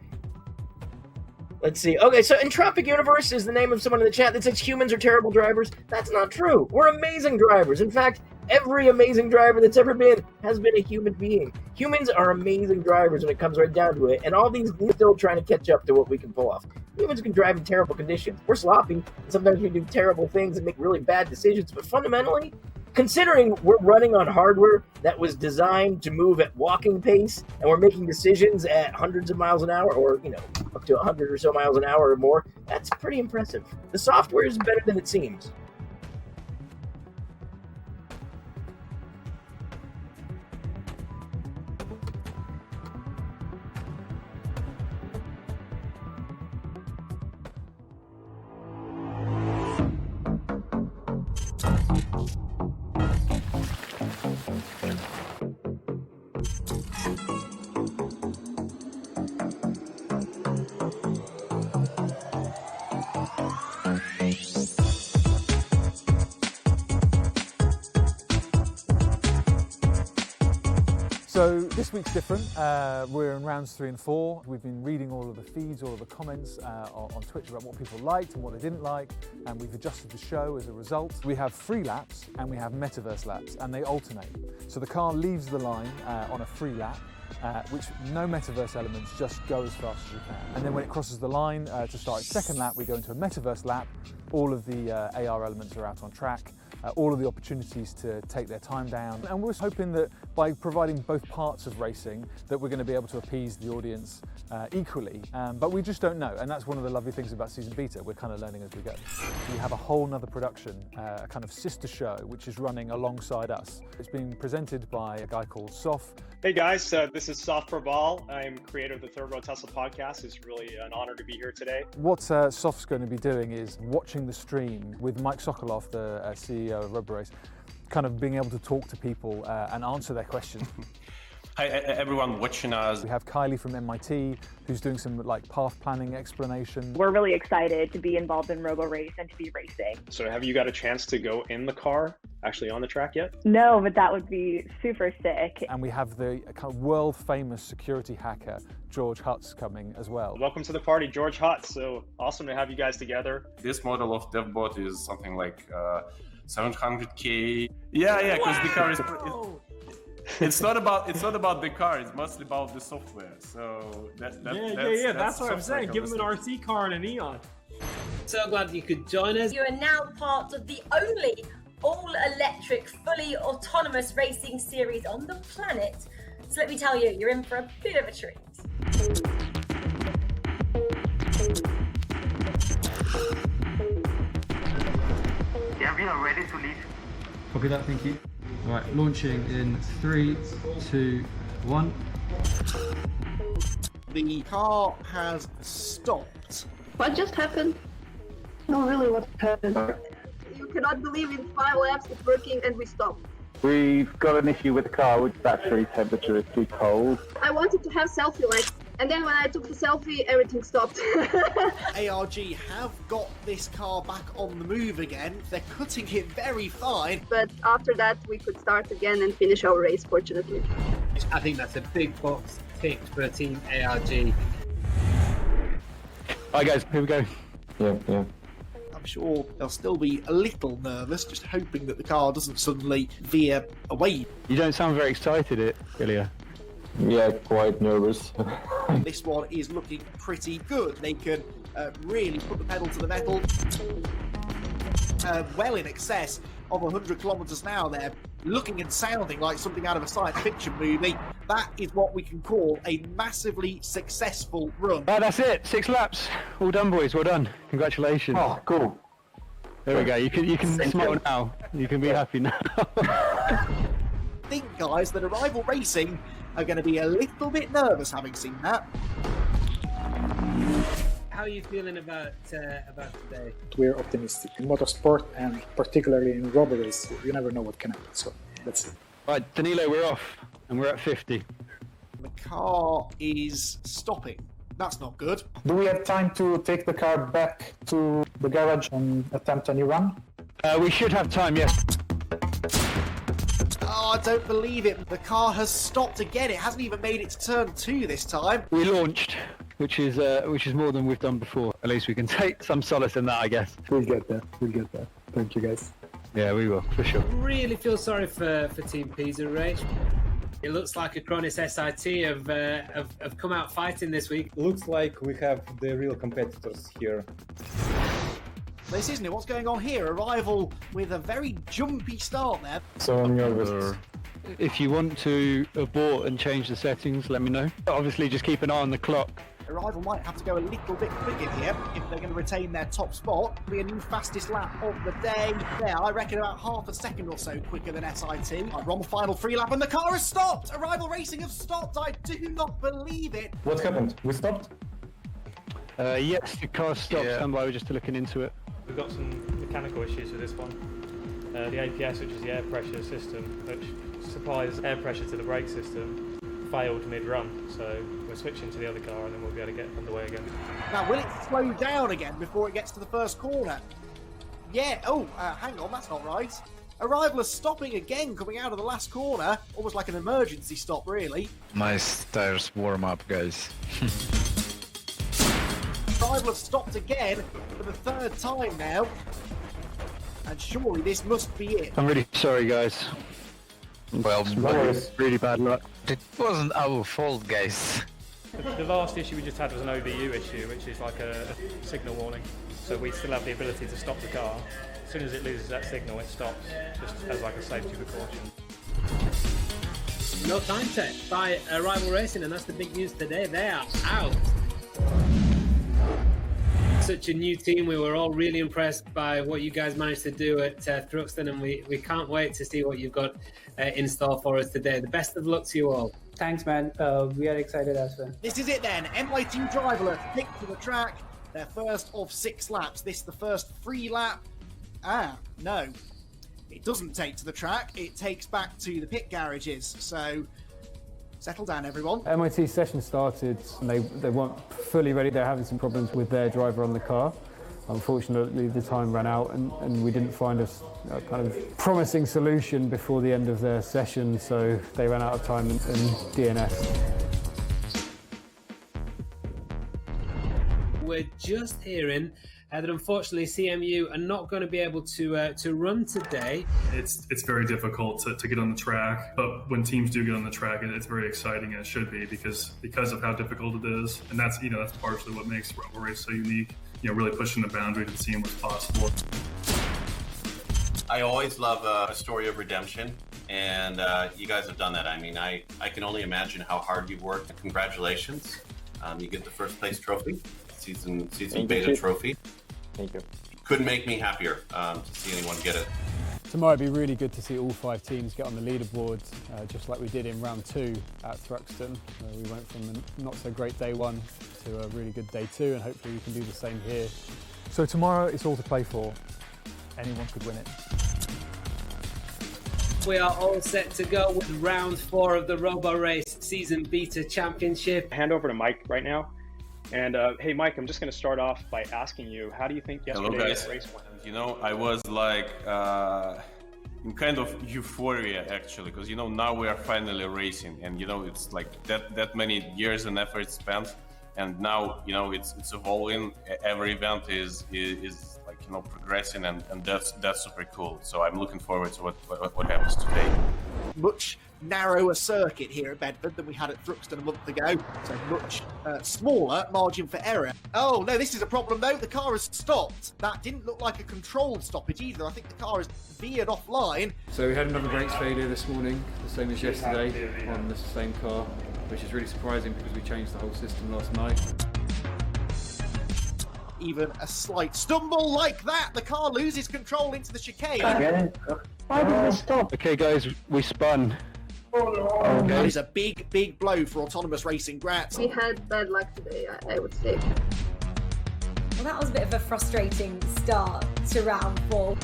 Let's see. Okay, so Entropic Universe is the name of someone in the chat that says humans are terrible drivers. That's not true. We're amazing drivers. In fact, every amazing driver that's ever been has been a human being. Humans are amazing drivers when it comes right down to it, and all these are still trying to catch up to what we can pull off. Humans can drive in terrible conditions. We're sloppy, and sometimes we do terrible things and make really bad decisions, but fundamentally, considering we're running on hardware that was designed to move at walking pace, and we're making decisions at hundreds of miles an hour, or, up to 100 or so miles an hour or more, that's pretty impressive. The software is better than it seems. So this week's different. We're in rounds 3 and 4. We've been reading all of the feeds, all of the comments on Twitch about what people liked and what they didn't like, and we've adjusted the show as a result. We have free laps and we have metaverse laps, and they alternate. So the car leaves the line on a free lap, which no metaverse elements, just go as fast as you can. And then when it crosses the line to start its second lap, we go into a metaverse lap. All of the AR elements are out on track. All of the opportunities to take their time down. And we're hoping that by providing both parts of racing, that we're going to be able to appease the audience equally. But we just don't know. And that's one of the lovely things about Season Beta. We're kind of learning as we go. We have a whole nother production, a kind of sister show, which is running alongside us. It's being presented by a guy called Sof. Hey guys, this is Sof Prabal. I'm creator of the Third Row Tesla podcast. It's really an honor to be here today. What Sof's going to be doing is watching the stream with Mike Sokolov, the CEO of Roborace, kind of being able to talk to people and answer their questions. Hi everyone watching us. We have Kylie from MIT who's doing some path planning explanation. We're really excited to be involved in Roborace and to be racing. So have you got a chance to go in the car, actually on the track yet? No, but that would be super sick. And we have the kind of world famous security hacker, George Hutz, coming as well. Welcome to the party, George Hutz. So awesome to have you guys together. This model of DevBot is something like 700K. Yeah, because the car is... It's not about the car. It's mostly about the software. So that's what I'm saying. Give them an RC car and a neon. So glad you could join us. You are now part of the only all-electric, fully autonomous racing series on the planet. So let me tell you, you're in for a bit of a treat. Yeah, we are ready to leave. Copy that, thank you. Right, launching in 3, 2, 1. The car has stopped. What just happened? No, really, what happened? You cannot believe in 5 laps it's working and we stopped. We've got an issue with the car, which battery temperature is too cold. I wanted to have selfie lights, and then when I took the selfie, everything stopped. ARG have got this car back on the move again. They're cutting it very fine. But after that, we could start again and finish our race, fortunately. I think that's a big box ticked for Team ARG. Alright guys, here we go. Yeah. I'm sure they'll still be a little nervous, just hoping that the car doesn't suddenly veer away. You don't sound very excited, Ilya. Yeah, quite nervous. This one is looking pretty good. They can really put the pedal to the metal. Well in excess of 100 kilometers an hour there, looking and sounding like something out of a science fiction movie. That is what we can call a massively successful run. That's it. 6 laps. All done, boys. Well done. Congratulations. Oh, cool. There we go. You can smile now. You can be happy now. I think, guys, that Arrival Racing are going to be a little bit nervous having seen that. How are you feeling about today? We're optimistic in motorsport and particularly in Roborace. You never know what can happen, so let's see. Right, Danilo, we're off, and we're at 50. The car is stopping. That's not good. Do we have time to take the car back to the garage and attempt a new run? We should have time, yes. Oh, I don't believe it. The car has stopped again. It hasn't even made its turn 2 this time. We launched, which is more than we've done before. At least we can take some solace in that, I guess. We'll get there. Thank you, guys. Yeah, we will, for sure. Really feel sorry for Team Pisa, Ray. It looks like Acronis SIT have come out fighting this week. Looks like we have the real competitors here. This isn't it. What's going on here? Arrival with a very jumpy start there. So I'm nervous. If you want to abort and change the settings, let me know. Obviously, just keep an eye on the clock. Arrival might have to go a little bit quicker here if they're going to retain their top spot. Be a new fastest lap of the day. There, I reckon about half a second or so quicker than SIT. We're on the final free lap and the car has stopped! Arrival Racing have stopped! I do not believe it! What happened? We stopped? Yes, the car stopped. Yeah. Stand by, we're just looking into it. We've got some mechanical issues with this one. The APS, which is the air pressure system, which supplies air pressure to the brake system, failed mid-run. So we're switching to the other car and then we'll be able to get underway again. Now, will it slow down again before it gets to the first corner? Yeah, hang on, that's not right. Arrival is stopping again coming out of the last corner, almost like an emergency stop, really. Nice tires warm up, guys. Arrival have stopped again for the 3rd time now. And surely this must be it. I'm really sorry, guys. Well, really bad luck. It wasn't our fault, guys. The last issue we just had was an OBU issue, which is like a signal warning. So we still have the ability to stop the car. As soon as it loses that signal, it stops, just as like a safety precaution. No time check by Arrival Racing, and that's the big news today. They are out. Such a new team. We were all really impressed by what you guys managed to do at Thruxton, and we can't wait to see what you've got in store for us today. The best of luck to you all. Thanks, man. We are excited as well. This is it then. MIT Driverless picked to the track. Their first of 6 laps. This the first free lap. No. It doesn't take to the track. It takes back to the pit garages. So settle down, everyone. MIT session started and they weren't fully ready. They're having some problems with their driver on the car. Unfortunately, the time ran out and we didn't find a kind of promising solution before the end of their session, so they ran out of time in DNS. We're just hearing that unfortunately CMU are not going to be able to run today. It's very difficult to get on the track, but when teams do get on the track, it's very exciting, and it should be because of how difficult it is, and that's partially what makes Roborace so unique. Really pushing the boundary to seeing what's possible. I always love a story of redemption, and you guys have done that. I mean, I can only imagine how hard you've worked. Congratulations. You get the first place trophy, season beta trophy. Thank you. Couldn't make me happier to see anyone get it. Tomorrow it'd be really good to see all 5 teams get on the leaderboard, just like we did in round 2 at Thruxton. We went from a not so great day 1 to a really good day 2, and hopefully we can do the same here. So tomorrow it's all to play for. Anyone could win it. We are all set to go with round 4 of the Roborace Season Beta Championship. Hand over to Mike right now. And hey, Mike, I'm just going to start off by asking you, how do you think yesterday's race went? I was like in kind of euphoria actually, because now we are finally racing, and it's like that many years and effort spent, and now it's evolving. Every event is like progressing, and that's super cool. So I'm looking forward to what happens today. Much narrower circuit here at Bedford than we had at Thruxton a month ago, so much smaller margin for error. Oh no, this is a problem though. The car has stopped. That didn't look like a controlled stoppage either. I think the car has veered offline. So we had another brakes failure this morning, the same as yesterday on the same car, which is really surprising because we changed the whole system last night. Even a slight stumble like that, the car loses control into the chicane. Why did they stop? Okay, guys, we spun. Oh no. That is a big blow for autonomous Racing Graz. We had bad luck today, I would say. Well, that was a bit of a frustrating start to round 4.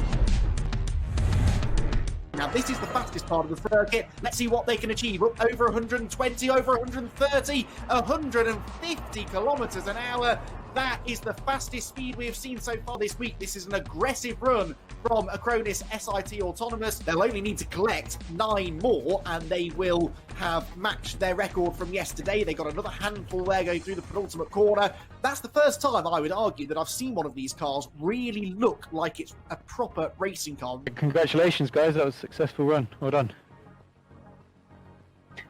Now this is the fastest part of the circuit. Let's see what they can achieve. Up over 120, over 130, 150 kilometers an hour. That is the fastest speed we have seen so far this week. This is an aggressive run from Acronis SIT Autonomous. They'll only need to collect 9 more and they will have matched their record from yesterday. They got another handful there going through the penultimate corner. That's the first time, I would argue, that I've seen one of these cars really look like it's a proper racing car. Congratulations, guys. That was a successful run. Well done.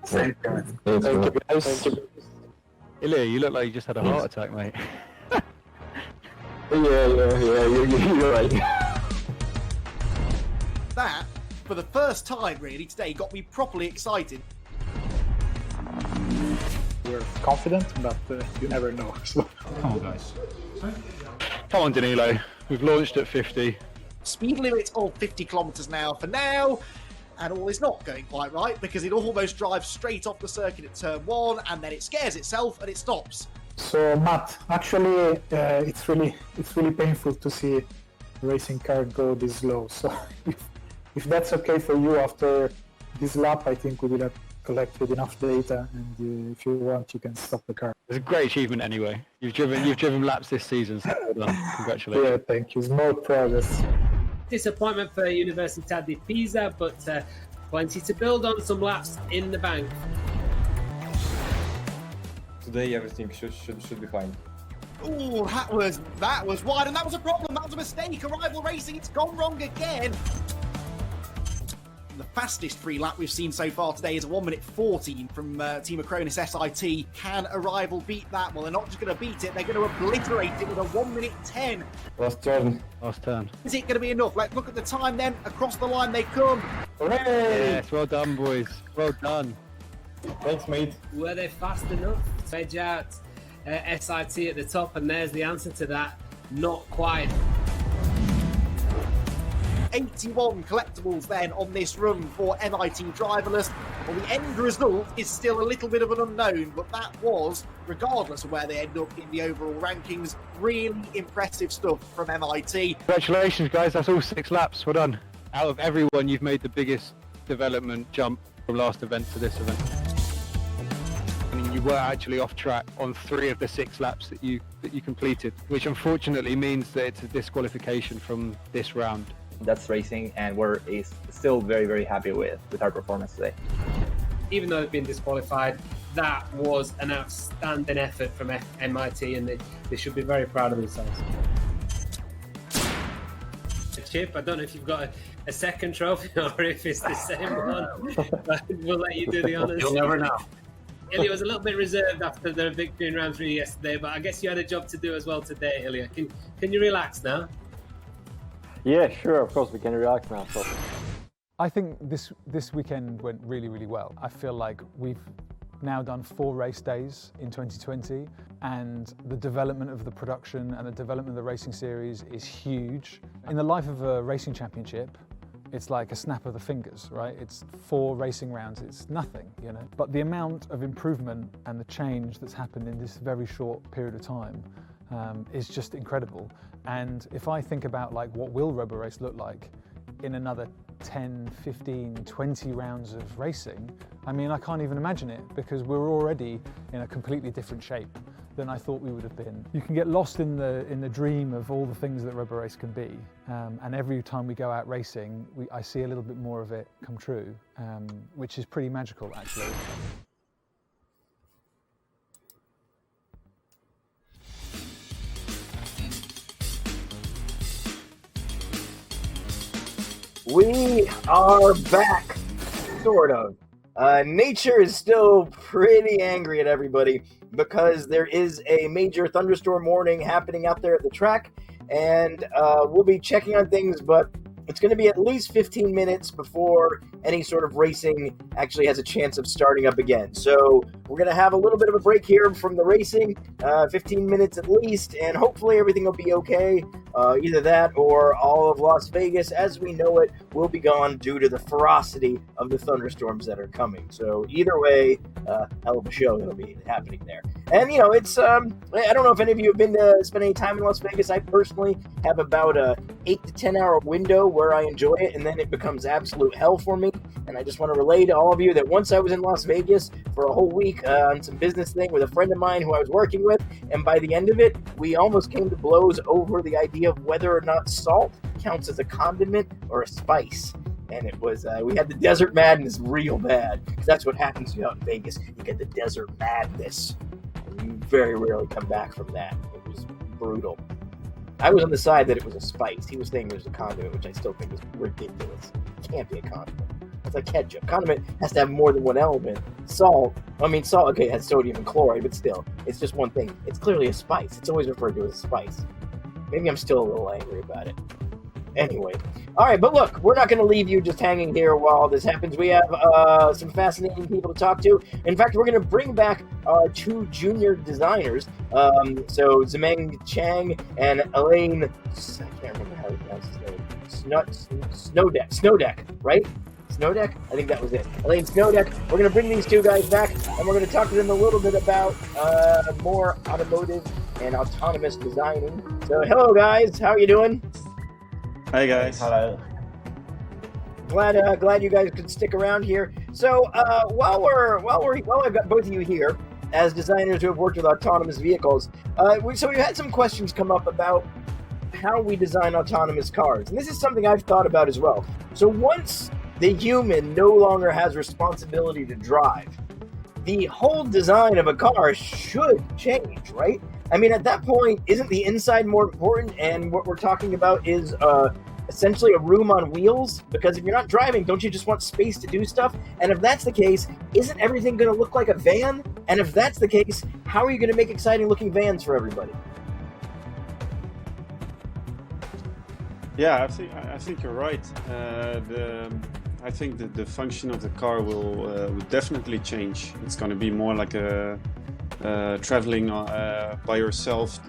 Thank you, guys. Ilya, you look like you just had a heart attack, mate. Yeah, you're right. That, for the first time really today, got me properly excited. We're confident, but you never know. So. Come on, guys. Come on, Danilo. We've launched at 50. Speed limit of 50 kilometers an hour for now. And all is not going quite right because it almost drives straight off the circuit at turn 1 and then it scares itself and it stops. So Matt, actually, it's really painful to see a racing car go this slow. So if that's okay for you after this lap, I think we will have collected enough data, and if you want, you can stop the car. It's a great achievement anyway. You've driven laps this season, so well done. Congratulations. Yeah, thank you. Small progress. Disappointment for Università di Pisa, but plenty to build on, some laps in the bank. Today everything should be fine. Ooh, that was wide, and that was a problem. That was a mistake. Arrival Racing, it's gone wrong again. The fastest free lap we've seen so far today is a 1 minute 14 from Team Acronis SIT. Can Arrival beat that? Well, they're not just going to beat it, they're going to obliterate it with a 1 minute 10. Last turn. Is it going to be enough? Let's look at the time then. Across the line they come. Hooray! Yes, well done, boys. Well done. Thanks, mate. Were they fast enough to edge out SIT at the top? And there's the answer to that. Not quite. 81 collectibles then on this run for MIT Driverless. Well, the end result is still a little bit of an unknown, but that was, regardless of where they end up in the overall rankings, really impressive stuff from MIT. Congratulations, guys. That's all 6 laps. Well done. Out of everyone, you've made the biggest development jump from last event to this event. I mean, you were actually off track on 3 of the 6 laps that you completed, which unfortunately means that it's a disqualification from this round. That's racing, and we're still very happy with our performance today. Even though they've been disqualified, that was an outstanding effort from MIT, and they should be very proud of themselves. Chip, I don't know if you've got a second trophy or if it's the same one, but we'll let you do the honours. You'll never know. Ilya was a little bit reserved after the victory in round 3 yesterday, but I guess you had a job to do as well today, Ilya. Can you relax now? Yeah, sure, of course we can relax now. So. I think this weekend went really well. I feel like we've now done 4 race days in 2020, and the development of the production and the development of the racing series is huge. In the life of a racing championship, it's like a snap of the fingers, right? It's 4 racing rounds, it's nothing, you know? But the amount of improvement and the change that's happened in this very short period of time is just incredible. And if I think about like what will Roborace look like in another 10, 15, 20 rounds of racing, I mean, I can't even imagine it, because we're already in a completely different shape than I thought we would have been. You can get lost in the dream of all the things that Roborace can be, and every time we go out racing, I see a little bit more of it come true, which is pretty magical, actually. We are back, sort of. Nature is still pretty angry at everybody because there is a major thunderstorm warning happening out there at the track, and we'll be checking on things, but it's going to be at least 15 minutes before any sort of racing actually has a chance of starting up again. So we're going to have a little bit of a break here from the racing, 15 minutes at least, and hopefully everything will be okay. Either that or all of Las Vegas, as we know it, will be gone due to the ferocity of the thunderstorms that are coming. So either way, hell of a show that'll be happening there. And, you know, it's, I don't know if any of you have been to spend any time in Las Vegas. I personally have about a 8 to 10 hour window where I enjoy it, and then it becomes absolute hell for me. And I just want to relay to all of you that once I was in Las Vegas for a whole week on some business thing with a friend of mine who I was working with, and by the end of it, we almost came to blows over the idea of whether or not salt counts as a condiment or a spice. And it was, we had the desert madness real bad, because that's what happens to you out in Vegas. You get the desert madness, and you very rarely come back from that. It was brutal. I was on the side that it was a spice. He was saying it was a condiment, which I still think is ridiculous. It can't be a condiment. It's like ketchup. Condiment has to have more than one element. Salt, okay, it has sodium and chloride, but still, it's just one thing. It's clearly a spice. It's always referred to as a spice. Maybe I'm still a little angry about it. Anyway. All right, but look, we're not going to leave you just hanging here while this happens. We have some fascinating people to talk to. In fact, we're going to bring back our 2 junior designers. So Ziming Chang and Alain, I can't remember how to pronounce his name. Snoodijk, right? Snoodijk? I think that was it. Alain Snoodijk. We're going to bring these 2 guys back, and we're going to talk to them a little bit about more automotive and autonomous designing. So, hello guys, how are you doing? Hi guys. Hello. Glad you guys could stick around here. So, while I've got both of you here as designers who have worked with autonomous vehicles, we've had some questions come up about how we design autonomous cars, and this is something I've thought about as well. So once the human no longer has responsibility to drive, the whole design of a car should change, right? I mean, at that point, isn't the inside more important? And what we're talking about is essentially a room on wheels, because if you're not driving, don't you just want space to do stuff? And if that's the case, isn't everything going to look like a van? And if that's the case, how are you going to make exciting looking vans for everybody? Yeah, I think you're right. I think that the function of the car will definitely change. It's going to be more like a traveling by yourself,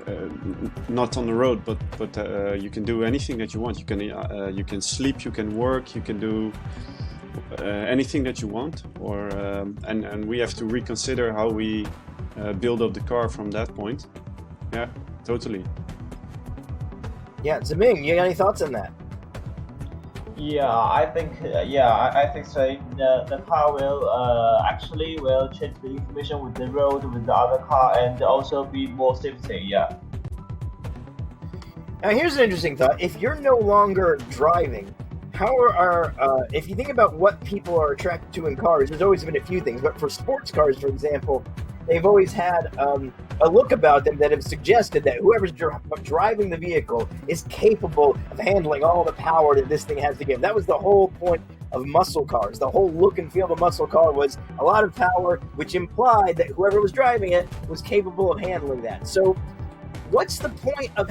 not on the road, but you can do anything that you want. You can sleep, you can work, you can do anything that you want. Or and we have to reconsider how we build up the car from that point. Yeah, totally. Yeah, Ziming, you got any thoughts on that? Yeah, I think so. The car will change the information with the road, with the other car, and also be more safety. Yeah. Now, here's an interesting thought. If you're no longer driving, how if you think about what people are attracted to in cars, there's always been a few things. But for sports cars, for example, they've always had a look about them that have suggested that whoever's driving the vehicle is capable of handling all the power that this thing has to give. That was the whole point of muscle cars. The whole look and feel of a muscle car was a lot of power, which implied that whoever was driving it was capable of handling that. So what's the point of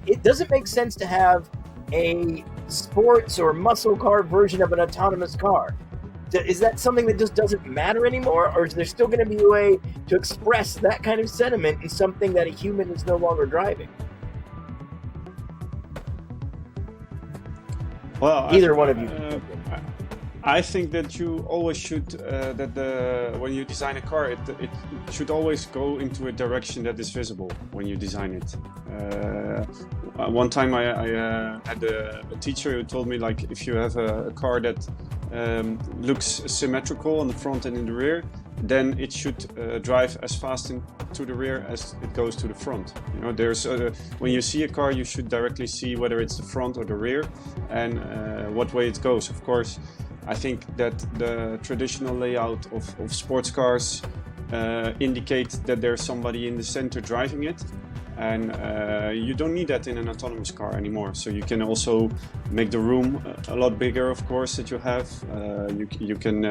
it doesn't make sense to have a sports or muscle car version of an autonomous car. Is that something that just doesn't matter anymore, or is there still going to be a way to express that kind of sentiment in something that a human is no longer driving? Well, either one of you. I think that you always should when you design a car, it should always go into a direction that is visible when you design it. One time I had a teacher who told me, like, if you have a car that looks symmetrical on the front and in the rear, then it should drive as fast to the rear as it goes to the front. You know, there's when you see a car, you should directly see whether it's the front or the rear and what way it goes. Of course, I think that the traditional layout of sports cars indicate that there's somebody in the center driving it. and you don't need that in an autonomous car anymore. So you can also make the room a lot bigger, of course, that you have. You can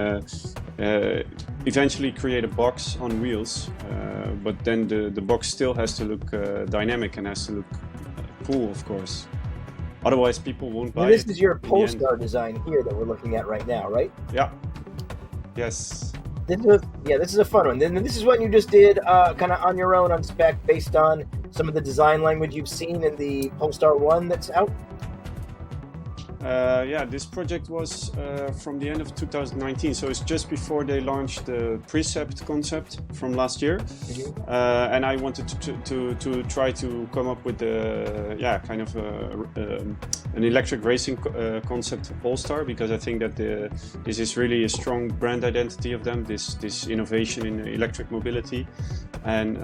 eventually create a box on wheels, but then the box still has to look dynamic and has to look cool, of course. Otherwise, people won't buy it. This is your Polestar design here that we're looking at right now, right? Yeah. Yes. This is a fun one. Then this is one you just did kind of on your own on spec based on some of the design language you've seen in the Polestar 1 that's out? This project was from the end of 2019, so it's just before they launched the Precept concept from last year. And I wanted to try to come up with an electric racing concept for Polestar, because I think that this is really a strong brand identity of them, this innovation in electric mobility. And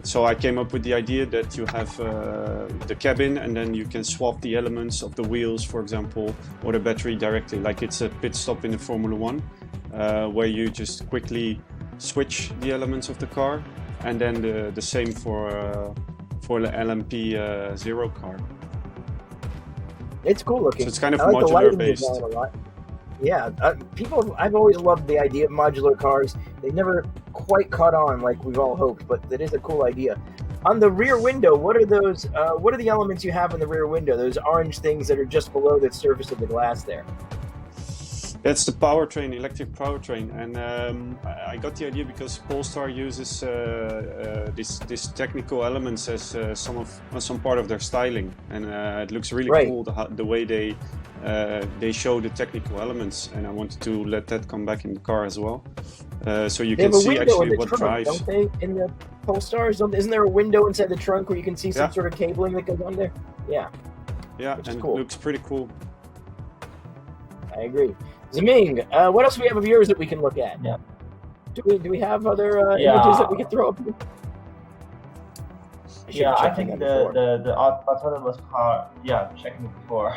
so I came up with the idea that you have the cabin, and then you can swap the elements of the wheels, for example, or the battery directly, like it's a pit stop in the Formula 1, where you just quickly switch the elements of the car, and then the same for the LMP 0 car. It's cool looking. So it's kind of I like modular the based. design a lot. Yeah, I've always loved the idea of modular cars. They never quite caught on like we've all hoped, but that is a cool idea. On the rear window, what are those? What are the elements you have in the rear window? Those orange things that are just below the surface of the glass there. That's the powertrain, electric powertrain, and I got the idea because Polestar uses these technical elements as some part of their styling, and it looks really cool the way they show the technical elements, and I wanted to let that come back in the car as well, so you can see actually what drives. Don't they, in the Polestars? Isn't there a window inside the trunk where you can see some sort of cabling that goes on there? Yeah. Yeah, and cool. It looks pretty cool. I agree. Ziming, what else do we have of yours that we can look at? Yeah. Do we have other images that we can throw up? I think the autonomous car. Yeah, checking it before.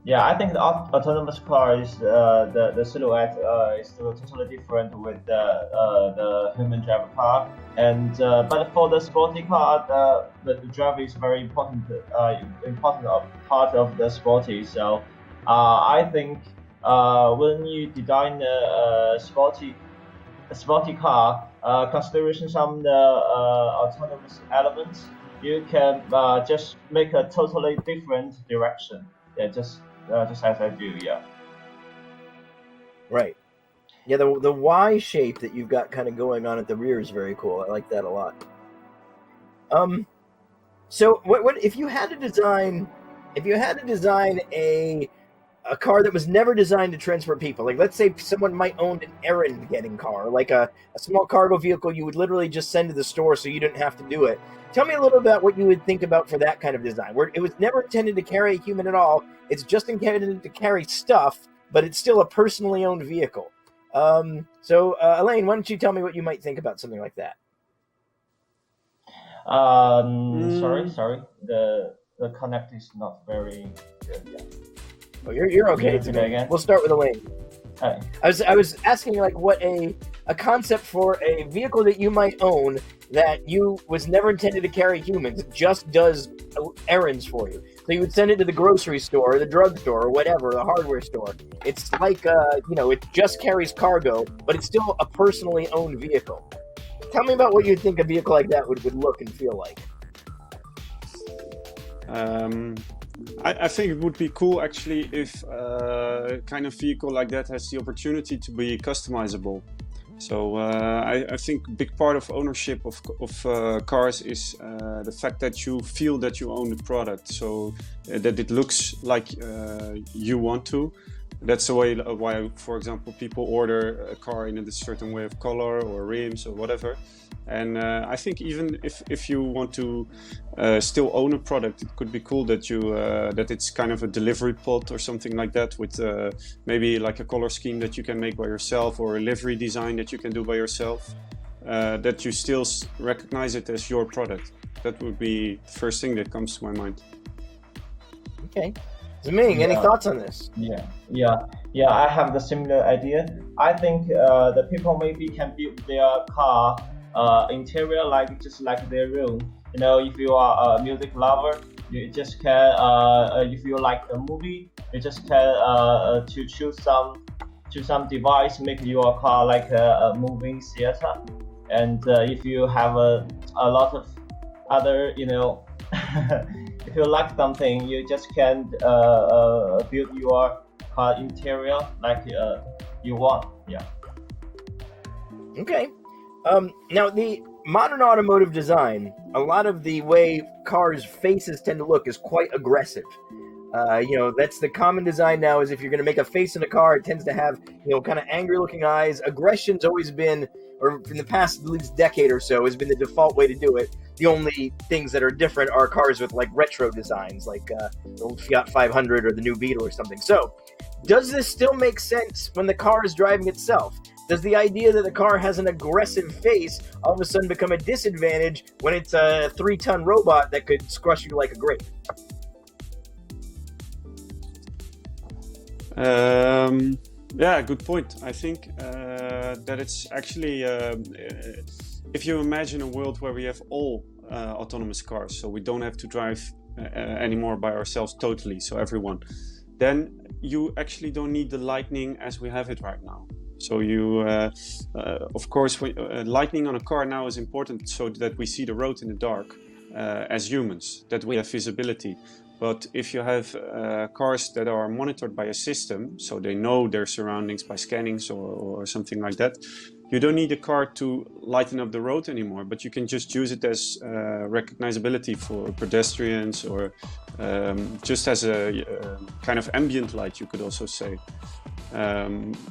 I think the autonomous car is the silhouette is totally different with the human driver car, and but for the sporty car, the driver is very important part of the sporty. So I think when you design a sporty car, considering some of the autonomous elements, you can just make a totally different direction. Yeah, just as I do, yeah. Right. Yeah, the Y shape that you've got kind of going on at the rear is very cool. I like that a lot. So what if you had to design a car that was never designed to transport people? Like, let's say someone might own an errand getting car, like a small cargo vehicle you would literally just send to the store so you didn't have to do it. Tell me a little about what you would think about for that kind of design, where it was never intended to carry a human at all. It's just intended to carry stuff, but it's still a personally owned vehicle. So Alain, why don't you tell me what you might think about something like that? Sorry. The connect is not very good yet. Oh, you're okay. We'll start with Alain. Hi. I was asking like what a concept for a vehicle that you might own that you was never intended to carry humans. It just does errands for you. So you would send it to the grocery store, or the drugstore, or whatever, the hardware store. It's like it just carries cargo, but it's still a personally owned vehicle. Tell me about what you think a vehicle like that would look and feel like. I think it would be cool actually if a kind of vehicle like that has the opportunity to be customizable. So I think a big part of ownership of cars is the fact that you feel that you own the product, so that it looks like you want to. That's the way why, for example, people order a car in a certain way of color or rims or whatever. And I think even if you want to still own a product, it could be cool that you that it's kind of a delivery pod or something like that, with maybe like a color scheme that you can make by yourself, or a livery design that you can do by yourself, that you still recognize it as your product. That would be the first thing that comes to my mind. Okay. Ziming, any thoughts on this? Yeah. I have the similar idea. I think the people maybe can build their car interior just like their room. You know, if you are a music lover, you just can. If you like the movie, you just can to choose some device, make your car like a moving theater. And if you have a lot of other, you know, if you like something, you just can build your car interior like you want. Yeah. Okay. Now, the modern automotive design, a lot of the way cars' faces tend to look is quite aggressive. You know, that's the common design now, is if you're going to make a face in a car, it tends to have, you know, kind of angry-looking eyes. Aggression's always been, or in the past at least decade or so, has been the default way to do it. The only things that are different are cars with, like, retro designs, like the old Fiat 500 or the new Beetle or something. So, does this still make sense when the car is driving itself? Does the idea that the car has an aggressive face all of a sudden become a disadvantage when it's a 3-ton robot that could squash you like a grape? Yeah, good point. I think that it's actually, if you imagine a world where we have all autonomous cars, so we don't have to drive anymore by ourselves totally, so everyone, then you actually don't need the lightning as we have it right now. So you, of course, lightning on a car now is important so that we see the road in the dark as humans, that we have visibility. But if you have cars that are monitored by a system, so they know their surroundings by scannings or something like that, you don't need a car to lighten up the road anymore, but you can just use it as recognizability for pedestrians or just as a kind of ambient light, you could also say.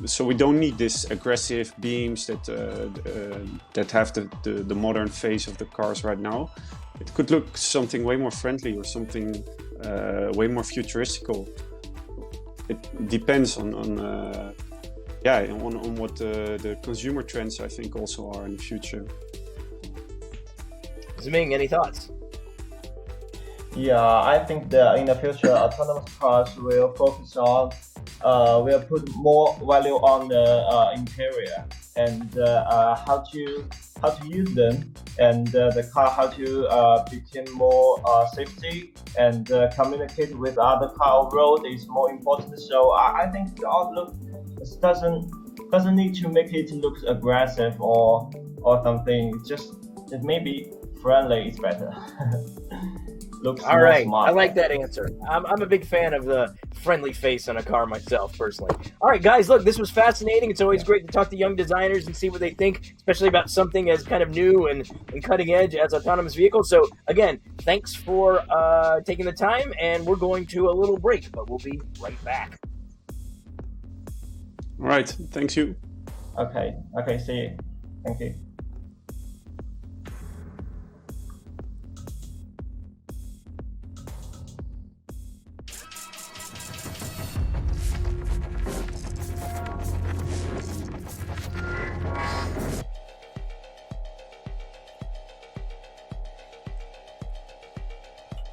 So we don't need this aggressive beams that have the modern face of the cars right now. It could look something way more friendly or something way more futuristical. It depends on what the consumer trends, I think, also are in the future. Ziming, any thoughts? Yeah, I think that in the future, autonomous cars will focus on, will put more value on the interior and how to use them, and the car how to become more safety and communicate with other car on road is more important. So I think the outlook doesn't need to make it look aggressive or something. It may be friendly. It's better. Looks all right, smart. I like that answer. I'm a big fan of the friendly face on a car myself, personally. All right, guys, look, this was fascinating. It's always great to talk to young designers and see what they think, especially about something as kind of new and cutting edge as autonomous vehicles. So, again, thanks for taking the time, and we're going to a little break, but we'll be right back. All right, thanks you. Okay, see you. Thank you.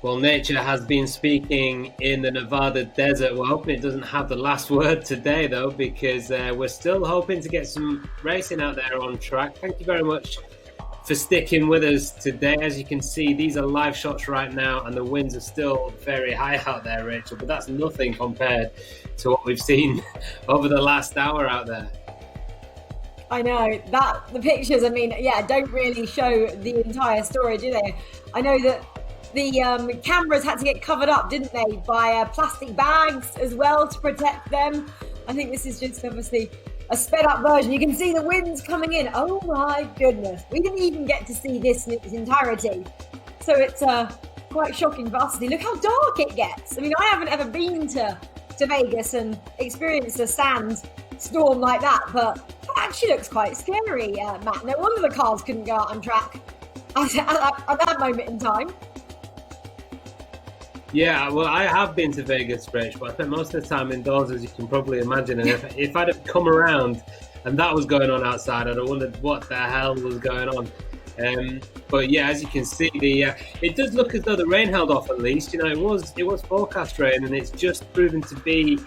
Well, nature has been speaking in the Nevada desert. We're hoping it doesn't have the last word today, though, because we're still hoping to get some racing out there on track. Thank you very much for sticking with us today. As you can see, these are live shots right now, and the winds are still very high out there, Rachel, but that's nothing compared to what we've seen over the last hour out there. I know that the pictures, I mean, don't really show the entire story, do they? I know that the cameras had to get covered up, didn't they, by plastic bags as well to protect them. I think this is just obviously a sped up version. You can see the winds coming in. Oh my goodness. We didn't even get to see this in its entirety. So it's quite shocking for us to see. Look how dark it gets. I mean, I haven't ever been to Vegas and experienced a sand storm like that, but it actually looks quite scary, Matt. No wonder the cars couldn't go out on track at that moment in time. Yeah, well, I have been to Vegas, Rach, but I spent most of the time indoors, as you can probably imagine. And if I'd have come around and that was going on outside, I'd have wondered what the hell was going on. But yeah, as you can see, it does look as though the rain held off at least. It was forecast rain, and it's just proven to be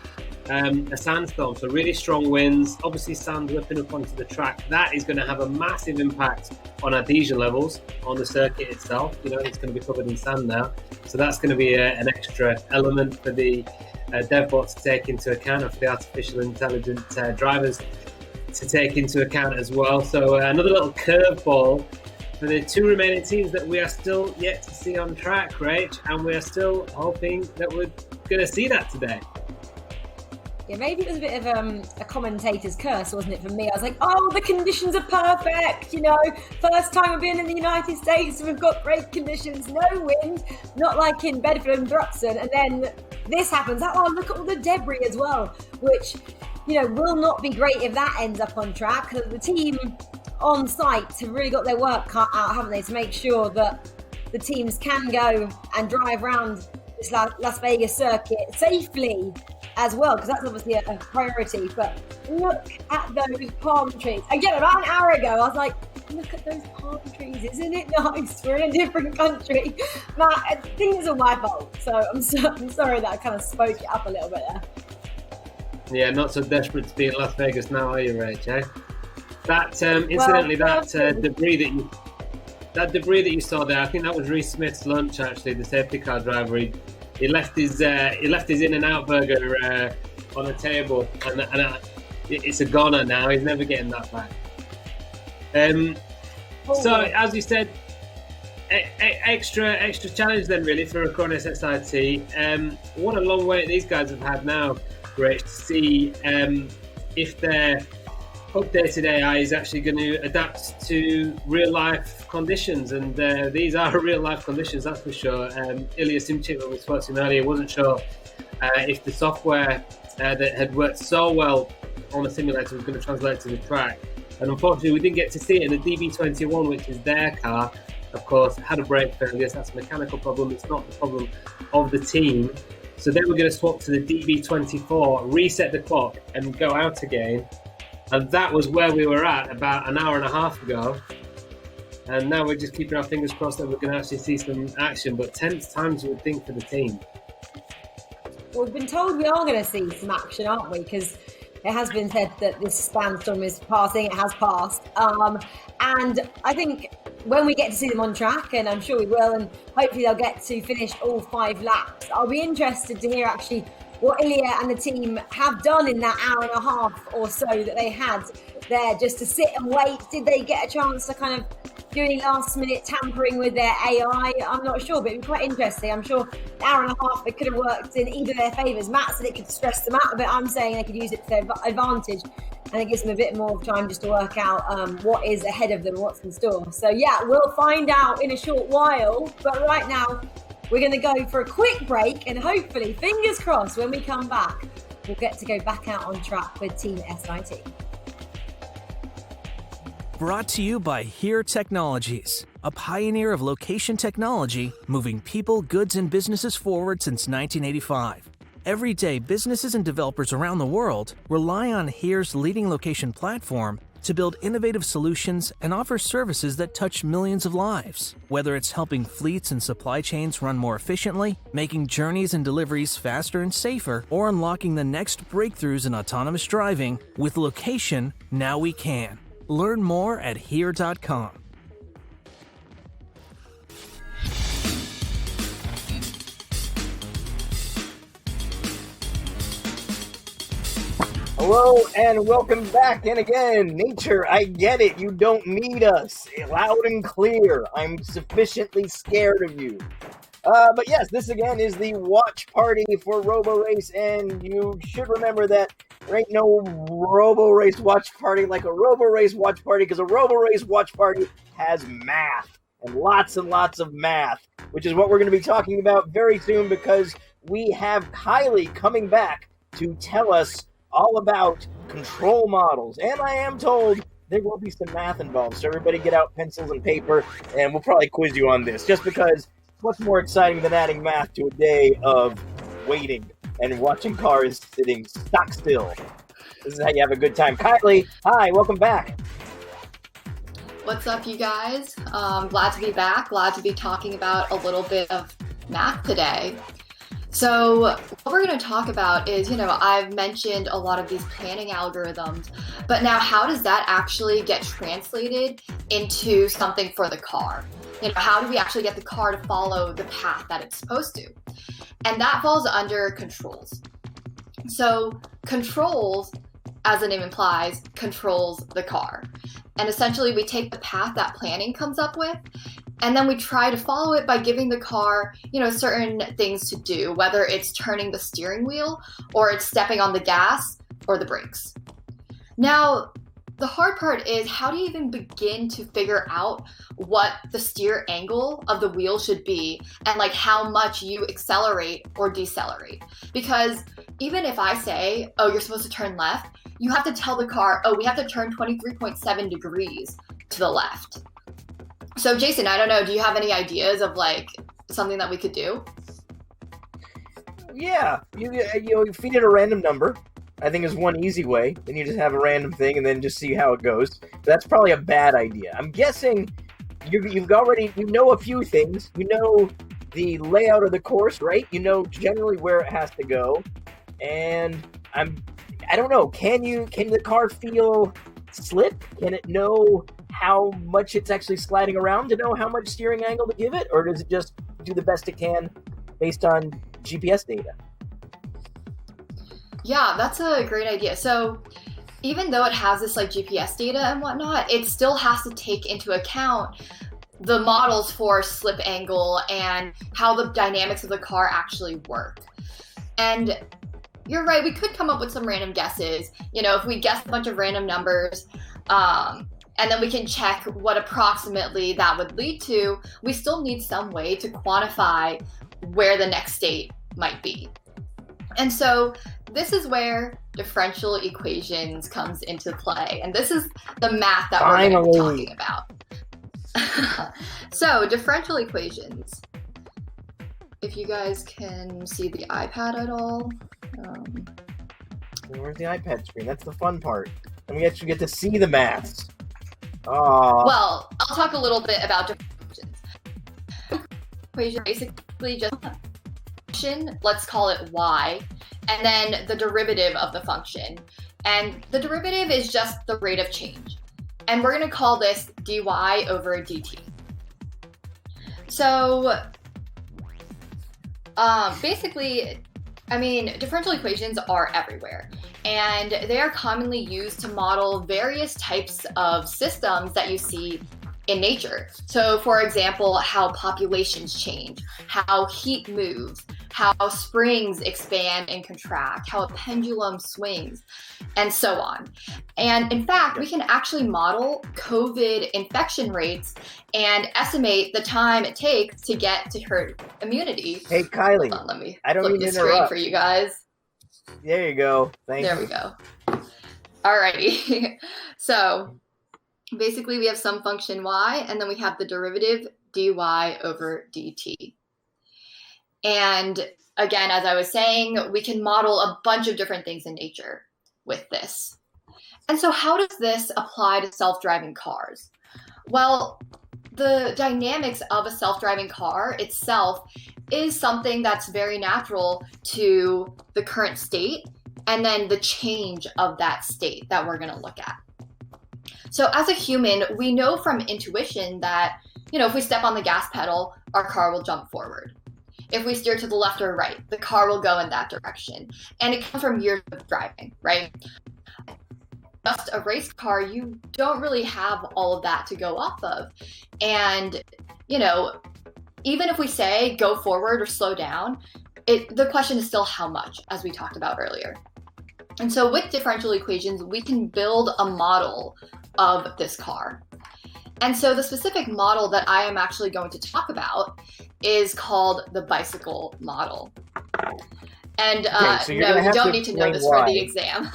a sandstorm. So really strong winds, obviously sand whipping up onto the track. That is going to have a massive impact on adhesion levels on the circuit itself. It's going to be covered in sand now, so that's going to be an extra element for the DevBot to take into account, and for the artificial intelligence drivers to take into account as well. So another little curveball for the two remaining teams that we are still yet to see on track, Rach, and we are still hoping that we're going to see that today. Yeah, maybe it was a bit of a commentator's curse, wasn't it, for me? I was like, oh, the conditions are perfect, first time we've been in the United States, we've got great conditions, no wind, not like in Bedford and Brookston, and then this happens. Oh, look at all the debris as well, which, will not be great if that ends up on track. The team on site have really got their work cut out, haven't they, to make sure that the teams can go and drive around this Las Vegas circuit safely as well, because that's obviously a priority. But look at those palm trees. Again, about an hour ago, I was like, look at those palm trees. Isn't it nice? We're in a different country. Matt, I think it's all my fault. So I'm sorry that I kind of spoke it up a little bit there. Yeah, not so desperate to be in Las Vegas now, are you, Rach? Eh? That incidentally, that debris that you saw there, I think that was Reece Smith's lunch. Actually, the safety car driver, he left his In-N-Out burger on a table, and it's a goner now. He's never getting that back. So, as you said, extra challenge then, really, for Acronis SIT. What a long wait these guys have had now, Rich, to see if their updated AI is actually going to adapt to real-life conditions, and these are real-life conditions, that's for sure. Ilya Shimchik, when we spoke to him earlier, wasn't sure if the software that had worked so well on the simulator was going to translate to the track. And unfortunately, we didn't get to see it in the DB21, which is their car. Of course, had a brake failure. So that's a mechanical problem. It's not the problem of the team. So then we're going to swap to the DB24, reset the clock, and go out again. And that was where we were at about an hour and a half ago. And now we're just keeping our fingers crossed that we're going to actually see some action. But tense times, you would think, for the team. Well, we've been told we are going to see some action, aren't we? Because it has been said that this sandstorm is passing. It has passed. And I think when we get to see them on track, and I'm sure we will, and hopefully they'll get to finish all 5 laps, I'll be interested to hear actually what Ilya and the team have done in that hour and a half or so that they had there just to sit and wait. Did they get a chance to kind of do any last minute tampering with their AI? I'm not sure, but it'd be quite interesting. I'm sure an hour and a half, it could have worked in either their favours. Matt said it could stress them out a bit. I'm saying they could use it to their advantage, and it gives them a bit more time just to work out what is ahead of them, what's in store. So yeah, we'll find out in a short while. But right now, we're going to go for a quick break, and hopefully, fingers crossed, when we come back, we'll get to go back out on track with Team SIT. Brought to you by Here Technologies, a pioneer of location technology, moving people, goods, and businesses forward since 1985. Every day, businesses and developers around the world rely on Here's leading location platform to build innovative solutions and offer services that touch millions of lives. Whether it's helping fleets and supply chains run more efficiently, making journeys and deliveries faster and safer, or unlocking the next breakthroughs in autonomous driving, with location, now we can. Learn more at here.com. Hello and welcome back. And again, nature, I get it. You don't need us. Loud and clear. I'm sufficiently scared of you. But yes, this again is the watch party for Roborace, and you should remember that there ain't no Roborace watch party like a Roborace watch party, because a Roborace watch party has math, and lots of math, which is what we're going to be talking about very soon, because we have Kylie coming back to tell us all about control models, and I am told there will be some math involved, so everybody get out pencils and paper, and we'll probably quiz you on this, just because what's more exciting than adding math to a day of waiting and watching cars sitting stock still? This is how you have a good time. Kylie, hi, welcome back. What's up, you guys? Glad to be back. Glad to be talking about a little bit of math today. So what we're going to talk about is, I've mentioned a lot of these planning algorithms, but now how does that actually get translated into something for the car? How do we actually get the car to follow the path that it's supposed to? And that falls under controls. So controls, as the name implies, controls the car. And essentially we take the path that planning comes up with, and then we try to follow it by giving the car, certain things to do, whether it's turning the steering wheel or it's stepping on the gas or the brakes. Now, the hard part is, how do you even begin to figure out what the steer angle of the wheel should be and how much you accelerate or decelerate? Because even if I say, oh, you're supposed to turn left, you have to tell the car, oh, we have to turn 23.7 degrees to the left. So Jason, I don't know, do you have any ideas of something that we could do? Yeah, you feed it a random number. I think is one easy way. Then you just have a random thing and then just see how it goes. That's probably a bad idea. I'm guessing you've already, a few things. You know the layout of the course, right? You know generally where it has to go. And I don't know, can the car feel slip? Can it know how much it's actually sliding around to know how much steering angle to give it? Or does it just do the best it can based on GPS data? Yeah, that's a great idea. So even though it has this GPS data and whatnot, it still has to take into account the models for slip angle and how the dynamics of the car actually work. And you're right, we could come up with some random guesses. If we guess a bunch of random numbers, and then we can check what approximately that would lead to, we still need some way to quantify where the next state might be. And so this is where differential equations comes into play. And this is the math that we're going to be talking about. So differential equations. If you guys can see the iPad at all. Where's the iPad screen? That's the fun part. And we actually get to see the maths. Well, I'll talk a little bit about differential equations. Equation basically just function, let's call it y, and then the derivative of the function. And the derivative is just the rate of change. And we're going to call this dy over dt. So basically, differential equations are everywhere, and they are commonly used to model various types of systems that you see in nature. So for example, how populations change, how heat moves, how springs expand and contract, how a pendulum swings, and so on. And in fact, we can actually model COVID infection rates and estimate the time it takes to get to herd immunity. Hey, Kylie. Hold on, let me I don't flip mean the to screen interrupt. for you guys. There you go. Thank you. There we go. Alrighty. So basically we have some function y, and then we have the derivative dy over dt. And again, as I was saying, we can model a bunch of different things in nature with this. And so how does this apply to self-driving cars? Well, the dynamics of a self-driving car itself is something that's very natural to the current state and then the change of that state that we're going to look at. So as a human, we know from intuition that, if we step on the gas pedal, our car will jump forward. If we steer to the left or right, the car will go in that direction. And it comes from years of driving, right? Just a race car, you don't really have all of that to go off of. And, even if we say go forward or slow down, the question is still how much, as we talked about earlier. And so with differential equations, we can build a model of this car. And so the specific model that I am actually going to talk about is called the bicycle model. And so no, you don't need to know this for the exam.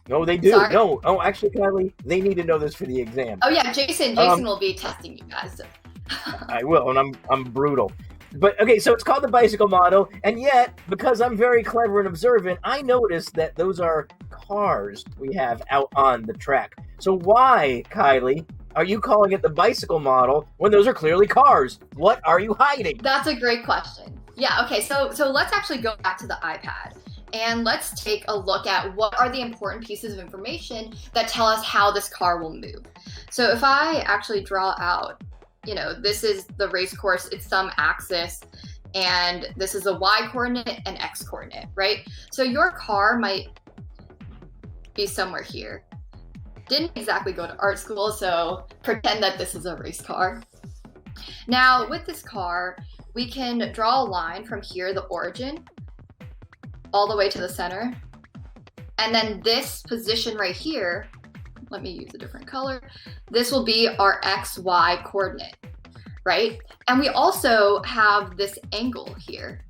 No, they do. Sorry? No. Oh, actually, Kylie, they need to know this for the exam. Oh yeah, Jason will be testing you guys. I will, and I'm brutal. But okay, so it's called the bicycle model, and yet, because I'm very clever and observant, I noticed that those are cars we have out on the track. So why, Kylie, are you calling it the bicycle model when those are clearly cars? What are you hiding? That's a great question. Yeah, okay, so let's actually go back to the iPad and let's take a look at what are the important pieces of information that tell us how this car will move. So if I actually draw out, this is the race course, it's some axis, and this is a Y coordinate and X coordinate, right? So your car might be somewhere here. Didn't exactly go to art school, so pretend that this is a race car. Now with this car, we can draw a line from here, the origin, all the way to the center. And then this position right here, let me use a different color. This will be our XY coordinate, right? And we also have this angle here.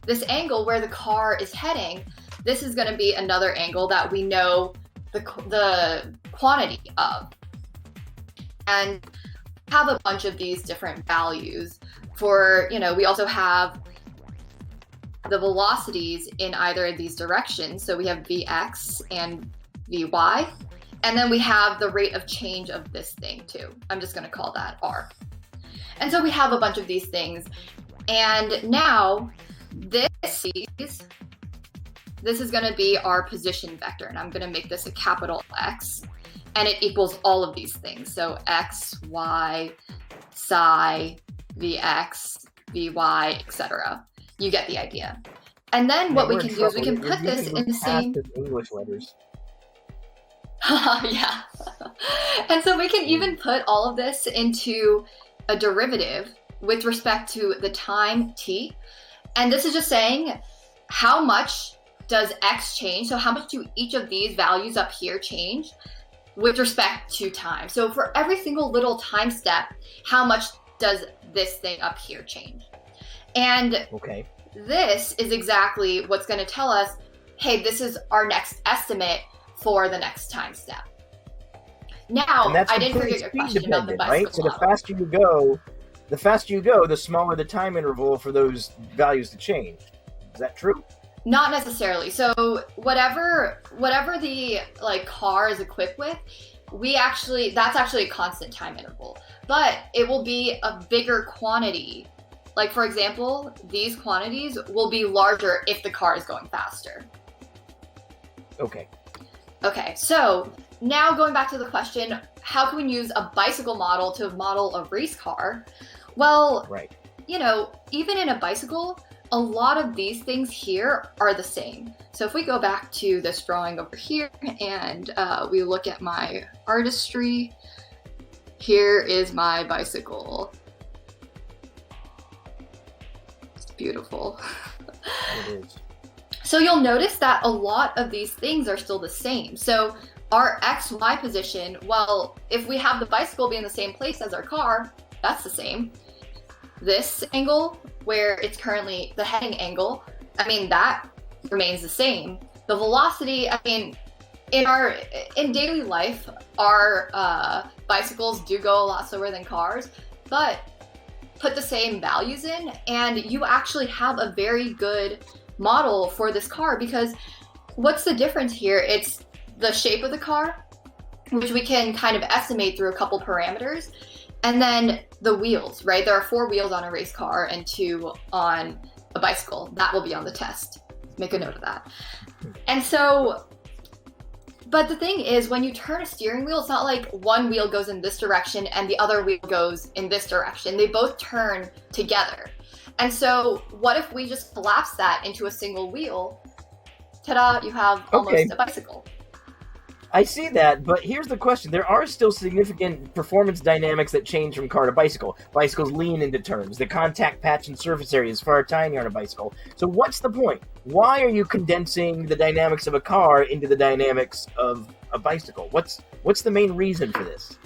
This angle where the car is heading, this is going to be another angle that we know the quantity of. And have a bunch of these different values for, we also have the velocities in either of these directions. So we have Vx and Vy. And then we have the rate of change of this thing too. I'm just going to call that R. And so we have a bunch of these things. And now this is going to be our position vector. And I'm going to make this a capital X. And it equals all of these things. So X, Y, Psi, Vx, Vy, etc. You get the idea. And then what we can do is we can put this in the same English letters. Yeah. And so we can even put all of this into a derivative with respect to the time t. And this is just saying how much does x change? So how much do each of these values up here change with respect to time? So for every single little time step, how much does this thing up here change? And this is exactly what's going to tell us, hey, this is our next estimate for the next time step. Now, I didn't forget your question about the bicycle right? So the faster you go, the smaller the time interval for those values to change. Is that true? Not necessarily. So whatever the car is equipped with, that's actually a constant time interval. But it will be a bigger quantity. Like for example, these quantities will be larger if the car is going faster. Okay, so now going back to the question, how can we use a bicycle model to model a race car? Well, even in a bicycle, a lot of these things here are the same. So if we go back to this drawing over here and we look at my artistry, here is my bicycle. It's beautiful. It is. So you'll notice that a lot of these things are still the same. So our XY position, well, if we have the bicycle be in the same place as our car, that's the same. This angle, where it's currently the heading angle, that remains the same. The velocity, in daily life, our bicycles do go a lot slower than cars, but put the same values in and you actually have a very good model for this car, because what's the difference here? It's the shape of the car, which we can kind of estimate through a couple parameters, and then the wheels, right? There are 4 wheels on a race car and 2 on a bicycle. That will be on the test. Make a note of that. And so, but the thing is, when you turn a steering wheel, it's not like one wheel goes in this direction and the other wheel goes in this direction. They both turn together. And so what if we just collapse that into a single wheel? Ta-da, you have almost a bicycle. I see that, but here's the question. There are still significant performance dynamics that change from car to bicycle. Bicycles lean into turns. The contact patch and surface area is far tinier on a bicycle. So what's the point? Why are you condensing the dynamics of a car into the dynamics of a bicycle? What's the main reason for this?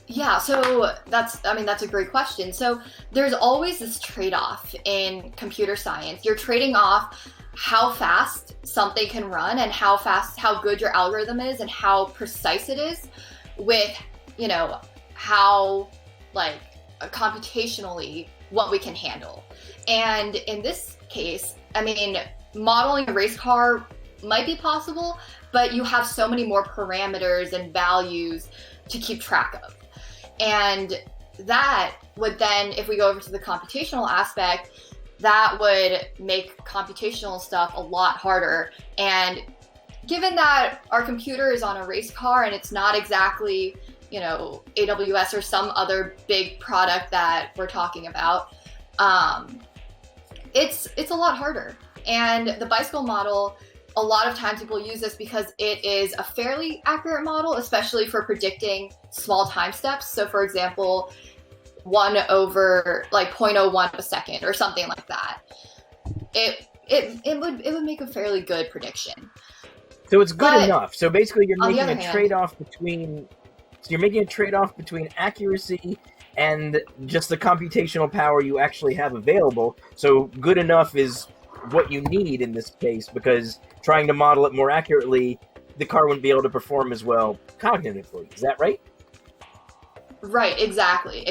Yeah, so that's a great question. So there's always this trade-off in computer science. You're trading off how fast something can run and how good your algorithm is and how precise it is with, how computationally what we can handle. And in this case, modeling a race car might be possible, but you have so many more parameters and values to keep track of. And that would then, if we go over to the computational aspect, that would make computational stuff a lot harder. And given that our computer is on a race car and it's not exactly, you know, AWS or some other big product that we're talking about, it's a lot harder. And the bicycle model, a lot of times people use this because it is a fairly accurate model, especially for predicting small time steps. So for example, 1 over like 0.01 of a second or something like that. It would make a fairly good prediction. So it's good enough. So basically you're on the making other a hand- trade-off between accuracy and just the computational power you actually have available. So good enough is what you need in this case, because trying to model it more accurately, the car wouldn't be able to perform as well cognitively. Is that right? Right, exactly.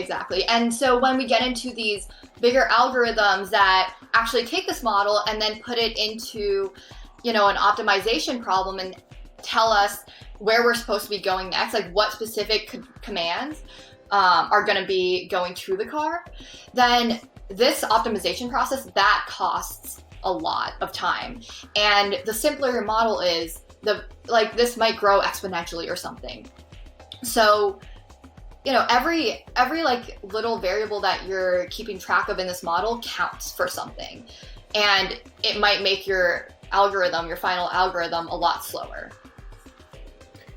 And so when we get into these bigger algorithms that actually take this model and then put it into, you know, an optimization problem and tell us where we're supposed to be going next, like what specific commands are going to be going through the car, then this optimization process, that costs a lot of time. And the simpler your model is, this might grow exponentially or something. So, you know, every like little variable that you're keeping track of in this model counts for something. And it might make your algorithm, your final algorithm, a lot slower.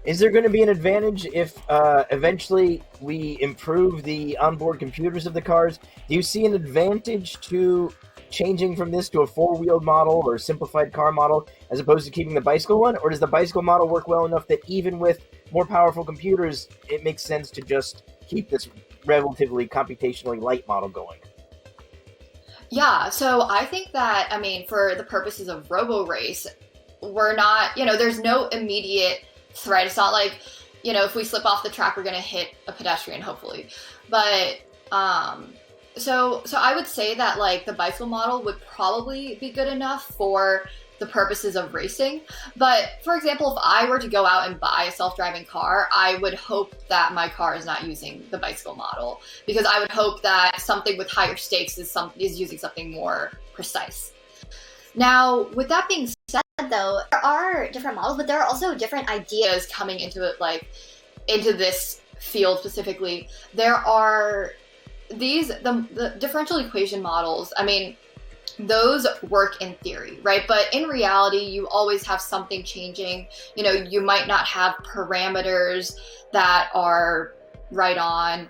Is there going to be an advantage if eventually we improve the onboard computers of the cars? Do you see an advantage to changing from this to a four-wheeled model or a simplified car model as opposed to keeping the bicycle one? Or does the bicycle model work well enough that even with more powerful computers, it makes sense to just keep this relatively computationally light model going? Yeah, so I think that, I mean, for the purposes of Roborace, we're not, you know, there's no immediate threat. It's not like, you know, if we slip off the track, we're going to hit a pedestrian, hopefully. But, so I would say that, like, the bicycle model would probably be good enough for the purposes of racing. But, for example, if I were to go out and buy a self-driving car, I would hope that my car is not using the bicycle model, because I would hope that something with higher stakes is using something more precise. Now, with that being said, though, there are different models, but there are also different ideas coming into it, like into this field specifically. There are the differential equation models. I mean, those work in theory, right? But in reality, you always have something changing. You know, you might not have parameters that are right on.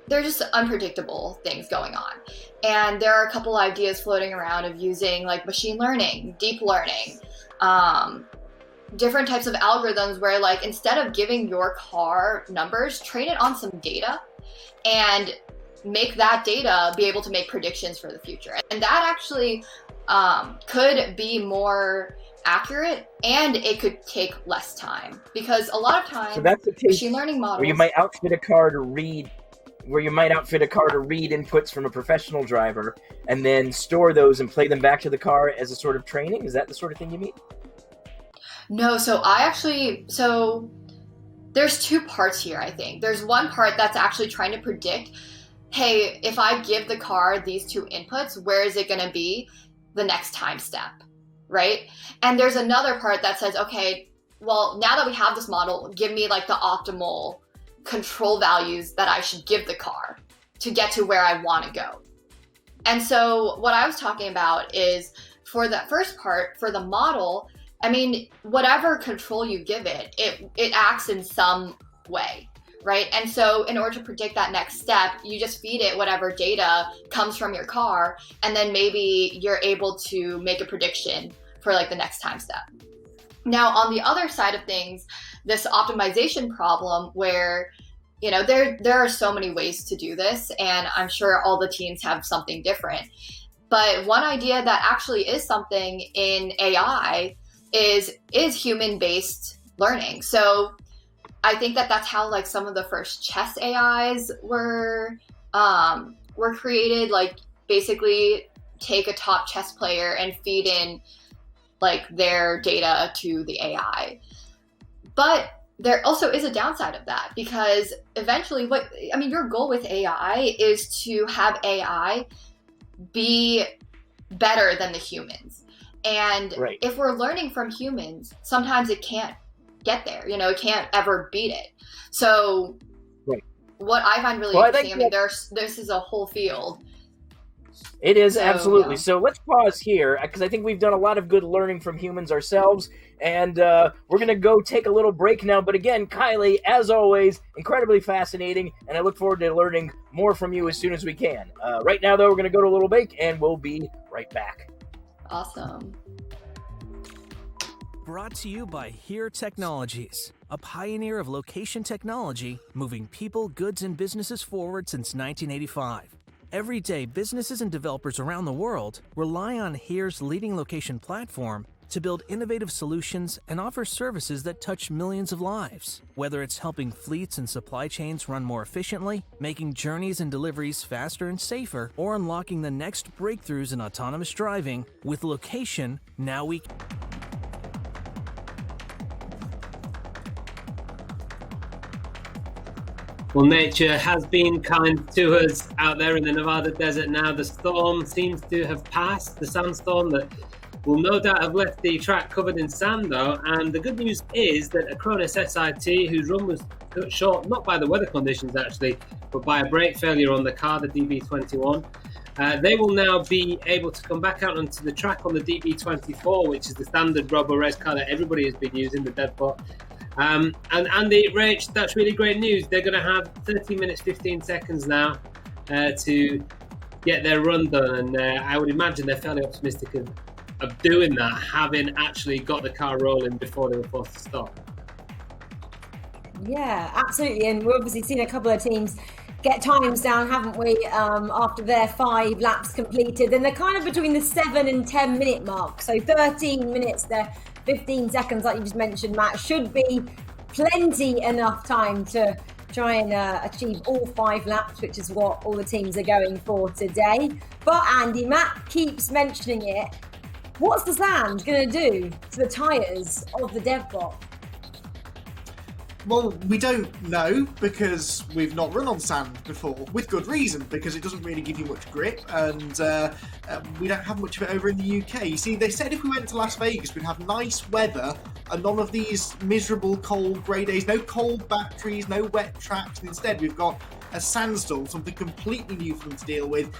They're just unpredictable things going on. And there are a couple ideas floating around of using like machine learning, deep learning, different types of algorithms where, like, instead of giving your car numbers, train it on some data and make that data be able to make predictions for the future. And that actually could be more accurate, and it could take less time, because a lot of times So that's the case machine learning models, where you might outfit a car to read inputs from a professional driver and then store those and play them back to the car as a sort of training. Is that the sort of thing you mean? No, so there's two parts here, I think. There's one part that's actually trying to predict, hey, if I give the car these two inputs, where is it going to be the next time step, right? And there's another part that says, okay, well, now that we have this model, give me like the optimal control values that I should give the car to get to where I want to go. And so what I was talking about is, for that first part, for the model, I mean, whatever control you give it, it acts in some way, right? And so in order to predict that next step, you just feed it whatever data comes from your car, and then maybe you're able to make a prediction for like the next time step. Now, on the other side of things, this optimization problem where, you know, there are so many ways to do this, and I'm sure all the teams have something different. But one idea that actually is something in AI is human-based learning. So I think that that's how like some of the first chess AIs were created. Like, basically take a top chess player and feed in like their data to the AI. But there also is a downside of that, because eventually your goal with AI is to have AI be better than the humans. And if we're learning from humans, sometimes it can't get there, it can't ever beat it. So what I find really interesting, this is a whole field. It is, absolutely. So let's pause here, because I think we've done a lot of good learning from humans ourselves, and we're going to go take a little break now. But again, Kylie, as always, incredibly fascinating, and I look forward to learning more from you as soon as we can. Right now, though, we're going to go to a little break, and we'll be right back. Awesome. Brought to you by Here Technologies, a pioneer of location technology, moving people, goods, and businesses forward since 1985. Every day, businesses and developers around the world rely on Here's leading location platform to build innovative solutions and offer services that touch millions of lives. Whether it's helping fleets and supply chains run more efficiently, making journeys and deliveries faster and safer, or unlocking the next breakthroughs in autonomous driving, with location, now we... Well, nature has been kind to us out there in the Nevada desert now. The storm seems to have passed, the sandstorm that will no doubt have left the track covered in sand, though. And the good news is that Acronis SIT, whose run was cut short, not by the weather conditions actually, but by a brake failure on the car, the DB21, they will now be able to come back out onto the track on the DB24, which is the standard Roborace car that everybody has been using, the Deadbot. And Andy, Rach, that's really great news. They're going to have 30 minutes, 15 seconds now to get their run done. And I would imagine they're fairly optimistic of doing that, having actually got the car rolling before they were forced to stop. Yeah, absolutely. And we've obviously seen a couple of teams get times down, haven't we, after their 5 laps completed. And they're kind of between the 7 and 10 minute mark. So 13 minutes there. 15 seconds, like you just mentioned, Matt, should be plenty enough time to try and achieve all 5 laps, which is what all the teams are going for today. But Andy, Matt keeps mentioning it. What's the sand going to do to the tyres of the Devbot? Well, we don't know because we've not run on sand before, with good reason, because it doesn't really give you much grip, and we don't have much of it over in the UK. You see, they said if we went to Las Vegas, we'd have nice weather and none of these miserable cold grey days, no cold batteries, no wet tracks, and instead we've got a sandstorm, something completely new for them to deal with.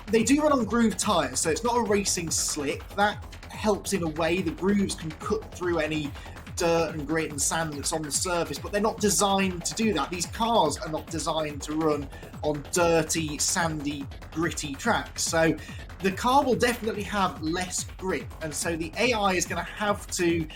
They do run on groove tyres, so it's not a racing slick. That helps in a way. The grooves can cut through any dirt and grit and sand that's on the surface, but they're not designed to do that. These cars are not designed to run on dirty, sandy, gritty tracks. So the car will definitely have less grip, and so the AI is going to have to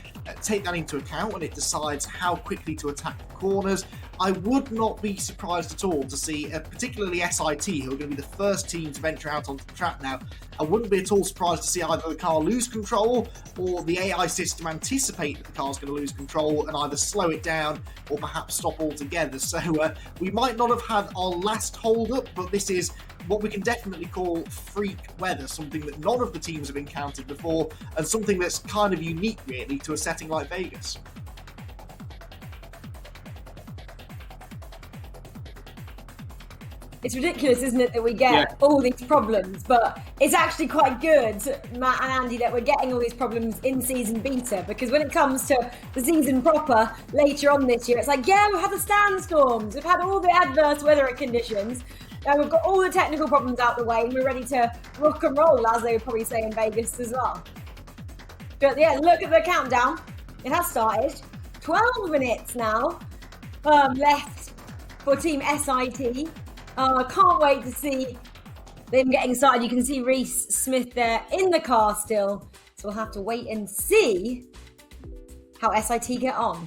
take that into account when it decides how quickly to attack the corners. I would not be surprised at all to see, particularly SIT, who are going to be the first team to venture out onto the track now. I wouldn't be at all surprised to see either the car lose control or the AI system anticipate that the car's going to lose control and either slow it down or perhaps stop altogether. So we might not have had our last hold-up, but this is what we can definitely call freak weather, something that none of the teams have encountered before, and something that's kind of unique, really, to a setting like Vegas. It's ridiculous, isn't it, that we get all these problems, but it's actually quite good, Matt and Andy, that we're getting all these problems in season beta, because when it comes to the season proper later on this year, it's like, yeah, we've had the sandstorms, we've had all the adverse weather conditions, and we've got all the technical problems out the way, and we're ready to rock and roll, as they would probably say in Vegas as well. But yeah, look at the countdown. It has started. 12 minutes now left for Team SIT. I can't wait to see them getting started. You can see Reese Smith there in the car still. So we'll have to wait and see how SIT get on.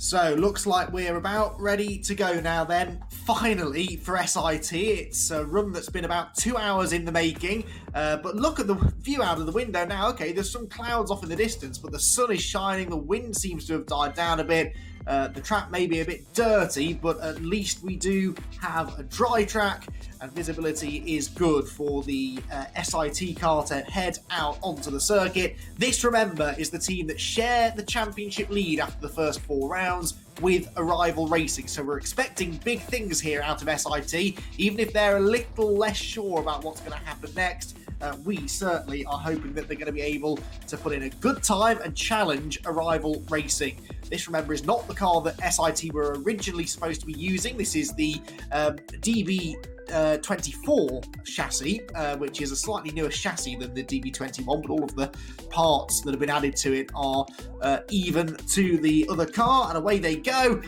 So, looks like we're about ready to go now then, finally, for SIT. It's a run that's been about 2 hours in the making, but look at the view out of the window now. Okay, there's some clouds off in the distance, but the sun is shining, the wind seems to have died down a bit. The track may be a bit dirty, but at least we do have a dry track, and visibility is good for the SIT car to head out onto the circuit. This, remember, is the team that share the championship lead after the first 4 rounds with Arrival Racing, so we're expecting big things here out of SIT, even if they're a little less sure about what's going to happen next. We certainly are hoping that they're going to be able to put in a good time and challenge Arrival Racing. This, remember, is not the car that SIT were originally supposed to be using. This is the DB24 chassis, which is a slightly newer chassis than the DB21, but all of the parts that have been added to it are even to the other car, and away they go.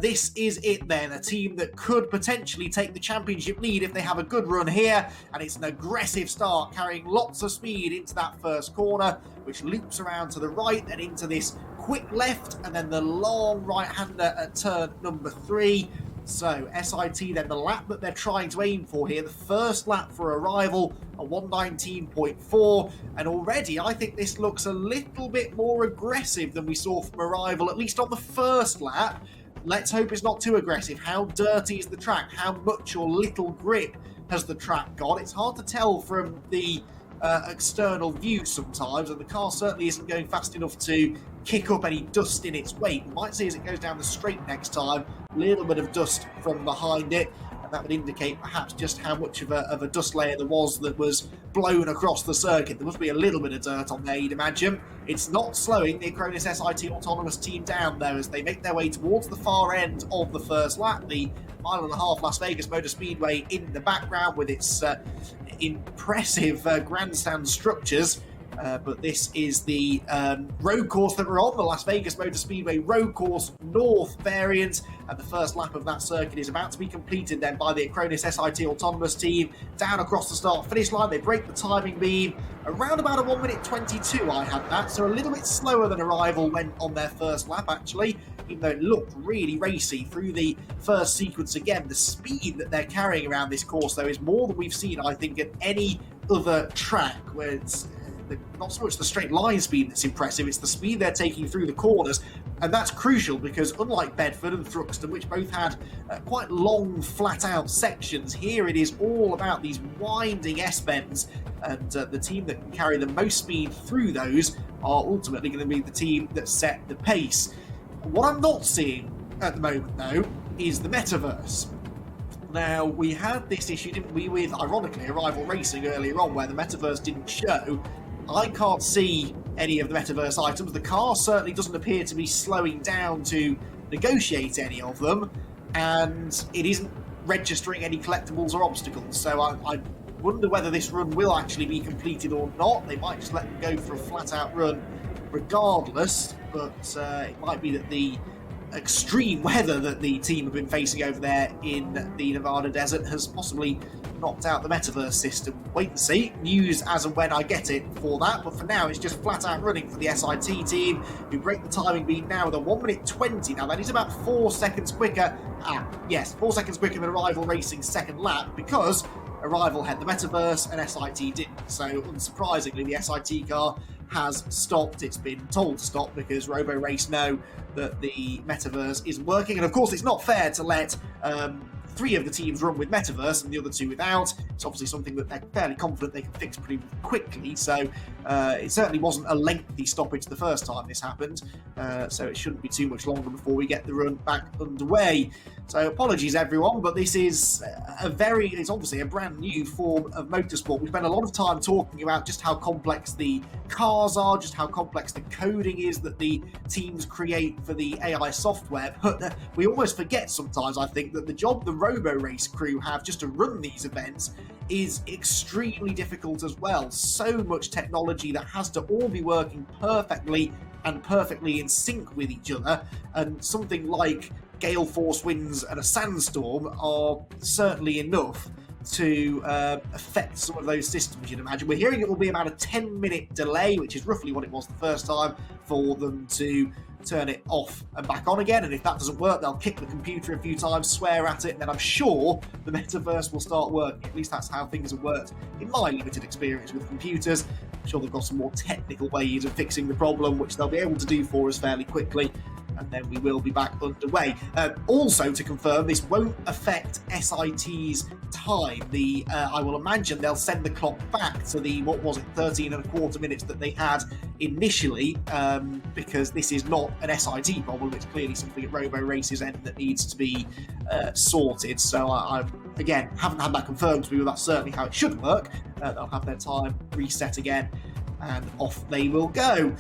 This is it then, a team that could potentially take the championship lead if they have a good run here, and it's an aggressive start, carrying lots of speed into that first corner, which loops around to the right and into this quick left, and then the long right-hander at turn number 3. So, SIT then, the lap that they're trying to aim for here, the first lap for Arrival, a 1:19.4, and already I think this looks a little bit more aggressive than we saw from Arrival, at least on the first lap. Let's hope it's not too aggressive. How dirty is the track? How much or little grip has the track got? It's hard to tell from the external view sometimes, and the car certainly isn't going fast enough to kick up any dust in its wake. We might see as it goes down the straight next time, a little bit of dust from behind it, and that would indicate perhaps just how much of a dust layer there was that was blown across the circuit. There must be a little bit of dirt on there, you'd imagine. It's not slowing the Acronis SIT autonomous team down, though, as they make their way towards the far end of the first lap. The 1.5 mile Las Vegas Motor Speedway in the background with its impressive grandstand structures. But this is the road course that we're on, the Las Vegas Motor Speedway Road Course North variant, and the first lap of that circuit is about to be completed then by the Acronis SIT autonomous team. Down across the start-finish line, they break the timing beam, around about a 1:22 I had that, so a little bit slower than Arrival went on their first lap actually, even though it looked really racy through the first sequence. Again, the speed that they're carrying around this course though is more than we've seen, I think, at any other track, where it's not so much the straight line speed that's impressive, it's the speed they're taking through the corners, and that's crucial because unlike Bedford and Thruxton, which both had quite long flat-out sections, here it is all about these winding S-bends, and the team that can carry the most speed through those are ultimately going to be the team that set the pace. What I'm not seeing at the moment, though, is the metaverse. Now, we had this issue, didn't we, with, ironically, Arrival Racing earlier on, where the metaverse didn't show. I can't see any of the metaverse items. The car certainly doesn't appear to be slowing down to negotiate any of them, and it isn't registering any collectibles or obstacles. So I wonder whether this run will actually be completed or not. They might just let them go for a flat-out run regardless, but it might be that the extreme weather that the team have been facing over there in the Nevada desert has possibly knocked out the metaverse system. Wait and see. News as and when I get it for that, but for now it's just flat out running for the SIT team, who break the timing beat now with a 1:20. Now that is about 4 seconds quicker. 4 seconds quicker than Arrival Racing's second lap, because Arrival had the metaverse and SIT didn't. So unsurprisingly, the SIT car has stopped. It's been told to stop because Roborace know that the metaverse isn't working. And of course, it's not fair to let 3 of the teams run with metaverse and the other 2 without. It's obviously something that they're fairly confident they can fix pretty quickly, so it certainly wasn't a lengthy stoppage the first time this happened, so it shouldn't be too much longer before we get the run back underway. So apologies everyone, but this is it's obviously a brand new form of motorsport. We spent a lot of time talking about just how complex the cars are, just how complex the coding is that the teams create for the AI software, but we almost forget sometimes, I think, that the job the Roborace crew have just to run these events is extremely difficult as well. So much technology that has to all be working perfectly and perfectly in sync with each other, and something like gale force winds and a sandstorm are certainly enough to affect some of those systems, you'd imagine. We're hearing it will be about a 10-minute delay, which is roughly what it was the first time, for them to turn it off and back on again, and if that doesn't work, they'll kick the computer a few times, swear at it, and then I'm sure the metaverse will start working. At least that's how things have worked in my limited experience with computers. I'm sure they've got some more technical ways of fixing the problem, which they'll be able to do for us fairly quickly, and then we will be back underway. Also, to confirm, this won't affect SIT's time. I will imagine they'll send the clock back to the, 13 and a quarter minutes that they had initially, because this is not an SIT problem. It's clearly something at Roborace's end that needs to be sorted. So I again, haven't had that confirmed to me, but that's certainly how it should work. They'll have their time reset again, and off they will go.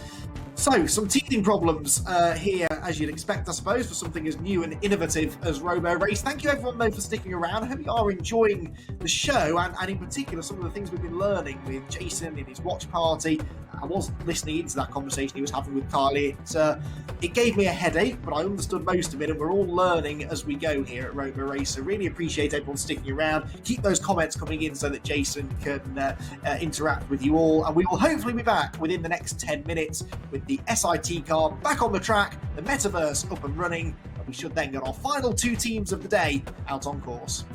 So, some teething problems here, as you'd expect, I suppose, for something as new and innovative as Roborace. Thank you, everyone, though, for sticking around. I hope you are enjoying the show, and in particular, some of the things we've been learning with Jason in his watch party. I was listening into that conversation he was having with Kylie. It gave me a headache, but I understood most of it, and we're all learning as we go here at Roborace. So, really appreciate everyone sticking around. Keep those comments coming in so that Jason can interact with you all, and we will hopefully be back within the next 10 minutes with the SIT car back on the track, the metaverse up and running, and we should then get our final 2 teams of the day out on course.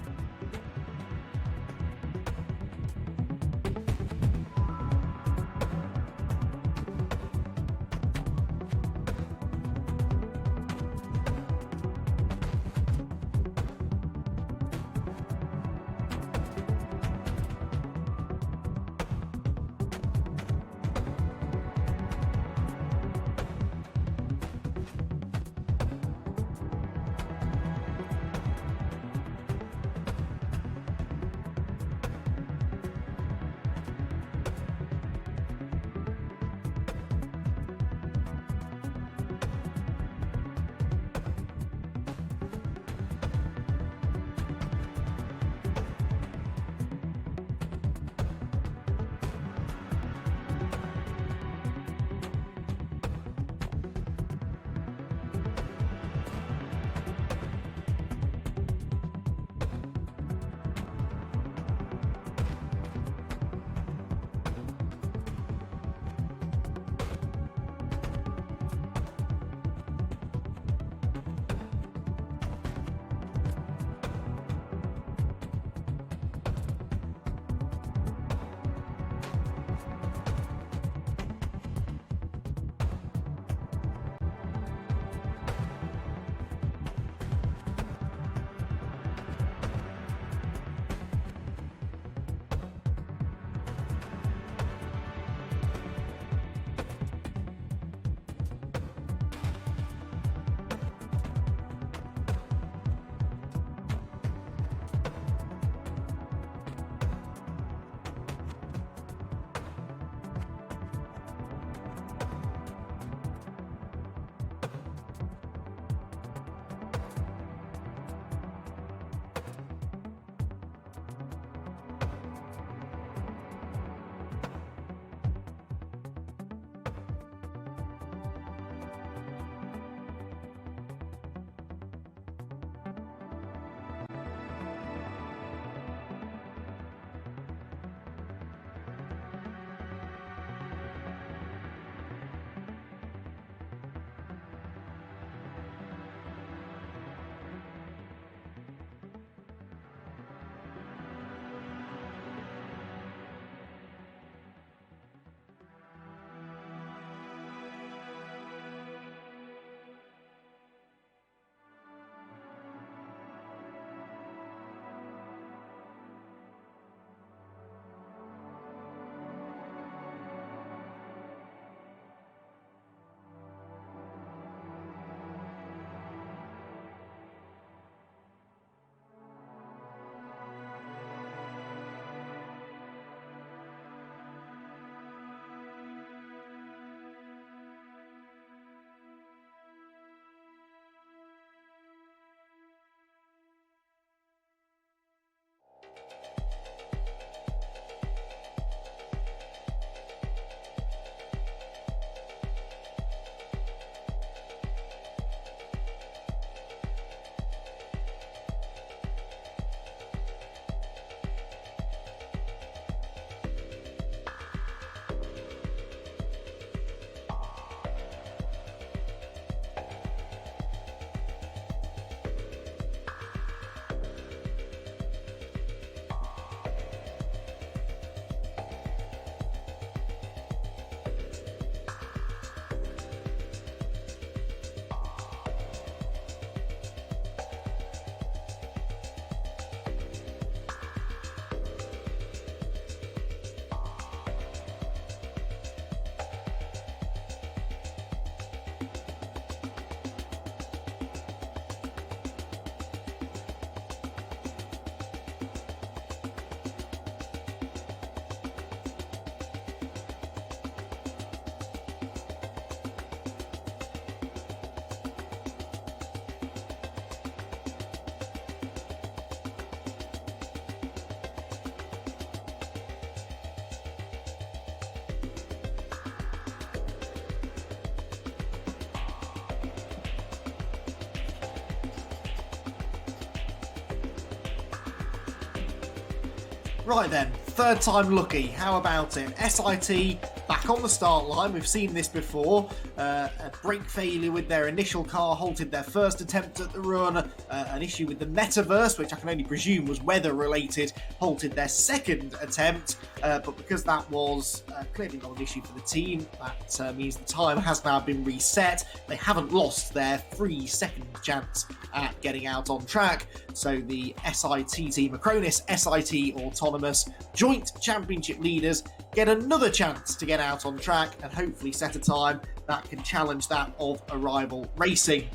Right then, third time lucky. How about it? SIT back on the start line. We've seen this before. A brake failure with their initial car halted their first attempt at the run. An issue with the metaverse, which I can only presume was weather related, halted their second attempt. But because that was clearly not an issue for the team, that means the time has now been reset. They haven't lost their 3-second chance at getting out on track. So the SIT team, Acronis, SIT Autonomous, joint championship leaders, get another chance to get out on track and hopefully set a time that can challenge that of Arrival Racing.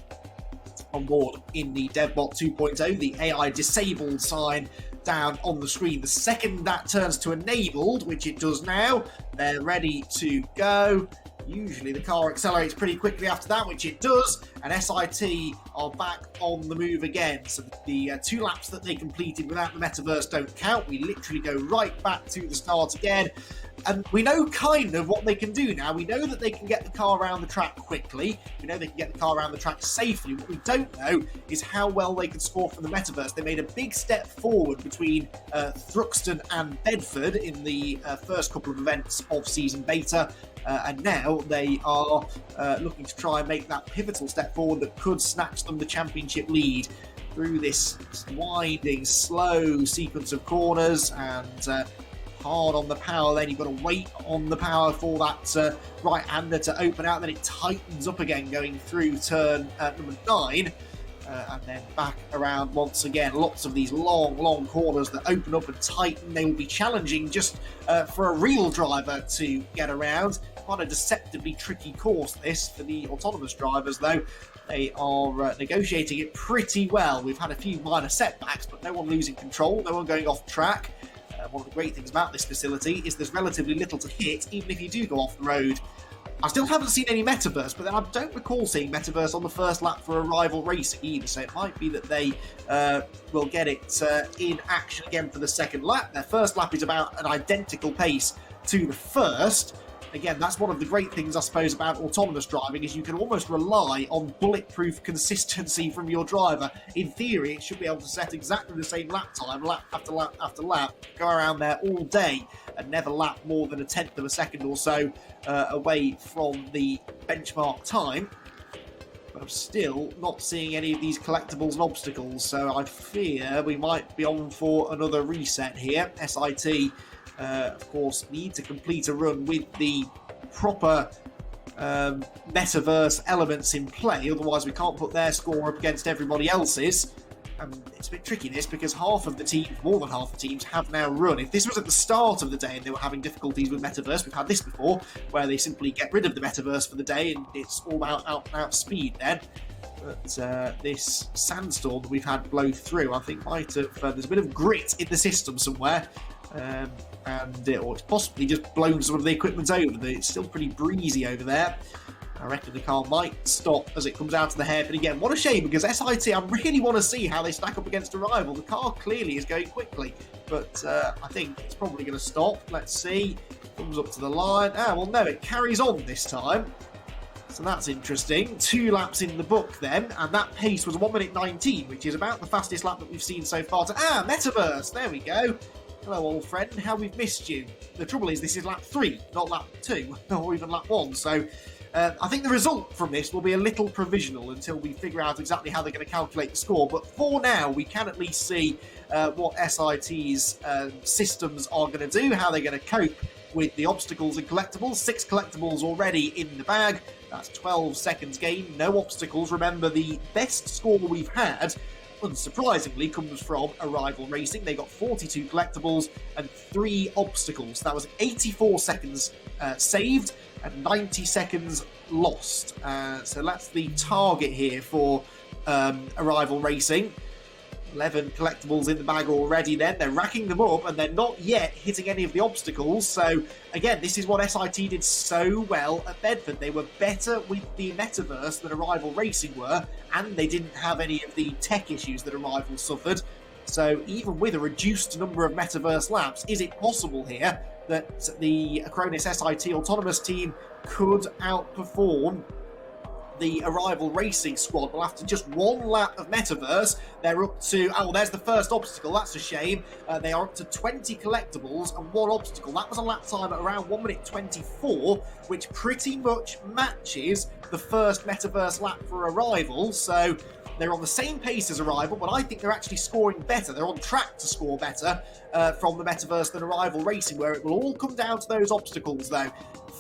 On board in the DevBot 2.0, the AI disabled sign down on the screen. The second that turns to enabled, which it does now, they're ready to go. Usually the car accelerates pretty quickly after that, which it does, and SIT are back on the move again. So the 2 laps that they completed without the metaverse don't count. We literally go right back to the start again. And we know kind of what they can do now. We know that they can get the car around the track quickly. We know they can get the car around the track safely. What we don't know is how well they can score from the metaverse. They made a big step forward between Thruxton and Bedford in the first couple of events of Season Beta. And now they are looking to try and make that pivotal step forward that could snatch them the championship lead through this winding, slow sequence of corners and hard on the power. Then you've got to wait on the power for that right-hander to open out. Then it tightens up again going through turn number 9. And then back around once again. Lots of these long corners that open up and tighten. They will be challenging just for a real driver to get around. Quite a deceptively tricky course this for the autonomous drivers, though. They are negotiating it pretty well. We've had a few minor setbacks, but no one losing control, no one going off track. One of the great things about this facility is there's relatively little to hit, even if you do go off the road. I still haven't seen any metaverse, but then I don't recall seeing metaverse on the first lap for Arrival Racing either, so it might be that they will get it in action again for the second lap. Their first lap is about an identical pace to the first. Again, that's one of the great things, I suppose, about autonomous driving, is you can almost rely on bulletproof consistency from your driver. In theory, it should be able to set exactly the same lap time, lap after lap after lap, go around there all day and never lap more than 1/10 of a second or so away from the benchmark time. But I'm still not seeing any of these collectibles and obstacles, so I fear we might be on for another reset here. SIT of course, need to complete a run with the proper metaverse elements in play, otherwise we can't put their score up against everybody else's. And it's a bit tricky this, because half of the teams, more than half the teams, have now run. If this was at the start of the day and they were having difficulties with metaverse, we've had this before, where they simply get rid of the metaverse for the day and it's all about out and out speed then. But this sandstorm that we've had blow through, I think might have, there's a bit of grit in the system somewhere. Or it's possibly just blown some of the equipment over. It's still pretty breezy over there. I reckon the car might stop as it comes out of the hairpin again. What a shame, because SIT, I really want to see how they stack up against Arrival. The car clearly is going quickly, but I think it's probably going to stop. Let's see. Comes up to the line. Well, no, it carries on this time. So that's interesting. 2 laps in the book then, and that pace was 1:19, which is about the fastest lap that we've seen so far. Metaverse! There we go. Hello, old friend. How we've missed you. The trouble is, this is lap 3, not lap 2, or even lap 1. So I think the result from this will be a little provisional until we figure out exactly how they're going to calculate the score. But for now, we can at least see what SIT's systems are going to do, how they're going to cope with the obstacles and collectibles. 6 collectibles already in the bag. That's 12 seconds gain. No obstacles. Remember, the best score we've had, unsurprisingly, comes from Arrival Racing. They got 42 collectibles and 3 obstacles. That was 84 seconds saved and 90 seconds lost. So that's the target here for Arrival Racing. 11 collectibles in the bag already then. They're racking them up and they're not yet hitting any of the obstacles. So again, this is what SIT did so well at Bedford. They were better with the metaverse than Arrival Racing were, and they didn't have any of the tech issues that Arrival suffered. So even with a reduced number of metaverse laps, is it possible here that the Acronis SIT autonomous team could outperform the Arrival Racing squad will after just one lap of Metaverse, they're up to, there's the first obstacle, that's a shame. They are up to 20 collectibles and one obstacle. That was a lap time at around 1 minute 24, which pretty much matches the first Metaverse lap for Arrival. So they're on the same pace as Arrival, but I think they're actually scoring better. They're on track to score better from the Metaverse than Arrival Racing, where it will all come down to those obstacles, though.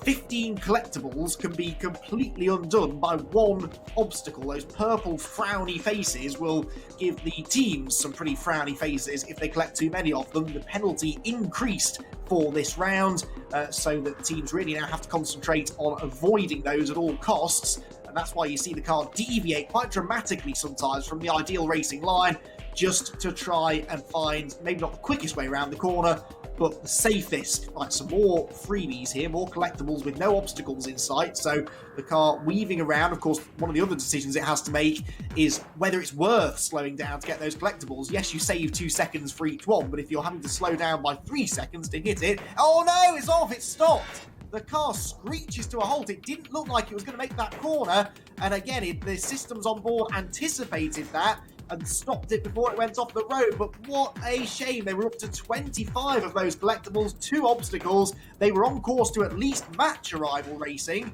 15 collectibles can be completely undone by one obstacle. Those purple frowny faces will give the teams some pretty frowny faces if they collect too many of them. The penalty increased for this round, so that the teams really now have to concentrate on avoiding those at all costs. And that's why you see the car deviate quite dramatically sometimes from the ideal racing line, just to try and find maybe not the quickest way around the corner, but the safest. Right, some more freebies here, more collectibles with no obstacles in sight. So the car weaving around. Of course, one of the other decisions it has to make is whether it's worth slowing down to get those collectibles. Yes, you save 2 seconds for each one, but if you're having to slow down by 3 seconds to hit it, oh no, it's off, it's stopped. The car screeches to a halt. It didn't look like it was going to make that corner. And again, the systems on board anticipated that and stopped it before it went off the road. But what a shame. They were up to 25 of those collectibles, 2 obstacles. They were on course to at least match Arrival Racing,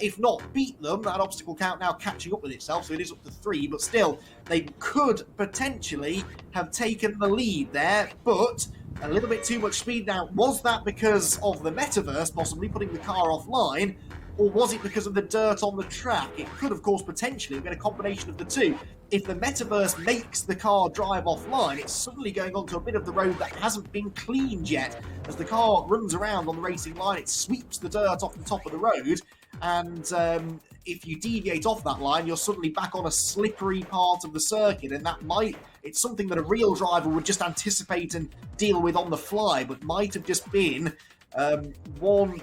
if not beat them. That obstacle count now catching up with itself, so it is up to 3, but still, they could potentially have taken the lead there, but a little bit too much speed now. Was that because of the Metaverse possibly putting the car offline, or was it because of the dirt on the track? It could, of course, potentially have been a combination of the two. If the Metaverse makes the car drive offline, it's suddenly going onto a bit of the road that hasn't been cleaned yet. As the car runs around on the racing line, it sweeps the dirt off the top of the road, and if you deviate off that line, you're suddenly back on a slippery part of the circuit, and it's something that a real driver would just anticipate and deal with on the fly, but might have just been one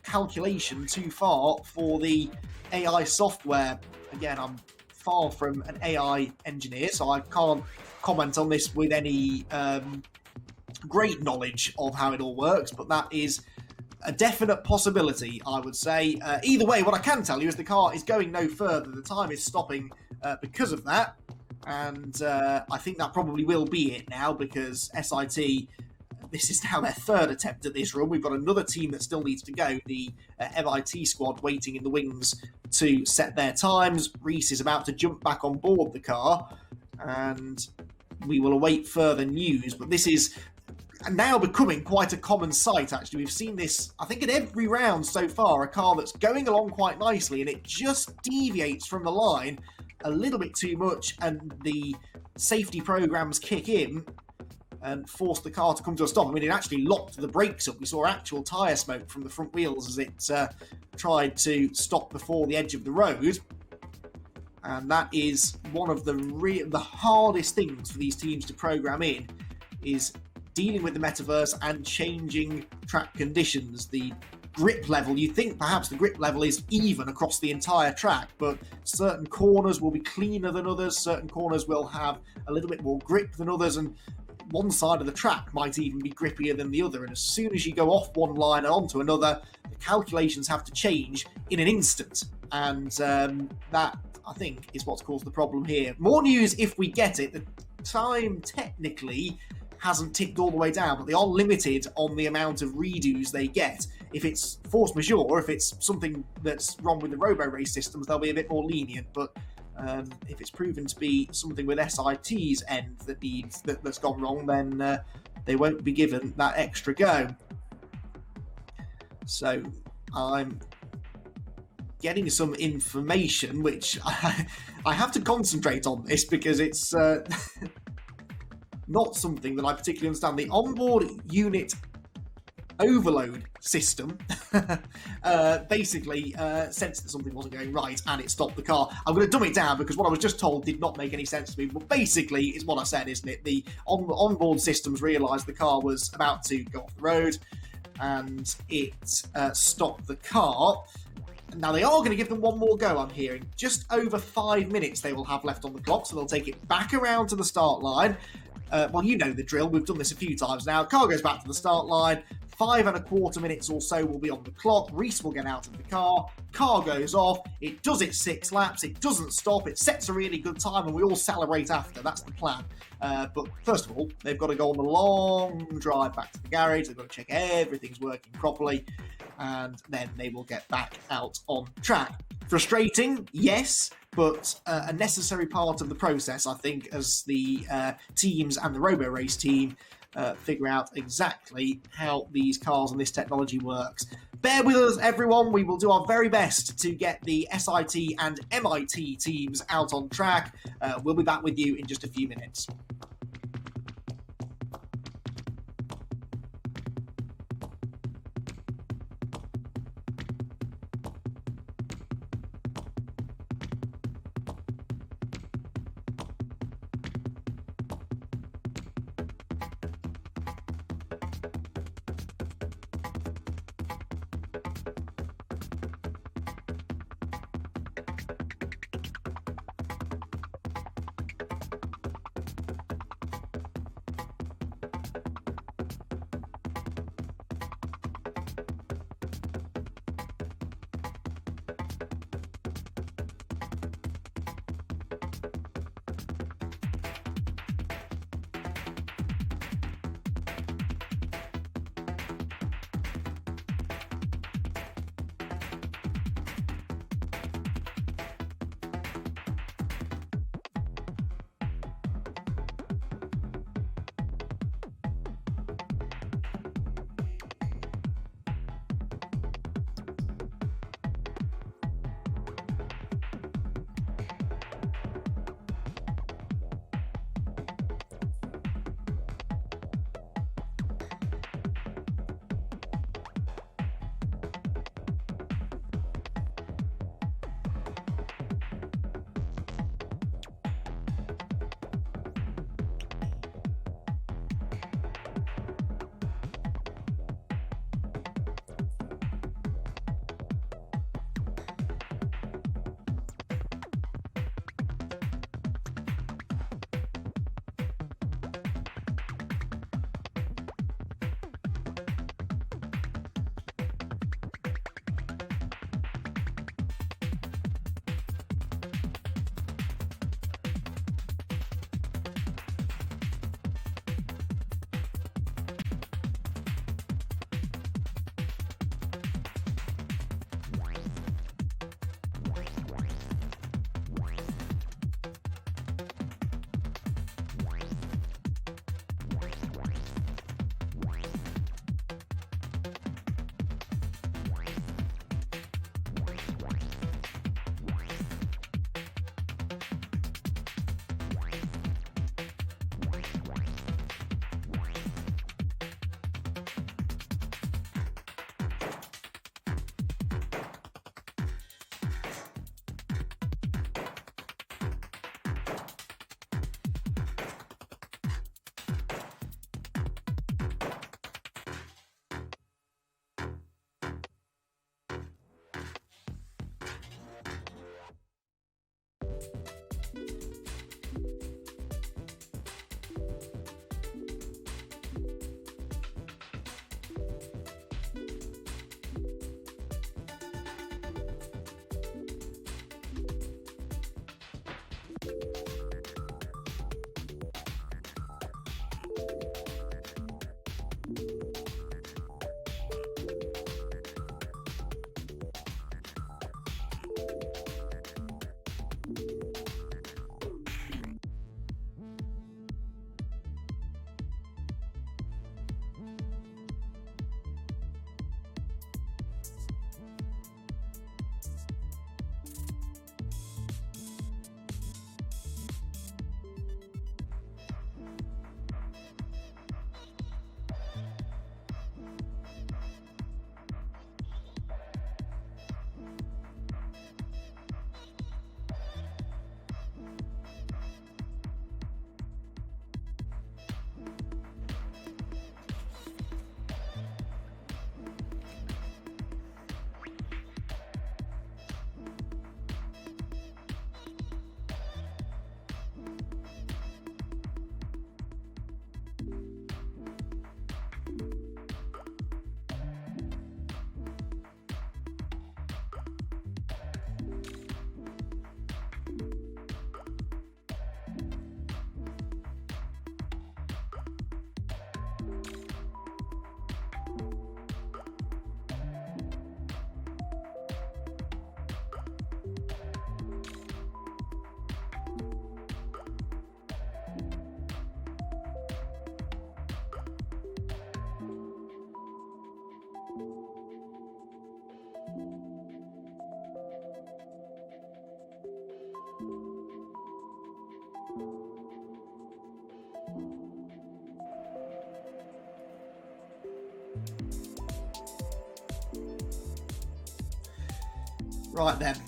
calculation too far for the AI software. Again, I'm far from an AI engineer, so I can't comment on this with any great knowledge of how it all works, but that is a definite possibility, I would say. Either way, what I can tell you is the car is going no further. The time is stopping because of that, and I think that probably will be it now, because SIT, this is now their 3rd attempt at this run. We've got another team that still needs to go, the MIT squad waiting in the wings to set their times. Reese is about to jump back on board the car, and we will await further news, but this is now becoming quite a common sight, actually. We've seen this, I think, in every round so far, a car that's going along quite nicely, and it just deviates from the line a little bit too much, and the safety programs kick in and force the car to come to a stop. I mean, it actually locked the brakes up. We saw actual tyre smoke from the front wheels as it tried to stop before the edge of the road. And that is one of the hardest things for these teams to program in, is dealing with the Metaverse and changing track conditions. The grip level, you think perhaps the grip level is even across the entire track, but certain corners will be cleaner than others, certain corners will have a little bit more grip than others, and one side of the track might even be grippier than the other. And as soon as you go off one line and onto another, the calculations have to change in an instant. And that, I think, is what's caused the problem here. More news if we get it. The time technically hasn't ticked all the way down, but they are limited on the amount of redos they get. If it's force majeure, if it's something that's wrong with the Roborace systems, they'll be a bit more lenient. But if it's proven to be something with SIT's end that's gone wrong, then they won't be given that extra go. So I'm getting some information, which I have to concentrate on this because it's not something that I particularly understand. The onboard unit overload system basically sensed that something wasn't going right and it stopped the car. I'm going to dumb it down because what I was just told did not make any sense to me, but basically it's what I said, isn't it? The onboard systems realised the car was about to go off the road and it stopped the car. Now they are going to give them one more go, I'm hearing. Just over 5 minutes they will have left on the clock, so they'll take it back around to the start line. Well, you know the drill. We've done this a few times now. Car goes back to the start line. 5.25 minutes or so will be on the clock. Reese will get out of the car goes off, it does its 6 laps, it doesn't stop, it sets a really good time, and we all celebrate after. That's the plan. But first of all, they've got to go on the long drive back to the garage, they've got to check everything's working properly, and then they will get back out on track. Frustrating, yes, but a necessary part of the process, I think, as the teams and the Roborace team figure out exactly how these cars and this technology works. Bear with us, everyone. We will do our very best to get the SIT and MIT teams out on track. We'll be back with you in just a few minutes. Right then.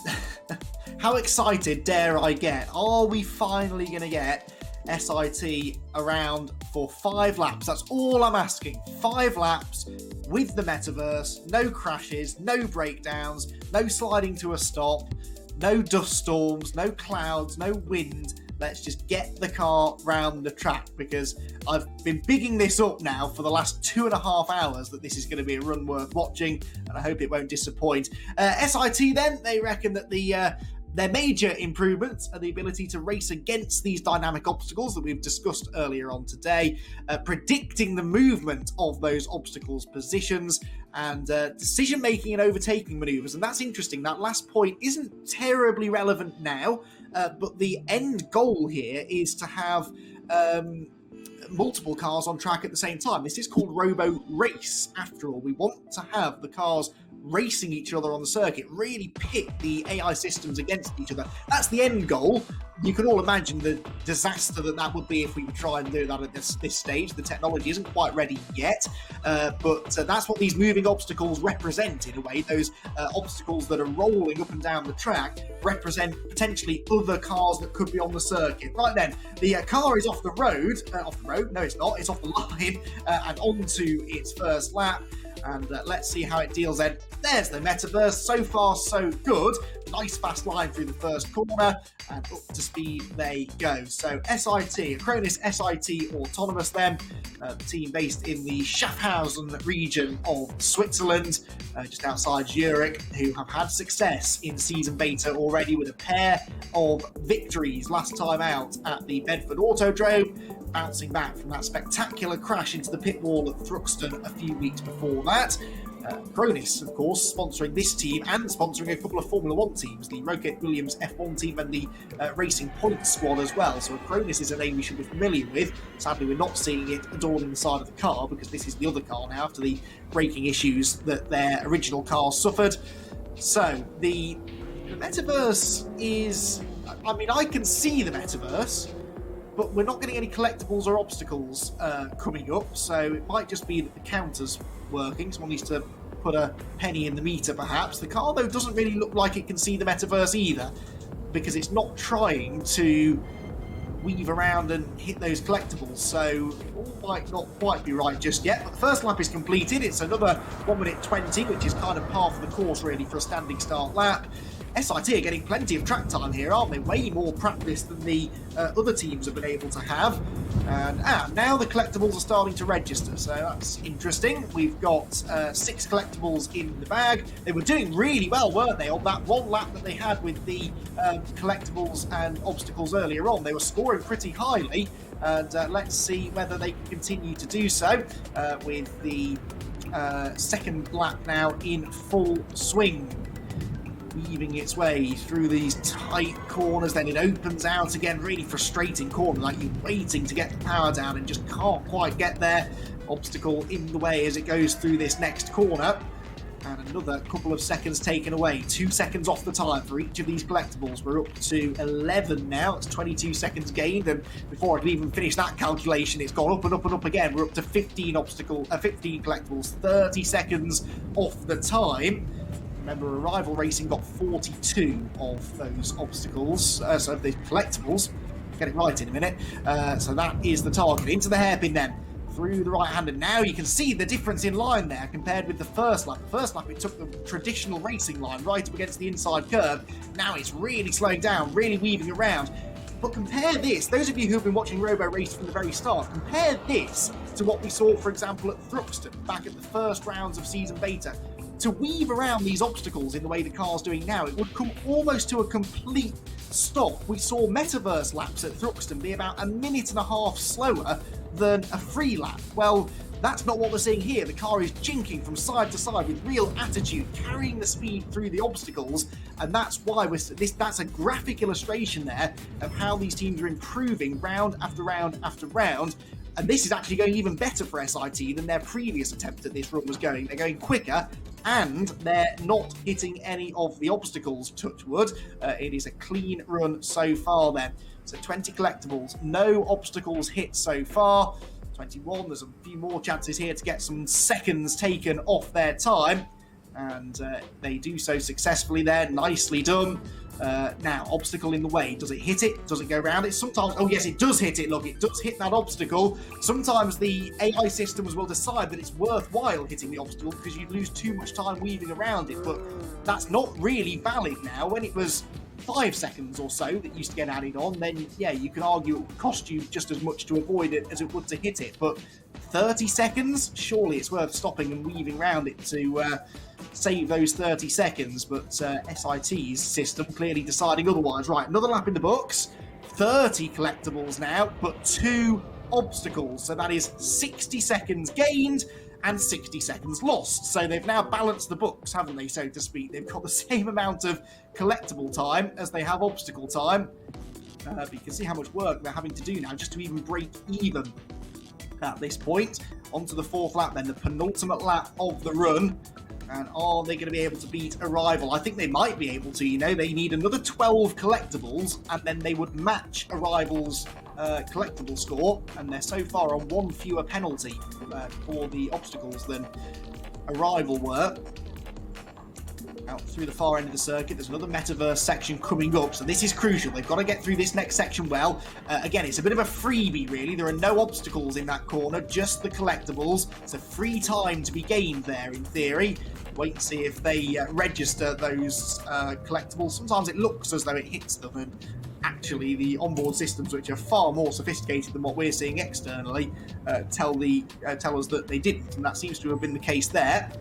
How excited dare I get? Are we finally going to get SIT around for 5 laps? That's all I'm asking. 5 laps with the metaverse, no crashes, no breakdowns, no sliding to a stop, no dust storms, no clouds, no wind. Let's just get the car round the track, because I've been bigging this up now for the last 2.5 hours that this is going to be a run worth watching, and I hope it won't disappoint. SIT then, they reckon that their major improvements are the ability to race against these dynamic obstacles that we've discussed earlier on today, predicting the movement of those obstacles' positions, and decision-making and overtaking manoeuvres. And that's interesting. That last point isn't terribly relevant now, but the end goal here is to have multiple cars on track at the same time. This is called Roborace, after all. We want to have the cars racing each other on the circuit, really pit the AI systems against each other. That's the end goal. You can all imagine the disaster that would be if we would try and do that at this stage. The technology isn't quite ready yet, but that's what these moving obstacles represent in a way. Those obstacles that are rolling up and down the track represent potentially other cars that could be on the circuit. Right then, the car is off the road. No, it's not. It's off the line and onto its first lap. And let's see how it deals then. There's the metaverse. So far, so good. Nice fast line through the first corner, and up to speed they go. So SIT, Acronis SIT Autonomous then, the team based in the Schaffhausen region of Switzerland, just outside Zurich, who have had success in season beta already with a pair of victories last time out at the Bedford Autodrome, bouncing back from that spectacular crash into the pit wall at Thruxton a few weeks before that. Acronis, of course, sponsoring this team and sponsoring a couple of Formula 1 teams, the Rocket Williams F1 team and the Racing Point squad as well. So Acronis is a name we should be familiar with. Sadly, we're not seeing it adorning the side of the car, because this is the other car now after the braking issues that their original car suffered. So the metaverse is... I mean, I can see the metaverse, but we're not getting any collectibles or obstacles coming up, so it might just be that the counter's working. Someone needs to put a penny in the meter, perhaps. The car, though, doesn't really look like it can see the metaverse either, because it's not trying to weave around and hit those collectibles, so it all might not quite be right just yet. But the first lap is completed. It's another 1 minute 20, which is kind of par for the course, really, for a standing start lap. SIT are getting plenty of track time here, aren't they? Way more practice than the other teams have been able to have. And now the collectibles are starting to register, so that's interesting. We've got 6 collectibles in the bag. They were doing really well, weren't they, on that one lap that they had with the collectibles and obstacles earlier on. They were scoring pretty highly, and let's see whether they can continue to do so with the second lap now in full swing. Weaving its way through these tight corners, then it opens out again. Really frustrating corner, like you're waiting to get the power down and just can't quite get there. Obstacle in the way as it goes through this next corner, and another couple of seconds taken away. 2 seconds off the time for each of these collectibles. We're up to 11 now. It's 22 seconds gained, and before I can even finish that calculation, it's gone up and up and up again. We're up to 15 collectibles, 30 seconds off the time. Remember, Arrival Racing got 42 of those obstacles, so the collectibles. Get it right in a minute. So that is the target. Into the hairpin then, through the right hand, and now you can see the difference in line there compared with the first lap. The first lap, it took the traditional racing line right up against the inside curve. Now it's really slowing down, really weaving around. But compare this, those of you who have been watching Roborace from the very start, compare this to what we saw, for example, at Thruxton, back at the first rounds of season beta. To weave around these obstacles in the way the car's doing now, it would come almost to a complete stop. We saw metaverse laps at Thruxton be about 1.5 minutes slower than a free lap. Well, that's not what we're seeing here. The car is jinking from side to side with real attitude, carrying the speed through the obstacles, and that's why that's a graphic illustration there of how these teams are improving round after round after round. And this is actually going even better for SIT than their previous attempt at this run was going. They're going quicker, and they're not hitting any of the obstacles, touch wood. It is a clean run so far then. So 20 collectibles, no obstacles hit so far. 21, there's a few more chances here to get some seconds taken off their time. and they do so successfully there. Nicely done. Now, obstacle in the way. Does it hit it? Does it go around it? Sometimes, oh yes, it does hit it. Look, it does hit that obstacle. Sometimes the AI systems will decide that it's worthwhile hitting the obstacle because you lose too much time weaving around it, but that's not really valid now. When it was 5 seconds or so that used to get added on, then yeah, you can argue it would cost you just as much to avoid it as it would to hit it, but 30 seconds? Surely it's worth stopping and weaving around it to save those 30 seconds, but SIT's system clearly deciding otherwise. Right, another lap in the books, 30 collectibles now, but 2 obstacles, so that is 60 seconds gained and 60 seconds lost. So they've now balanced the books, haven't they, so to speak. They've got the same amount of collectible time as they have obstacle time. But you can see how much work they're having to do now just to even break even at this point. Onto the 4th lap then, the penultimate lap of the run. And are they going to be able to beat Arrival? I think they might be able to, you know. They need another 12 collectibles, and then they would match Arrival's collectible score, and they're so far on 1 fewer penalty for the obstacles than Arrival were. Out through the far end of the circuit, there's another metaverse section coming up, so this is crucial. They've got to get through this next section well. Again, it's a bit of a freebie, really. There are no obstacles in that corner, just the collectibles. It's a free time to be gained there, in theory. Wait and see if they register those collectibles. Sometimes it looks as though it hits them, and actually the onboard systems, which are far more sophisticated than what we're seeing externally, tell us that they didn't, and that seems to have been the case there.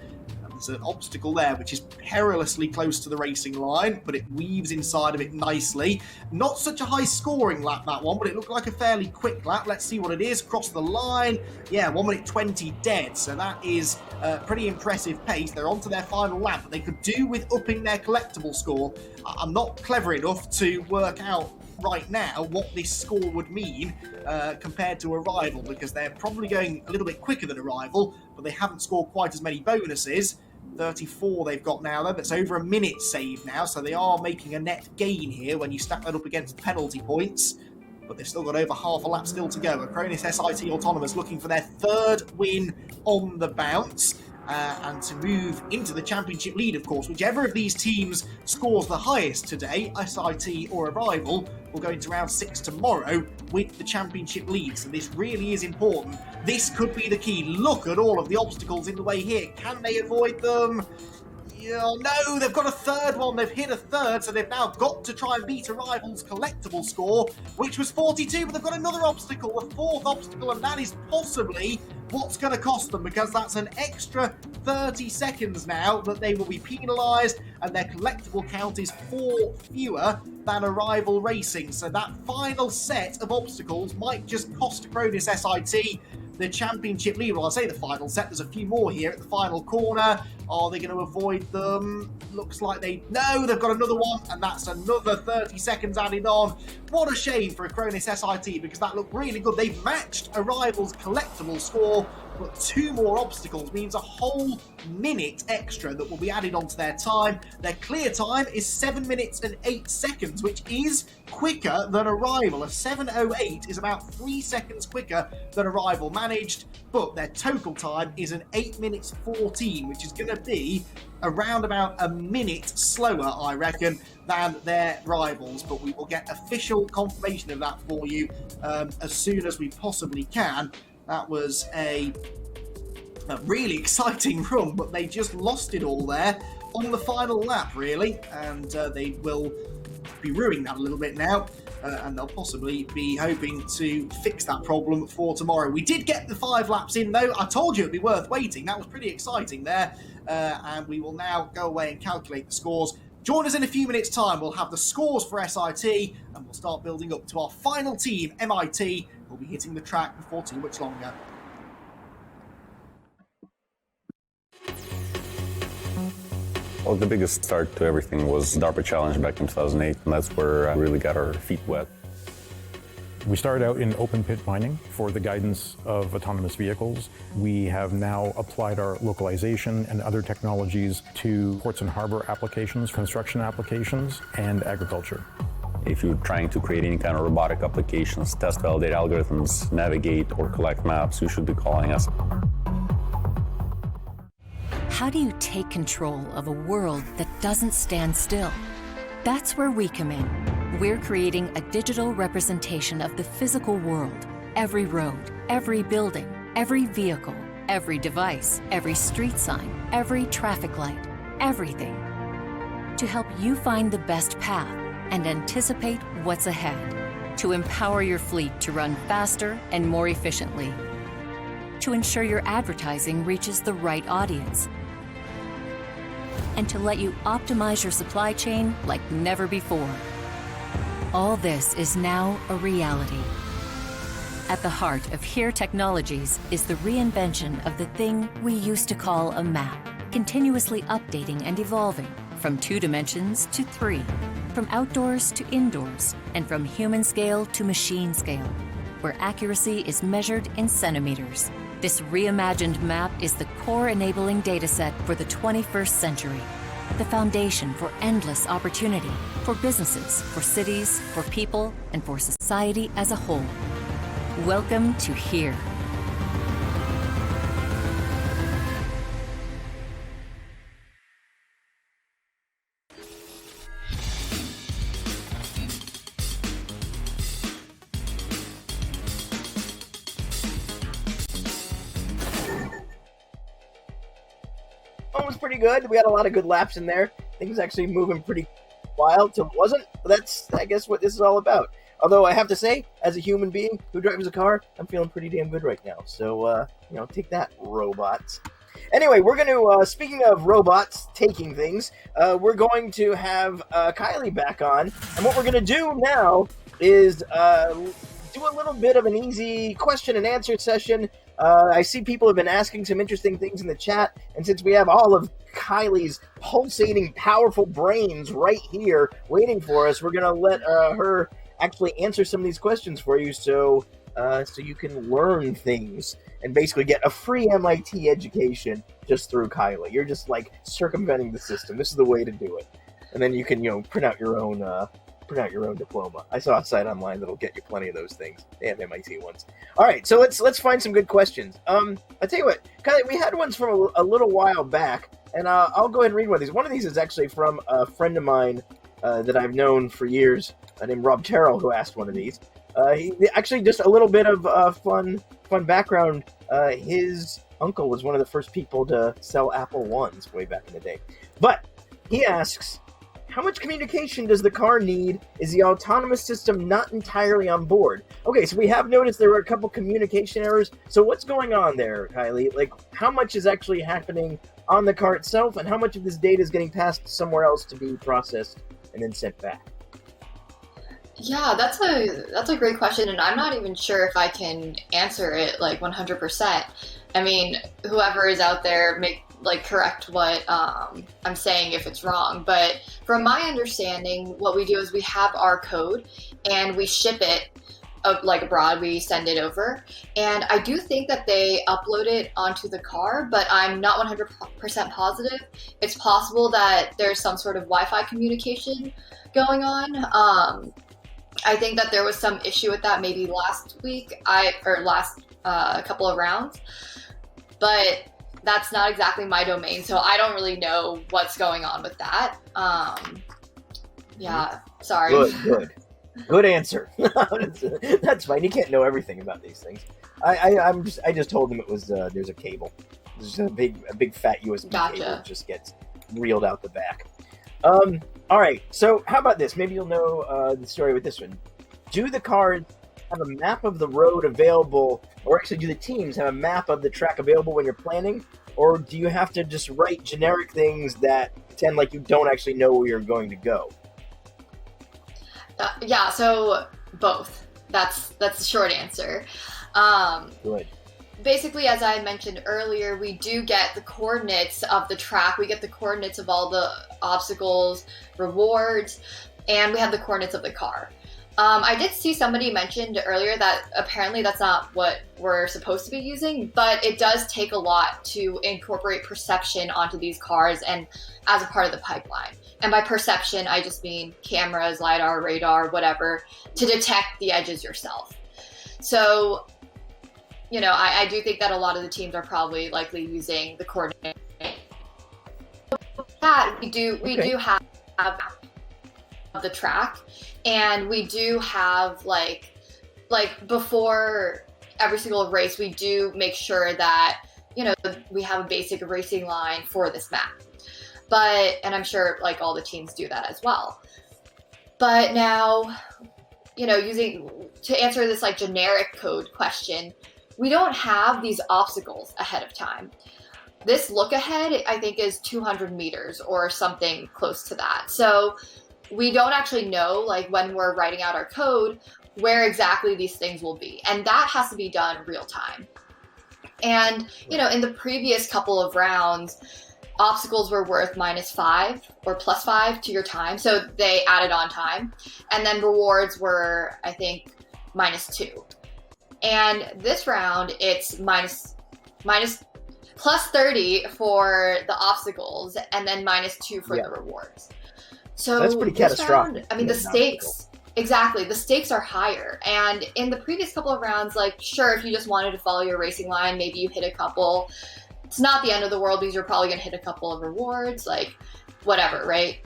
There's an obstacle there which is perilously close to the racing line, but it weaves inside of it nicely. Not such a high scoring lap, that one, but it looked like a fairly quick lap. Let's see what it is. Cross the line. Yeah, 1 minute 20 dead, so that is pretty impressive pace. They're on to their final lap, but they could do with upping their collectible score. I'm not clever enough to work out right now what this score would mean compared to Arrival, because they're probably going a little bit quicker than Arrival, but they haven't scored quite as many bonuses. 34 they've got now, though. That's over a minute saved now, so they are making a net gain here when you stack that up against penalty points. But they've still got over half a lap still to go. Acronis SIT Autonomous looking for their 3rd win on the bounce. And to move into the championship lead, of course. Whichever of these teams scores the highest today, SIT or Arrival, will go into round 6 tomorrow with the championship lead. So this really is important. This could be the key. Look at all of the obstacles in the way here. Can they avoid them? Yeah, no, they've got a 3rd one. They've hit a 3rd, so they've now got to try and beat Arrival's collectible score, which was 42, but they've got another obstacle, a 4th obstacle, and that is possibly what's going to cost them, because that's an extra 30 seconds now that they will be penalised, and their collectible count is 4 fewer than Arrival Racing. So that final set of obstacles might just cost Acronis SIT the championship lead. Well, I'll say the final set. There's a few more here at the final corner. Are they going to avoid them? Looks like no, they've got another one, and that's another 30 seconds added on. What a shame for Acronis SIT, because that looked really good. They've matched Arrival's collectible score, but 2 more obstacles means a whole minute extra that will be added onto their time. Their clear time is 7 minutes and 8 seconds, which is quicker than Arrival. A 7:08 is about 3 seconds quicker than Arrival managed, but their total time is an 8 minutes 14, which is going to be around about a minute slower, I reckon, than their rivals. But we will get official confirmation of that for you as soon as we possibly can. That was a really exciting run, but they just lost it all there on the final lap, really, and they will be ruining that a little bit now, and they'll possibly be hoping to fix that problem for tomorrow. We did get the 5 laps in, though. I told you it'd be worth waiting. That was pretty exciting there, and we will now go away and calculate the scores. Join us in a few minutes' time. We'll have the scores for SIT, and we'll start building up to our final team, MIT. We'll be hitting the track before too much longer. Well, the biggest start to everything was DARPA Challenge back in 2008, and that's where we really got our feet wet. We started out in open pit mining for the guidance of autonomous vehicles. We have now applied our localization and other technologies to ports and harbor applications, construction applications, and agriculture. If you're trying to create any kind of robotic applications, test validate algorithms, navigate or collect maps, you should be calling us. How do you take control of a world that doesn't stand still? That's where we come in. We're creating a digital representation of the physical world. Every road, every building, every vehicle, every device, every street sign, every traffic light, everything. To help you find the best path and anticipate what's ahead. To empower your fleet to run faster and more efficiently. To ensure your advertising reaches the right audience. And to let you optimize your supply chain like never before. All this is now a reality. At the heart of HERE Technologies is the reinvention of the thing we used to call a map, continuously updating and evolving from 2 dimensions to 3, from outdoors to indoors, and from human scale to machine scale, where accuracy is measured in centimeters. This reimagined map is the core enabling dataset for the 21st century, the foundation for endless opportunity, for businesses, for cities, for people, and for society as a whole. Welcome to HERE. Was pretty good. We had a lot of good laps in there. Things actually moving pretty wild till it wasn't. But that's, I guess, what this is all about. Although I have to say, as a human being who drives a car, I'm feeling pretty damn good right now. So, take that, robots. Anyway, we're going to, speaking of robots taking things, we're going to have Kylie back on. And what we're going to do now is do a little bit of an easy question and answer session. I see people have been asking some interesting things in the chat, and since we have all of Kylie's pulsating, powerful brains right here waiting for us, we're going to let her actually answer some of these questions for you so you can learn things and basically get a free MIT education just through Kylie. You're just, like, circumventing the system. This is the way to do it. And then you can, print out your own diploma. I saw a site online that'll get you plenty of those things. They have MIT ones. All right, so let's find some good questions. I'll tell you what, Kylie, we had ones from a little while back, and I'll go ahead and read one of these. One of these is actually from a friend of mine that I've known for years, named Rob Terrell, who asked one of these. He actually, just a little bit of fun background. His uncle was one of the first people to sell Apple Ones way back in the day. But he asks, how much communication does the car need? Is the autonomous system not entirely on board? Okay, so we have noticed there were a couple communication errors. So what's going on there, Kylie? Like, how much is actually happening on the car itself, and how much of this data is getting passed somewhere else to be processed and then sent back? Yeah, that's a great question, and I'm not even sure if I can answer it like 100%. I mean, whoever is out there, correct what I'm saying if it's wrong. But from my understanding, what we do is we have our code and we ship it abroad. We send it over, and I do think that they upload it onto the car, but I'm not 100% positive. It's possible that there's some sort of Wi-Fi communication going on. I think that there was some issue with that maybe last week, last couple of rounds, but that's not exactly my domain, so I don't really know what's going on with that. Yeah, sorry. Good answer. That's fine. You can't know everything about these things. I just told him it was there's a cable. There's a big fat USB cable that just gets reeled out the back. All right. So how about this? Maybe you'll know the story with this one. Do the cars have a map of the road available, or actually do the teams have a map of the track available when you're planning, or do you have to just write generic things that pretend like you don't actually know where you're going to go? Yeah, so both. That's the short answer. Good. Basically, as I mentioned earlier, we do get the coordinates of the track. We get the coordinates of all the obstacles, rewards, and we have the coordinates of the car. I did see somebody mentioned earlier that apparently that's not what we're supposed to be using, but it does take a lot to incorporate perception onto these cars and as a part of the pipeline. And by perception, I just mean cameras, LiDAR, radar, whatever, to detect the edges yourself. So, I do think that a lot of the teams are probably likely using the coordinate that, we do have the track, and we do have like before every single race, we do make sure that, you know, we have a basic racing line for this map. And I'm sure like all the teams do that as well. But now, you know, to answer this like generic code question, we don't have these obstacles ahead of time. This look ahead, I think, is 200 meters or something close to that. So we don't actually know, like when we're writing out our code, where exactly these things will be. And that has to be done real time. And, you know, in the previous couple of rounds, obstacles were worth -5 or +5 to your time. So they added on time. And then rewards were, I think, -2. And this round, it's +30 for the obstacles and then -2 for the rewards. So that's pretty catastrophic. I mean, the stakes, exactly, the stakes are higher. And in the previous couple of rounds, like, sure, if you just wanted to follow your racing line, maybe you hit a couple. It's not the end of the world because you're probably going to hit a couple of rewards, like, whatever, right?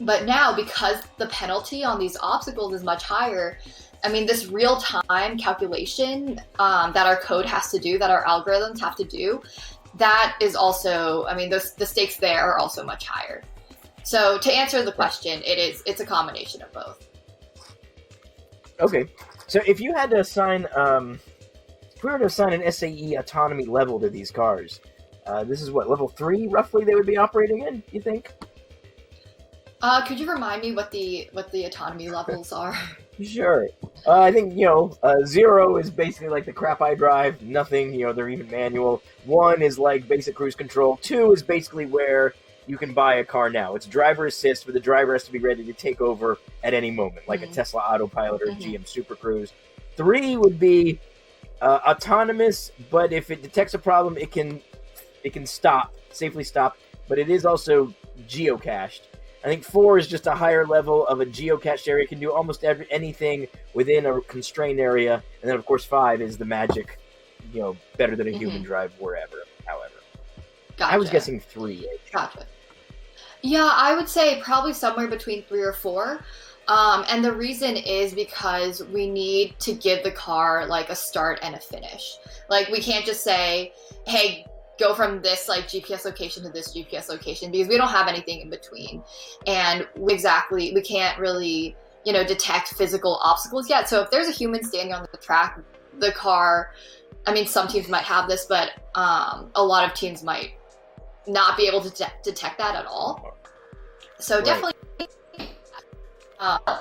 But now, because the penalty on these obstacles is much higher, I mean, this real-time calculation that our code has to do, that our algorithms have to do, that is also, I mean, the stakes there are also much higher. So to answer the question, it's a combination of both. Okay, so if you had to assign, if we were to assign an SAE autonomy level to these cars, this is what, level 3 roughly they would be operating in, you think? Could you remind me what the autonomy levels are? Sure. I think, 0 is basically like the crap I drive, nothing, they're even manual. 1 is like basic cruise control. 2 is basically where you can buy a car now. It's driver assist, but the driver has to be ready to take over at any moment, like a Tesla Autopilot or GM Super Cruise. 3 would be autonomous, but if it detects a problem, it can safely stop, but it is also geocached. I think 4 is just a higher level of a geocached area. It can do almost anything within a constrained area. And then, of course, 5 is the magic, better than a human drive wherever, however. Gotcha. I was guessing 3. Gotcha. Yeah, I would say probably somewhere between 3 or 4. And the reason is because we need to give the car like a start and a finish. Like, we can't just say, hey, go from this like GPS location to this GPS location, because we don't have anything in between. And we can't really, detect physical obstacles yet. So if there's a human standing on the track, the car, I mean, some teams might have this, but a lot of teams might not be able to detect that at all. So definitely, but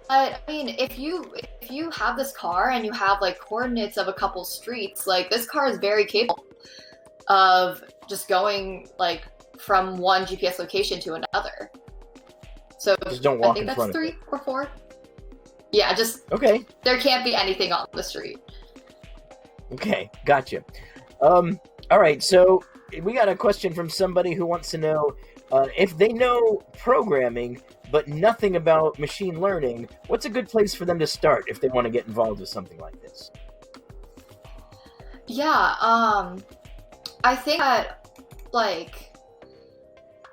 I mean, if you have this car and you have like coordinates of a couple streets, like this car is very capable of just going like from one GPS location to another. So just don't walk I think in front that's of 3 or 4. Yeah, just okay. There can't be anything on the street. Okay, gotcha. All right, so we got a question from somebody who wants to know if they know programming but nothing about machine learning, what's a good place for them to start if they want to get involved with something like this? Yeah, I think that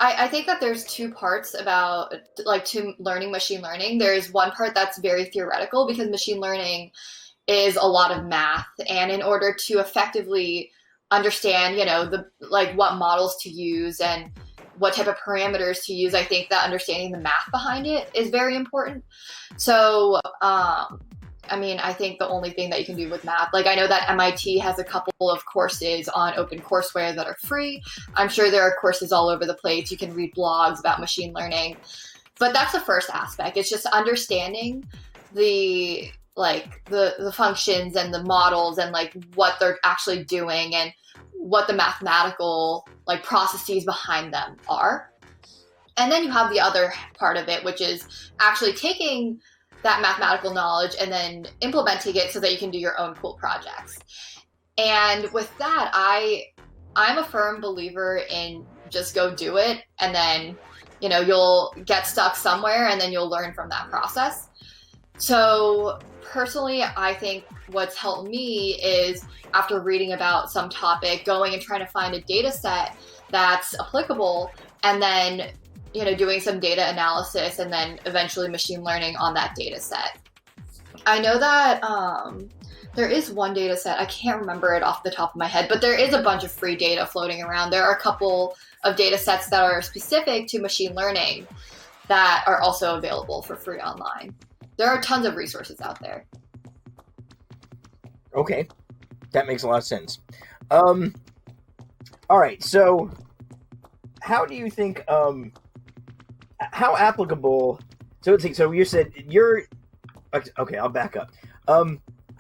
I think that there's 2 parts about to learning machine learning. There's one part that's very theoretical, because machine learning is a lot of math, and in order to effectively understand, what models to use and what type of parameters to use, I think that understanding the math behind it is very important. So, I mean, I think the only thing that you can do with math, I know that MIT has a couple of courses on OpenCourseWare that are free. I'm sure there are courses all over the place. You can read blogs about machine learning. But that's the first aspect. It's just understanding the functions and the models and what they're actually doing and what the mathematical processes behind them are. And then you have the other part of it, which is actually taking that mathematical knowledge and then implementing it so that you can do your own cool projects. And with that, I'm a firm believer in just go do it, and then you'll get stuck somewhere and then you'll learn from that process. So personally, I think what's helped me is, after reading about some topic, going and trying to find a data set that's applicable, and then, you know, doing some data analysis and then eventually machine learning on that data set. I know that there is one data set, I can't remember it off the top of my head, but there is a bunch of free data floating around. There are a couple of data sets that are specific to machine learning that are also available for free online. There are tons of resources out there. Okay, that makes a lot of sense. All right, so how do you think, how applicable, so you said okay, I'll back up.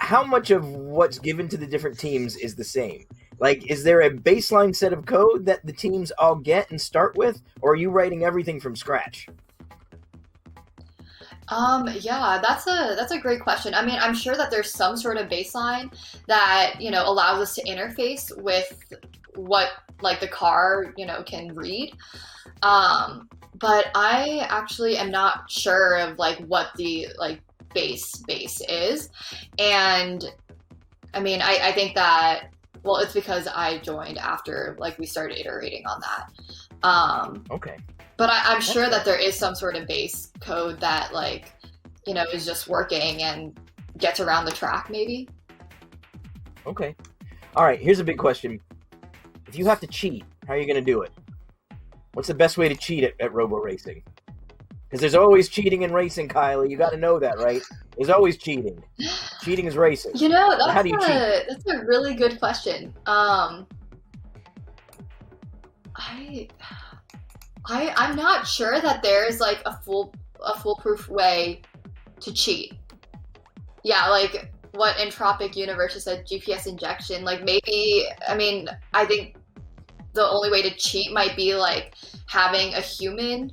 How much of what's given to the different teams is the same? Like, is there a baseline set of code that the teams all get and start with, or are you writing everything from scratch? Yeah, that's a great question. I mean, I'm sure that there's some sort of baseline that, you know, allows us to interface with what, like, the car, you know, can read. But I actually am not sure of, like, what the, like, base is. And I mean, I think that, well, it's because I joined after, like, we started iterating on that. Okay. But I'm sure that there is some sort of base code that, like, you know, is just working and gets around the track, maybe. Okay. All right, here's a big question. If you have to cheat, how are you going to do it? What's the best way to cheat at robo racing? Because there's always cheating in racing, Kylie. You got to know that, right? There's always cheating. Cheating is racing. You know, So how do you cheat? that's a really good question. I'm not sure that there's, like, a foolproof way to cheat. Yeah, like what Entropic Universe just said, GPS injection. Like, maybe, I mean, I think the only way to cheat might be, like, having a human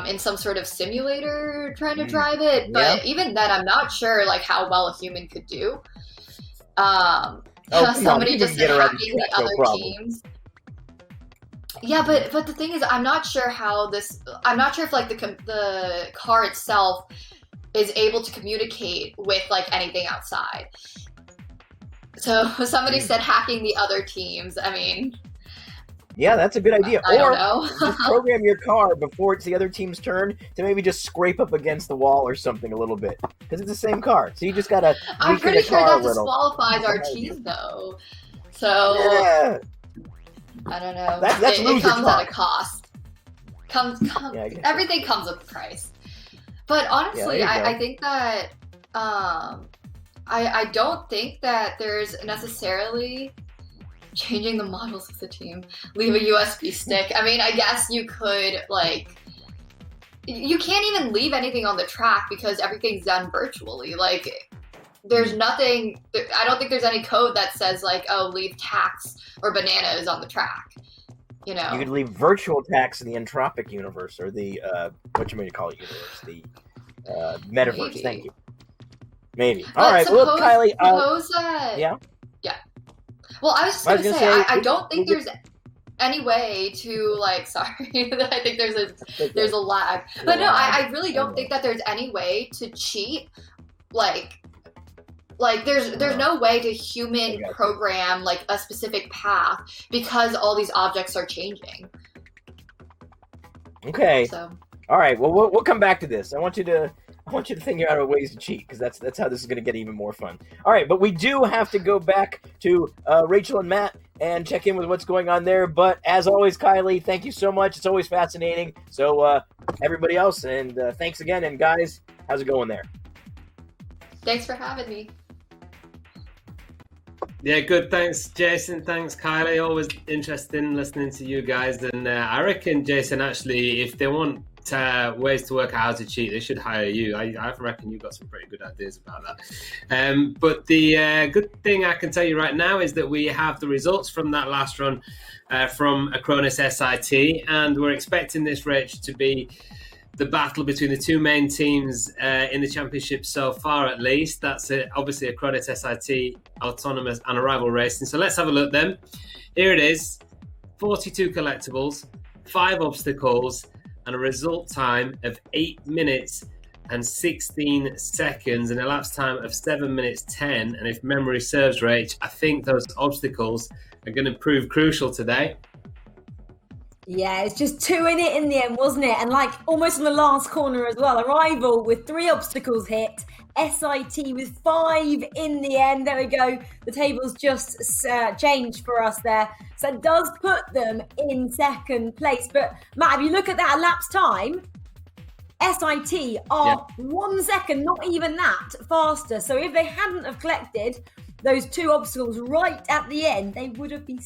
in some sort of simulator trying to drive it. But even then, I'm not sure, like, how well a human could do. Somebody just said hacking the other teams. Yeah, but the thing is, I'm not sure if, like, the car itself is able to communicate with, like, anything outside. So somebody said hacking the other teams. I mean, Yeah, that's a good idea. I don't know. Just program your car before it's the other team's turn to maybe just scrape up against the wall or something a little bit. Because it's the same car. So you just got to I'm pretty sure car that a little. disqualifies our teams, though. So Yeah. I don't know. That's it loser comes talk. at a cost. Yeah, I guess Everything comes with a price. But honestly, Yeah, there you go. I think that I don't think that there's necessarily changing the models of the team. Leave a USB stick. I mean, I guess you could, like, you can't even leave anything on the track because everything's done virtually. Like, there's nothing, I don't think there's any code that says, like, oh, leave tacks or bananas on the track. You know? You could leave virtual tax in the Entropic universe, or the, call it universe? The metaverse. Maybe. Thank you. Maybe. But All right, well, Kylie. Suppose that. Yeah? Yeah. Well, I was just I going was to gonna say, say, I don't think there's any way to, like, sorry, I think there's a lag. But no, I really don't think that there's any way to cheat, like there's no way to human program, like, a specific path because all these objects are changing. Okay. So. All right. Well, we'll come back to this. I want you to figure out ways to cheat, because that's how this is going to get even more fun. All right, but we do have to go back to Rachel and Matt and check in with what's going on there. But as always, Kylie, thank you so much. It's always fascinating. So everybody else, and thanks again. And guys, how's it going there? Thanks for having me. Yeah, good. Thanks, Jason. Thanks, Kylie. Always interesting listening to you guys. And I reckon, Jason, actually, if they want ways to work out how to cheat, they should hire you. I reckon you've got some pretty good ideas about that. But the good thing I can tell you right now is that we have the results from that last run from Acronis SIT, and we're expecting this race to be the battle between the two main teams in the championship so far, at least. That's obviously Acronis SIT, Autonomous, and Arrival Racing. So let's have a look then. Here it is: 42 collectibles, 5 obstacles, and a result time of 8 minutes and 16 seconds, and elapsed time of 7 minutes 10. And if memory serves, Rach, I think those obstacles are going to prove crucial today. Yeah, it's just 2 in it in the end, wasn't it? And like almost on the last corner as well. Arrival with 3 obstacles hit. SIT with 5 in the end. There we go. The table's just changed for us there. So it does put them in second place. But Matt, if you look at that elapsed time, SIT are 1 second, not even that, faster. So if they hadn't have collected those 2 obstacles right at the end, they would be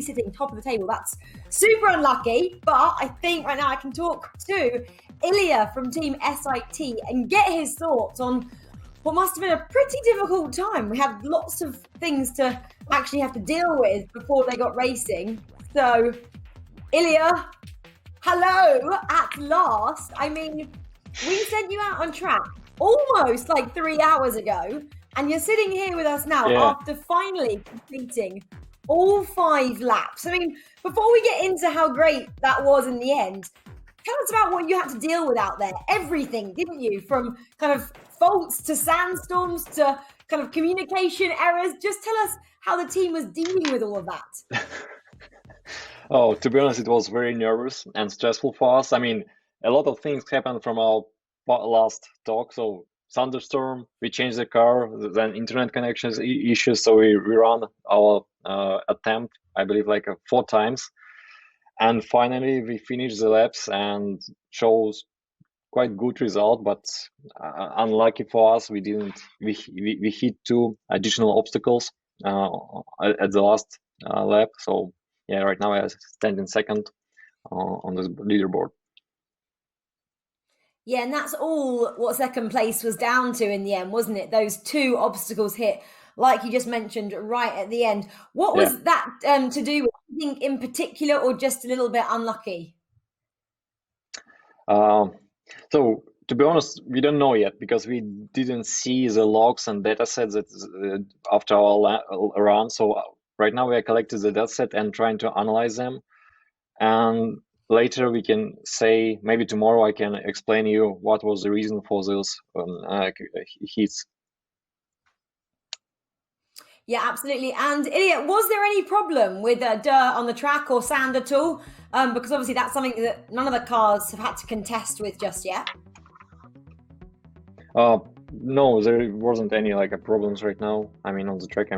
sitting top of the table. That's super unlucky. But I think right now I can talk to Ilya from Team SIT and get his thoughts on what must have been a pretty difficult time. We had lots of things to actually have to deal with before they got racing. So, Ilya, hello at last. I mean, we sent you out on track almost like 3 hours ago, and you're sitting here with us now after finally completing all 5 laps. I mean, before we get into how great that was in the end, tell us about what you had to deal with out there. Everything, didn't you? From kind of faults to sandstorms to kind of communication errors. Just tell us how the team was dealing with all of that. Oh, to be honest, it was very nervous and stressful for us. I mean, a lot of things happened from our last talk. So thunderstorm, we changed the car, then internet connections issues. So we ran our attempt, I believe, like 4 times. And finally, we finished the laps and shows quite good result, but unlucky for us, we didn't. We hit 2 additional obstacles at the last lap. So yeah, right now I stand in second on the leaderboard. Yeah, and that's all what second place was down to in the end, wasn't it? Those 2 obstacles hit, like you just mentioned, right at the end. What was that to do with anything in particular, or just a little bit unlucky? So to be honest, we don't know yet because we didn't see the logs and data sets that after our run. So right now we are collecting the data set and trying to analyze them. And later we can say, maybe tomorrow I can explain you what was the reason for those hits. Yeah, absolutely. And Ilya, was there any problem with dirt on the track or sand at all? Because obviously that's something that none of the cars have had to contest with just yet. No, there wasn't any problems right now. I mean, on the track,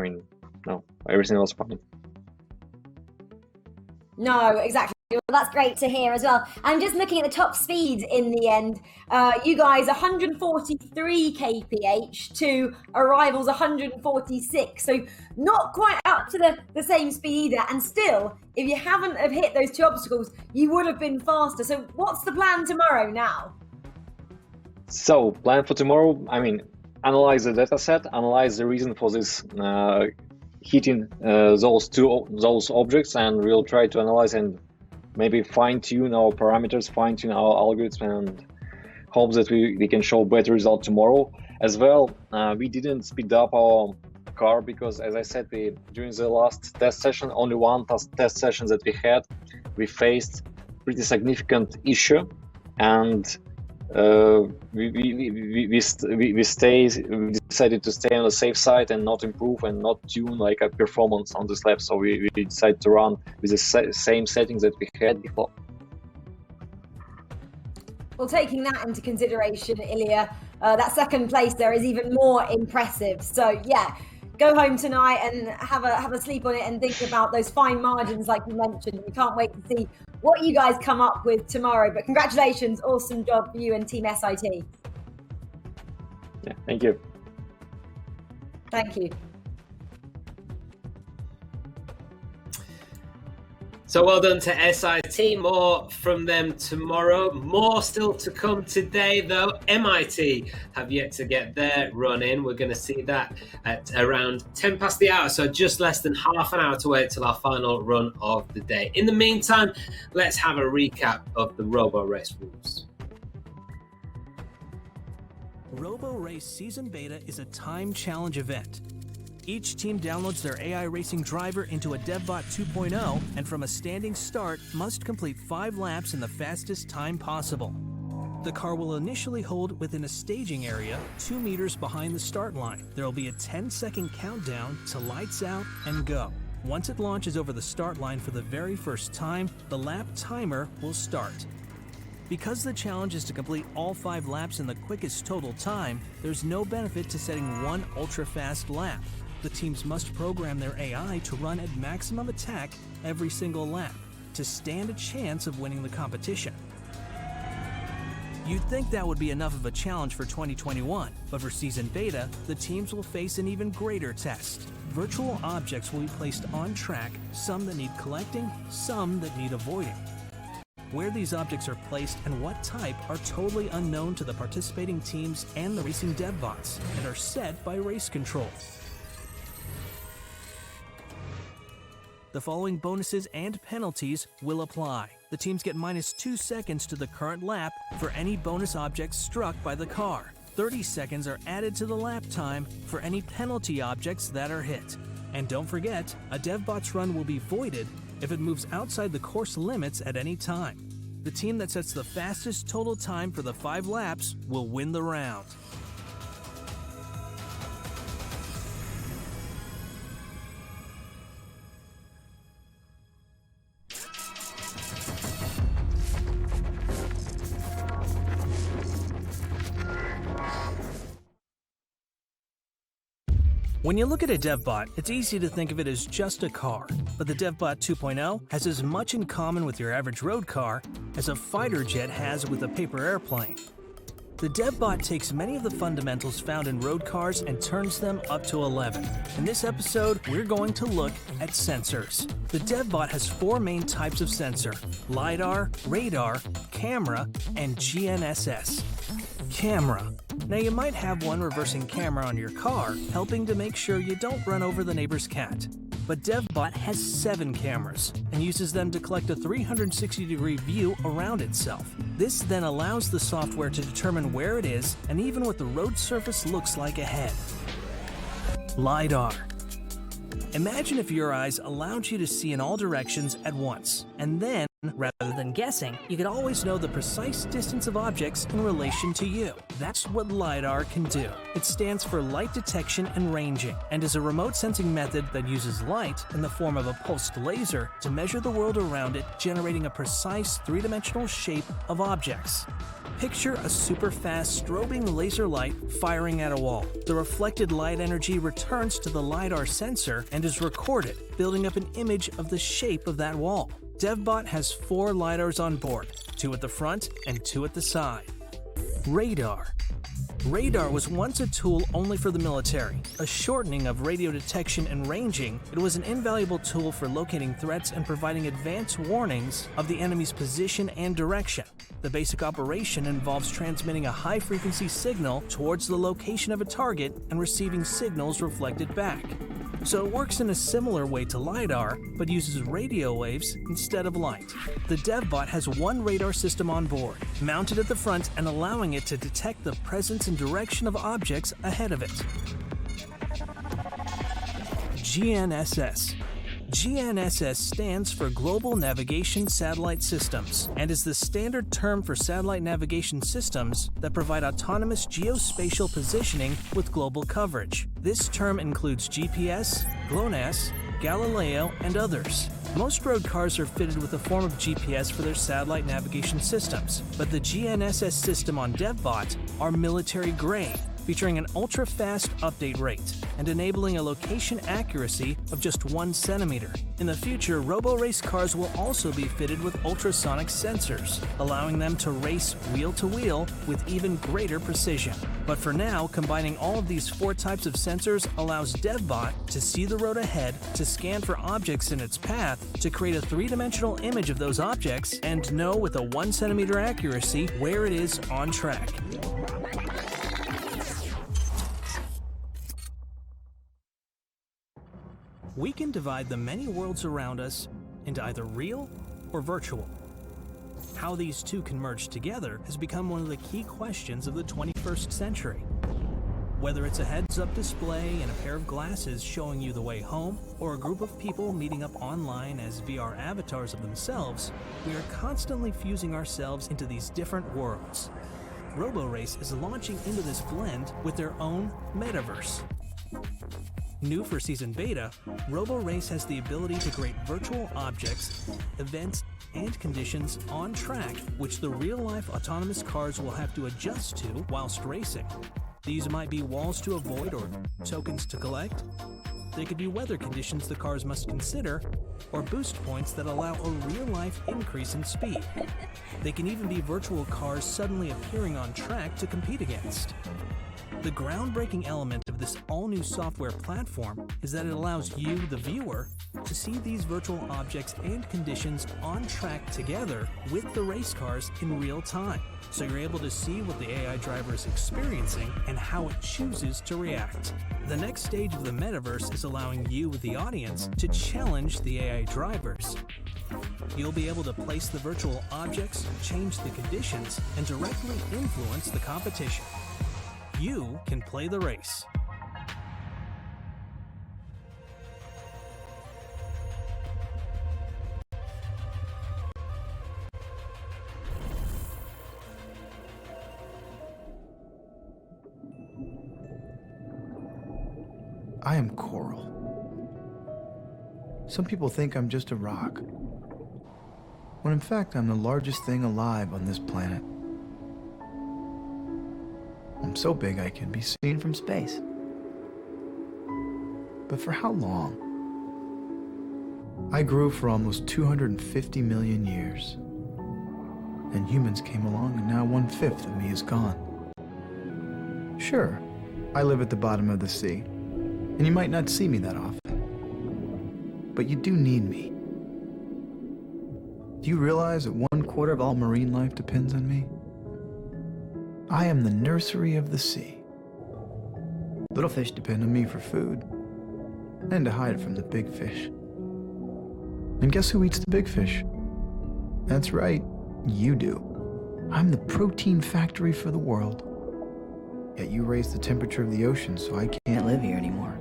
no, everything was fine. No, exactly. Well, that's great to hear as well. And just looking at the top speeds in the end, you guys 143 kph to Arrival's 146. So not quite up to the same speed either. And still, if you haven't have hit those 2 obstacles, you would have been faster. So what's the plan tomorrow now? So plan for tomorrow, analyze the data set, analyze the reason for this hitting those objects, and we'll try to analyze and maybe fine-tune our parameters, fine-tune our algorithm, and hope that we can show better result tomorrow. As well, we didn't speed up our car because, as I said, during the last test session, only 1 test session that we had, we faced pretty significant issue, and we decided to stay on the safe side and not improve and not tune a performance on this lap. So we decided to run with the same settings that we had before. Well, taking that into consideration, Ilya, that second place there is even more impressive. So yeah, go home tonight and have a sleep on it and think about those fine margins like you mentioned. We can't wait to see what you guys come up with tomorrow. But congratulations, awesome job for you and Team SIT. Yeah, thank you. Thank you. So well done to SIT. More from them tomorrow. More still to come today, though. MIT have yet to get their run in. We're going to see that at around 10 past the hour, so just less than half an hour to wait till our final run of the day. In the meantime, let's have a recap of the Roborace rules. Roborace Season Beta is a time challenge event. Each team downloads their AI racing driver into a DevBot 2.0 and from a standing start must complete 5 laps in the fastest time possible. The car will initially hold within a staging area 2 meters behind the start line. There will be a 10-second countdown to lights out and go. Once it launches over the start line for the very first time, the lap timer will start. Because the challenge is to complete all 5 laps in the quickest total time, there's no benefit to setting one ultra-fast lap. The teams must program their AI to run at maximum attack every single lap to stand a chance of winning the competition. You'd think that would be enough of a challenge for 2021, but for Season Beta, the teams will face an even greater test. Virtual objects will be placed on track, some that need collecting, some that need avoiding. Where these objects are placed and what type are totally unknown to the participating teams and the racing dev bots, and are set by race control. The following bonuses and penalties will apply. The teams get -2 seconds to the current lap for any bonus objects struck by the car. 30 seconds are added to the lap time for any penalty objects that are hit. And don't forget, a DevBot's run will be voided if it moves outside the course limits at any time. The team that sets the fastest total time for the 5 laps will win the round. When you look at a DevBot, it's easy to think of it as just a car, but the DevBot 2.0 has as much in common with your average road car as a fighter jet has with a paper airplane. The DevBot takes many of the fundamentals found in road cars and turns them up to 11. In this episode, we're going to look at sensors. The DevBot has 4 main types of sensor: LiDAR, radar, camera, and GNSS. Camera. Now you might have one reversing camera on your car, helping to make sure you don't run over the neighbor's cat. But DevBot has 7 cameras and uses them to collect a 360-degree view around itself. This then allows the software to determine where it is and even what the road surface looks like ahead. LiDAR. Imagine if your eyes allowed you to see in all directions at once, and then, rather than guessing, you could always know the precise distance of objects in relation to you. That's what LiDAR can do. It stands for light detection and ranging, and is a remote sensing method that uses light in the form of a pulsed laser to measure the world around it, generating a precise 3-dimensional shape of objects. Picture a super fast strobing laser light firing at a wall. The reflected light energy returns to the LiDAR sensor and is recorded, building up an image of the shape of that wall. DevBot has 4 LiDARs on board, 2 at the front and 2 at the side. Radar. Radar was once a tool only for the military. A shortening of radio detection and ranging, it was an invaluable tool for locating threats and providing advance warnings of the enemy's position and direction. The basic operation involves transmitting a high-frequency signal towards the location of a target and receiving signals reflected back. So it works in a similar way to LiDAR, but uses radio waves instead of light. The DevBot has 1 radar system on board, mounted at the front and allowing it to detect the presence and direction of objects ahead of it. GNSS. GNSS stands for Global Navigation Satellite Systems and is the standard term for satellite navigation systems that provide autonomous geospatial positioning with global coverage. This term includes GPS, GLONASS, Galileo, and others. Most road cars are fitted with a form of GPS for their satellite navigation systems, but the GNSS system on DevBot are military grade, featuring an ultra-fast update rate and enabling a location accuracy of just 1 centimeter. In the future, Roborace cars will also be fitted with ultrasonic sensors, allowing them to race wheel-to-wheel with even greater precision. But for now, combining all of these 4 types of sensors allows DevBot to see the road ahead, to scan for objects in its path, to create a 3-dimensional image of those objects, and know with a 1 centimeter accuracy where it is on track. We can divide the many worlds around us into either real or virtual. How these two can merge together has become one of the key questions of the 21st century. Whether it's a heads-up display and a pair of glasses showing you the way home, or a group of people meeting up online as VR avatars of themselves, we are constantly fusing ourselves into these different worlds. Roborace is launching into this blend with their own metaverse. New for Season Beta, Roborace has the ability to create virtual objects, events, and conditions on track which the real-life autonomous cars will have to adjust to whilst racing. These might be walls to avoid or tokens to collect. They could be weather conditions the cars must consider, or boost points that allow a real-life increase in speed. They can even be virtual cars suddenly appearing on track to compete against. The groundbreaking element of this all-new software platform is that it allows you, the viewer, to see these virtual objects and conditions on track together with the race cars in real time. So you're able to see what the AI driver is experiencing and how it chooses to react. The next stage of the metaverse is allowing you, the audience, to challenge the AI drivers. You'll be able to place the virtual objects, change the conditions, and directly influence the competition. You can play the race. I am coral. Some people think I'm just a rock, when in fact I'm the largest thing alive on this planet. I'm so big I can be seen from space. But for how long? I grew for almost 250 million years. And humans came along and now 1/5 of me is gone. Sure, I live at the bottom of the sea, and you might not see me that often. But you do need me. Do you realize that 1/4 of all marine life depends on me? I am the nursery of the sea. Little fish depend on me for food and to hide from the big fish. And guess who eats the big fish? That's right, you do. I'm the protein factory for the world. Yet you raise the temperature of the ocean, so I can't live here anymore.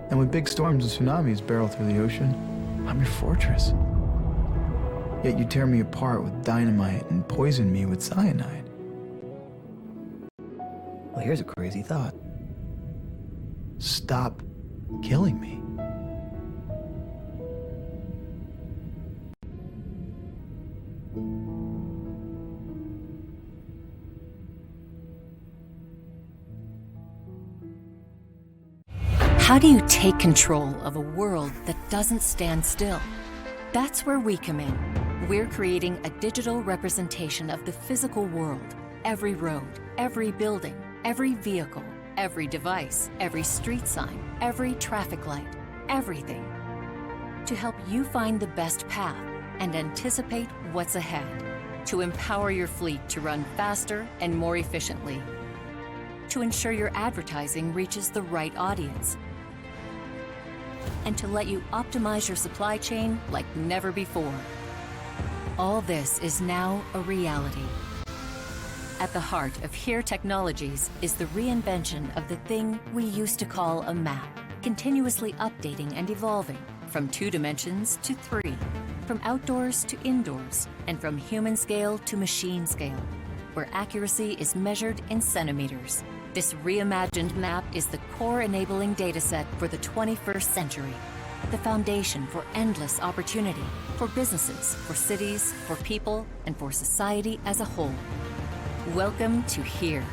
And when big storms and tsunamis barrel through the ocean, I'm your fortress. Yet you tear me apart with dynamite and poison me with cyanide. Well, here's a crazy thought. Stop killing me. How do you take control of a world that doesn't stand still? That's where we come in. We're creating a digital representation of the physical world. Every road, every building, every vehicle, every device, every street sign, every traffic light, everything. To help you find the best path and anticipate what's ahead. To empower your fleet to run faster and more efficiently. To ensure your advertising reaches the right audience. And to let you optimize your supply chain like never before. All this is now a reality. At the heart of HERE Technologies is the reinvention of the thing we used to call a map, continuously updating and evolving from 2 dimensions to 3, from outdoors to indoors, and from human scale to machine scale, where accuracy is measured in centimeters. This reimagined map is the core enabling dataset for the 21st century, the foundation for endless opportunity, for businesses, for cities, for people, and for society as a whole. Welcome to HERE.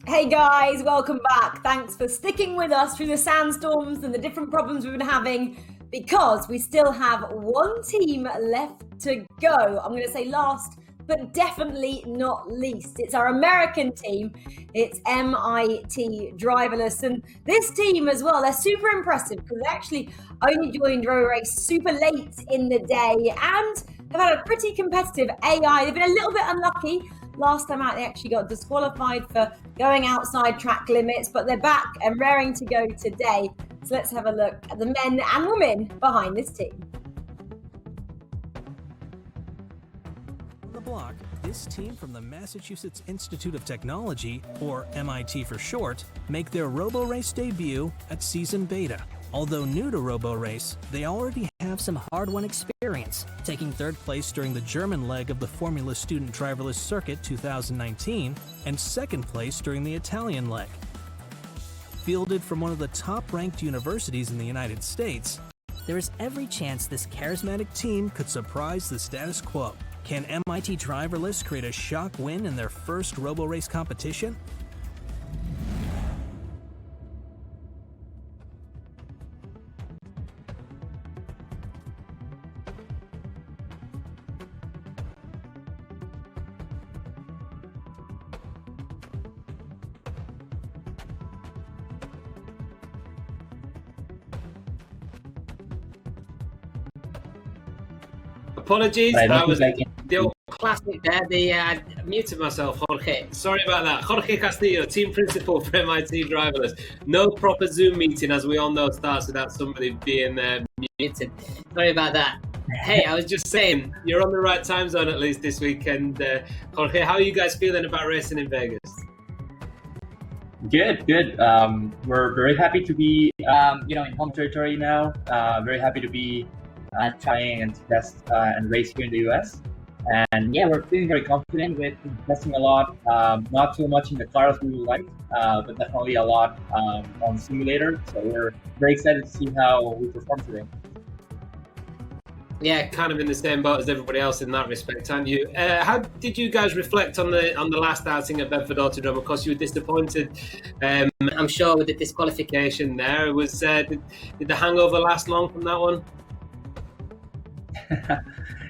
Hey guys, welcome back. Thanks for sticking with us through the sandstorms and the different problems we've been having, because we still have one team left to go. I'm going to say last, but definitely not least. It's our American team. It's MIT Driverless. And this team as well, they're super impressive because they actually only joined Roborace super late in the day and have had a pretty competitive AI. They've been a little bit unlucky. Last time out, they actually got disqualified for going outside track limits, but they're back and raring to go today. So let's have a look at the men and women behind this team. On the block, this team from the Massachusetts Institute of Technology, or MIT for short, make their Roborace debut at Season Beta. Although new to Roborace, they already have have some hard-won experience, taking third place during the German leg of the Formula Student Driverless Circuit 2019 and second place during the Italian leg. Fielded from one of the top-ranked universities in the United States, there is every chance this charismatic team could surprise the status quo. Can MIT Driverless create a shock win in their first Roborace competition? Apologies, Right, I was like the old classic there. I muted myself, Jorge. Sorry about that. Jorge Castillo, team principal for MIT Driverless. No proper Zoom meeting, as we all know, starts without somebody being muted. Sorry about that. Hey, I was just saying, you're on the right time zone at least this weekend. Jorge, how are you guys feeling about racing in Vegas? Good. We're very happy to be, in home territory now. Very happy to be trying and test and race here in the US. And yeah, we're feeling very confident with testing a lot, not too much in the car as we would like, but definitely a lot on simulator. So we're very excited to see how we perform today. Yeah, kind of in the same boat as everybody else in that respect, aren't you? How did you guys reflect on the last outing at Bedford Autodrome? Of course, you were disappointed, I'm sure, with the disqualification there. Did the hangover last long from that one?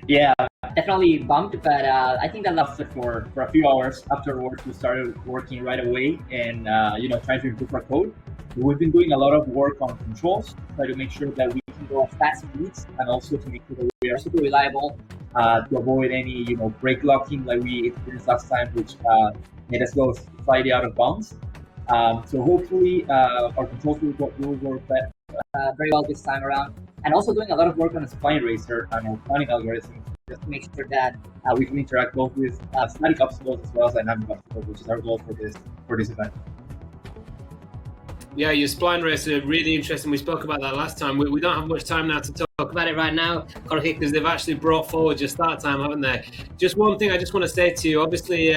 Yeah, definitely bumped, but I think that lasted for a few hours. Afterwards, we started working right away and trying to improve our code. We've been doing a lot of work on controls, try to make sure that we can go at fast speeds, and also to make sure that we are super reliable to avoid any brake locking like we experienced last time, which made us go slightly out of bounds. So hopefully our controls will work very well this time around. And also doing a lot of work on the spline racer and our planning algorithm, just to make sure that we can interact both with static obstacles as well as dynamic obstacles, which is our goal for this event. Yeah, your spline racer, really interesting. We spoke about that last time. We don't have much time now to talk about it right now, Jorge, because they've actually brought forward your start time, haven't they? Just one thing I just want to say to you, obviously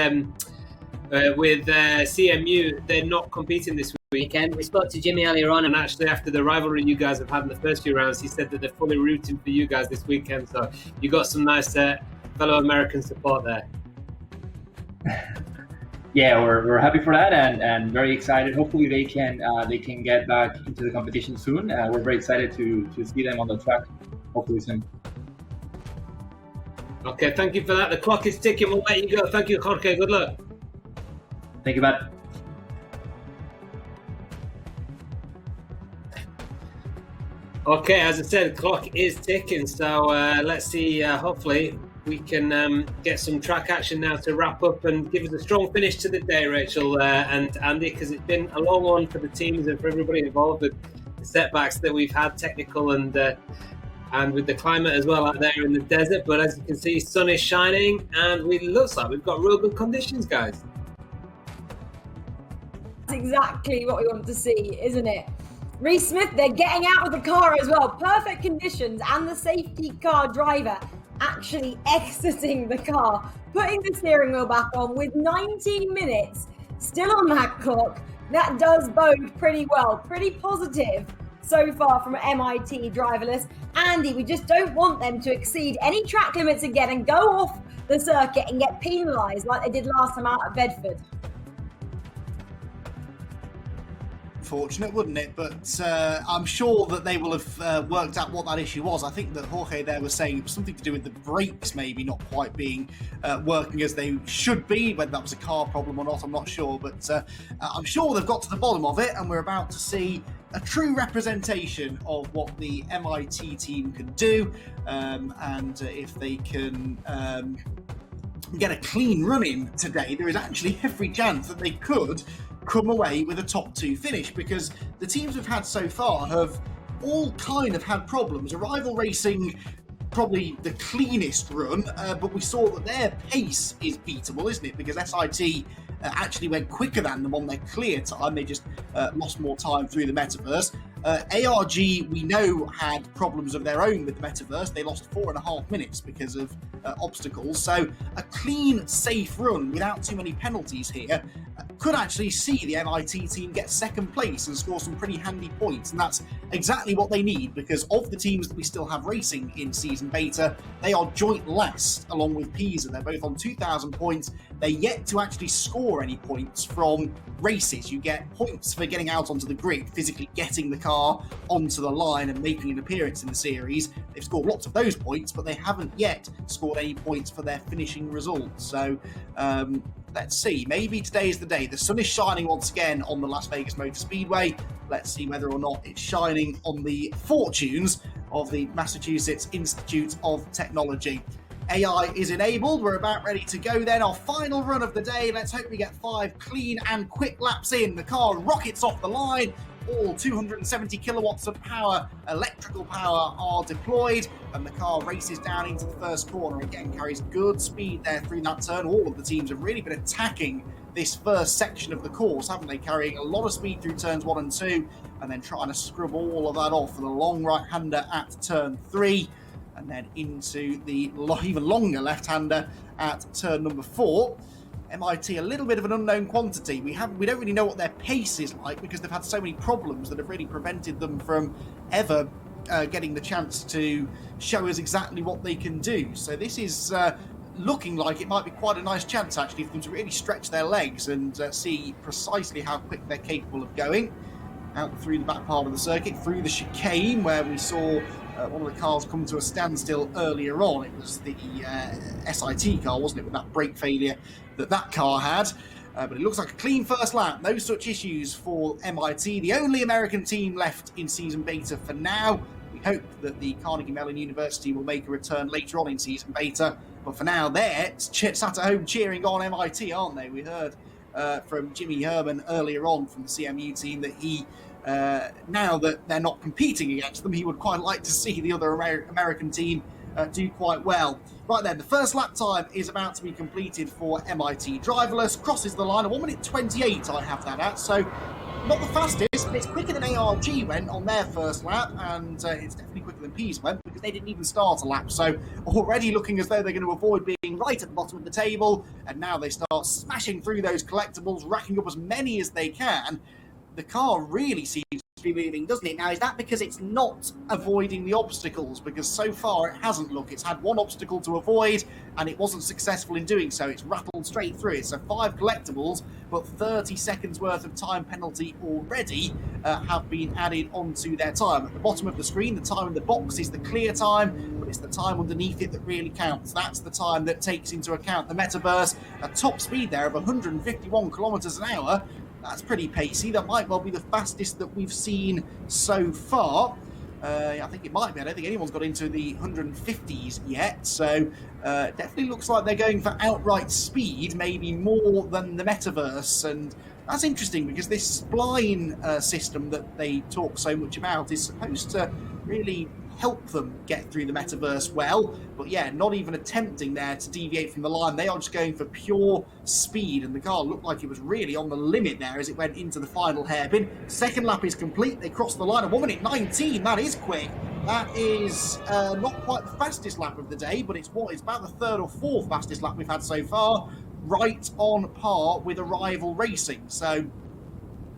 with CMU, they're not competing this weekend. We spoke to Jimmy earlier on, and actually after the rivalry you guys have had in the first few rounds, he said that they're fully rooting for you guys this weekend. So you got some nice fellow American support there. Yeah, we're happy for that and very excited. Hopefully they can get back into the competition soon. We're very excited to see them on the track, hopefully soon. Okay, thank you for that. The clock is ticking. We'll let you go. Thank you, Jorge. Good luck. Thank you, Matt. Okay, as I said, the clock is ticking. So let's see. Hopefully we can get some track action now to wrap up and give us a strong finish to the day, Rachel and Andy, because it's been a long one for the teams and for everybody involved with the setbacks that we've had, technical and with the climate as well out there in the desert. But as you can see, sun is shining and it looks like we've got real good conditions, guys. That's exactly what we want to see, isn't it? Reese Smith, they're getting out of the car as well. Perfect conditions, and the safety car driver actually exiting the car, putting the steering wheel back on with 19 minutes still on that clock. That does bode pretty well, pretty positive so far from MIT Driverless. Andy, we just don't want them to exceed any track limits again and go off the circuit and get penalised like they did last time out at Bedford. Fortunate, wouldn't it? But I'm sure that they will have worked out what that issue was. I think that Jorge there was saying it was something to do with the brakes maybe not quite being working as they should be. Whether that was a car problem or not, I'm not sure. But I'm sure they've got to the bottom of it, and we're about to see a true representation of what the MIT team can do, and if they can get a clean run in today, there is actually every chance that they could come away with a top two finish, because the teams we've had so far have all kind of had problems. Arrival Racing, probably the cleanest run, but we saw that their pace is beatable, isn't it? Because SIT actually went quicker than them on their clear time. They just lost more time through the metaverse. ARG, we know, had problems of their own with the metaverse. They lost 4.5 minutes because of obstacles. So a clean, safe run without too many penalties here could actually see the MIT team get second place and score some pretty handy points. And that's exactly what they need, because of the teams that we still have racing in season beta, they are joint last along with Pisa. They're both on 2,000 points. They're yet to actually score any points from races. You get points for getting out onto the grid, physically getting the car onto the line and making an appearance in the series. They've scored lots of those points, but they haven't yet scored any points for their finishing results. So let's see. Maybe today is the day. The sun is shining once again on the Las Vegas Motor Speedway. Let's see whether or not it's shining on the fortunes of the Massachusetts Institute of Technology. AI is enabled. We're about ready to go then. Our final run of the day. Let's hope we get 5 clean and quick laps in. The car rockets off the line. All 270 kilowatts of power, electrical power, are deployed, and the car races down into the first corner. Again, carries good speed there through that turn. All of the teams have really been attacking this first section of the course, haven't they? Carrying a lot of speed through turns 1 and 2, and then trying to scrub all of that off for the long right-hander at turn 3. And then into the even longer left-hander at turn number 4. MIT, a little bit of an unknown quantity. We don't really know what their pace is like, because they've had so many problems that have really prevented them from ever getting the chance to show us exactly what they can do. So this is looking like it might be quite a nice chance, actually, for them to really stretch their legs and see precisely how quick they're capable of going. Out through the back part of the circuit, through the chicane, where we saw one of the cars come to a standstill earlier on. It was the SIT car, wasn't it, with that brake failure that car had. But it looks like a clean first lap. No such issues for MIT, the only American team left in season beta for now. We hope that the Carnegie Mellon University will make a return later on in season beta. But for now, they're sat at home cheering on MIT, aren't they? We heard from Jimmy Herman earlier on from the CMU team that he, now that they're not competing against them, he would quite like to see the other American team do quite well. Right then, the first lap time is about to be completed for MIT Driverless. Crosses the line at 1 minute 28, I have that at. So, not the fastest, but it's quicker than ARG went on their first lap, and it's definitely quicker than Pisa went, because they didn't even start a lap. So, already looking as though they're going to avoid being right at the bottom of the table, and now they start smashing through those collectibles, racking up as many as they can. The car really seems to be moving, doesn't it? Now, is that because it's not avoiding the obstacles? Because so far it hasn't. Look, it's had 1 obstacle to avoid, and it wasn't successful in doing so. It's rattled straight through it. So 5 collectibles, but 30 seconds worth of time penalty already have been added onto their time. At the bottom of the screen, the time in the box is the clear time, but it's the time underneath it that really counts. That's the time that takes into account the metaverse. A top speed there of 151 kilometers an hour. That's pretty pacey. That might well be the fastest that we've seen so far. I think it might be. I don't think anyone's got into the 150s yet. So definitely looks like they're going for outright speed, maybe more than the metaverse. And that's interesting, because this spline system that they talk so much about is supposed to really help them get through the metaverse well. But yeah, not even attempting there to deviate from the line. They are just going for pure speed, and the car looked like it was really on the limit there as it went into the final hairpin. Second lap is complete. They crossed the line at 1 minute 19. That is quick. That is not quite the fastest lap of the day, but it's about the 3rd or 4th fastest lap we've had so far. Right on par with Arrival Racing. So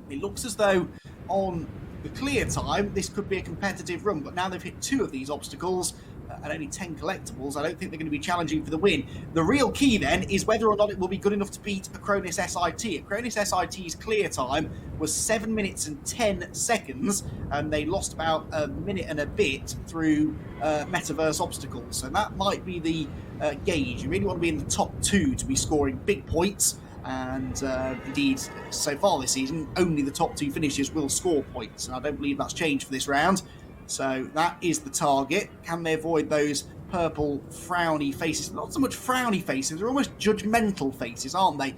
it looks as though on the clear time, this could be a competitive run, but now they've hit 2 of these obstacles and only 10 collectibles. I don't think they're going to be challenging for the win. The real key then is whether or not it will be good enough to beat Acronis SIT. Acronis SIT's clear time was 7 minutes and 10 seconds, and they lost about a minute and a bit through metaverse obstacles. So that might be the gauge. You really want to be in the top 2 to be scoring big points. And indeed, so far this season, only the top 2 finishers will score points, and I don't believe that's changed for this round. So that is the target. Can they avoid those purple frowny faces? Not so much frowny faces, they're almost judgmental faces, aren't they?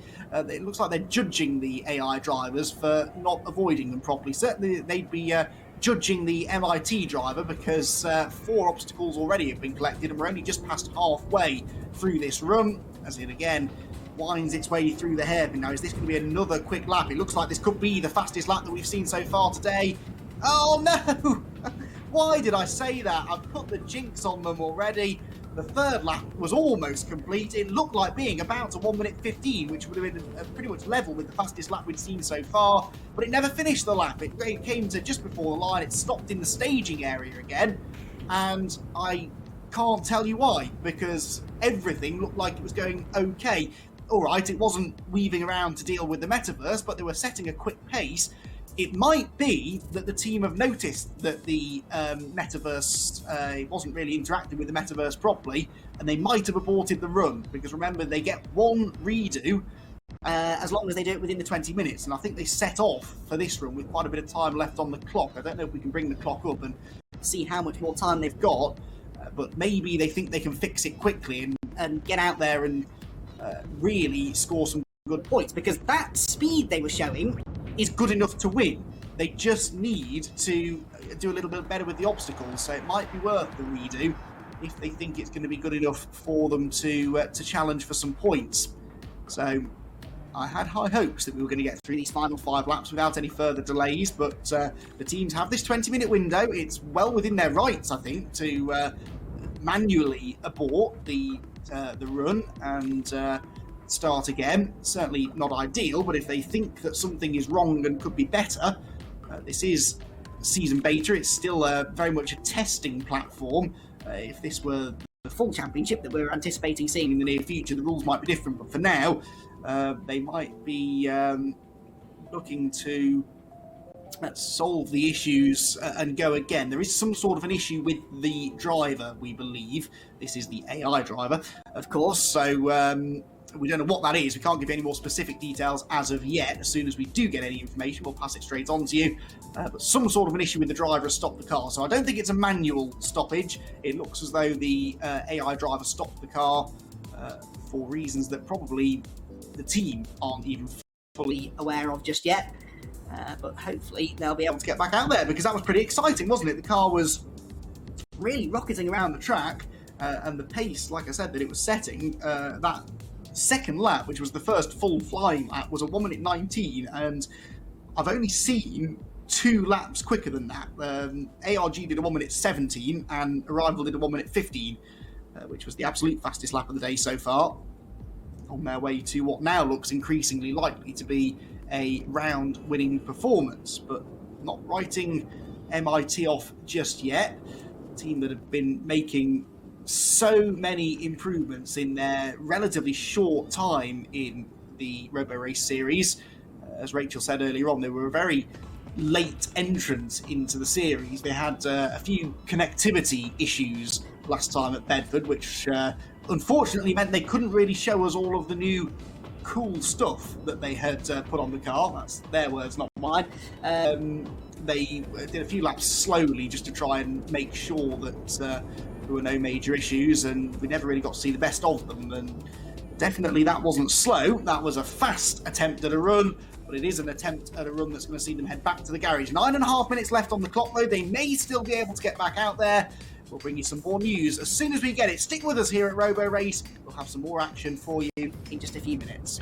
It looks like they're judging the AI drivers for not avoiding them properly. Certainly they'd be judging the MIT driver, because 4 obstacles already have been collected, and we're only just past halfway through this run, as it again winds its way through the hairpin. Now, is this going to be another quick lap? It looks like this could be the fastest lap that we've seen so far today. Oh no! Why did I say that? I've put the jinx on them already. The third lap was almost complete. It looked like being about a 1 minute 15, which would have been pretty much level with the fastest lap we'd seen so far, but it never finished the lap. It came to just before the line, it stopped in the staging area again, and I can't tell you why, because everything looked like it was going okay. Alright, it wasn't weaving around to deal with the metaverse, but they were setting a quick pace. It might be that the team have noticed that the metaverse wasn't really interacting with the metaverse properly, and they might have aborted the run, because remember, they get one redo as long as they do it within the 20 minutes, and I think they set off for this run with quite a bit of time left on the clock. I don't know if we can bring the clock up and see how much more time they've got, but maybe they think they can fix it quickly and get out there and really score some good points, because that speed they were showing is good enough to win. They just need to do a little bit better with the obstacles, so it might be worth the redo if they think it's going to be good enough for them to challenge for some points. So I had high hopes that we were going to get through these final 5 laps without any further delays, but the teams have this 20-minute window. It's well within their rights, I think, to manually abort the run and start again. Certainly not ideal, but if they think that something is wrong and could be better, this is season beta. It's still very much a testing platform. If this were the full championship that we're anticipating seeing in the near future, the rules might be different, but for now they might be looking to solve the issues and go again. There is some sort of an issue with the driver, we believe. This is the AI driver, of course, so we don't know what that is. We can't give any more specific details as of yet. As soon as we do get any information, we'll pass it straight on to you. But some sort of an issue with the driver has stopped the car. So I don't think it's a manual stoppage. It looks as though the AI driver stopped the car for reasons that probably the team aren't even fully aware of just yet. But hopefully they'll be able to get back out there, because that was pretty exciting, wasn't it? The car was really rocketing around the track, and the pace, like I said, that it was setting, that second lap, which was the first full flying lap, was a 1 minute 19, and I've only seen 2 laps quicker than that. ARG did a 1 minute 17 and Arrival did a 1 minute 15, which was the absolute fastest lap of the day so far, on their way to what now looks increasingly likely to be a round winning performance, but not writing MIT off just yet. A team that have been making so many improvements in their relatively short time in the Roborace series. As Rachel said earlier on, they were a very late entrant into the series. They had a few connectivity issues last time at Bedford, which unfortunately meant they couldn't really show us all of the new cool stuff that they had put on the car. That's their words, not mine. They did a few laps slowly just to try and make sure that there were no major issues, and we never really got to see the best of them. And definitely that wasn't slow. That was a fast attempt at a run, but it is an attempt at a run that's going to see them head back to the garage. 9.5 minutes left on the clock, though. They may still be able to get back out there. We'll bring you some more news as soon as we get it. Stick with us here at Roborace. We'll have some more action for you in just a few minutes.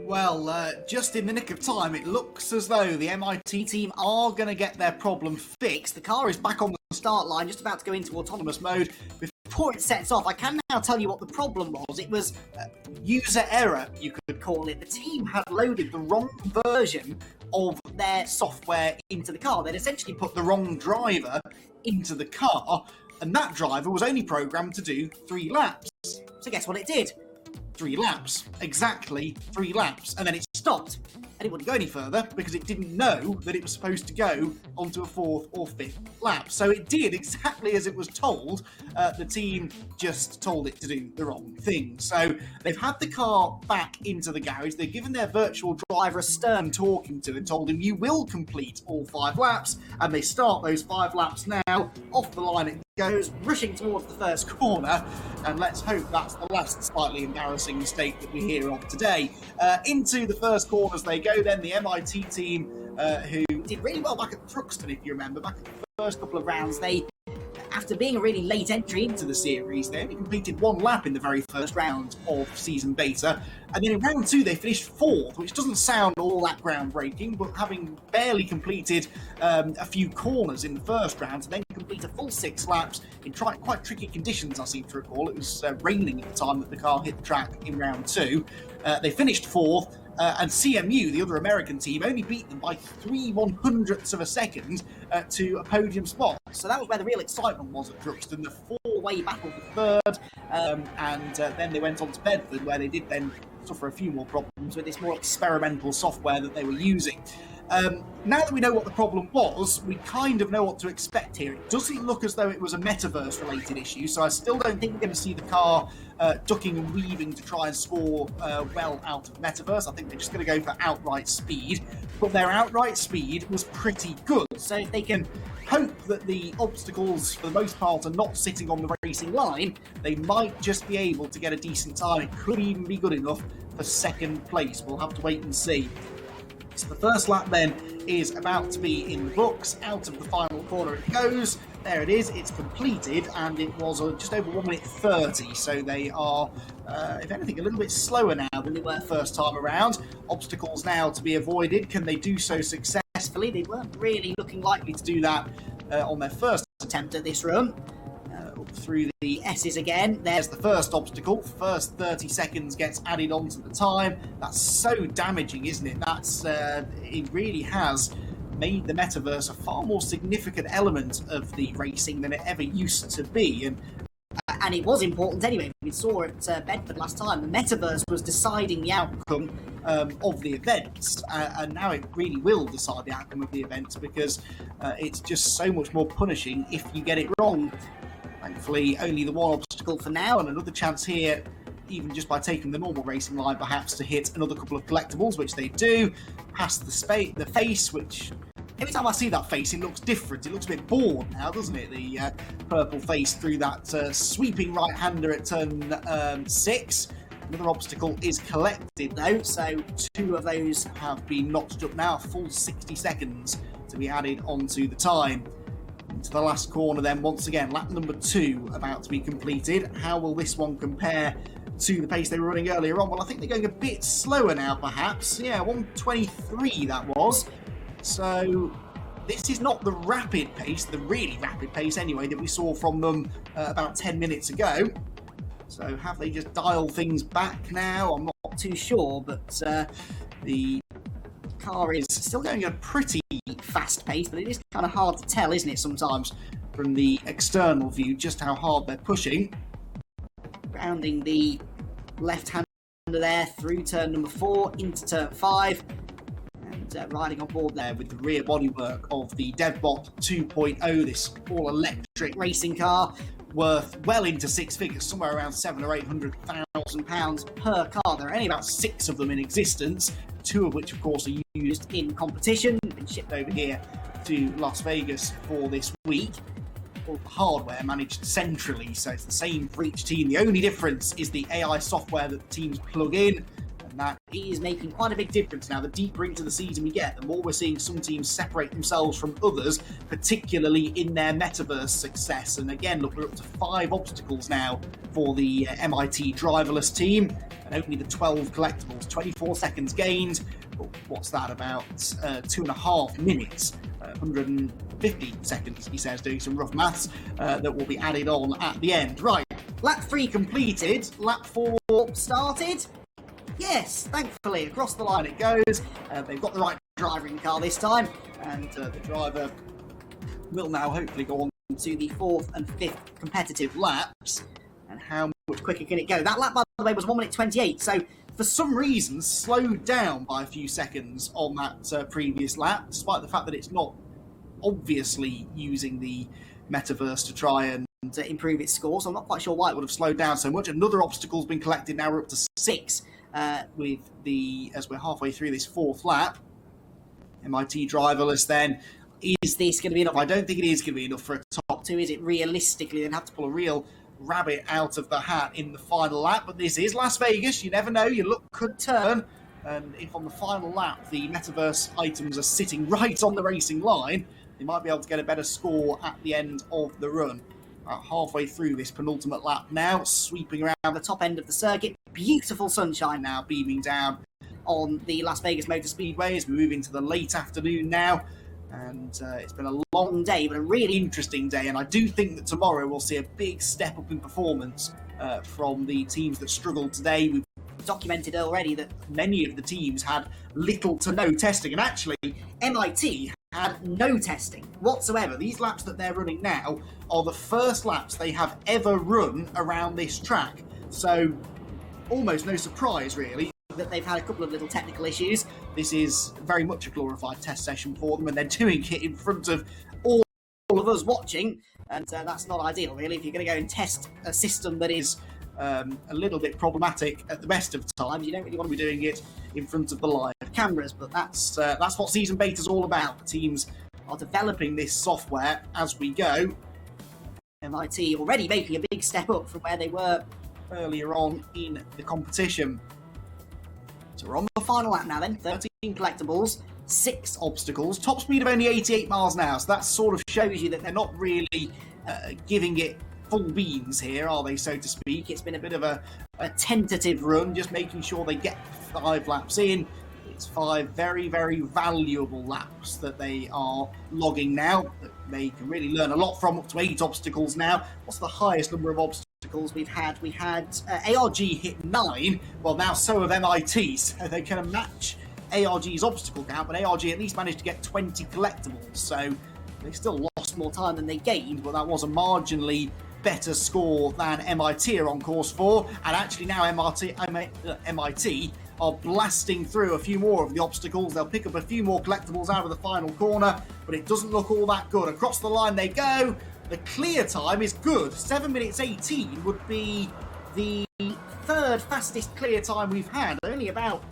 Well, just in the nick of time, it looks as though the MIT team are going to get their problem fixed. The car is back on the start line, just about to go into autonomous mode. Before it sets off, I can now tell you what the problem was. It was user error, you could call it. The team had loaded the wrong version of their software into the car. They'd essentially put the wrong driver into the car, and that driver was only programmed to do 3 laps. So guess what it did? 3 laps. Exactly 3 laps. And then it stopped. And it wouldn't go any further because it didn't know that it was supposed to go onto a 4th or 5th lap. So it did exactly as it was told. The team just told it to do the wrong thing. So they've had the car back into the garage. They've given their virtual driver a stern talking to and told him, you will complete all 5 laps. And they start those 5 laps now. Off the line it goes, rushing towards the first corner, and let's hope that's the last slightly embarrassing mistake that we hear of today. Into the first corners they go then, the MIT team, who did really well back at Thruxton, if you remember, back at the first couple of rounds. They, after being a really late entry into the series, they only completed 1 lap in the very first round of Season Beta, and then in round 2 they finished 4th, which doesn't sound all that groundbreaking, but having barely completed a few corners in the first round, and then complete a full 6 laps in quite tricky conditions, I seem to recall. It was raining at the time that the car hit the track in round 2. They finished 4th, and CMU, the other American team, only beat them by 3/100ths of a second to a podium spot. So that was where the real excitement was at Thruxton, the 4-way battle for 3rd, and then they went on to Bedford, where they did then suffer a few more problems with this more experimental software that they were using. Now that we know what the problem was, we kind of know what to expect here. It doesn't look as though it was a metaverse-related issue, so I still don't think we're going to see the car ducking and weaving to try and score well out of metaverse. I think they're just going to go for outright speed, but their outright speed was pretty good. So if they can hope that the obstacles, for the most part, are not sitting on the racing line, they might just be able to get a decent time. It could even be good enough for 2nd place. We'll have to wait and see. So the first lap then is about to be in the books. Out of the final corner it goes. There it is, it's completed, and it was just over 1 minute 30, so they are, if anything, a little bit slower now than they were first time around. Obstacles now to be avoided. Can they do so successfully? They weren't really looking likely to do that on their first attempt at this run. Up through the S's again. There's the first obstacle. First 30 seconds gets added onto the time. That's so damaging, isn't it? That's it really has made the metaverse a far more significant element of the racing than it ever used to be. And it was important anyway. We saw it at Bedford last time. The metaverse was deciding the outcome of the events, and now it really will decide the outcome of the events, because it's just so much more punishing if you get it wrong. Thankfully, only the 1 obstacle for now, and another chance here, even just by taking the normal racing line, perhaps to hit another couple of collectibles, which they do. Past the face, which every time I see that face, it looks different. It looks a bit bored now, doesn't it? The purple face through that sweeping right-hander at turn 6. Another obstacle is collected, though, so 2 of those have been notched up now. A full 60 seconds to be added onto the time. To the last corner then, once again, lap number 2 about to be completed. How will this one compare to the pace they were running earlier on? Well, I think they're going a bit slower now, perhaps. Yeah, 1:23 that was. So this is not the rapid pace, the really rapid pace anyway, that we saw from them about 10 minutes ago. So have they just dialed things back now? I'm not too sure, but the car is still going at a pretty fast pace, but it is kind of hard to tell, isn't it, sometimes from the external view, just how hard they're pushing. Rounding the left-hander there through turn number 4 into turn 5. And riding on board there with the rear bodywork of the DevBot 2.0, this all-electric racing car, worth well into 6 figures, somewhere around £700,000 or £800,000 per car. There are only about 6 of them in existence, 2 of which, of course, are used in competition. Been shipped over here to Las Vegas for this week. All the hardware managed centrally, so it's the same for each team. The only difference is the AI software that the teams plug in, and that is making quite a big difference now. The deeper into the season we get, the more we're seeing some teams separate themselves from others, particularly in their metaverse success. And again, look, we're up to 5 obstacles now for the MIT driverless team, and only the 12 collectibles, 24 seconds gained. What's that, about 2.5 minutes, 150 seconds, he says, doing some rough maths, that will be added on at the end. Right, lap 3 completed, lap 4 started. Yes, thankfully, across the line it goes. They've got the right driver in the car this time, and the driver will now hopefully go on to the 4th and 5th competitive laps. And how much quicker can it go? That lap, by the way, was 1 minute 28, so for some reason slowed down by a few seconds on that previous lap, despite the fact that it's not obviously using the metaverse to try and improve its score, so I'm not quite sure why it would have slowed down so much. Another obstacle's been collected, now we're up to 6 as we're halfway through this 4th lap. MIT driverless then. Is this going to be enough? I don't think it is going to be enough for a top 2, is it? Realistically, they'd have to pull a real rabbit out of the hat in the final lap, but this is Las Vegas. You never know, your luck could turn, and if on the final lap the metaverse items are sitting right on the racing line, they might be able to get a better score at the end of the run. About halfway through this penultimate lap now, sweeping around the top end of the circuit. Beautiful sunshine now beaming down on the Las Vegas Motor Speedway as we move into the late afternoon now. And it's been a long day, but a really interesting day. And I do think that tomorrow we'll see a big step up in performance from the teams that struggled today. We've documented already that many of the teams had little to no testing. And actually, MIT had no testing whatsoever. These laps that they're running now are the first laps they have ever run around this track. So almost no surprise, really, that they've had a couple of little technical issues. This is very much a glorified test session for them, and they're doing it in front of all of us watching, and that's not ideal, really. If you're going to go and test a system that is a little bit problematic at the best of times, you don't really want to be doing it in front of the live cameras, but that's what Season Beta is all about. The teams are developing this software as we go. MIT already making a big step up from where they were earlier on in the competition. So we're on the final lap now then, 13 collectibles, 6 obstacles, top speed of only 88 miles an hour, so that sort of shows you that they're not really giving it full beans here, are they, so to speak. It's been a bit of a tentative run, just making sure they get 5 laps in. It's 5 very, very valuable laps that they are logging now. They can really learn a lot from, up to 8 obstacles now. What's the highest number of obstacles we've had? We had ARG hit 9, well now so have MIT, so they can match ARG's obstacle count, but ARG at least managed to get 20 collectibles, so they still lost more time than they gained, but that was a marginally better score than MIT are on course for, and actually now MIT are blasting through a few more of the obstacles. They'll pick up a few more collectibles out of the final corner, but it doesn't look all that good. Across the line they go. The clear time is good. 7 minutes 18 would be the 3rd fastest clear time we've had. Only about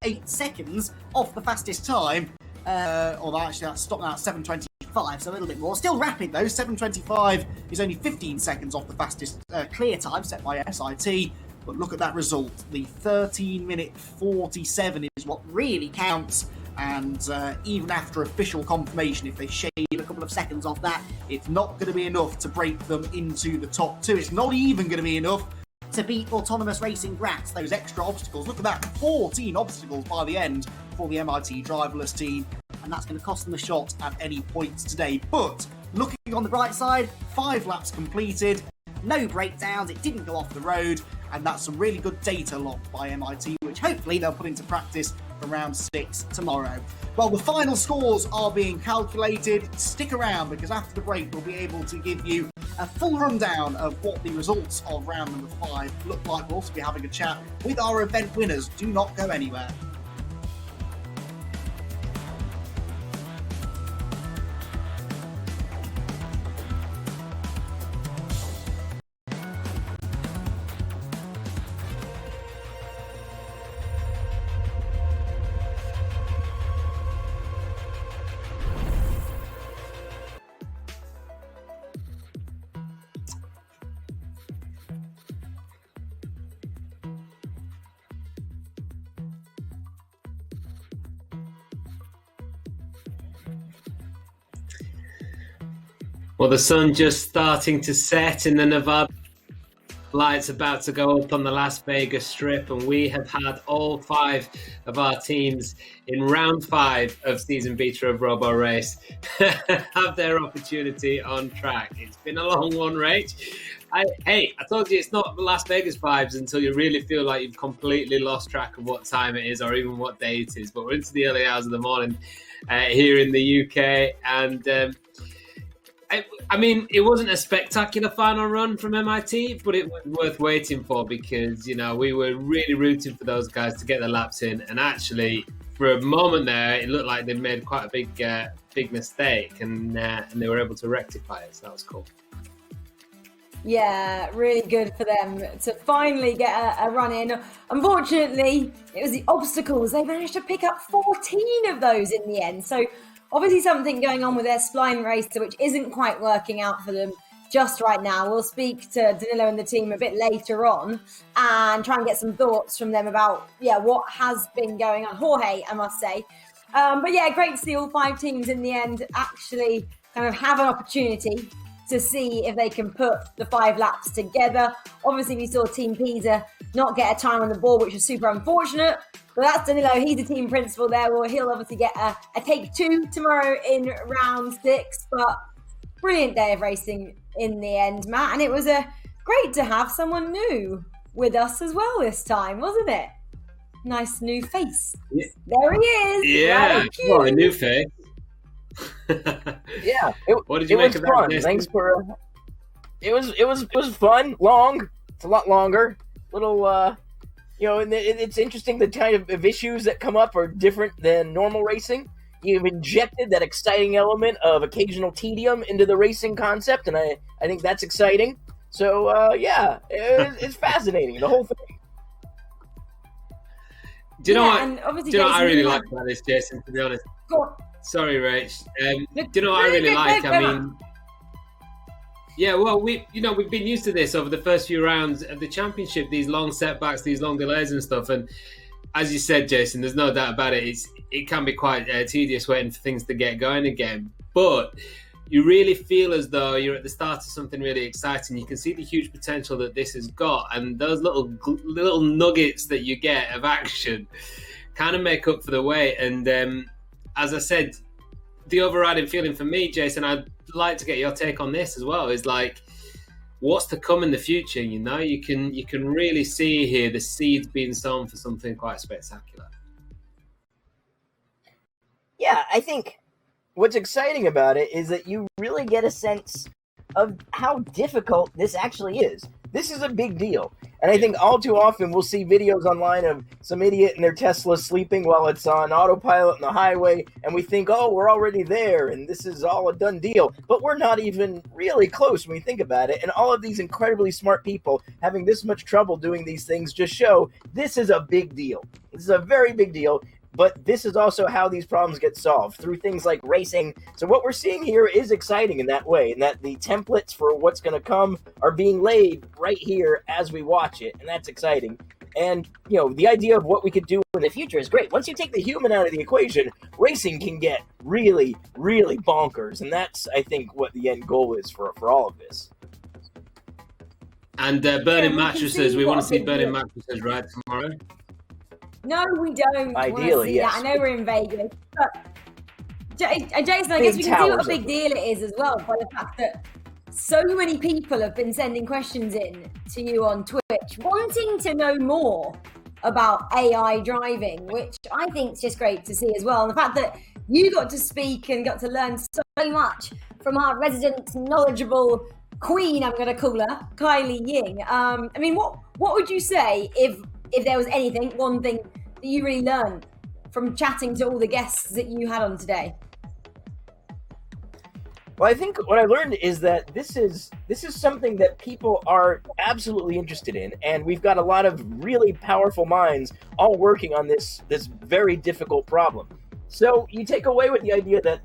8 seconds off the fastest time. Although actually that's stopped now at 7:25, so a little bit more. Still rapid though. 7:25 is only 15 seconds off the fastest clear time set by SIT. But look at that result. The 13-minute 47 is what really counts. And even after official confirmation, if they shave a couple of seconds off that, it's not going to be enough to break them into the top 2. It's not even going to be enough to beat autonomous Racing Graz. Those extra obstacles. Look at that. 14 obstacles by the end for the MIT driverless team. And that's going to cost them a shot at any points today. But looking on the bright side, 5 laps completed. No breakdowns, it didn't go off the road, and that's some really good data logged by MIT, which hopefully they'll put into practice for round 6 tomorrow. Well, the final scores are being calculated. Stick around, because after the break we'll be able to give you a full rundown of what the results of round number 5 look like. We'll also be having a chat with our event winners. Do not go anywhere. Well, the sun just starting to set in the Nevada lights about to go up on the Las Vegas Strip, and we have had all 5 of our teams in round 5 of season beta of Roborace have their opportunity on track. It's been a long one, Rach. I told you it's not the Las Vegas vibes until you really feel like you've completely lost track of what time it is or even what day it is. But we're into the early hours of the morning here in the UK, and I mean, it wasn't a spectacular final run from MIT, but it was worth waiting for, because, you know, we were really rooting for those guys to get their laps in. And actually, for a moment there, it looked like they made quite a big mistake, and they were able to rectify it. So that was cool. Yeah, really good for them to finally get a run in. Unfortunately, it was the obstacles. They managed to pick up 14 of those in the end. So obviously something going on with their spline racer, which isn't quite working out for them just right now. We'll speak to Danilo and the team a bit later on and try and get some thoughts from them about, what has been going on. Jorge, I must say. But yeah, great to see all 5 teams in the end actually kind of have an opportunity to see if they can put the 5 laps together. Obviously, we saw Team Pisa not get a time on the board, which was super unfortunate. But that's Danilo. He's the team principal there. Well, he'll obviously get a take 2 tomorrow in round 6. But brilliant day of racing in the end, Matt. And it was great to have someone new with us as well this time, wasn't it? Nice new face. Yeah. There he is. Yeah, well, a new face. Yeah. What did you make of that? Fun. Thanks for. It was fun. Long. It's a lot longer. Little. And it's interesting, the kind of issues that come up are different than normal racing. You've injected that exciting element of occasional tedium into the racing concept, and I think that's exciting. So, it's fascinating, the whole thing. Do you know what I really like about this, Jason, to be honest? Go on. Sorry, Rach. Do you know what I really like? I mean... Yeah, well, we've been used to this over the first few rounds of the championship, these long setbacks, these long delays and stuff. And as you said, Jason, there's no doubt about it. It can be quite tedious waiting for things to get going again. But you really feel as though you're at the start of something really exciting. You can see the huge potential that this has got. And those little nuggets that you get of action kind of make up for the wait. And as I said, the overriding feeling for me, Jason, I'd like to get your take on this as well, is like, what's to come in the future? You know, you can really see here the seeds being sown for something quite spectacular. Yeah, I think what's exciting about it is that you really get a sense of how difficult this actually is. This is a big deal. And I think all too often we'll see videos online of some idiot in their Tesla sleeping while it's on autopilot on the highway, and we think, oh, we're already there, and this is all a done deal. But we're not even really close when we think about it. And all of these incredibly smart people having this much trouble doing these things just show this is a big deal. This is a very big deal. But this is also how these problems get solved, through things like racing. So what we're seeing here is exciting in that way, and that the templates for what's going to come are being laid right here as we watch it, and that's exciting. And, the idea of what we could do in the future is great. Once you take the human out of the equation, racing can get really, really bonkers, and that's, I think, what the end goal is for all of this. And burning mattresses, we want to see burning mattresses, right, tomorrow? No, we don't. Ideally, yes. I know we're in Vegas, but Jason, I guess we can see what a big deal it is as well by the fact that so many people have been sending questions in to you on Twitch, wanting to know more about AI driving, which I think is just great to see as well. And the fact that you got to speak and got to learn so much from our resident knowledgeable queen, I'm going to call her, Kylie Ying. I mean, what would you say if there was one thing that you really learned from chatting to all the guests that you had on today? Well, I think what I learned is that this is something that people are absolutely interested in, and we've got a lot of really powerful minds all working on this very difficult problem. So you take away with the idea that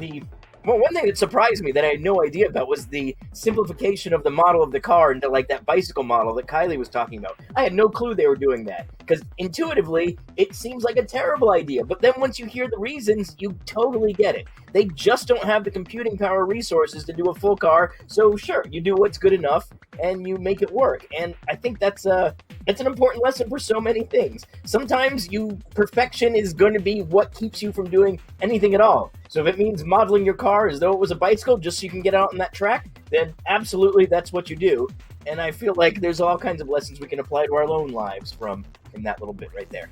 one thing that surprised me that I had no idea about was the simplification of the model of the car into like that bicycle model that Kylie was talking about. I had no clue they were doing that, because intuitively it seems like a terrible idea, but then once you hear the reasons, you totally get it. They just don't have the computing power resources to do a full car, so sure, you do what's good enough and you make it work. And I think that's an important lesson for so many things. Sometimes perfection is going to be what keeps you from doing anything at all. So if it means modeling your car as though it was a bicycle just so you can get out on that track, then absolutely that's what you do. And I feel like there's all kinds of lessons we can apply to our own lives from that little bit right there.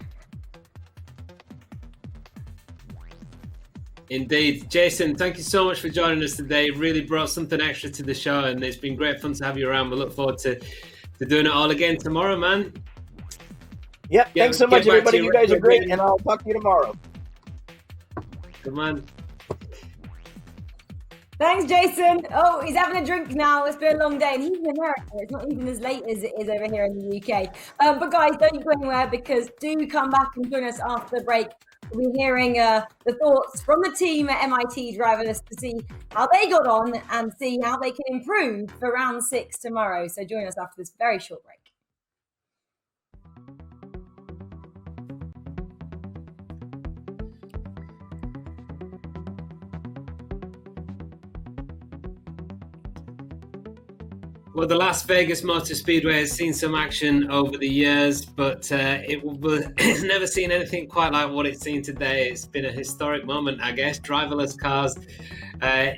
Indeed. Jason, thank you so much for joining us today. Really brought something extra to the show, and it's been great fun to have you around. We look forward to doing it all again tomorrow, man. Yep, thanks so much, everybody. You guys are great, and I'll talk to you tomorrow. Good man. Thanks, Jason. Oh, he's having a drink now. It's been a long day, and he's in America. It's not even as late as it is over here in the UK. But guys, don't go anywhere, because do come back and join us after the break. We'll be hearing the thoughts from the team at MIT Driverless to see how they got on and see how they can improve for round 6 tomorrow. So join us after this very short break. Well, the Las Vegas Motor Speedway has seen some action over the years, but it's never seen anything quite like what it's seen today. It's been a historic moment, I guess. Driverless cars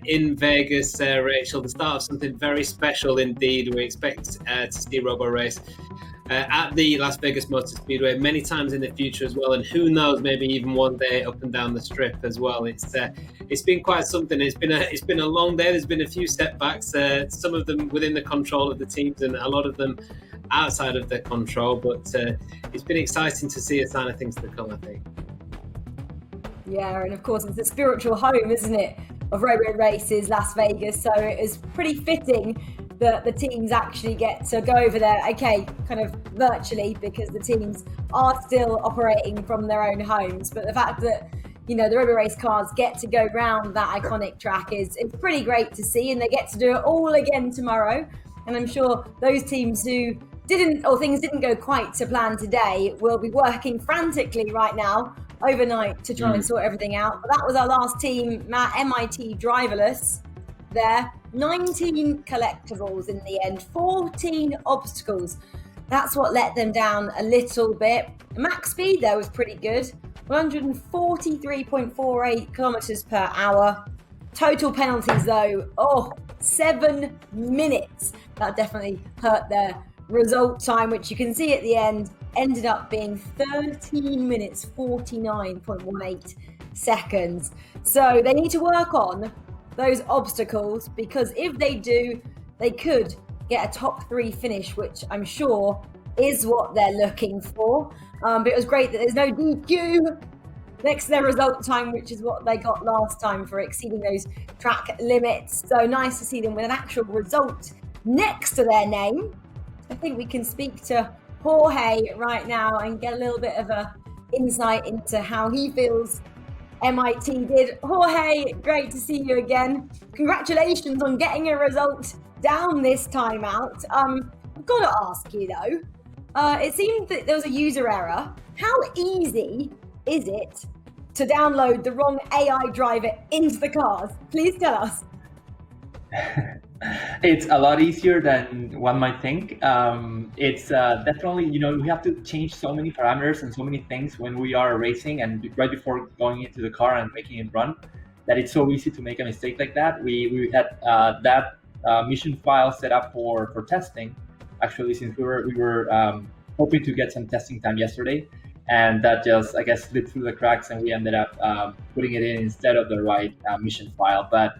in Vegas, Rachel, the start of something very special indeed. We expect to see Roborace at the Las Vegas Motor Speedway many times in the future as well, and who knows, maybe even one day up and down the strip as well. It's been quite something. It's been a long day. There's been a few setbacks, some of them within the control of the teams and a lot of them outside of their control, but it's been exciting to see a sign of things to come, I think. Yeah, and of course it's a spiritual home, isn't it, of Roborace's Las Vegas, so it is pretty fitting that the teams actually get to go over there, okay, kind of virtually, because the teams are still operating from their own homes. But the fact that, the Roborace cars get to go round that iconic track is pretty great to see, and they get to do it all again tomorrow. And I'm sure those teams who things didn't go quite to plan today will be working frantically right now overnight to try and sort everything out. But that was our last team, MIT Driverless. There, 19 collectibles in the end, 14 obstacles. That's what let them down a little bit. Max speed though was pretty good, 143.48 kilometers per hour. Total penalties though, 7 minutes. That definitely hurt their result time, which you can see at the end ended up being 13 minutes 49.18 seconds. So they need to work on those obstacles, because if they do, they could get a top 3 finish, which I'm sure is what they're looking for. But it was great that there's no DQ next to their result time, which is what they got last time for exceeding those track limits. So nice to see them with an actual result next to their name. I think we can speak to Jorge right now and get a little bit of a insight into how he feels MIT did. Jorge, great to see you again. Congratulations on getting a result down this time out. I've got to ask you though, it seemed that there was a user error. How easy is it to download the wrong AI driver into the cars? Please tell us. It's a lot easier than one might think. It's definitely, we have to change so many parameters and so many things when we are racing and right before going into the car and making it run, that it's so easy to make a mistake like that. We had that mission file set up for testing, actually, since we were hoping to get some testing time yesterday. and that just, I guess, slipped through the cracks, and we ended up putting it in instead of the right mission file. But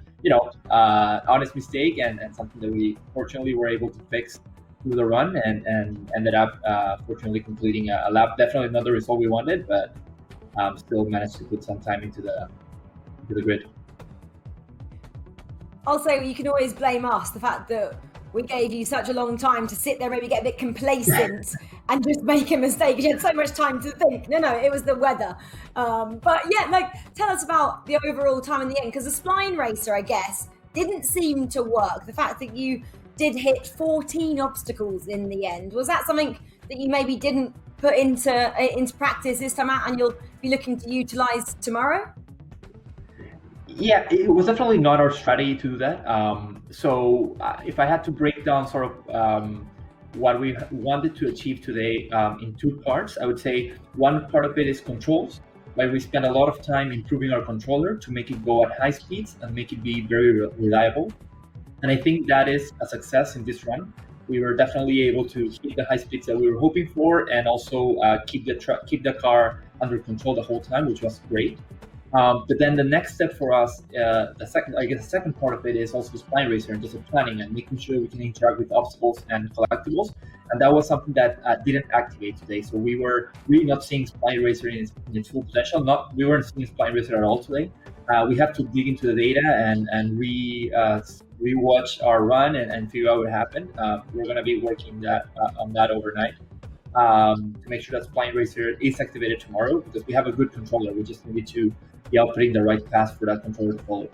honest mistake, and something that we fortunately were able to fix through the run, and ended up fortunately completing a lap. Definitely not the result we wanted, but still managed to put some time into the grid. Also, you can always blame us, the fact that we gave you such a long time to sit there, maybe get a bit complacent and just make a mistake. You had so much time to think. No, it was the weather. But yeah, tell us about the overall time in the end, because the spline racer, I guess, didn't seem to work. The fact that you did hit 14 obstacles in the end, was that something that you maybe didn't put into practice this time out, and you'll be looking to utilize tomorrow? Yeah, it was definitely not our strategy to do that. So if I had to break down sort of what we wanted to achieve today in two parts, I would say one part of it is controls. Like, we spent a lot of time improving our controller to make it go at high speeds and make it be very reliable. And I think that is a success in this run. We were definitely able to hit the high speeds that we were hoping for, and also keep the car under control the whole time, which was great. But then the next step for us, the second part of it is also spline racer and just the planning and making sure we can interact with obstacles and collectibles. And that was something that didn't activate today. So we were really not seeing spline racer in its full potential. We weren't seeing spline racer at all today. We have to dig into the data and rewatch our run and figure out what happened. We're going to be working on that overnight to make sure that spline racer is activated tomorrow, because we have a good controller. We just need to be outputting the right path for that controller to follow.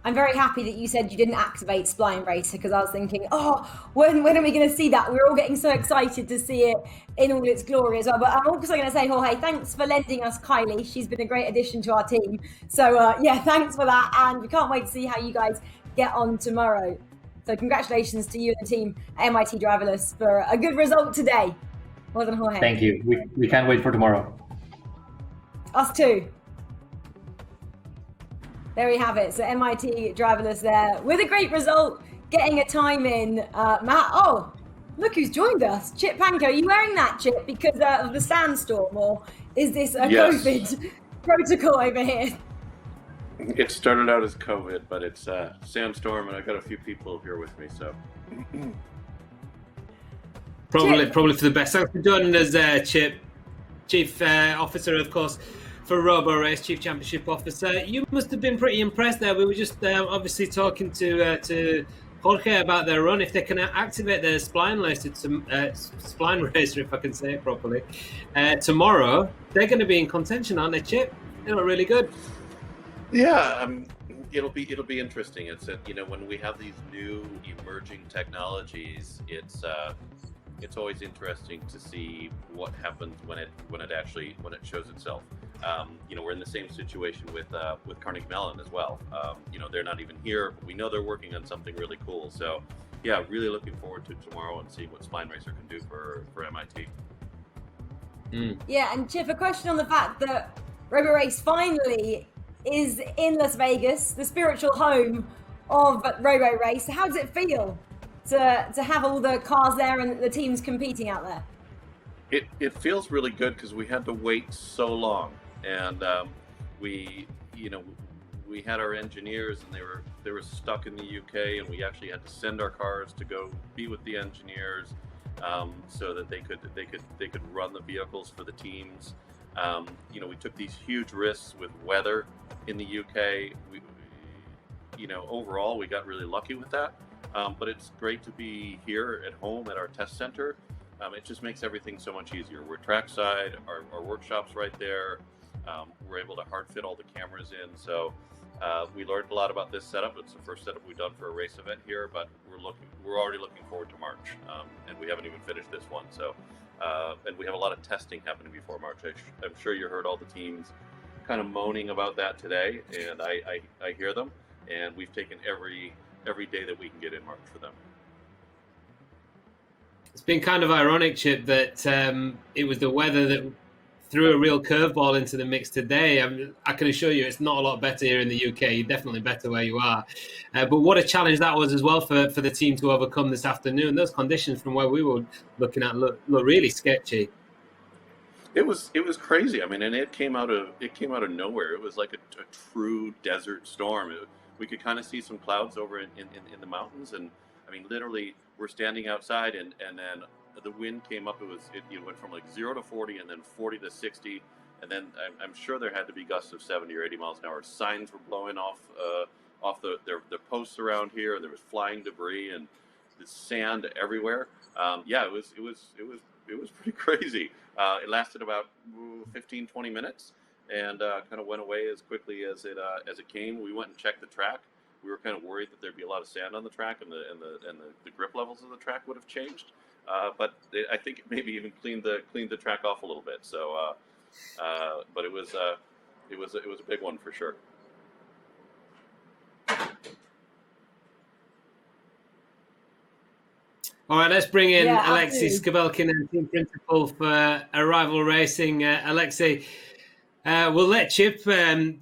I'm very happy that you said you didn't activate Spline Racer, because I was thinking, when are we going to see that? We're all getting so excited to see it in all its glory as well. But I'm also going to say, Jorge, thanks for lending us Kylie. She's been a great addition to our team. So thanks for that. And we can't wait to see how you guys get on tomorrow. So congratulations to you and the team at MIT Driverless for a good result today. Well done, Jorge. Thank you. We can't wait for tomorrow. Us too. There we have it. So MIT Driverless there with a great result, getting a time in. Matt, look who's joined us. Chip Panko, are you wearing that, Chip, because of the sandstorm, or is this a COVID protocol over here? It started out as COVID, but it's a sandstorm, and I've got a few people here with me, so. Probably for the best. Thanks for joining us, Chip, Chief Officer, of course, for Roborace, Chief Championship Officer. You must have been pretty impressed there. We were just obviously talking to Jorge about their run. If they can activate their spline racer, if I can say it properly, tomorrow, they're going to be in contention, aren't they, Chip? They look really good. Yeah, it'll be interesting. It's when we have these new emerging technologies, it's always interesting to see what happens when it shows itself. We're in the same situation with Carnegie Mellon as well. They're not even here, but we know they're working on something really cool. So yeah, really looking forward to tomorrow and seeing what Spline Racer can do for MIT. Yeah, and Chip, a question on the fact that Roborace finally is in Las Vegas, the spiritual home of Roborace. How does it feel to have all the cars there and the teams competing out there? It feels really good because we had to wait so long, and we had our engineers and they were stuck in the UK, and we actually had to send our cars to go be with the engineers so that they could run the vehicles for the teams. We took these huge risks with weather in the UK. Overall we got really lucky with that. But it's great to be here at home at our test center. It just makes everything so much easier. We're trackside, our workshop's right there. We're able to hard fit all the cameras in. So we learned a lot about this setup. It's the first setup we've done for a race event here, but we're already looking forward to March, and we haven't even finished this one. So and we have a lot of testing happening before March. I'm sure you heard all the teams kind of moaning about that today, and I hear them. And we've taken every day that we can get in March for them. It's been kind of ironic, Chip, that it was the weather that threw a real curveball into the mix today. I can assure you it's not a lot better here in the UK. You're definitely better where you are. But what a challenge that was as well for the team to overcome this afternoon. Those conditions from where we were looking at look really sketchy. It was crazy. I mean, and it came out of nowhere. It was like a true desert storm. We could kind of see some clouds over in the mountains, and I mean, literally, we're standing outside, and then the wind came up. It went from like 0 to 40, and then 40 to 60, and then I'm sure there had to be gusts of 70 or 80 miles an hour. Signs were blowing off the posts around here. There was flying debris and the sand everywhere. Yeah, it was pretty crazy. It lasted about 15, 20 minutes, and kind of went away as quickly as it came. We went and checked the track. We were kind of worried that there'd be a lot of sand on the track, and the grip levels of the track would have changed. But I think it maybe even cleaned the track off a little bit. So, but it was a big one for sure. All right, let's bring in Alexey Skabelkin and team principal for Arrival Racing. Alexey, we'll let Chip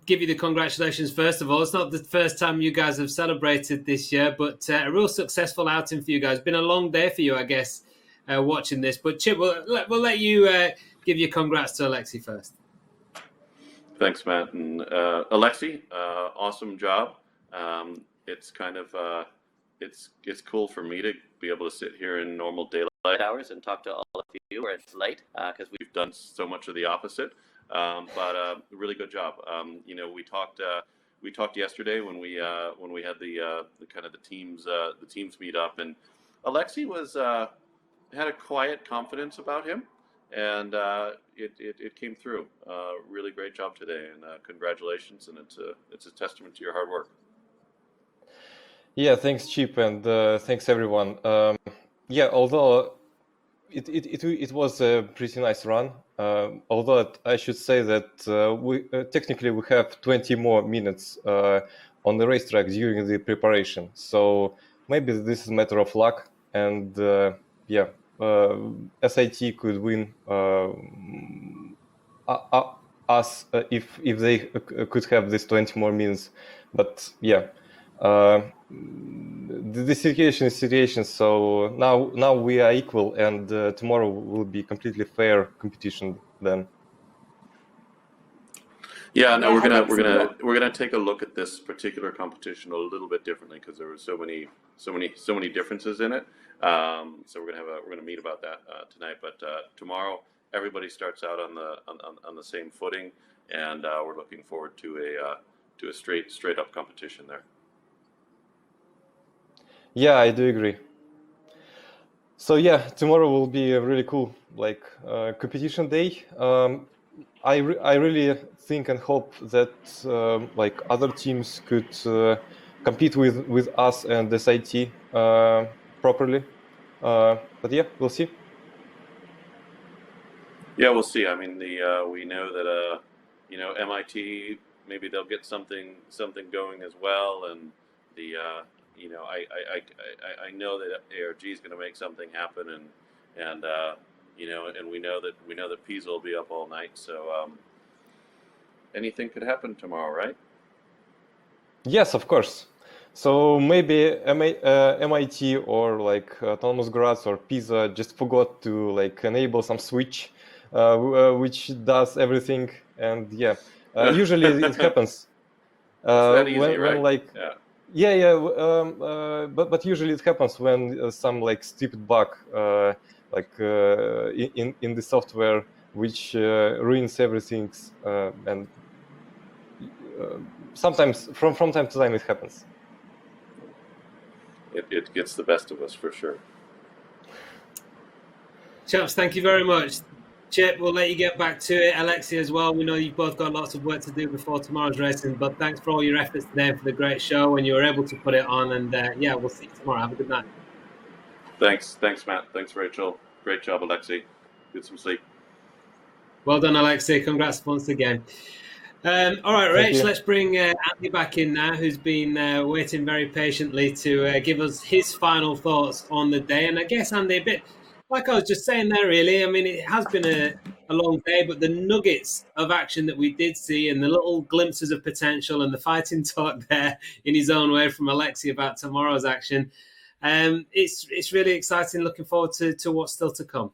give you the congratulations first of all. It's not the first time you guys have celebrated this year, but a real successful outing for you guys. Been a long day for you, I guess, watching this. But Chip, we'll let you give your congrats to Alexey first. Thanks, Matt. And Alexey, awesome job. It's kind of it's cool for me to be able to sit here in normal daylight hours and talk to all of you where it's late, because we've done so much of the opposite. But really good job. We talked yesterday when we had the kind of the teams meet up, and Alexey had a quiet confidence about him, and it came through. Really great job today, and congratulations, and it's a testament to your hard work. Yeah, thanks, Chip, and thanks everyone. Although it was a pretty nice run. Although I should say that we technically we have 20 more minutes on the racetrack during the preparation. So maybe this is a matter of luck, and SIT could win us if they could have this 20 more minutes. But yeah. The situation is situation. So now we are equal, and tomorrow will be completely fair competition then. Yeah, no, we're gonna take a look at this particular competition a little bit differently because there were so many differences in it. So we're gonna meet about that tonight. But tomorrow everybody starts out on the same footing, and we're looking forward to a straight up competition there. Yeah, I do agree. So yeah, tomorrow will be a really cool competition day. I really think and hope that other teams could compete with us and the SIT properly. But yeah, we'll see. Yeah, we'll see. I mean, we know that MIT, maybe they'll get something going as well, and I know that ARG is going to make something happen, and we know that Pisa will be up all night, so anything could happen tomorrow, right? Yes, of course. So maybe MIT or Autonomous Graz or Pisa just forgot to enable some switch, which does everything, and yeah, usually it happens. That easy, right? Yeah. But usually it happens when some stupid bug in the software which ruins everything, and sometimes from time to time it happens. It gets the best of us for sure. Chaps, thank you very much. Chip, we'll let you get back to it. Alexey as well. We know you've both got lots of work to do before tomorrow's racing, but thanks for all your efforts today and for the great show, and you were able to put it on. And we'll see you tomorrow. Have a good night. Thanks, Matt. Thanks, Rachel. Great job, Alexey. Get some sleep. Well done, Alexey. Congrats once again. All right, Rach, let's bring Andy back in now, who's been waiting very patiently to give us his final thoughts on the day. And I guess, Andy, a bit like I was just saying there, really. I mean, it has been a long day, but the nuggets of action that we did see and the little glimpses of potential and the fighting talk there in his own way from Alexey about tomorrow's action, it's really exciting. Looking forward to what's still to come.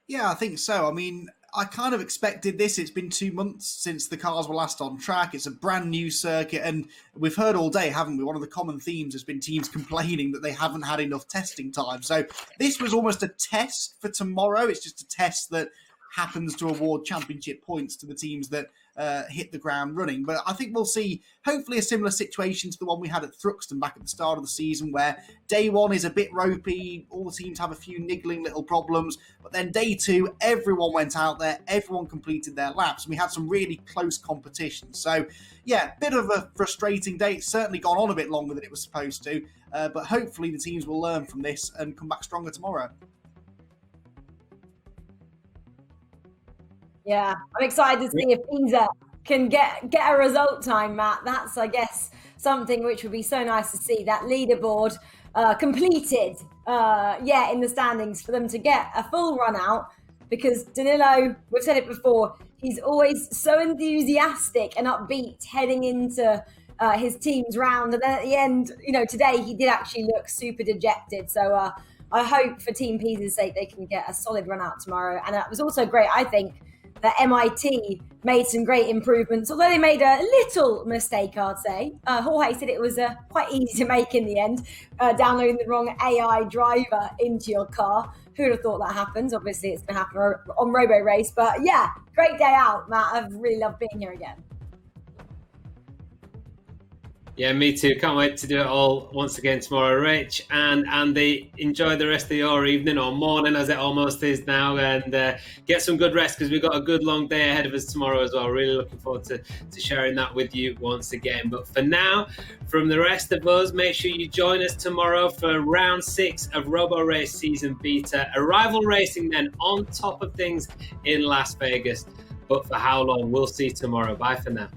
Yeah, I think so. I mean, I kind of expected this. It's been 2 months since the cars were last on track. It's a brand new circuit, and we've heard all day, haven't we? One of the common themes has been teams complaining that they haven't had enough testing time. So this was almost a test for tomorrow. It's just a test that happens to award championship points to the teams that hit the ground running. But I think we'll see hopefully a similar situation to the one we had at Thruxton back at the start of the season, where day one is a bit ropey, all the teams have a few niggling little problems, but then day two, everyone went out there, everyone completed their laps, and we had some really close competition. So yeah, bit of a frustrating day. It's certainly gone on a bit longer than it was supposed to, but hopefully the teams will learn from this and come back stronger tomorrow. Yeah, I'm excited to see if Pisa can get a result time, Matt. That's, I guess, something which would be so nice to see, that leaderboard completed, in the standings for them to get a full run out, because Danilo, we've said it before, he's always so enthusiastic and upbeat heading into his team's round. And then at the end, today he did actually look super dejected. So I hope for Team Pisa's sake they can get a solid run out tomorrow. And it was also great, I think, that MIT made some great improvements, although they made a little mistake, I'd say. Jorge said it was quite easy to make in the end, downloading the wrong AI driver into your car. Who would have thought that happens? Obviously, it's going to happen on Roborace. But yeah, great day out, Matt. I've really loved being here again. Yeah, me too. Can't wait to do it all once again tomorrow. Rich and Andy, enjoy the rest of your evening or morning as it almost is now, and get some good rest, because we've got a good long day ahead of us tomorrow as well. Really looking forward to sharing that with you once again. But for now, from the rest of us, make sure you join us tomorrow for round 6 of Roborace Season Beta. Arrival racing then on top of things in Las Vegas. But for how long? We'll see tomorrow. Bye for now.